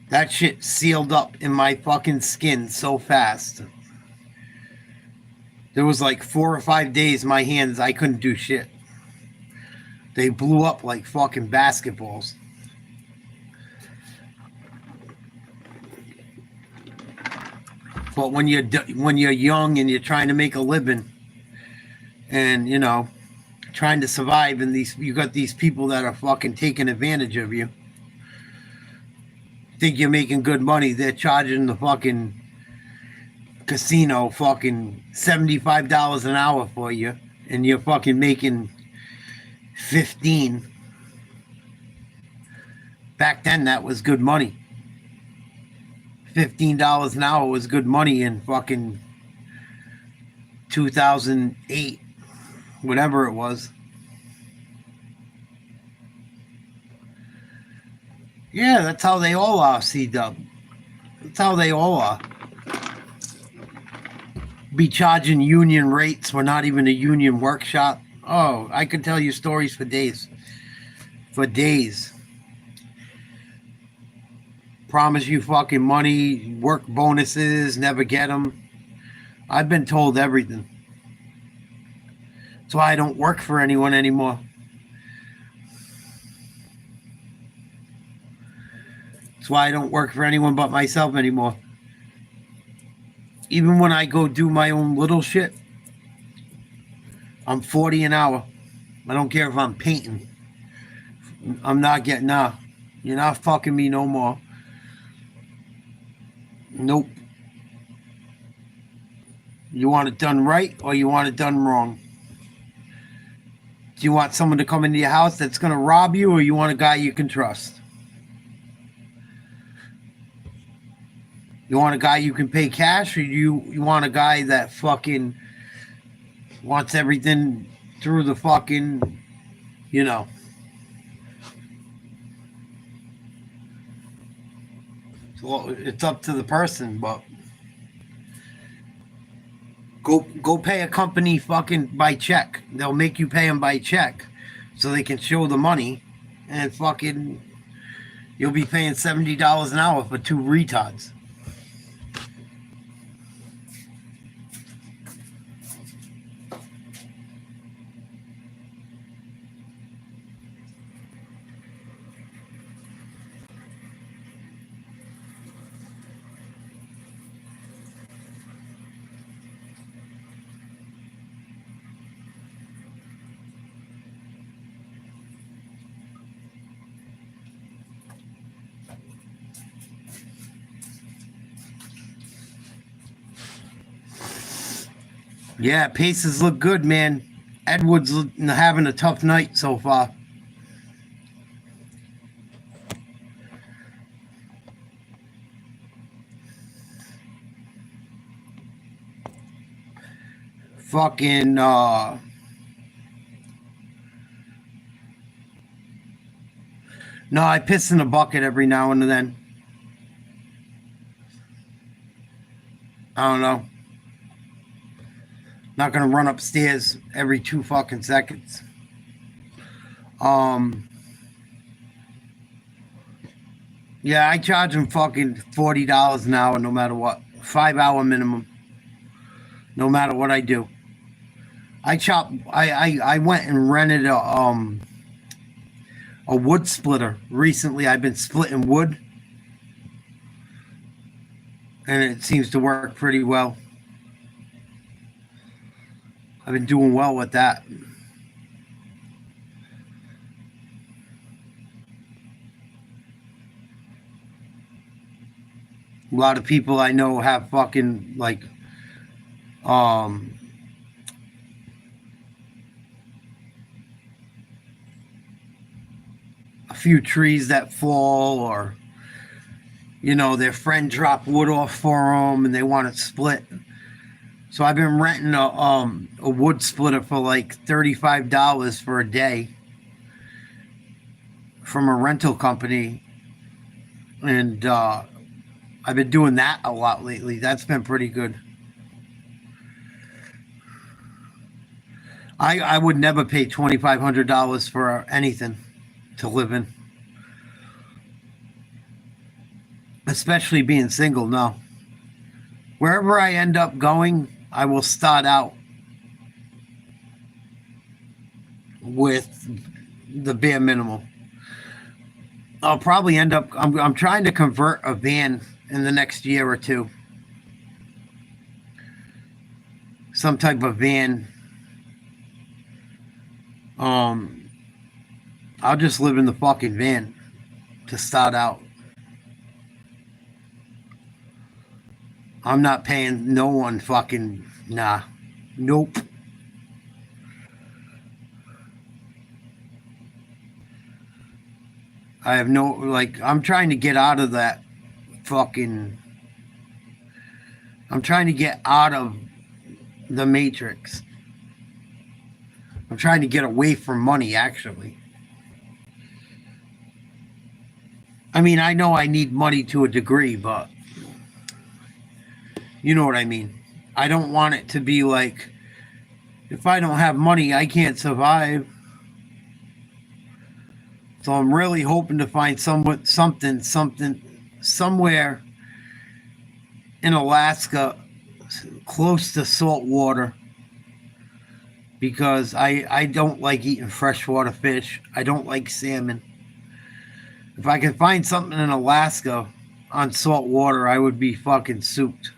That shit sealed up in my fucking skin so fast. There was like 4 or 5 days my hands, I couldn't do shit. They blew up like fucking basketballs. But when you're young and you're trying to make a living, and you know, trying to survive, and you got these people that are fucking taking advantage of you. Think you're making good money? They're charging the fucking casino fucking $75 an hour for you, and you're fucking making 15. Back then, that was good money. $15 an hour was good money in fucking 2008, whatever it was. Yeah, that's how they all are, C-Dub. That's how they all are. Be charging union rates. We're not even a union workshop. Oh, I could tell you stories for days. For days. Promise you fucking money, work bonuses, never get them. I've been told everything. That's why I don't work for anyone anymore. That's why I don't work for anyone but myself anymore. Even when I go do my own little shit, I'm $40 an hour. I don't care if I'm painting. I'm not getting, nah. You're not fucking me no more. Nope. You want it done right or you want it done wrong? Do you want someone to come into your house that's going to rob you, or you want a guy you can trust? You want a guy you can pay cash, or you want a guy that fucking wants everything through the fucking, you know. So it's up to the person, but go pay a company fucking by check. They'll make you pay them by check so they can show the money, and fucking you'll be paying $70 an hour for two retards. Yeah, Pacers look good, man. Edwards having a tough night so far. Fucking, no, I piss in a bucket every now and then. I don't know. Not gonna run upstairs every 2 fucking seconds. Yeah, I charge them fucking $40 an hour no matter what. 5-hour minimum. No matter what I do. I went and rented a wood splitter recently. I've been splitting wood, and it seems to work pretty well. I've been doing well with that. A lot of people I know have fucking like a few trees that fall, or you know, their friend dropped wood off for them and they want it split. So I've been renting a wood splitter for like $35 for a day from a rental company, and I've been doing that a lot lately. That's been pretty good. I would never pay $2,500 for anything to live in, especially being single. No. Wherever I end up going, I will start out with the bare minimum. I'll probably end up, I'm trying to convert a van in the next year or two. Some type of van. I'll just live in the fucking van to start out. I'm not paying no one fucking, nah. Nope. I have no, like, I'm trying to get out of that fucking, I'm trying to get out of the matrix. I'm trying to get away from money, actually. I mean, I know I need money to a degree, but you know what I mean. I don't want it to be like, if I don't have money, I can't survive. So I'm really hoping to find something somewhere in Alaska close to salt water, because I don't like eating freshwater fish. I don't like salmon. If I could find something in Alaska on salt water, I would be fucking souped.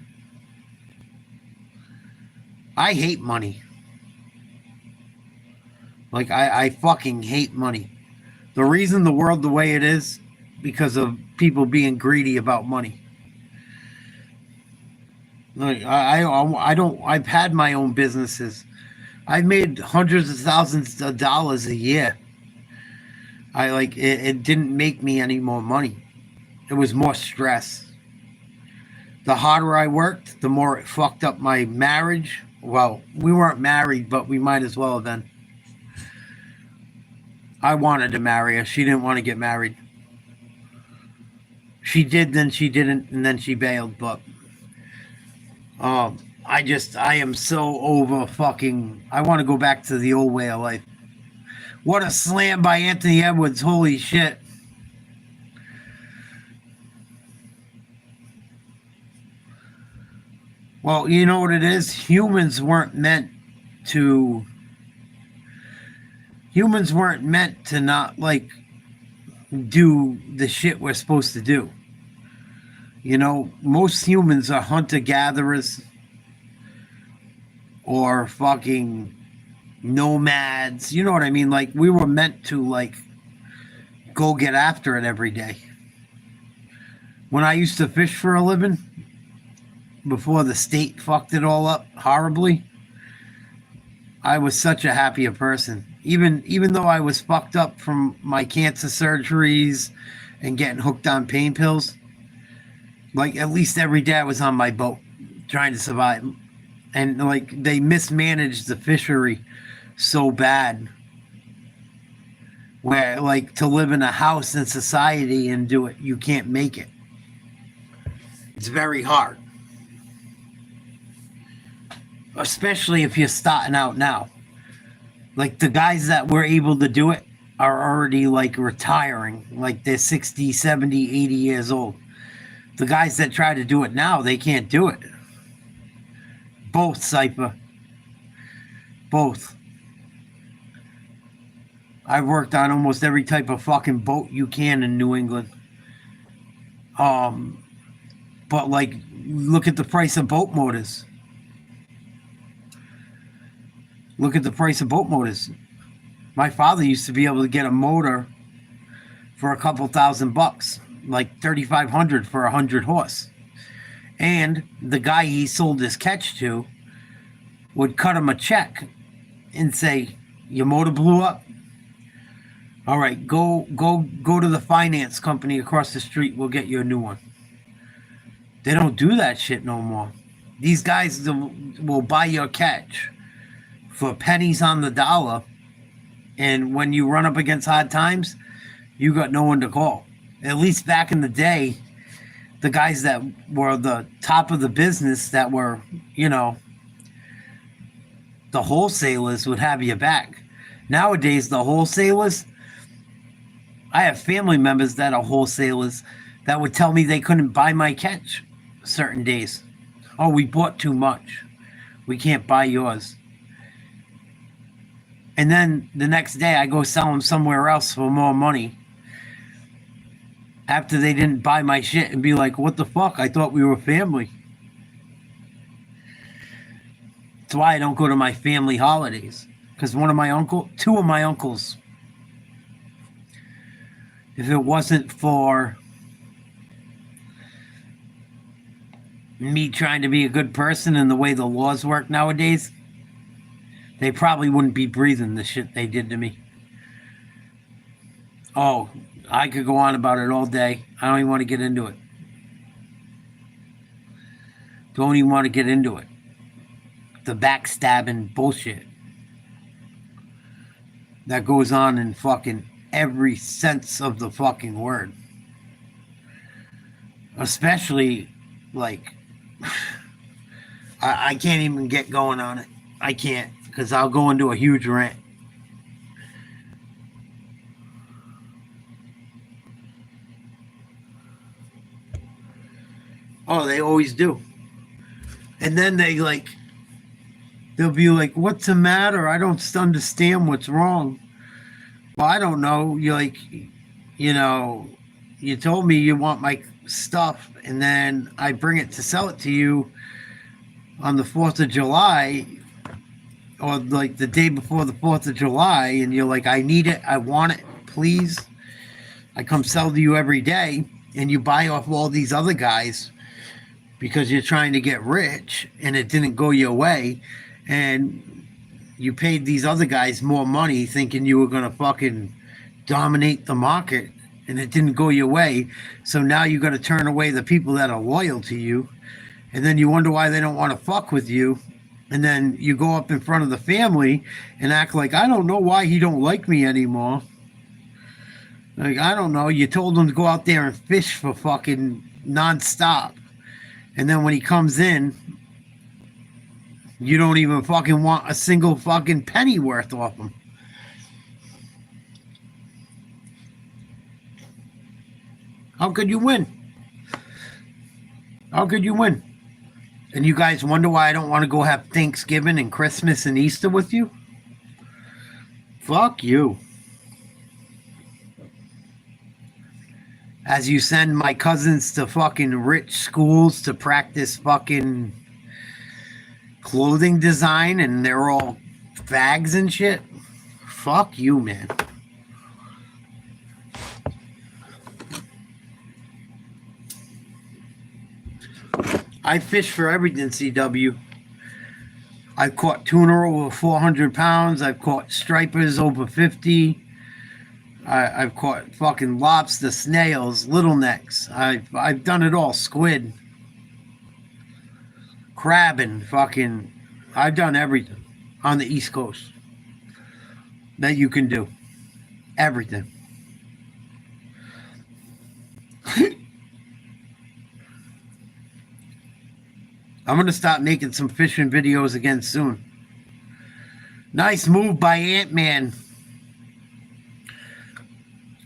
I hate money. Like, I fucking hate money. The reason the world the way it is, because of people being greedy about money. Like, I don't, I've had my own businesses. I've made hundreds of thousands of dollars a year. It didn't make me any more money. It was more stress. The harder I worked, the more it fucked up my marriage. Well, we weren't married, but we might as well have been. I wanted to marry her. She didn't want to get married. She did, then she didn't, and then she bailed. But I am so over fucking. I want to go back to the old way of life. What a slam by Anthony Edwards. Holy shit. Well, you know what it is? Humans weren't meant to not, like, do the shit we're supposed to do. You know, most humans are hunter-gatherers or fucking nomads. You know what I mean? Like, we were meant to, like, go get after it every day. When I used to fish for a living, before the state fucked it all up horribly, I was such a happier person. Even though I was fucked up from my cancer surgeries and getting hooked on pain pills, like, at least every day I was on my boat trying to survive. And, like, they mismanaged the fishery so bad, where, like, to live in a house in society and do it, you can't make it. It's very hard. Especially if you're starting out now. Like, the guys that were able to do it are already, like, retiring. Like, they're 60, 70, 80 years old. The guys that try to do it now, they can't do it. Both, Cypher. Both. I've worked on almost every type of fucking boat you can in New England. But, like, look at the price of boat motors. Look at the price of boat motors. My father used to be able to get a motor for a couple $1,000, like $3,500 for 100 horse. And the guy he sold his catch to would cut him a check and say, "Your motor blew up? All right, go to the finance company across the street. We'll get you a new one." They don't do that shit no more. These guys will buy your catch for pennies on the dollar, and when you run up against hard times, you got no one to call. At least back in the day, the guys that were the top of the business, that were, you know, the wholesalers, would have your back. Nowadays, the wholesalers, I have family members that are wholesalers that would tell me they couldn't buy my catch certain days. "Oh, we bought too much. We can't buy yours." And then the next day I go sell them somewhere else for more money after they didn't buy my shit, and be like, "What the fuck? I thought we were family." That's why I don't go to my family holidays. Because two of my uncles, if it wasn't for me trying to be a good person and the way the laws work nowadays, they probably wouldn't be breathing the shit they did to me. Oh, I could go on about it all day. I don't even want to get into it. Don't even want to get into it. The backstabbing bullshit that goes on in fucking every sense of the fucking word. Especially, like, I can't even get going on it. I can't, because I'll go into a huge rant. Oh, they always do. And then they'll be like, "What's the matter? I don't understand what's wrong." Well, I don't know. You're like, you know, you told me you want my stuff, and then I bring it to sell it to you on the 4th of July, or like the day before the 4th of July, and you're like, I need it, I want it, please. I come sell to you every day, and you buy off all these other guys because you're trying to get rich, and it didn't go your way, and you paid these other guys more money thinking you were going to fucking dominate the market, and it didn't go your way. So now you got to turn away the people that are loyal to you, and then you wonder why they don't want to fuck with you. And then you go up in front of the family and act like, I don't know why he don't like me anymore. Like, I don't know. You told him to go out there and fish for fucking nonstop. And then when he comes in, you don't even fucking want a single fucking penny worth off him. How could you win? How could you win? And you guys wonder why I don't want to go have Thanksgiving and Christmas and Easter with you? Fuck you. As you send my cousins to fucking rich schools to practice fucking clothing design, and they're all fags and shit. Fuck you, man. I fish for everything, CW. I've caught tuna over 400 pounds. I've caught stripers over 50. I've caught fucking lobster, snails, little necks. I've done it all. Squid, crabbing, fucking. I've done everything on the East Coast that you can do. Everything. I'm going to stop making some fishing videos again soon. Nice move by Ant-Man.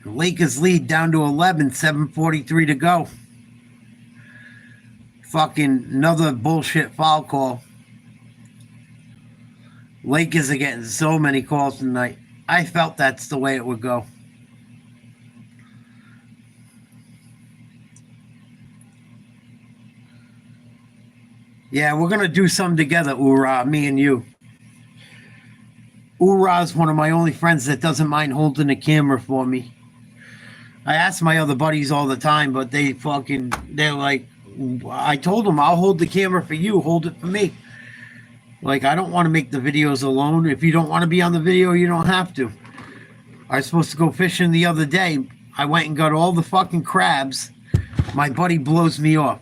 Lakers lead down to 11, 7:43 to go. Fucking another bullshit foul call. Lakers are getting so many calls tonight. I felt that's the way it would go. Yeah, we're going to do something together, Ura, me and you. Ura's one of my only friends that doesn't mind holding the camera for me. I ask my other buddies all the time, but they're like, I told them, I'll hold the camera for you, hold it for me. Like, I don't want to make the videos alone. If you don't want to be on the video, you don't have to. I was supposed to go fishing the other day. I went and got all the fucking crabs. My buddy blows me off.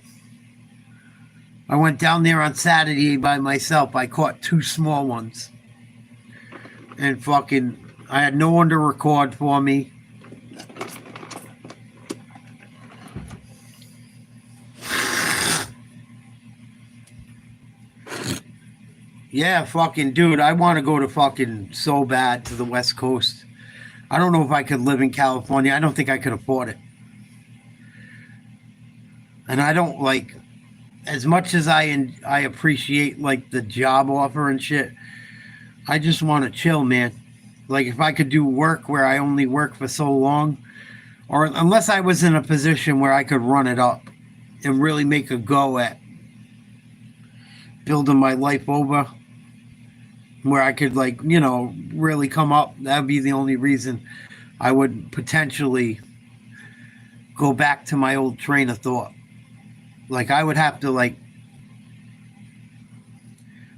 I went down there on Saturday by myself. I caught 2 small ones. And fucking, I had no one to record for me. Yeah, fucking dude, I want to go to fucking so bad to the West Coast. I don't know if I could live in California. I don't think I could afford it. And I don't like, as much as I appreciate like the job offer and shit, I just want to chill, man. Like if I could do work where I only work for so long, or unless I was in a position where I could run it up and really make a go at building my life over, where I could like, you know, really come up, that'd be the only reason I would potentially go back to my old train of thought. Like I would have to like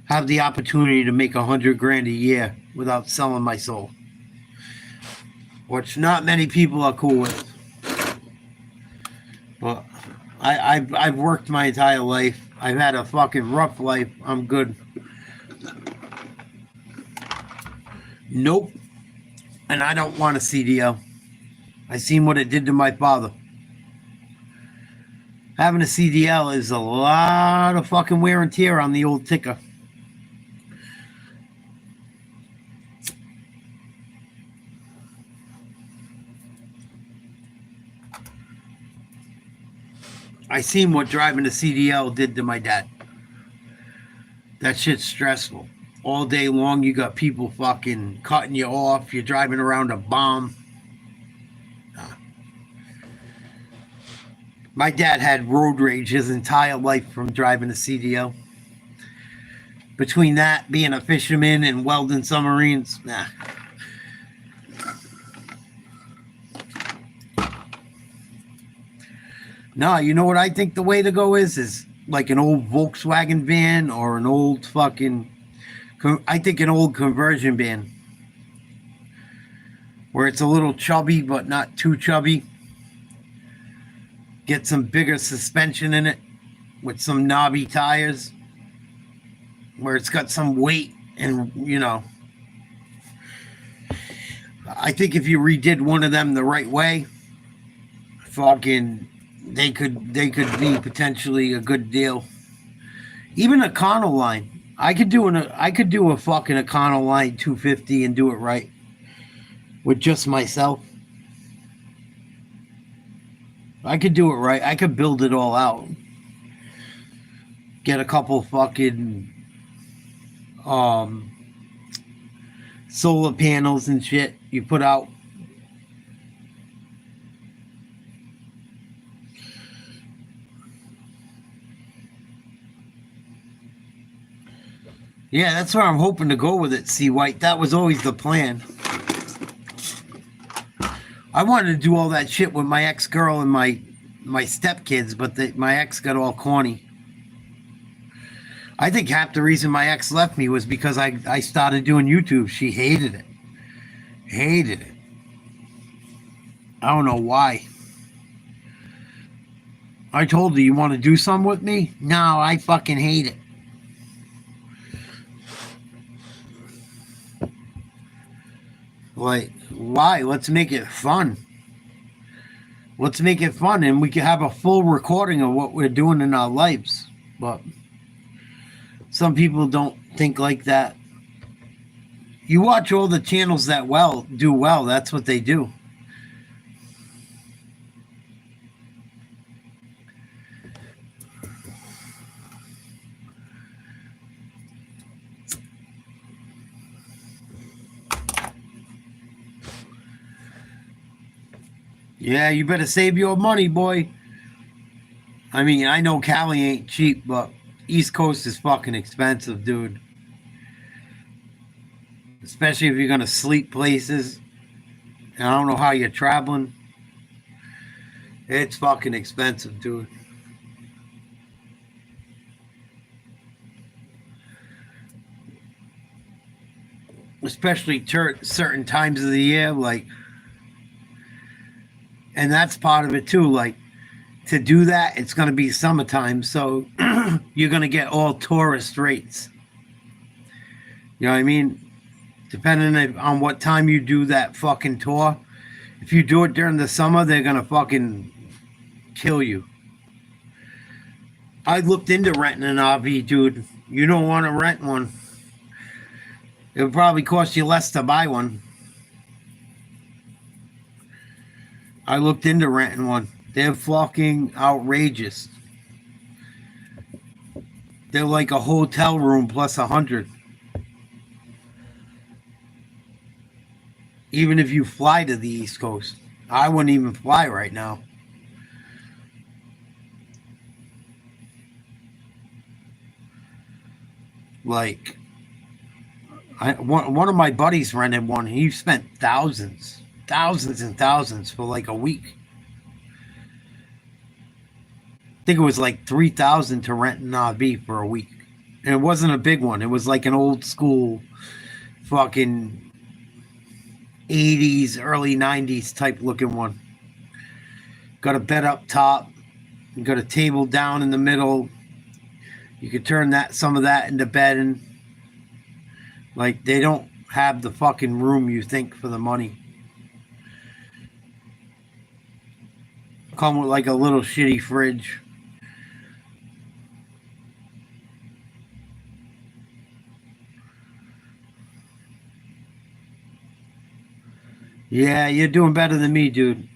have the opportunity to make $100,000 a year without selling my soul, which not many people are cool with. But I've worked my entire life. I've had a fucking rough life. I'm good. Nope. And I don't want a CDL. I seen what it did to my father. Having a CDL is a lot of fucking wear and tear on the old ticker. I seen what driving a CDL did to my dad. That shit's stressful. All day long, you got people fucking cutting you off. You're driving around a bomb. My dad had road rage his entire life from driving a CDL. between that, being a fisherman, and welding submarines, nah. No, you know what I think the way to go is like an old Volkswagen van or an old fucking, I think an old conversion van where it's a little chubby but not too chubby. Get some bigger suspension in it with some knobby tires where it's got some weight, and you know, I think if you redid one of them the right way, fucking they could be potentially a good deal. Even a Econoline. I could do a fucking Econoline 250 and do it right with just myself. I could do it right. I could build it all out. Get a couple fucking solar panels and shit you put out. Yeah, that's where I'm hoping to go with it, C. White. That was always the plan. I wanted to do all that shit with my ex-girl and my stepkids, but my ex got all corny. I think half the reason my ex left me was because I started doing YouTube. She hated it. Hated it. I don't know why. I told her, you want to do something with me? No, I fucking hate it. Like, why? Let's make it fun. Let's make it fun, and we can have a full recording of what we're doing in our lives. But some people don't think like that. You watch all the channels that do well. That's what they do. Yeah, you better save your money, boy. I mean, I know Cali ain't cheap, but East Coast is fucking expensive, dude. Especially if you're going to sleep places. And I don't know how you're traveling. It's fucking expensive, dude. Especially certain times of the year, like... And that's part of it too. Like, to do that, it's going to be summertime, so you're going to get all tourist rates. You know what I mean? Depending on what time you do that fucking tour. If you do it during the summer, they're going to fucking kill you. I looked into renting an RV, dude. You don't want to rent one. It would probably cost you less to buy one. I looked into renting one. They're fucking outrageous. They're like a hotel room plus 100. Even if you fly to the East Coast. I wouldn't even fly right now. Like, one of my buddies rented one. He spent thousands and thousands for like a week. I think it was like $3,000 to rent an RV for a week. And it wasn't a big one. It was like an old school fucking 80s, early 90s type looking one. Got a bed up top. You got a table down in the middle. You could turn some of that into bedding. Like, they don't have the fucking room you think for the money. Come with like a little shitty fridge. Yeah, you're doing better than me, dude.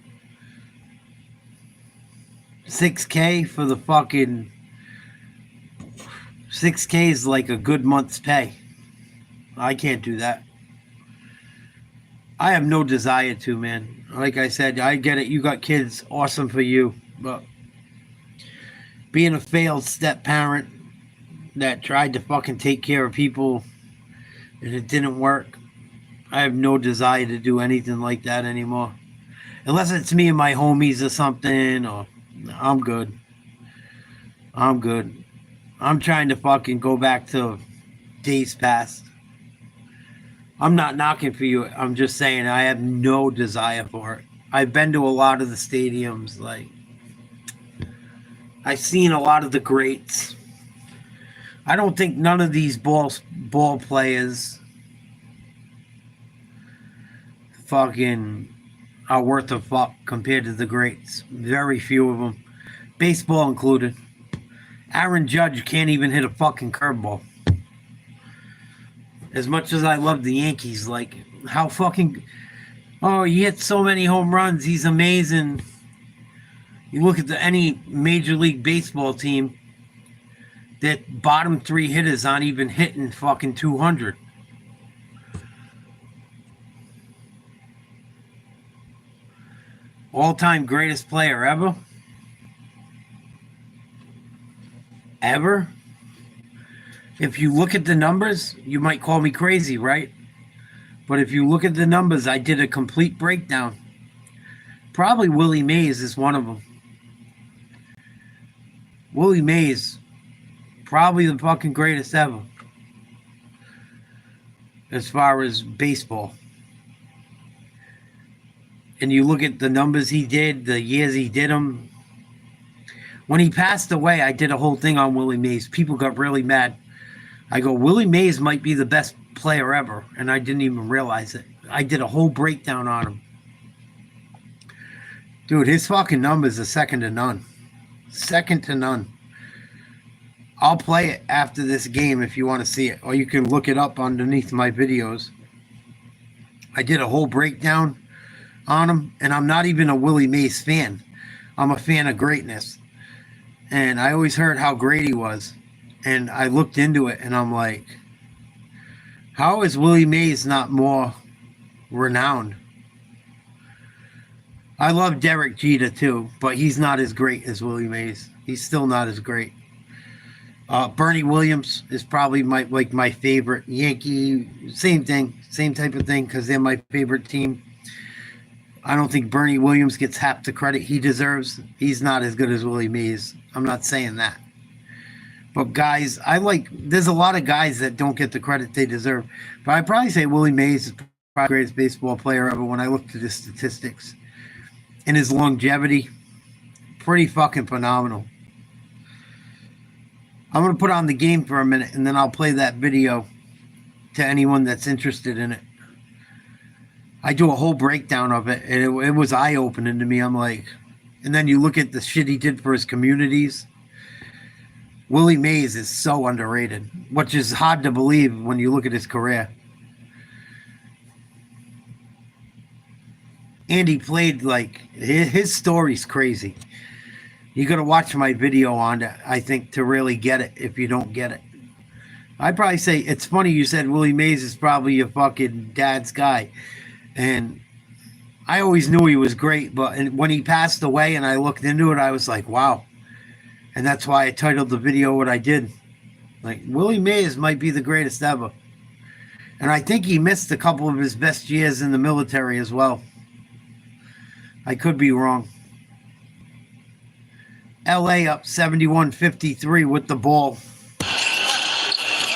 $6K for the fucking... $6K is like a good month's pay. I can't do that. I have no desire to, man. Like I said, I get it. You got kids. Awesome for you. But being a failed step parent, that tried to fucking take care of people and it didn't work. I have no desire to do anything like that anymore. Unless it's me and my homies or something, or I'm good. I'm good. I'm trying to fucking go back to days past. I'm not knocking for you. I'm just saying I have no desire for it. I've been to a lot of the stadiums. Like, I've seen a lot of the greats. I don't think none of these ball players fucking are worth a fuck compared to the greats. Very few of them. Baseball included. Aaron Judge can't even hit a fucking curveball. As much as I love the Yankees, like, how fucking... Oh, he hit so many home runs. He's amazing. You look at any Major League Baseball team, that bottom three hitters aren't even hitting fucking 200. All-time greatest player ever? Ever? If you look at the numbers, you might call me crazy, right? But if you look at the numbers, I did a complete breakdown. Probably Willie Mays is one of them. Willie Mays, probably the fucking greatest ever. As far as baseball. And you look at the numbers he did, the years he did them. When he passed away, I did a whole thing on Willie Mays. People got really mad. I go, Willie Mays might be the best player ever, and I didn't even realize it. I did a whole breakdown on him. Dude, his fucking numbers are second to none. Second to none. I'll play it after this game if you want to see it, or you can look it up underneath my videos. I did a whole breakdown on him, and I'm not even a Willie Mays fan. I'm a fan of greatness. And I always heard how great he was. And I looked into it, and I'm like, how is Willie Mays not more renowned? I love Derek Jeter, too, but he's not as great as Willie Mays. He's still not as great. Bernie Williams is probably my favorite Yankee. Same thing, same type of thing, because they're my favorite team. I don't think Bernie Williams gets half the credit he deserves. He's not as good as Willie Mays. I'm not saying that. But guys, there's a lot of guys that don't get the credit they deserve. But I'd probably say Willie Mays is probably the greatest baseball player ever when I look at his statistics. And his longevity, pretty fucking phenomenal. I'm going to put on the game for a minute, and then I'll play that video to anyone that's interested in it. I do a whole breakdown of it, and it was eye-opening to me. I'm like, and then you look at the shit he did for his communities. Willie Mays is so underrated, which is hard to believe when you look at his career. And he played, his story's crazy. You got to watch my video on it, I think, to really get it if you don't get it. I'd probably say, it's funny you said Willie Mays is probably your fucking dad's guy. And I always knew he was great, but when he passed away and I looked into it, I was like, wow. And that's why I titled the video what I did. Like, Willie Mays might be the greatest ever. And I think he missed a couple of his best years in the military as well. I could be wrong. LA up 71-53 with the ball.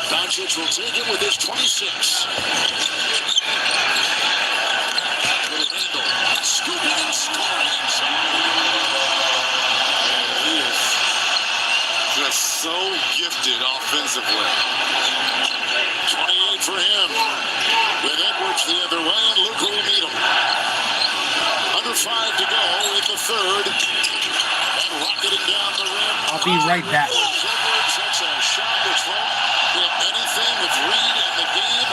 Doncic will take it with his 26. Scooping and scoring inside. He is just so gifted offensively. 28 for him. With Edwards the other way, and Luka will meet him. Under 5 to go in the third. And rocketing down the rim. I'll be right back. Edwards, that's a shot which won't hit anything with Reed in the game.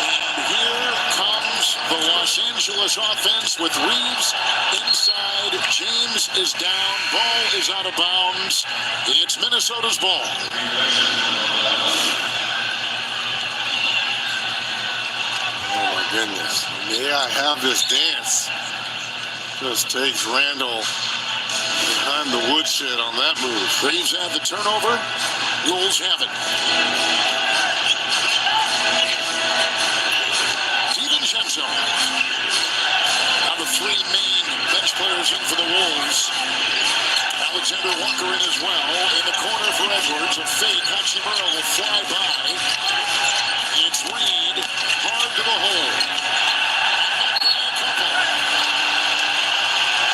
And here comes the Los Angeles offense with Reeves inside. James is down. Ball is out of bounds. It's Minnesota's ball. Oh my goodness. May I have this dance? Just takes Randall behind the woodshed on that move. Reeves had the turnover. Wolves have it. DiVincenzo. Now the three main bench players in for the Wolves. Alexander Walker in as well. In the corner for Edwards. A fake. Hachimura will fly by. It's Reed. Hard to the hole.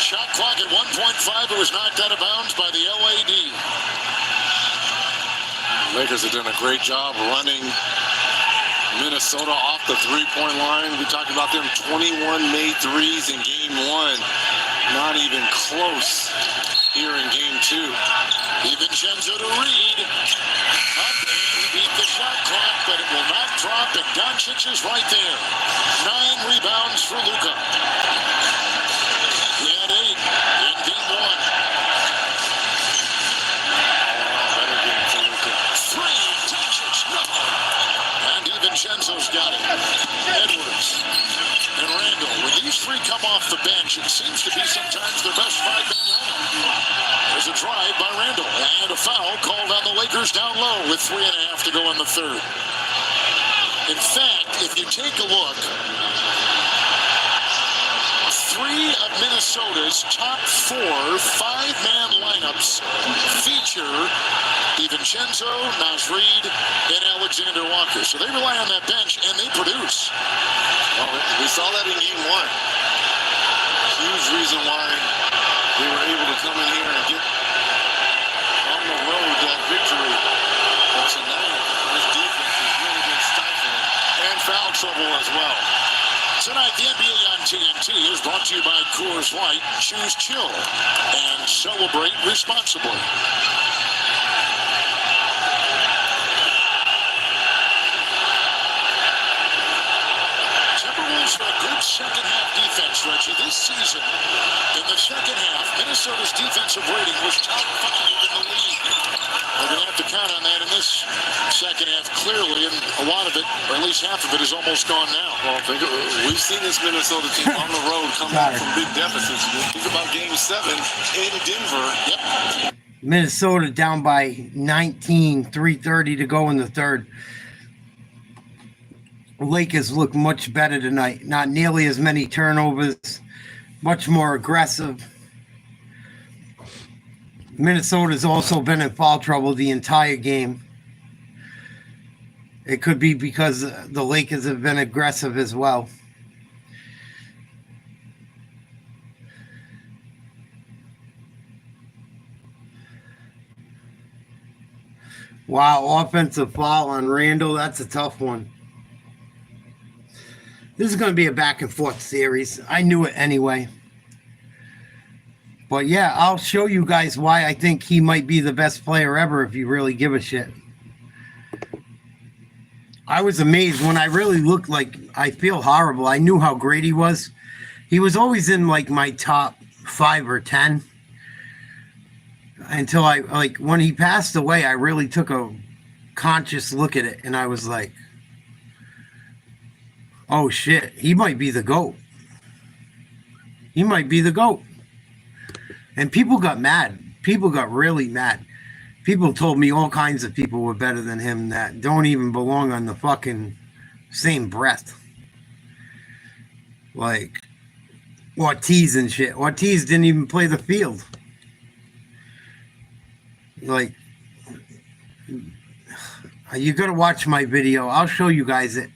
Shot clock at 1.5. It was knocked out of bounds by the LAD. Lakers have done a great job running Minnesota off the three-point line. We talked about them 21 made threes in game one. Not even close here in game two. DiVincenzo to Reed. Up and he beat the shot clock, but it will not drop, and Doncic is right there. 9 rebounds for Luka. He had 8 in game one. Better game for Luka. 3, Doncic, no. And DiVincenzo's got it. Edwards and Randall. When these three come off the bench, it seems to be sometimes their best 5-man lineup. There's a drive by Randall and a foul called on the Lakers down low with 3.5 to go in the third. In fact, if you take a look, 3 of Minnesota's top 4 5-man lineups feature DiVincenzo, Naz Reid, and Alexander Walker. So they rely on that bench, and they produce. Well, we saw that in game one. Huge reason why they were able to come in here and get on the road that victory. But tonight, this defense has really been stifling. And foul trouble as well. Tonight, the NBA on TNT is brought to you by Coors Light. Choose chill and celebrate responsibly. Timberwolves have a good second-half defense, Reggie. This season, in the second half, Minnesota's defensive rating was top 5 in the league. We're going to have to count on that in this second half, clearly, and a lot of it, or at least half of it, is almost gone now. Well, we've seen this Minnesota team on the road come back from big deficits. Think about Game 7 in Denver. Yep. Minnesota down by 19, 3:30 to go in the third. Lakers look much better tonight. Not nearly as many turnovers, much more aggressive. Minnesota's also been in foul trouble the entire game. It could be because the Lakers have been aggressive as well. Wow, offensive foul on Randall. That's a tough one. This is going to be a back and forth series. I knew it anyway. But yeah, I'll show you guys why I think he might be the best player ever if you really give a shit. I was amazed when I really looked like I feel horrible. I knew how great he was. He was always in like my top 5 or 10. Until when he passed away, I really took a conscious look at it and I was like, oh shit, he might be the GOAT. He might be the GOAT. And people got mad. People got really mad. People told me all kinds of people were better than him that don't even belong on the fucking same breath. Like Ortiz and shit. Ortiz didn't even play the field. Like, you gotta watch my video. I'll show you guys it.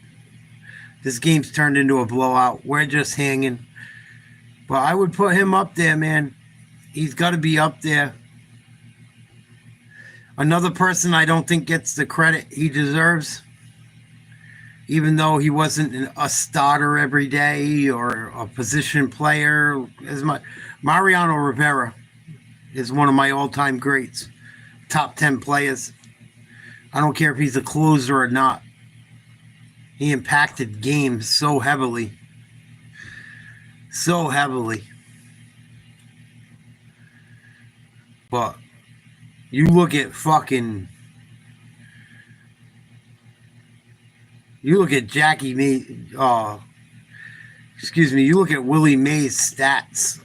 This game's turned into a blowout. We're just hanging. But I would put him up there, man. He's got to be up there. Another person I don't think gets the credit he deserves, even though he wasn't a starter every day or a position player. Mariano Rivera is one of my all-time greats. Top 10 players. I don't care if he's a closer or not. He impacted games so heavily. So heavily. But you look at Jackie May, you look at Willie Mays' stats.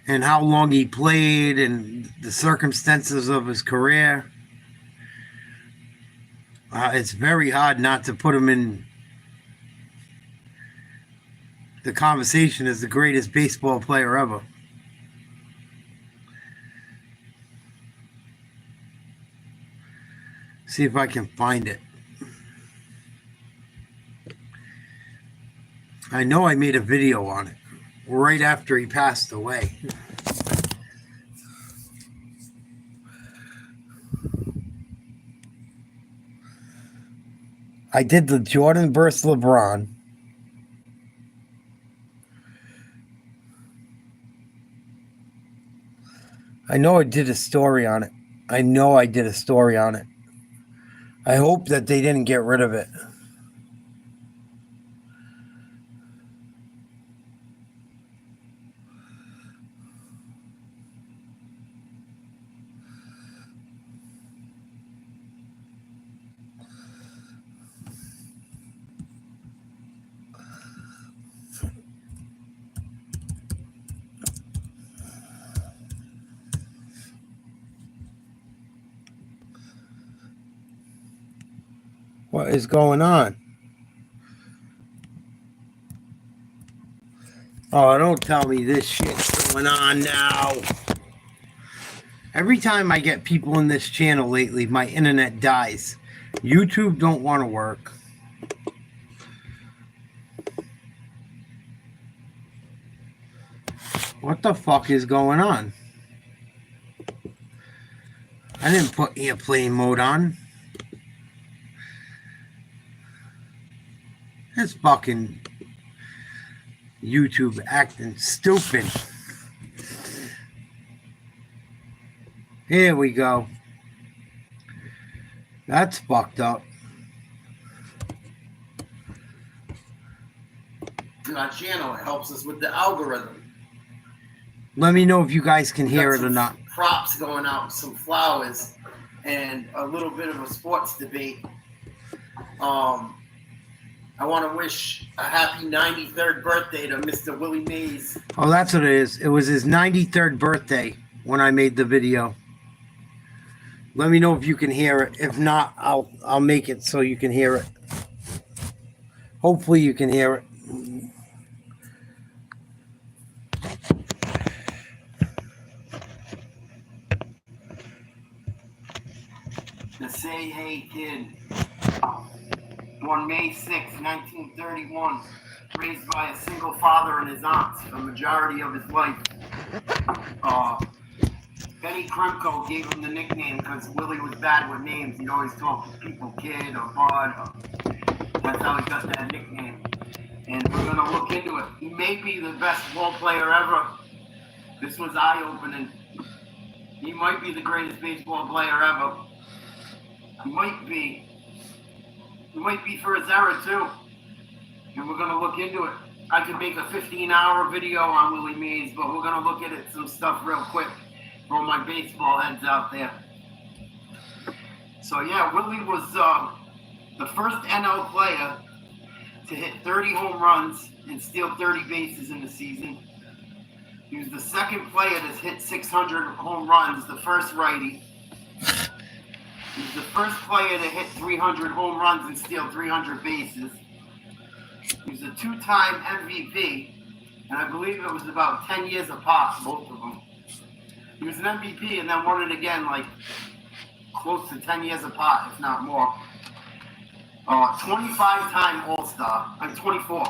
and how long he played and the circumstances of his career. It's very hard not to put him in the conversation as the greatest baseball player ever. See if I can find it. I know I made a video on it right after he passed away. I did the Jordan versus LeBron. I know I did a story on it. I know I did a story on it. I hope that they didn't get rid of it. What is going on? Oh, don't tell me this shit's going on now. Every time I get people in this channel lately, my internet dies. YouTube don't want to work. What the fuck is going on? I didn't put airplane mode on. This fucking YouTube acting stupid. Here we go. That's fucked up. Our channel, it helps us with the algorithm. Let me know if you guys can hear it or not. Props going out, some flowers, and a little bit of a sports debate. I want to wish a happy 93rd birthday to Mr. Willie Mays. Oh, that's what it is. It was his 93rd birthday when I made the video. Let me know if you can hear it. If not, I'll make it so you can hear it. Hopefully you can hear it. The Say Hey Kid. Born May 6, 1931, raised by a single father and his aunts for the majority of his life. Benny Kremko gave him the nickname because Willie was bad with names. He'd always talk to people, kid or bud. That's how he got that nickname. And we're going to look into it. He may be the best ball player ever. This was eye-opening. He might be the greatest baseball player ever. He might be. He might be for his era, too. And we're going to look into it. I could make a 15-hour video on Willie Mays, but we're going to look at it, some stuff real quick for all my baseball heads out there. So, yeah, Willie was the first NL player to hit 30 home runs and steal 30 bases in the season. He was the second player to hit 600 home runs, the first righty. He's the first player to hit 300 home runs and steal 300 bases. He's a two-time MVP, and I believe it was about 10 years apart, both of them. He was an MVP and then won it again, like, close to 10 years apart, if not more. 25-time All-Star. I'm 24.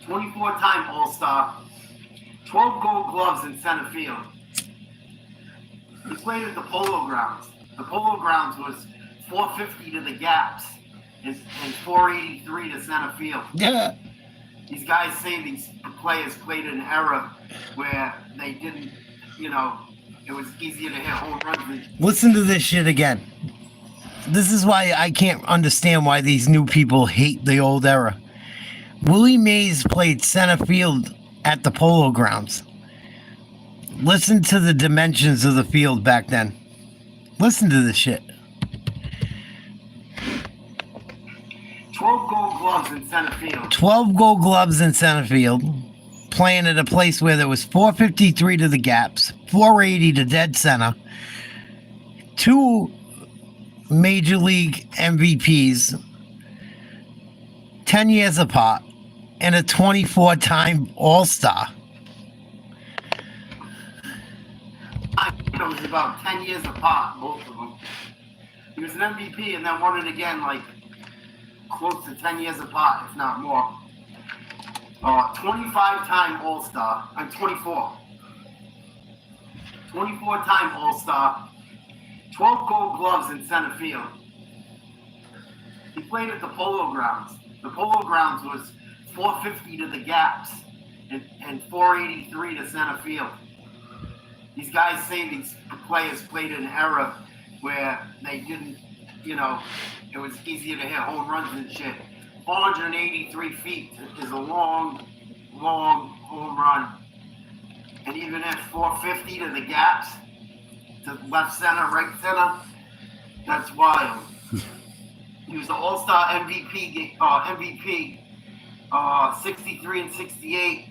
24-time All-Star. 12 Gold Gloves in center field. He played at the Polo Grounds. The Polo Grounds was 450 to the gaps and 483 to center field. Yeah. These guys say these players played in an era where they didn't, it was easier to hit home runs. Listen to this shit again. This is why I can't understand why these new people hate the old era. Willie Mays played center field at the Polo Grounds. Listen to the dimensions of the field back then. Listen to this shit. 12 Gold Gloves in center field. 12 Gold Gloves in center field. playing at a place where there was 453 to the gaps, 480 to dead center, 2 major league MVPs, 10 years apart, and a 24-time All-Star. It was about 10 years apart, both of them. He was an MVP and then won it again, like close to 10 years apart, if not more. 25-time All-Star. I'm 24. 24-time All-Star. 12 gold gloves in center field. He played at the Polo Grounds. The Polo Grounds was 450 to the gaps and 483 to center field. These guys say these players played in an era where they didn't, you know, it was easier to hit home runs and shit. 483 feet is a long, long home run. And even at 450 to the gaps, to left center, right center, that's wild. He was the All-Star MVP, 63 and 68.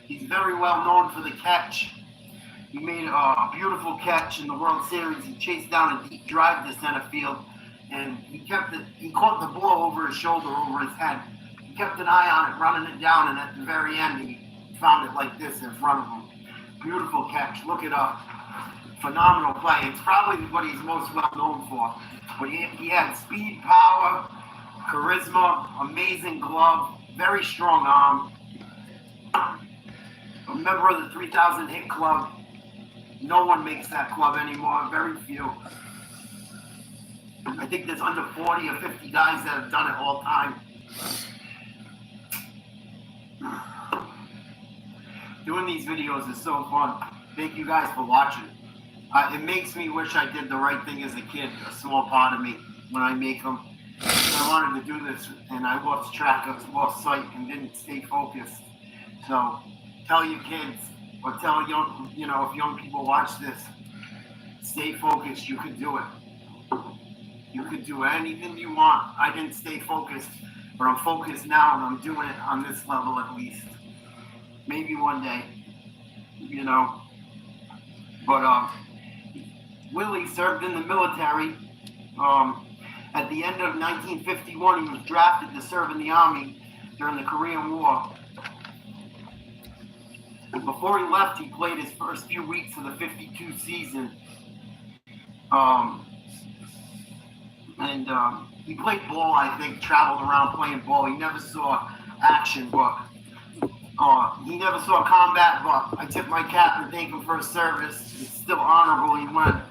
He's very well known for the catch. He made a beautiful catch in the World Series. He chased down a deep drive to center field, and he caught the ball over his shoulder, over his head. He kept an eye on it, running it down, and at the very end, he found it like this in front of him. Beautiful catch. Look it up. Phenomenal play. It's probably what he's most well known for. But he had speed, power, charisma, amazing glove, very strong arm. A member of the 3,000 hit club. No one makes that club anymore. Very few. I think there's under 40 or 50 guys that have done it all time. Doing these videos is so fun. Thank you guys for watching. It makes me wish I did the right thing as a kid, a small part of me, when I make them. I wanted to do this, and I lost track of, lost sight, and didn't stay focused. So, tell your kids, or tell young, you know, if young people watch this, stay focused. You can do it. You can do anything you want. I didn't stay focused, but I'm focused now, and I'm doing it on this level at least. Maybe one day, you know. But Willie served in the military. At the end of 1951, he was drafted to serve in the Army during the Korean War. Before he left, he played his first few weeks of the 52 season. He played ball, I think, traveled around playing ball. He never saw action, but he never saw combat, but I tip my cap and thank him for his service. It's still honorable he went.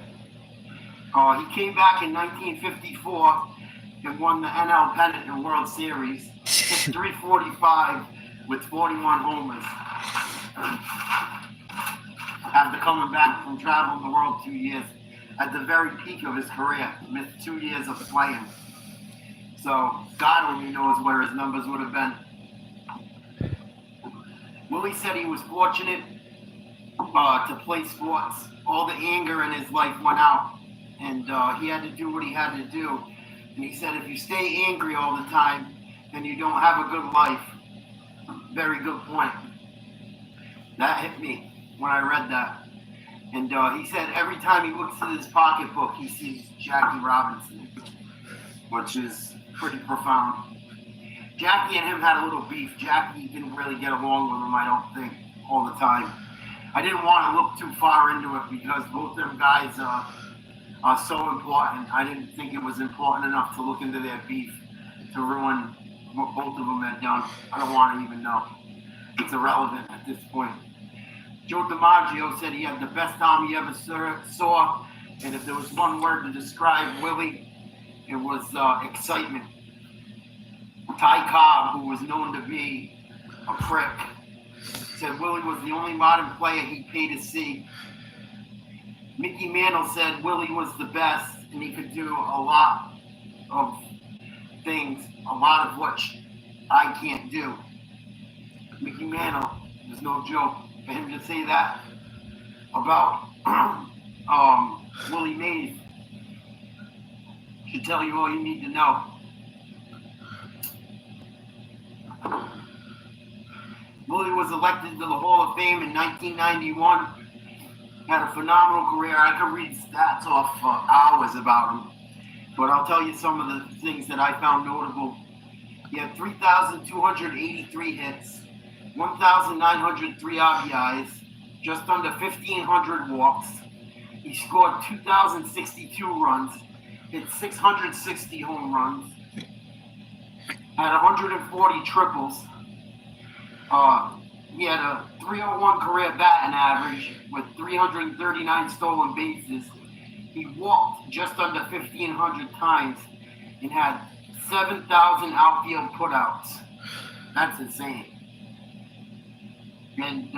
He came back in 1954 and won the NL pennant and World Series. Hit 345 with 41 homers. After coming back from traveling the world 2 years, at the very peak of his career, missed 2 years of playing. So God only knows where his numbers would have been. Willie said he was fortunate to play sports. All the anger in his life went out, and he had to do what he had to do. And he said, if you stay angry all the time, then you don't have a good life. Very good point. That hit me when I read that. And he said every time he looks at his pocketbook, he sees Jackie Robinson, which is pretty profound. Jackie and him had a little beef. Jackie didn't really get along with him, I don't think, all the time. I didn't want to look too far into it because both them guys are so important. I didn't think it was important enough to look into their beef to ruin what both of them had done. I don't want to even know. It's irrelevant at this point. Joe DiMaggio said he had the best arm he ever saw, and if there was one word to describe Willie, it was excitement. Ty Cobb, who was known to be a prick, said Willie was the only modern player he paid to see. Mickey Mantle said Willie was the best, and he could do a lot of things, a lot of what I can't do. Mickey Mantle, there's no joke. For him to say that about Willie Mays should tell you all you need to know. Willie was elected to the Hall of Fame in 1991. Had a phenomenal career. I could read stats off for hours about him, but I'll tell you some of the things that I found notable. He had 3,283 hits, 1,903 RBIs, just under 1,500 walks. He scored 2,062 runs, hit 660 home runs, had 140 triples. He had a 301 career batting average with 339 stolen bases. He walked just under 1,500 times and had 7,000 outfield putouts. That's insane. And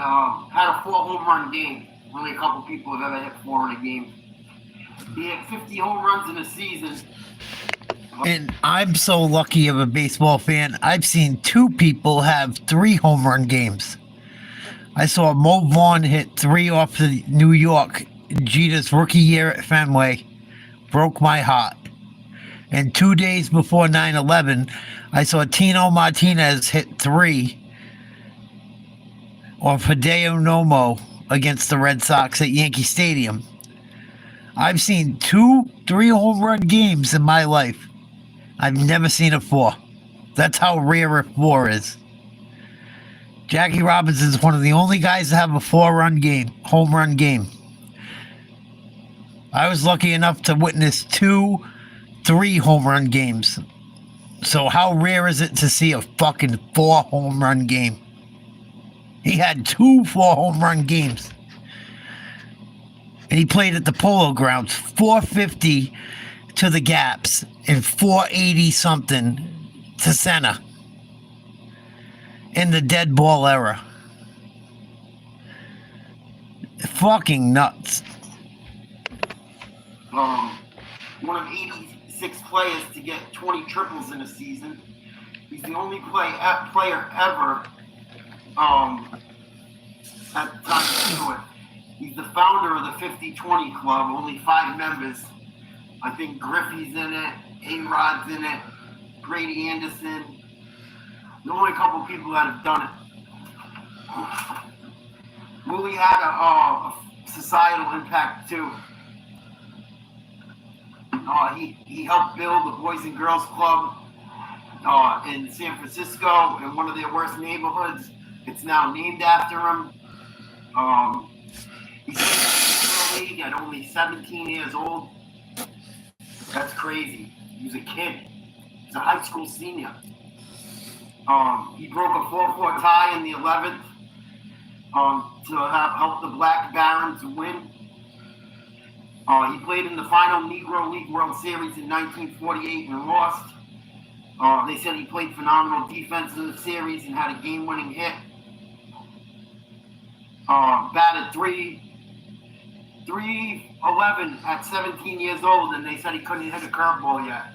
had a 4 home run game. Only a couple people have ever hit 4 in a game. He had 50 home runs in a season. And I'm so lucky of a baseball fan. I've seen 2 people have 3 home run games. I saw Mo Vaughn hit 3 off the New York Jeter's rookie year at Fenway. Broke my heart. And 2 days before 9/11, I saw Tino Martinez hit 3 on Hideo Nomo against the Red Sox at Yankee Stadium. I've seen 2-3 home run games in my life. I've never seen a 4. That's how rare a 4 is. Jackie Robinson is one of the only guys to have a 4-run home run game. I was lucky enough to witness 2-3 home run games. So how rare is it to see a fucking 4 home run game? He had 2 4 home run games. And he played at the Polo Grounds, 450 to the gaps and 480 something to center in the dead ball era. Fucking nuts. One of 86 players to get 20 triples in a season. He's the only player ever at the time to do it. He's the founder of the 50-20 club, only 5 members. I think Griffey's in it, A-Rod's in it, Brady Anderson. The only couple people that have done it. Willie had a societal impact too. He helped build the Boys and Girls Club in San Francisco, in one of their worst neighborhoods. It's now named after him. He played in the league at only 17 years old. That's crazy. He was a kid. He's a high school senior. He broke a 4-4 tie in the 11th to help the Black Barons win. He played in the final Negro League World Series in 1948 and lost. They said he played phenomenal defense in the series and had a game-winning hit. Batted 311 at 17 years old, and they said he couldn't hit a curveball yet.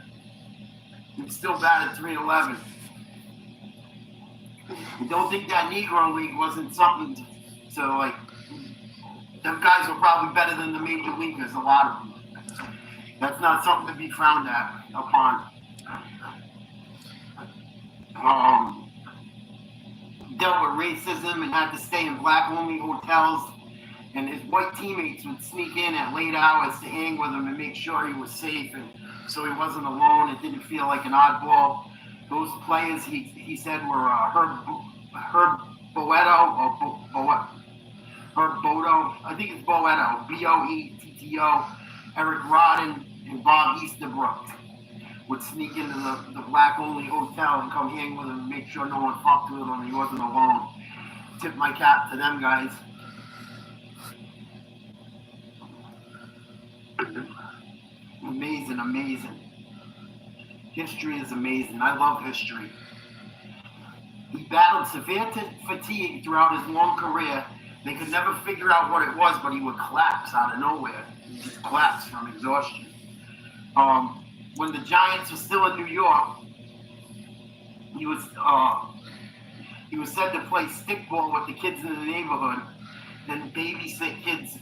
He still batted 311. I don't think that Negro League wasn't something to like. Them guys were probably better than the major leaguers, a lot of them. That's not something to be frowned upon. Dealt with racism and had to stay in black-only hotels, and his white teammates would sneak in at late hours to hang with him and make sure he was safe, and so he wasn't alone. It didn't feel like an oddball. Those players, he said, were Herb Boeto, Herb Bodo, I think it's Boeto, Boetto, Eric Rodden, and Bob Easterbrook would sneak into the black-only hotel and come hang with him and make sure no one fucked with him and he wasn't alone. Tip my cap to them guys. Amazing, amazing. History is amazing. I love history. He battled severe fatigue throughout his long career. They could never figure out what it was, but he would collapse out of nowhere. He just collapsed from exhaustion. When the Giants were still in New York, he was said to play stickball with the kids in the neighborhood, then babysit kids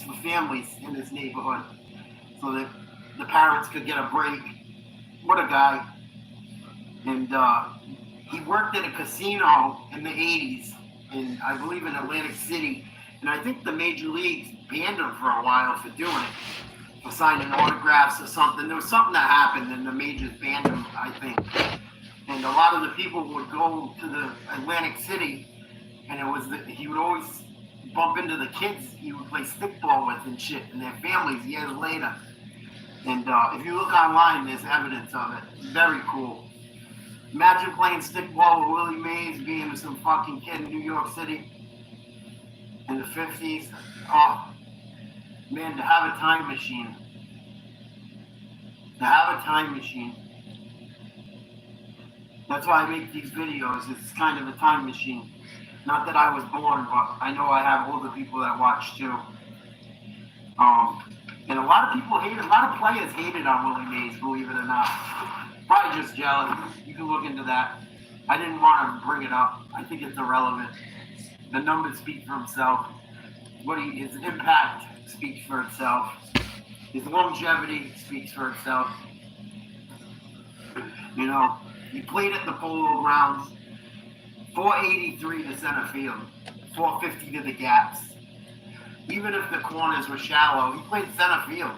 for families in his neighborhood, so that the parents could get a break. What a guy! And he worked at a casino in the 80s, I believe in Atlantic City. And I think the major leagues banned him for a while for doing it, for signing autographs or something. There was something that happened and the majors banned him, I think. And a lot of the people would go to the Atlantic City, and he would always bump into the kids he would play stickball with and shit, and their families years later. And if you look online, there's evidence of it. Very cool. Imagine playing stickball with Willie Mays, being some fucking kid in New York City in the 50s. Oh, man, to have a time machine. To have a time machine. That's why I make these videos. It's kind of a time machine. Not that I was born, but I know I have older people that watch too. And a lot of people a lot of players hated on Willie Mays, believe it or not. Probably just jealous. You can look into that. I didn't want to bring it up. I think it's irrelevant. The numbers speak for himself. His impact speaks for itself. His longevity speaks for itself. You know, he played at the Polo Grounds, 483 to center field, 450 to the gaps. Even if the corners were shallow, he played center field.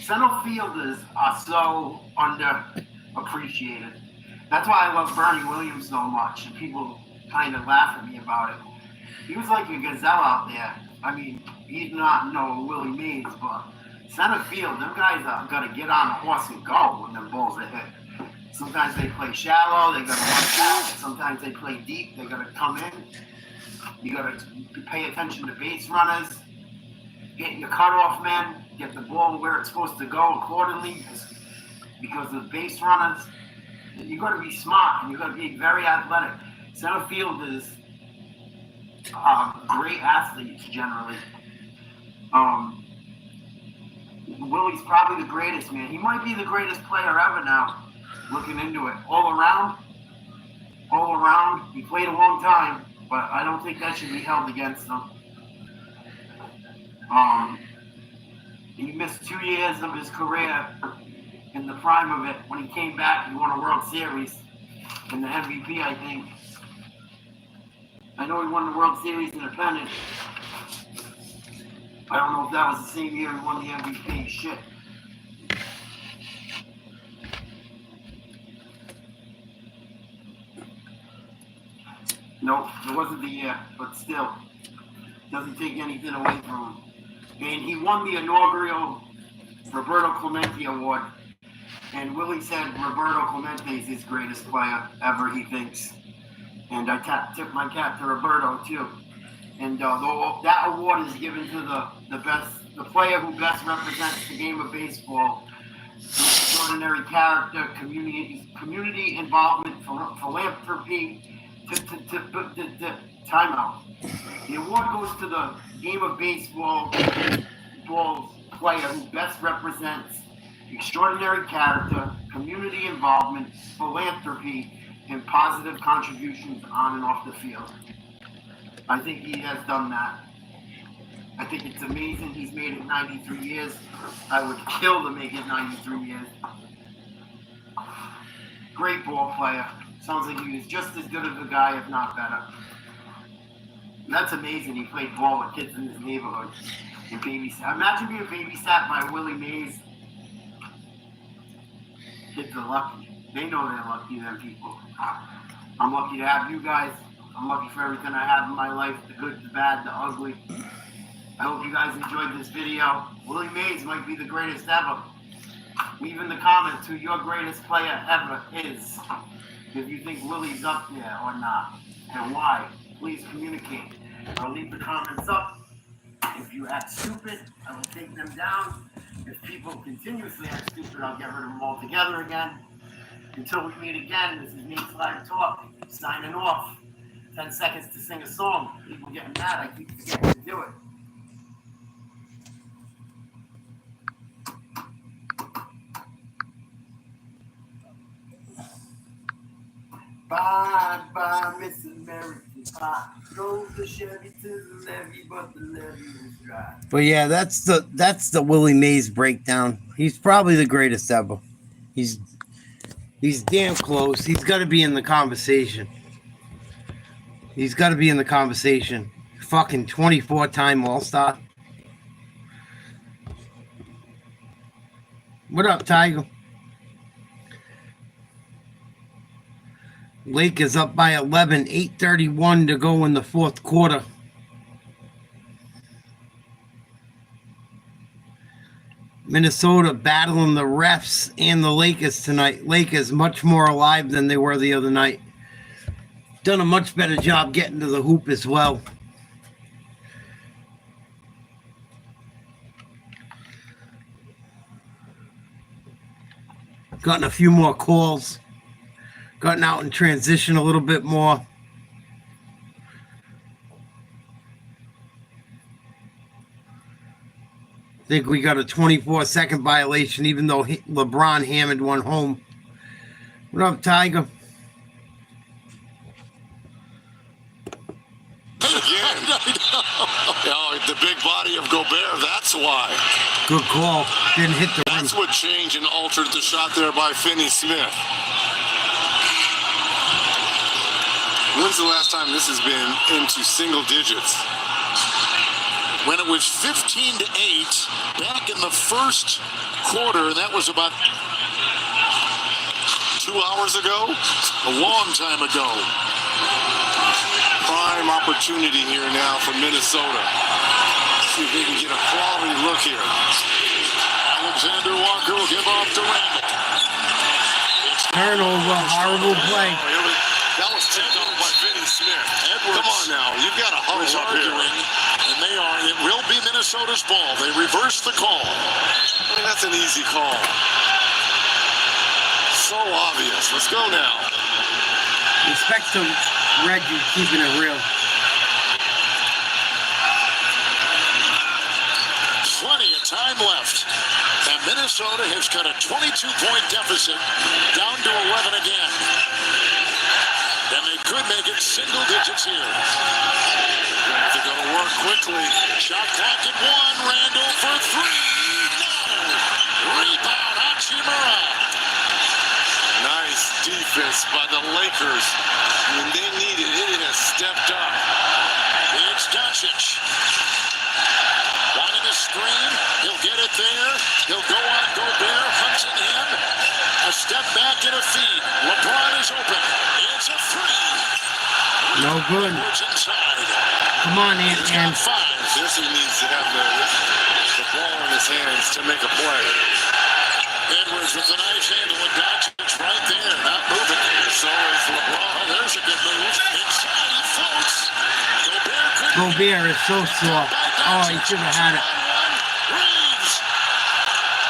Center fielders are so underappreciated. That's why I love Bernie Williams so much, and people kind of laugh at me about it. He was like a gazelle out there. I mean, he's not no Willie Mays, but center field, them guys are got to get on a horse and go when them balls are hit. Sometimes they play shallow, they got to run out. Sometimes they play deep, they got to come in. You got to pay attention to base runners, get your cutoff man, get the ball where it's supposed to go accordingly because of base runners. You got to be smart and you got to be very athletic. Center fielders are great athletes generally. Willie's probably the greatest, man. He might be the greatest player ever now. Looking into it, all around, he played a long time, but I don't think that should be held against him. He missed 2 years of his career in the prime of it. When he came back, he won a World Series and the MVP, I think. I know he won the World Series in a pennant. I don't know if that was the same year he won the MVP. Shit. Nope, it wasn't the year, but still, doesn't take anything away from him. And he won the inaugural Roberto Clemente Award. And Willie said Roberto Clemente is his greatest player ever, he thinks. And I tip my cap to Roberto too. And that award is given to the player who best represents the game of baseball. Extraordinary character, community involvement, philanthropy. Timeout. The award goes to the game of baseball player who best represents extraordinary character, community involvement, philanthropy, and positive contributions on and off the field. I think he has done that. I think it's amazing he's made it 93 years. I would kill to make it 93 years. Great ball player. Sounds like he was just as good as the guy, if not better. And that's amazing. He played ball with kids in his neighborhood and babysat. Imagine being babysat by Willie Mays. Kids are lucky. They know they're lucky, them people. I'm lucky to have you guys. I'm lucky for everything I have in my life, the good, the bad, the ugly. I hope you guys enjoyed this video. Willie Mays might be the greatest ever. Leave in the comments who your greatest player ever is. If you think Willie's up there or not, and why, please communicate. I'll leave the comments up. If you act stupid, I will take them down. If people continuously act stupid, I'll get rid of them all together again. Until we meet again, this is Nate's Live Talk, signing off. 10 seconds to sing a song. People getting mad, I keep forgetting to do it. Bye, bye, Miss American Pie. Drove the Chevy to the levee, but the levee was dry. But yeah, that's the Willie Mays breakdown. He's probably the greatest ever. He's damn close. He's got to be in the conversation. He's got to be in the conversation. Fucking 24-time All-Star. What up, Tiger? Lakers up by 11, 8:31 to go in the fourth quarter. Minnesota battling the refs and the Lakers tonight. Lakers much more alive than they were the other night. Done a much better job getting to the hoop as well. Gotten a few more calls. Gotten out in transition a little bit more. I think we got a 24-second violation, even though LeBron hammered one home. What up, Tiger? Again. Oh, the big body of Gobert, that's why. Good call. Didn't hit the rim. That's what changed and altered the shot there by Finney-Smith. When's the last time this has been into single digits? When it was 15-8 back in the first quarter, and that was about 2 hours ago, a long time ago. Prime opportunity here now for Minnesota. See if they can get a quality look here. Alexander Walker will give off to Randall. Turnover, horrible play. That was tipped off by Finney-Smith. Come on now, you've got to huddle up here. And they are, it will be Minnesota's ball. They reverse the call. I mean, that's an easy call. So obvious. Let's go now. Respect to Reggie keeping it real. Plenty of time left. And Minnesota has cut a 22-point deficit down to 11 again. And they could make it single digits here. They're going to work quickly. Shot clock at 1. Randall for 3. No. Rebound, Hachimura. Nice defense by the Lakers. When they needed it, it has stepped up. It's Doncic. Wanting a screen. He'll get it there. He'll go on Gobert, hunting him. A step back and a feed. LeBron is open. It's a 3. No good. Come on, Ant-Man. This he needs to have the ball in his hands to make a play. Edwards with a nice handle and Doncic right there, not moving. So is LeBron. There's a good move. Inside he floats. Gobert is so soft. Oh, he should have had it. Reeves.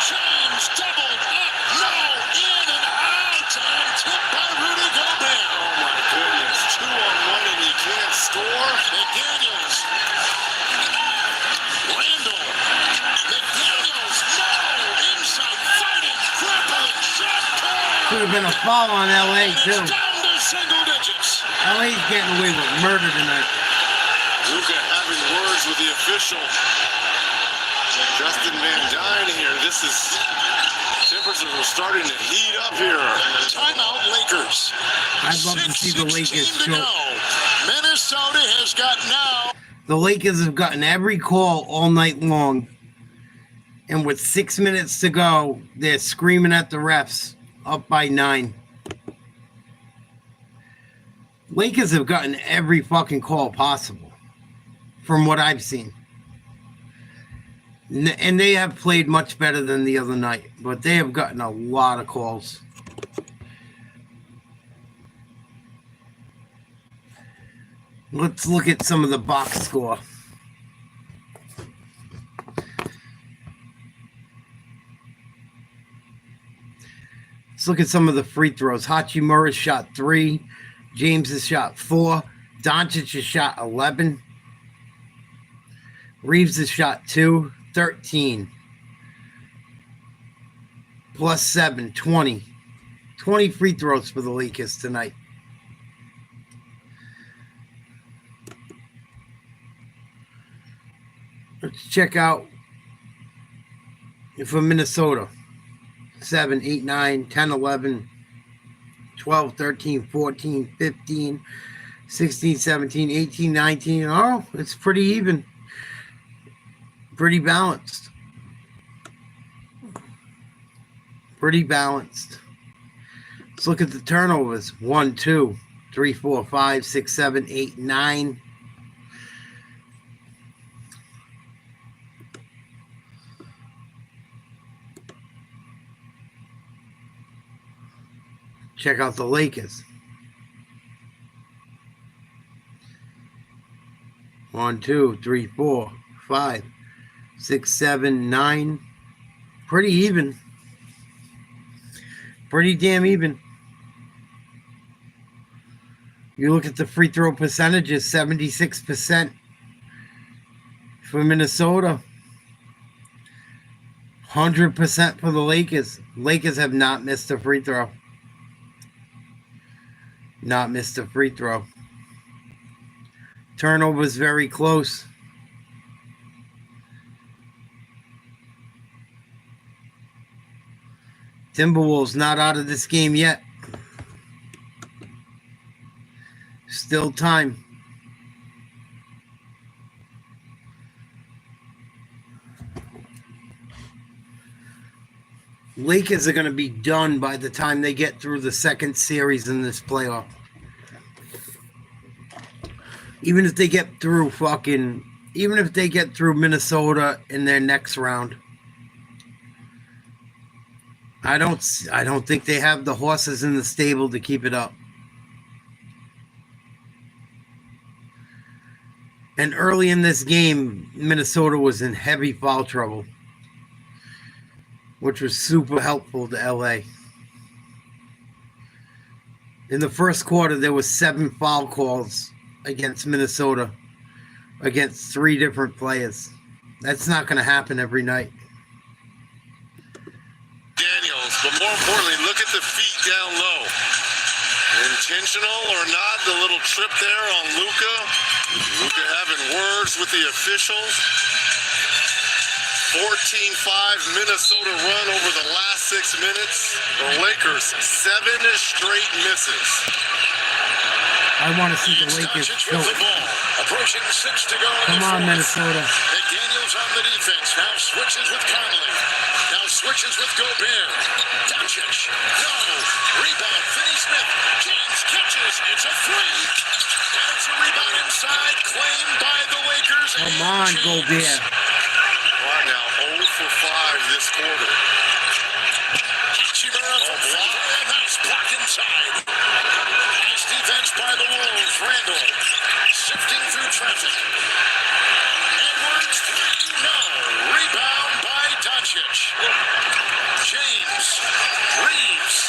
James doubled up. No. In and out. And tipped by Rudy Gobert. Oh my goodness. 2-on-1 and he can't score. McDaniels. Randall. McDaniels. No. Inside fighting. Grappling. Shot. Could have been a foul on LA too. Down to single digits. LA's getting away with murder tonight. Luka having words with the official. Justin Van Dyne here. This is temperatures are starting to heat up here. Timeout Lakers. I'd love to see the Lakers choke. Minnesota has got now. The Lakers have gotten every call all night long. And with 6 minutes to go, they're screaming at the refs. Up by 9. Lakers have gotten every fucking call possible. From what I've seen. And they have played much better than the other night. But they have gotten a lot of calls. Let's look at some of the box score. Let's look at some of the free throws. Hachimura shot 3. James has shot 4. Doncic has shot 11. Reeves has shot 2. 13. Plus 7. 20. 20 free throws for the Lakers tonight. Let's check out for Minnesota. 7, 8, 9, 10, 11. 12, 13, 14, 15, 16, 17, 18, 19. Oh, it's pretty even. Pretty balanced. Pretty balanced. Let's look at the turnovers. 1, 2, 3, 4, 5, 6, 7, 8, 9. Check out the Lakers. 1, 2, 3, 4, 5, 6, 7, 9. Pretty even. Pretty damn even. You look at the free throw percentages, 76% for Minnesota. 100% for the Lakers. Lakers have not missed a free throw. Not missed a free throw. Turnovers very close. Timberwolves not out of this game yet. Still time. Lakers are going to be done by the time they get through the second series in this playoff. Even if they get through Minnesota in their next round. I don't think they have the horses in the stable to keep it up. And early in this game, Minnesota was in heavy foul trouble, which was super helpful to LA. In the first quarter, there was 7 foul calls against Minnesota, against 3 different players. That's not going to happen every night. Daniels, but more importantly, look at the feet down low. Intentional or not, the little trip there on Luka. Luka having words with the officials. 14-5 Minnesota run over the last 6 minutes. The Lakers 7 straight misses. I want to see the Lakers choke. Approaching 6 to go. Come on, Minnesota. McDaniels on the defense. Now switches with Connolly. Now switches with Gobert. Doncic. No. Rebound. Finney-Smith. James catches. It's a 3. And it's a rebound inside. Claimed by the Lakers. Come on, Gobert. Right now, 0 for 5 this quarter. Hachimura from block. Nice block inside. Nice defense by the Wolves. Randall sifting through traffic. Edwards, no. Rebound by Doncic. James, Reeves,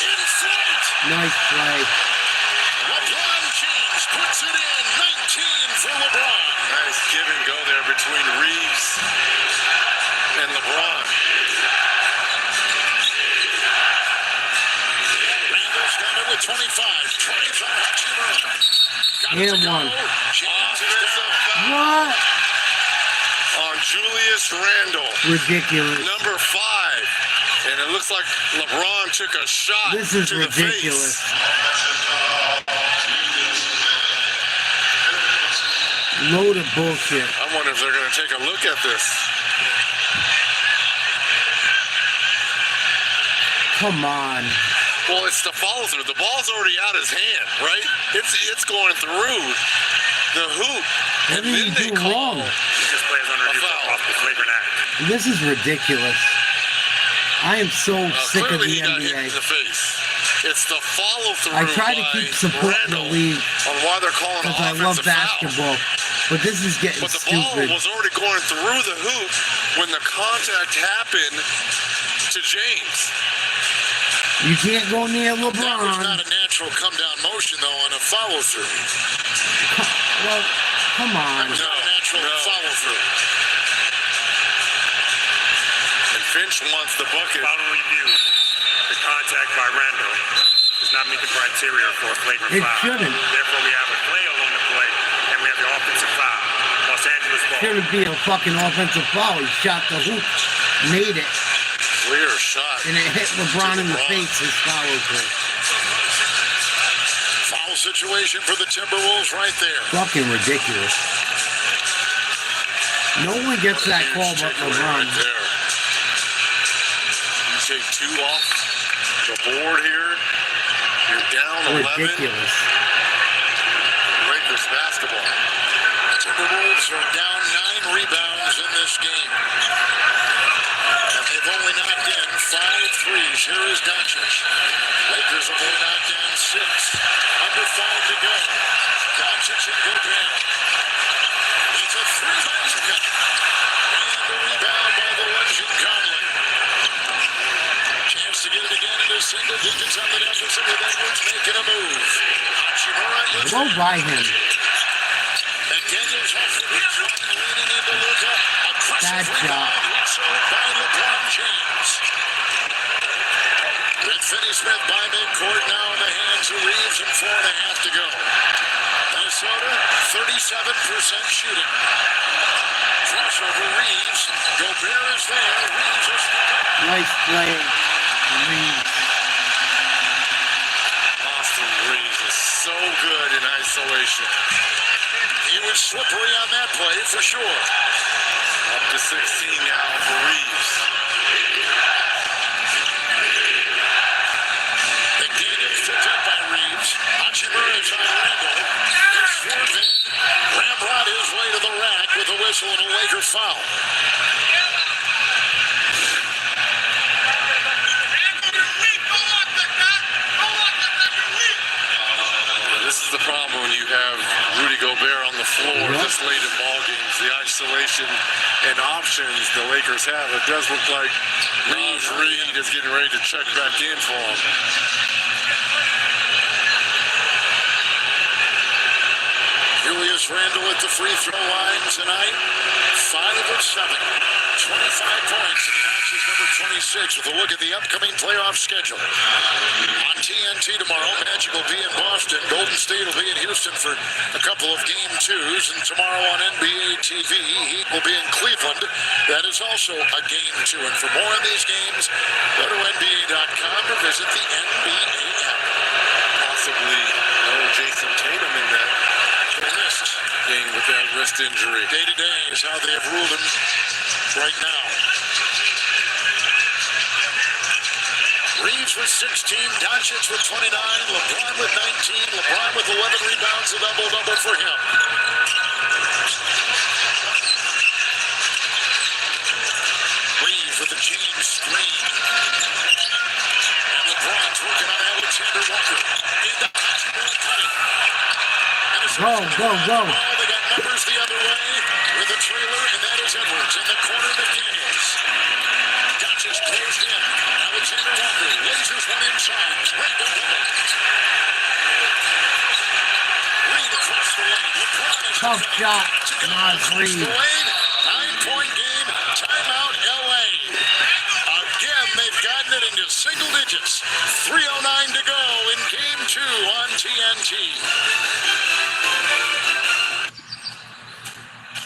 in flight. Nice play. LeBron James puts it in. 19 for LeBron. Nice give and go there between Reeves and LeBron. Randall's got it with 25. 20 from Hachimura. And one. What? On Julius Randle. Ridiculous. Number 5. And it looks like LeBron took a shot. This is to ridiculous. The face. Load of bullshit. I wonder if they're going to take a look at this. Come on. Well, it's the follow through. The ball's already out his hand, right? It's going through the hoop. What did he do wrong? This player's under off the flagrant act. This is ridiculous. I am so sick of Clearly the he got hit in NBA. the face. It's the follow through. I try to keep supporting the league on why they're calling because an I love offensive foul. basketball, but this is getting But the ball stupid. was already going through the hoop when the contact happened to James. You can't go near That was LeBron. not a natural come down motion though on a follow through. Well, come on. That was not a natural follow through. And Finch wants the bucket. Following review, the contact by Randall does not meet the criteria for a flagrant It foul. shouldn't. Therefore, we have a play along the play, and we have the offensive foul. Los Angeles ball. Shouldn't be a fucking offensive foul. He shot the hoop, made it. Clear shot. And it hit LeBron in the face. His foul was there. Foul situation for the Timberwolves right there. Fucking ridiculous. No one gets that call but LeBron. Right there. You take 2 off the board here. You're down 11. Ridiculous. Lakers basketball. Timberwolves are down 9 rebounds in this game. And they've only knocked in 5 threes. Here is Doncic. Lakers have only knocked in 6. Under 5 to go. Doncic and Gobert. It's a 3 by Luka. And the rebound by the lunging Conley. Chance to get it again into single digits on the deficit with Edwards making a move. Hachimura is Go by him. McDaniels has the reach, leaning into Luka. Bad shot. By LeBron James. With Finney-Smith by midcourt, now in the hands of Reeves and 4.5 to go. Minnesota, 37% shooting. Crossover Reeves. Gobert is there. Reeves is Nice play. Reeves. Austin Reeves is so good in isolation. He was slippery on that play for sure. Up to 16 now for Reeves. McDaniels picked up by Reeves. Hachimura is on Randall. He's swerved in. Ramrod his way to the rack with a whistle and a Lakers foul. This is the problem when you have Rudy Gobert on the floor this late in ball games. The isolation and options the Lakers have. It does look like Reed is getting ready to check back in for him. Julius Randle at the free throw line tonight. 5 of 7. 25 points. And he matches number 26 with a look at the upcoming playoff schedule. On TNT tomorrow, Magic will be in Boston. Golden State will be in Houston for a couple of game 2s. And tomorrow on NBA TV, Heat will be in Cleveland. That is also a game 2. And for more on these games, go to NBA.com or visit the NBA app. Possibly no Jason Tatum in that game with that wrist injury. Day to day is how they have ruled him right now. Reeves with 16, Doncic with 29, LeBron with 19, LeBron with 11 rebounds, a double-double for him. Reeves with the James screen. And LeBron's working on Alexander Walker. Into Hachimura cutting. Go. They got numbers the other way with a trailer, and that is Edwards in the corner. McDaniels. Doncic closed in. Alexander Walker lasers one inside. Randall Miller. Reed across the lane. LeBron is Tough shot. Nice Reed. 9-point game. Timeout LA. Again, they've gotten it into single digits. 3:09 to go in game 2 on TNT.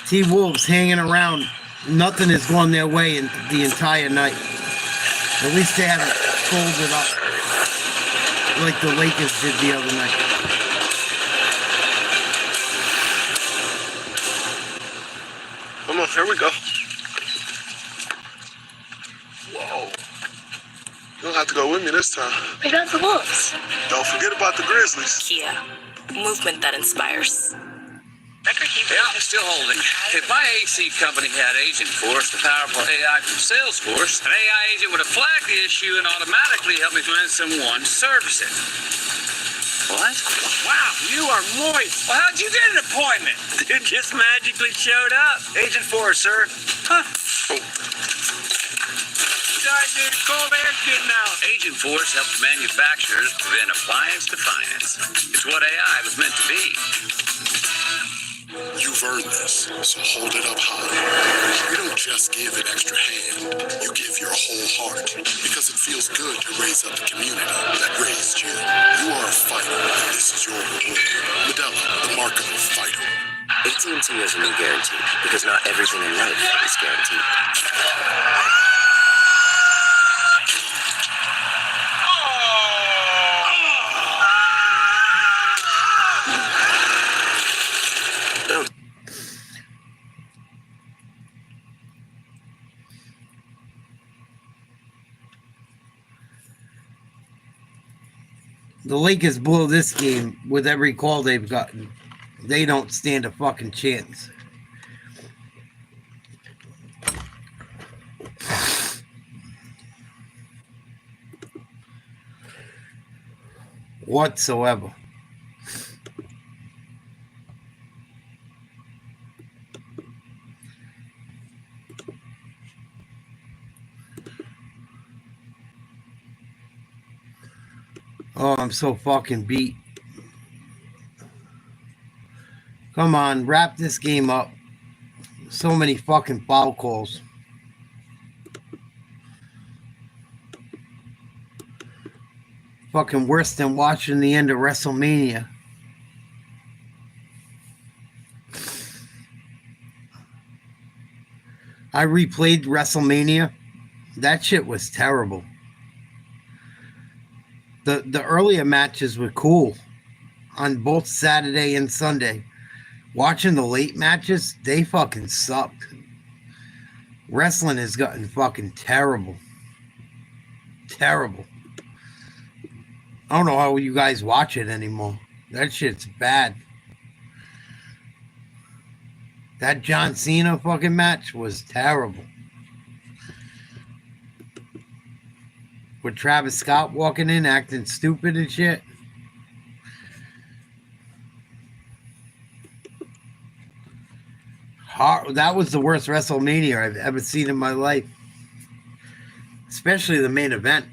T-Wolves hanging around. Nothing is going their way in the entire night. At least they haven't folded up like the Lakers did the other night. Come on, here we go. Whoa. You don't have to go with me this time. We got the Wolves. Don't forget about the Grizzlies. Kia. Movement that inspires. Yeah, I'm still holding. If my AC company had Agent Force, the powerful AI from Salesforce, an AI agent would have flagged the issue and automatically help me find someone to service it. What? Wow, you are moist. Well, how'd you get an appointment? Dude just magically showed up. Agent Force, sir. Huh. Dude, cold air's getting out. Agent Force helps manufacturers prevent appliance defiance. It's what AI was meant to be. You've earned this, so hold it up high. You don't just give an extra hand, you give your whole heart, because it feels good to raise up the community that raised you. You are a fighter, and this is your reward. Medalla, the mark of a fighter. AT&T has a new guarantee, because not everything in life is guaranteed. The Lakers blow this game with every call they've gotten. They don't stand a fucking chance. Whatsoever. Oh, I'm so fucking beat. Come on, wrap this game up. So many fucking foul calls. Fucking worse than watching the end of WrestleMania. I replayed WrestleMania. That shit was terrible. The earlier matches were cool on both Saturday and Sunday. Watching the late matches, they fucking sucked. Wrestling has gotten fucking terrible. Terrible. I don't know how you guys watch it anymore. That shit's bad. That John Cena fucking match was terrible. With Travis Scott walking in acting stupid and shit. That was the worst WrestleMania I've ever seen in my life. Especially the main event.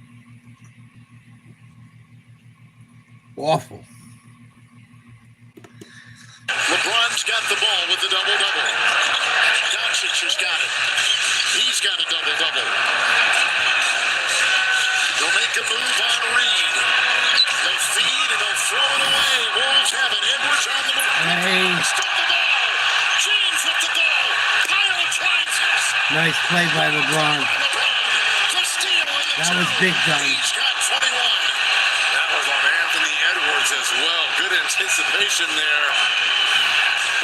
Awful. LeBron's got the ball with the double-double. Doncic has got it. He's got a double-double. They'll make a move on Reed. They'll feed and they'll throw it away. Wolves have it. Edwards on the move. Hey. Stole the ball. James with the ball. Pyle drives it. Nice play by LeBron. That was big time. He's got 21. That was on Anthony Edwards as well. Good anticipation there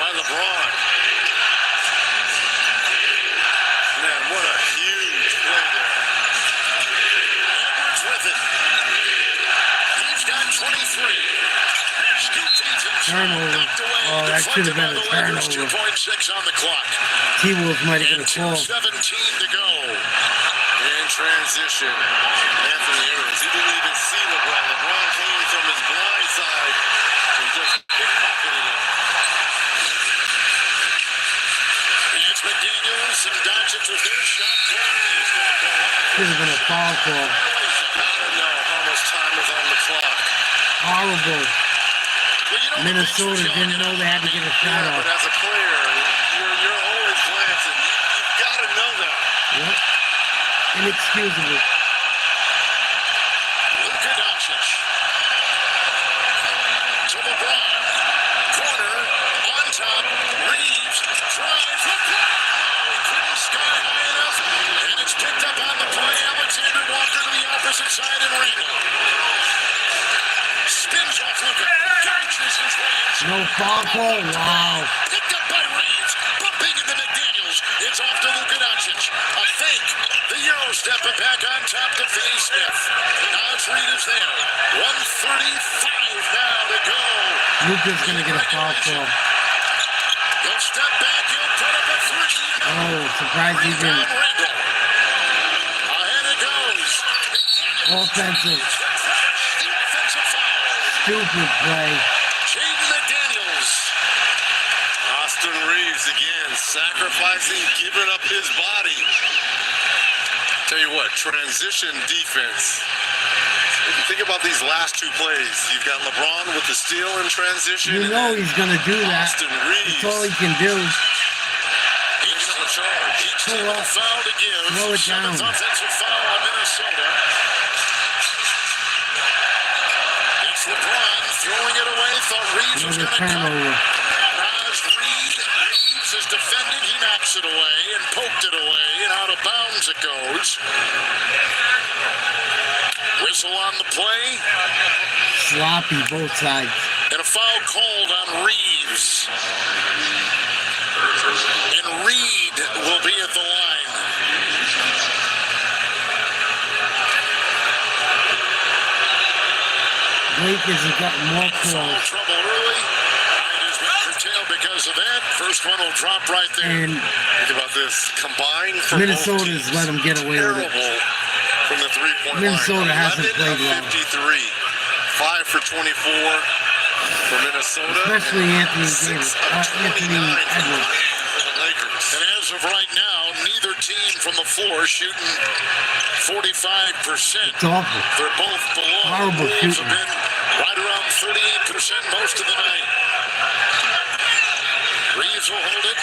by LeBron. Man, what a huge play there. Edwards with it. He's got 23. Turnover. Oh, that should have been a turnover. 2.6 on the clock. T-Wolves might have been a call. 17 to go. In transition, Anthony Edwards. He didn't even see LeBron. LeBron came from his blind side and just pickpocketed it. It's McDaniels and Doncic with their shot clock. Should have been a foul call. I don't know how much time is on the clock. Horrible. Minnesota didn't know they had to get a shot off. But as a player, you're always glancing. You've got to know that. Yep. Inexcusable. Luka Doncic. To LeBron. Corner. On top. Reeves. Drives. LeBron. Couldn't sky high enough. And it's picked up on the play. Alexander Walker to the opposite side and Randall. Spins off Luka. Doncic is Williams. No foul call. Wow. Picked up by Reeves. Bumping into McDaniels. It's off to Luka Doncic. A fake. The Euro step it back on top to Finney Smith. Naz Reid is there. 1:35 now to go. Luka's going to get a foul call. He'll step back. He'll put up a three. Oh, surprised he didn't. Randall. Ahead it goes. Offensive. The offensive foul. Stupid play. Jaden McDaniels. Austin Reeves again, sacrificing, giving up his body. Tell you what, transition defense. If you think about these last two plays, you've got LeBron with the steal in transition. You know he's going to do that. Austin Reeves. That's all he can do. Each team with a foul to give. Slow it down. Seventh offensive foul on Minnesota. It's LeBron throwing it away. Thought Reeves was Another going to come. turnover. Naz Reid. Reeves is defending. He knocks it away and poked it away. And out of bounds it goes. Whistle on the play. Sloppy both sides. And a foul called on Reeves. And Reed will be at the line. Lakers have gotten more calls. Trouble early. It has been curtailed because of that. First one will drop right there. And think about this. Combined for Minnesota's let them get away with it. From the three-point Minnesota line. hasn't played well. 53. 5 for 24 for Minnesota. Especially Anthony Edwards. And as of right now, neither team from the floor shooting 45%. It's awful. They're both below. Horrible Wolves shooting. have been right around 38% most of the night. Reeves will hold it.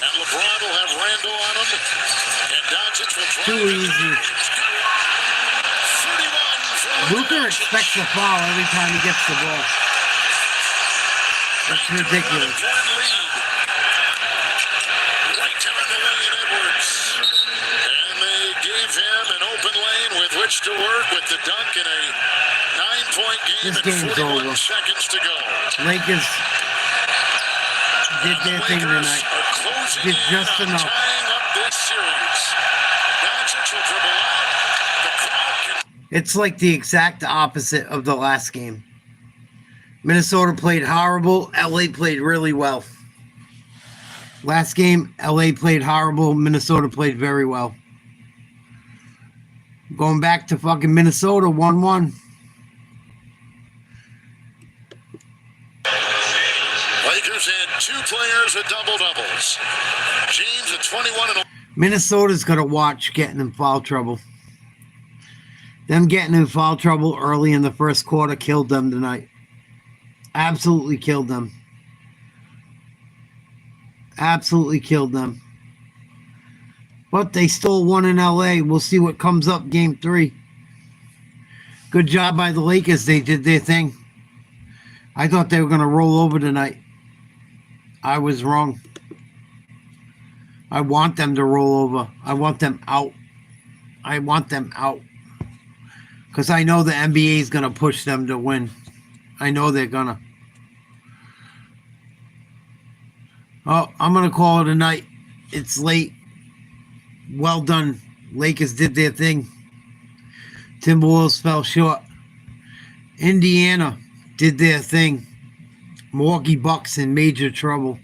And LeBron will have Randall on him. And Doncic will try. Too easy. Luka expects a foul every time he gets the ball. That's ridiculous. Right down the lane, Edwards. And they gave him an open lane with which to work with the dunk in a 9-point game This and game's 41 over. seconds to go. Lakers did their thing tonight. Did just enough. Tying up this series. Doncic will dribble out. The crowd can It's like the exact opposite of the last game. Minnesota played horrible. LA played really well. Last game, LA played horrible. Minnesota played very well. Going back to fucking Minnesota, 1-1. Lakers had 2 players with double-doubles. James at 21 and Minnesota's going to watch getting in foul trouble. Them getting in foul trouble early in the first quarter killed them tonight. Absolutely killed them. Absolutely killed them. But they still won in LA. We'll see what comes up game 3. Good job by the Lakers. They did their thing. I thought they were going to roll over tonight. I was wrong. I want them to roll over. I want them out. I want them out. Because I know the NBA is going to push them to win. I know they're going to. Oh, I'm going to call it a night. It's late. Well done. Lakers did their thing. Timberwolves fell short. Indiana did their thing. Milwaukee Bucks in major trouble.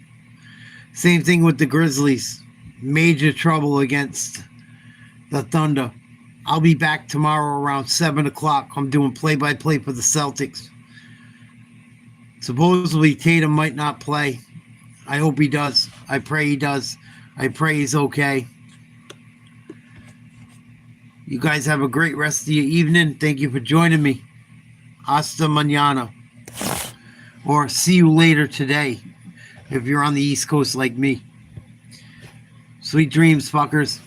Same thing with the Grizzlies. Major trouble against the Thunder. I'll be back tomorrow around 7 o'clock. I'm doing play-by-play for the Celtics. Supposedly Tatum might not play. I hope he does. I pray he does. I pray he's okay. You guys have a great rest of your evening. Thank you for joining me. Hasta mañana. Or see you later today if you're on the East Coast like me. Sweet dreams, fuckers.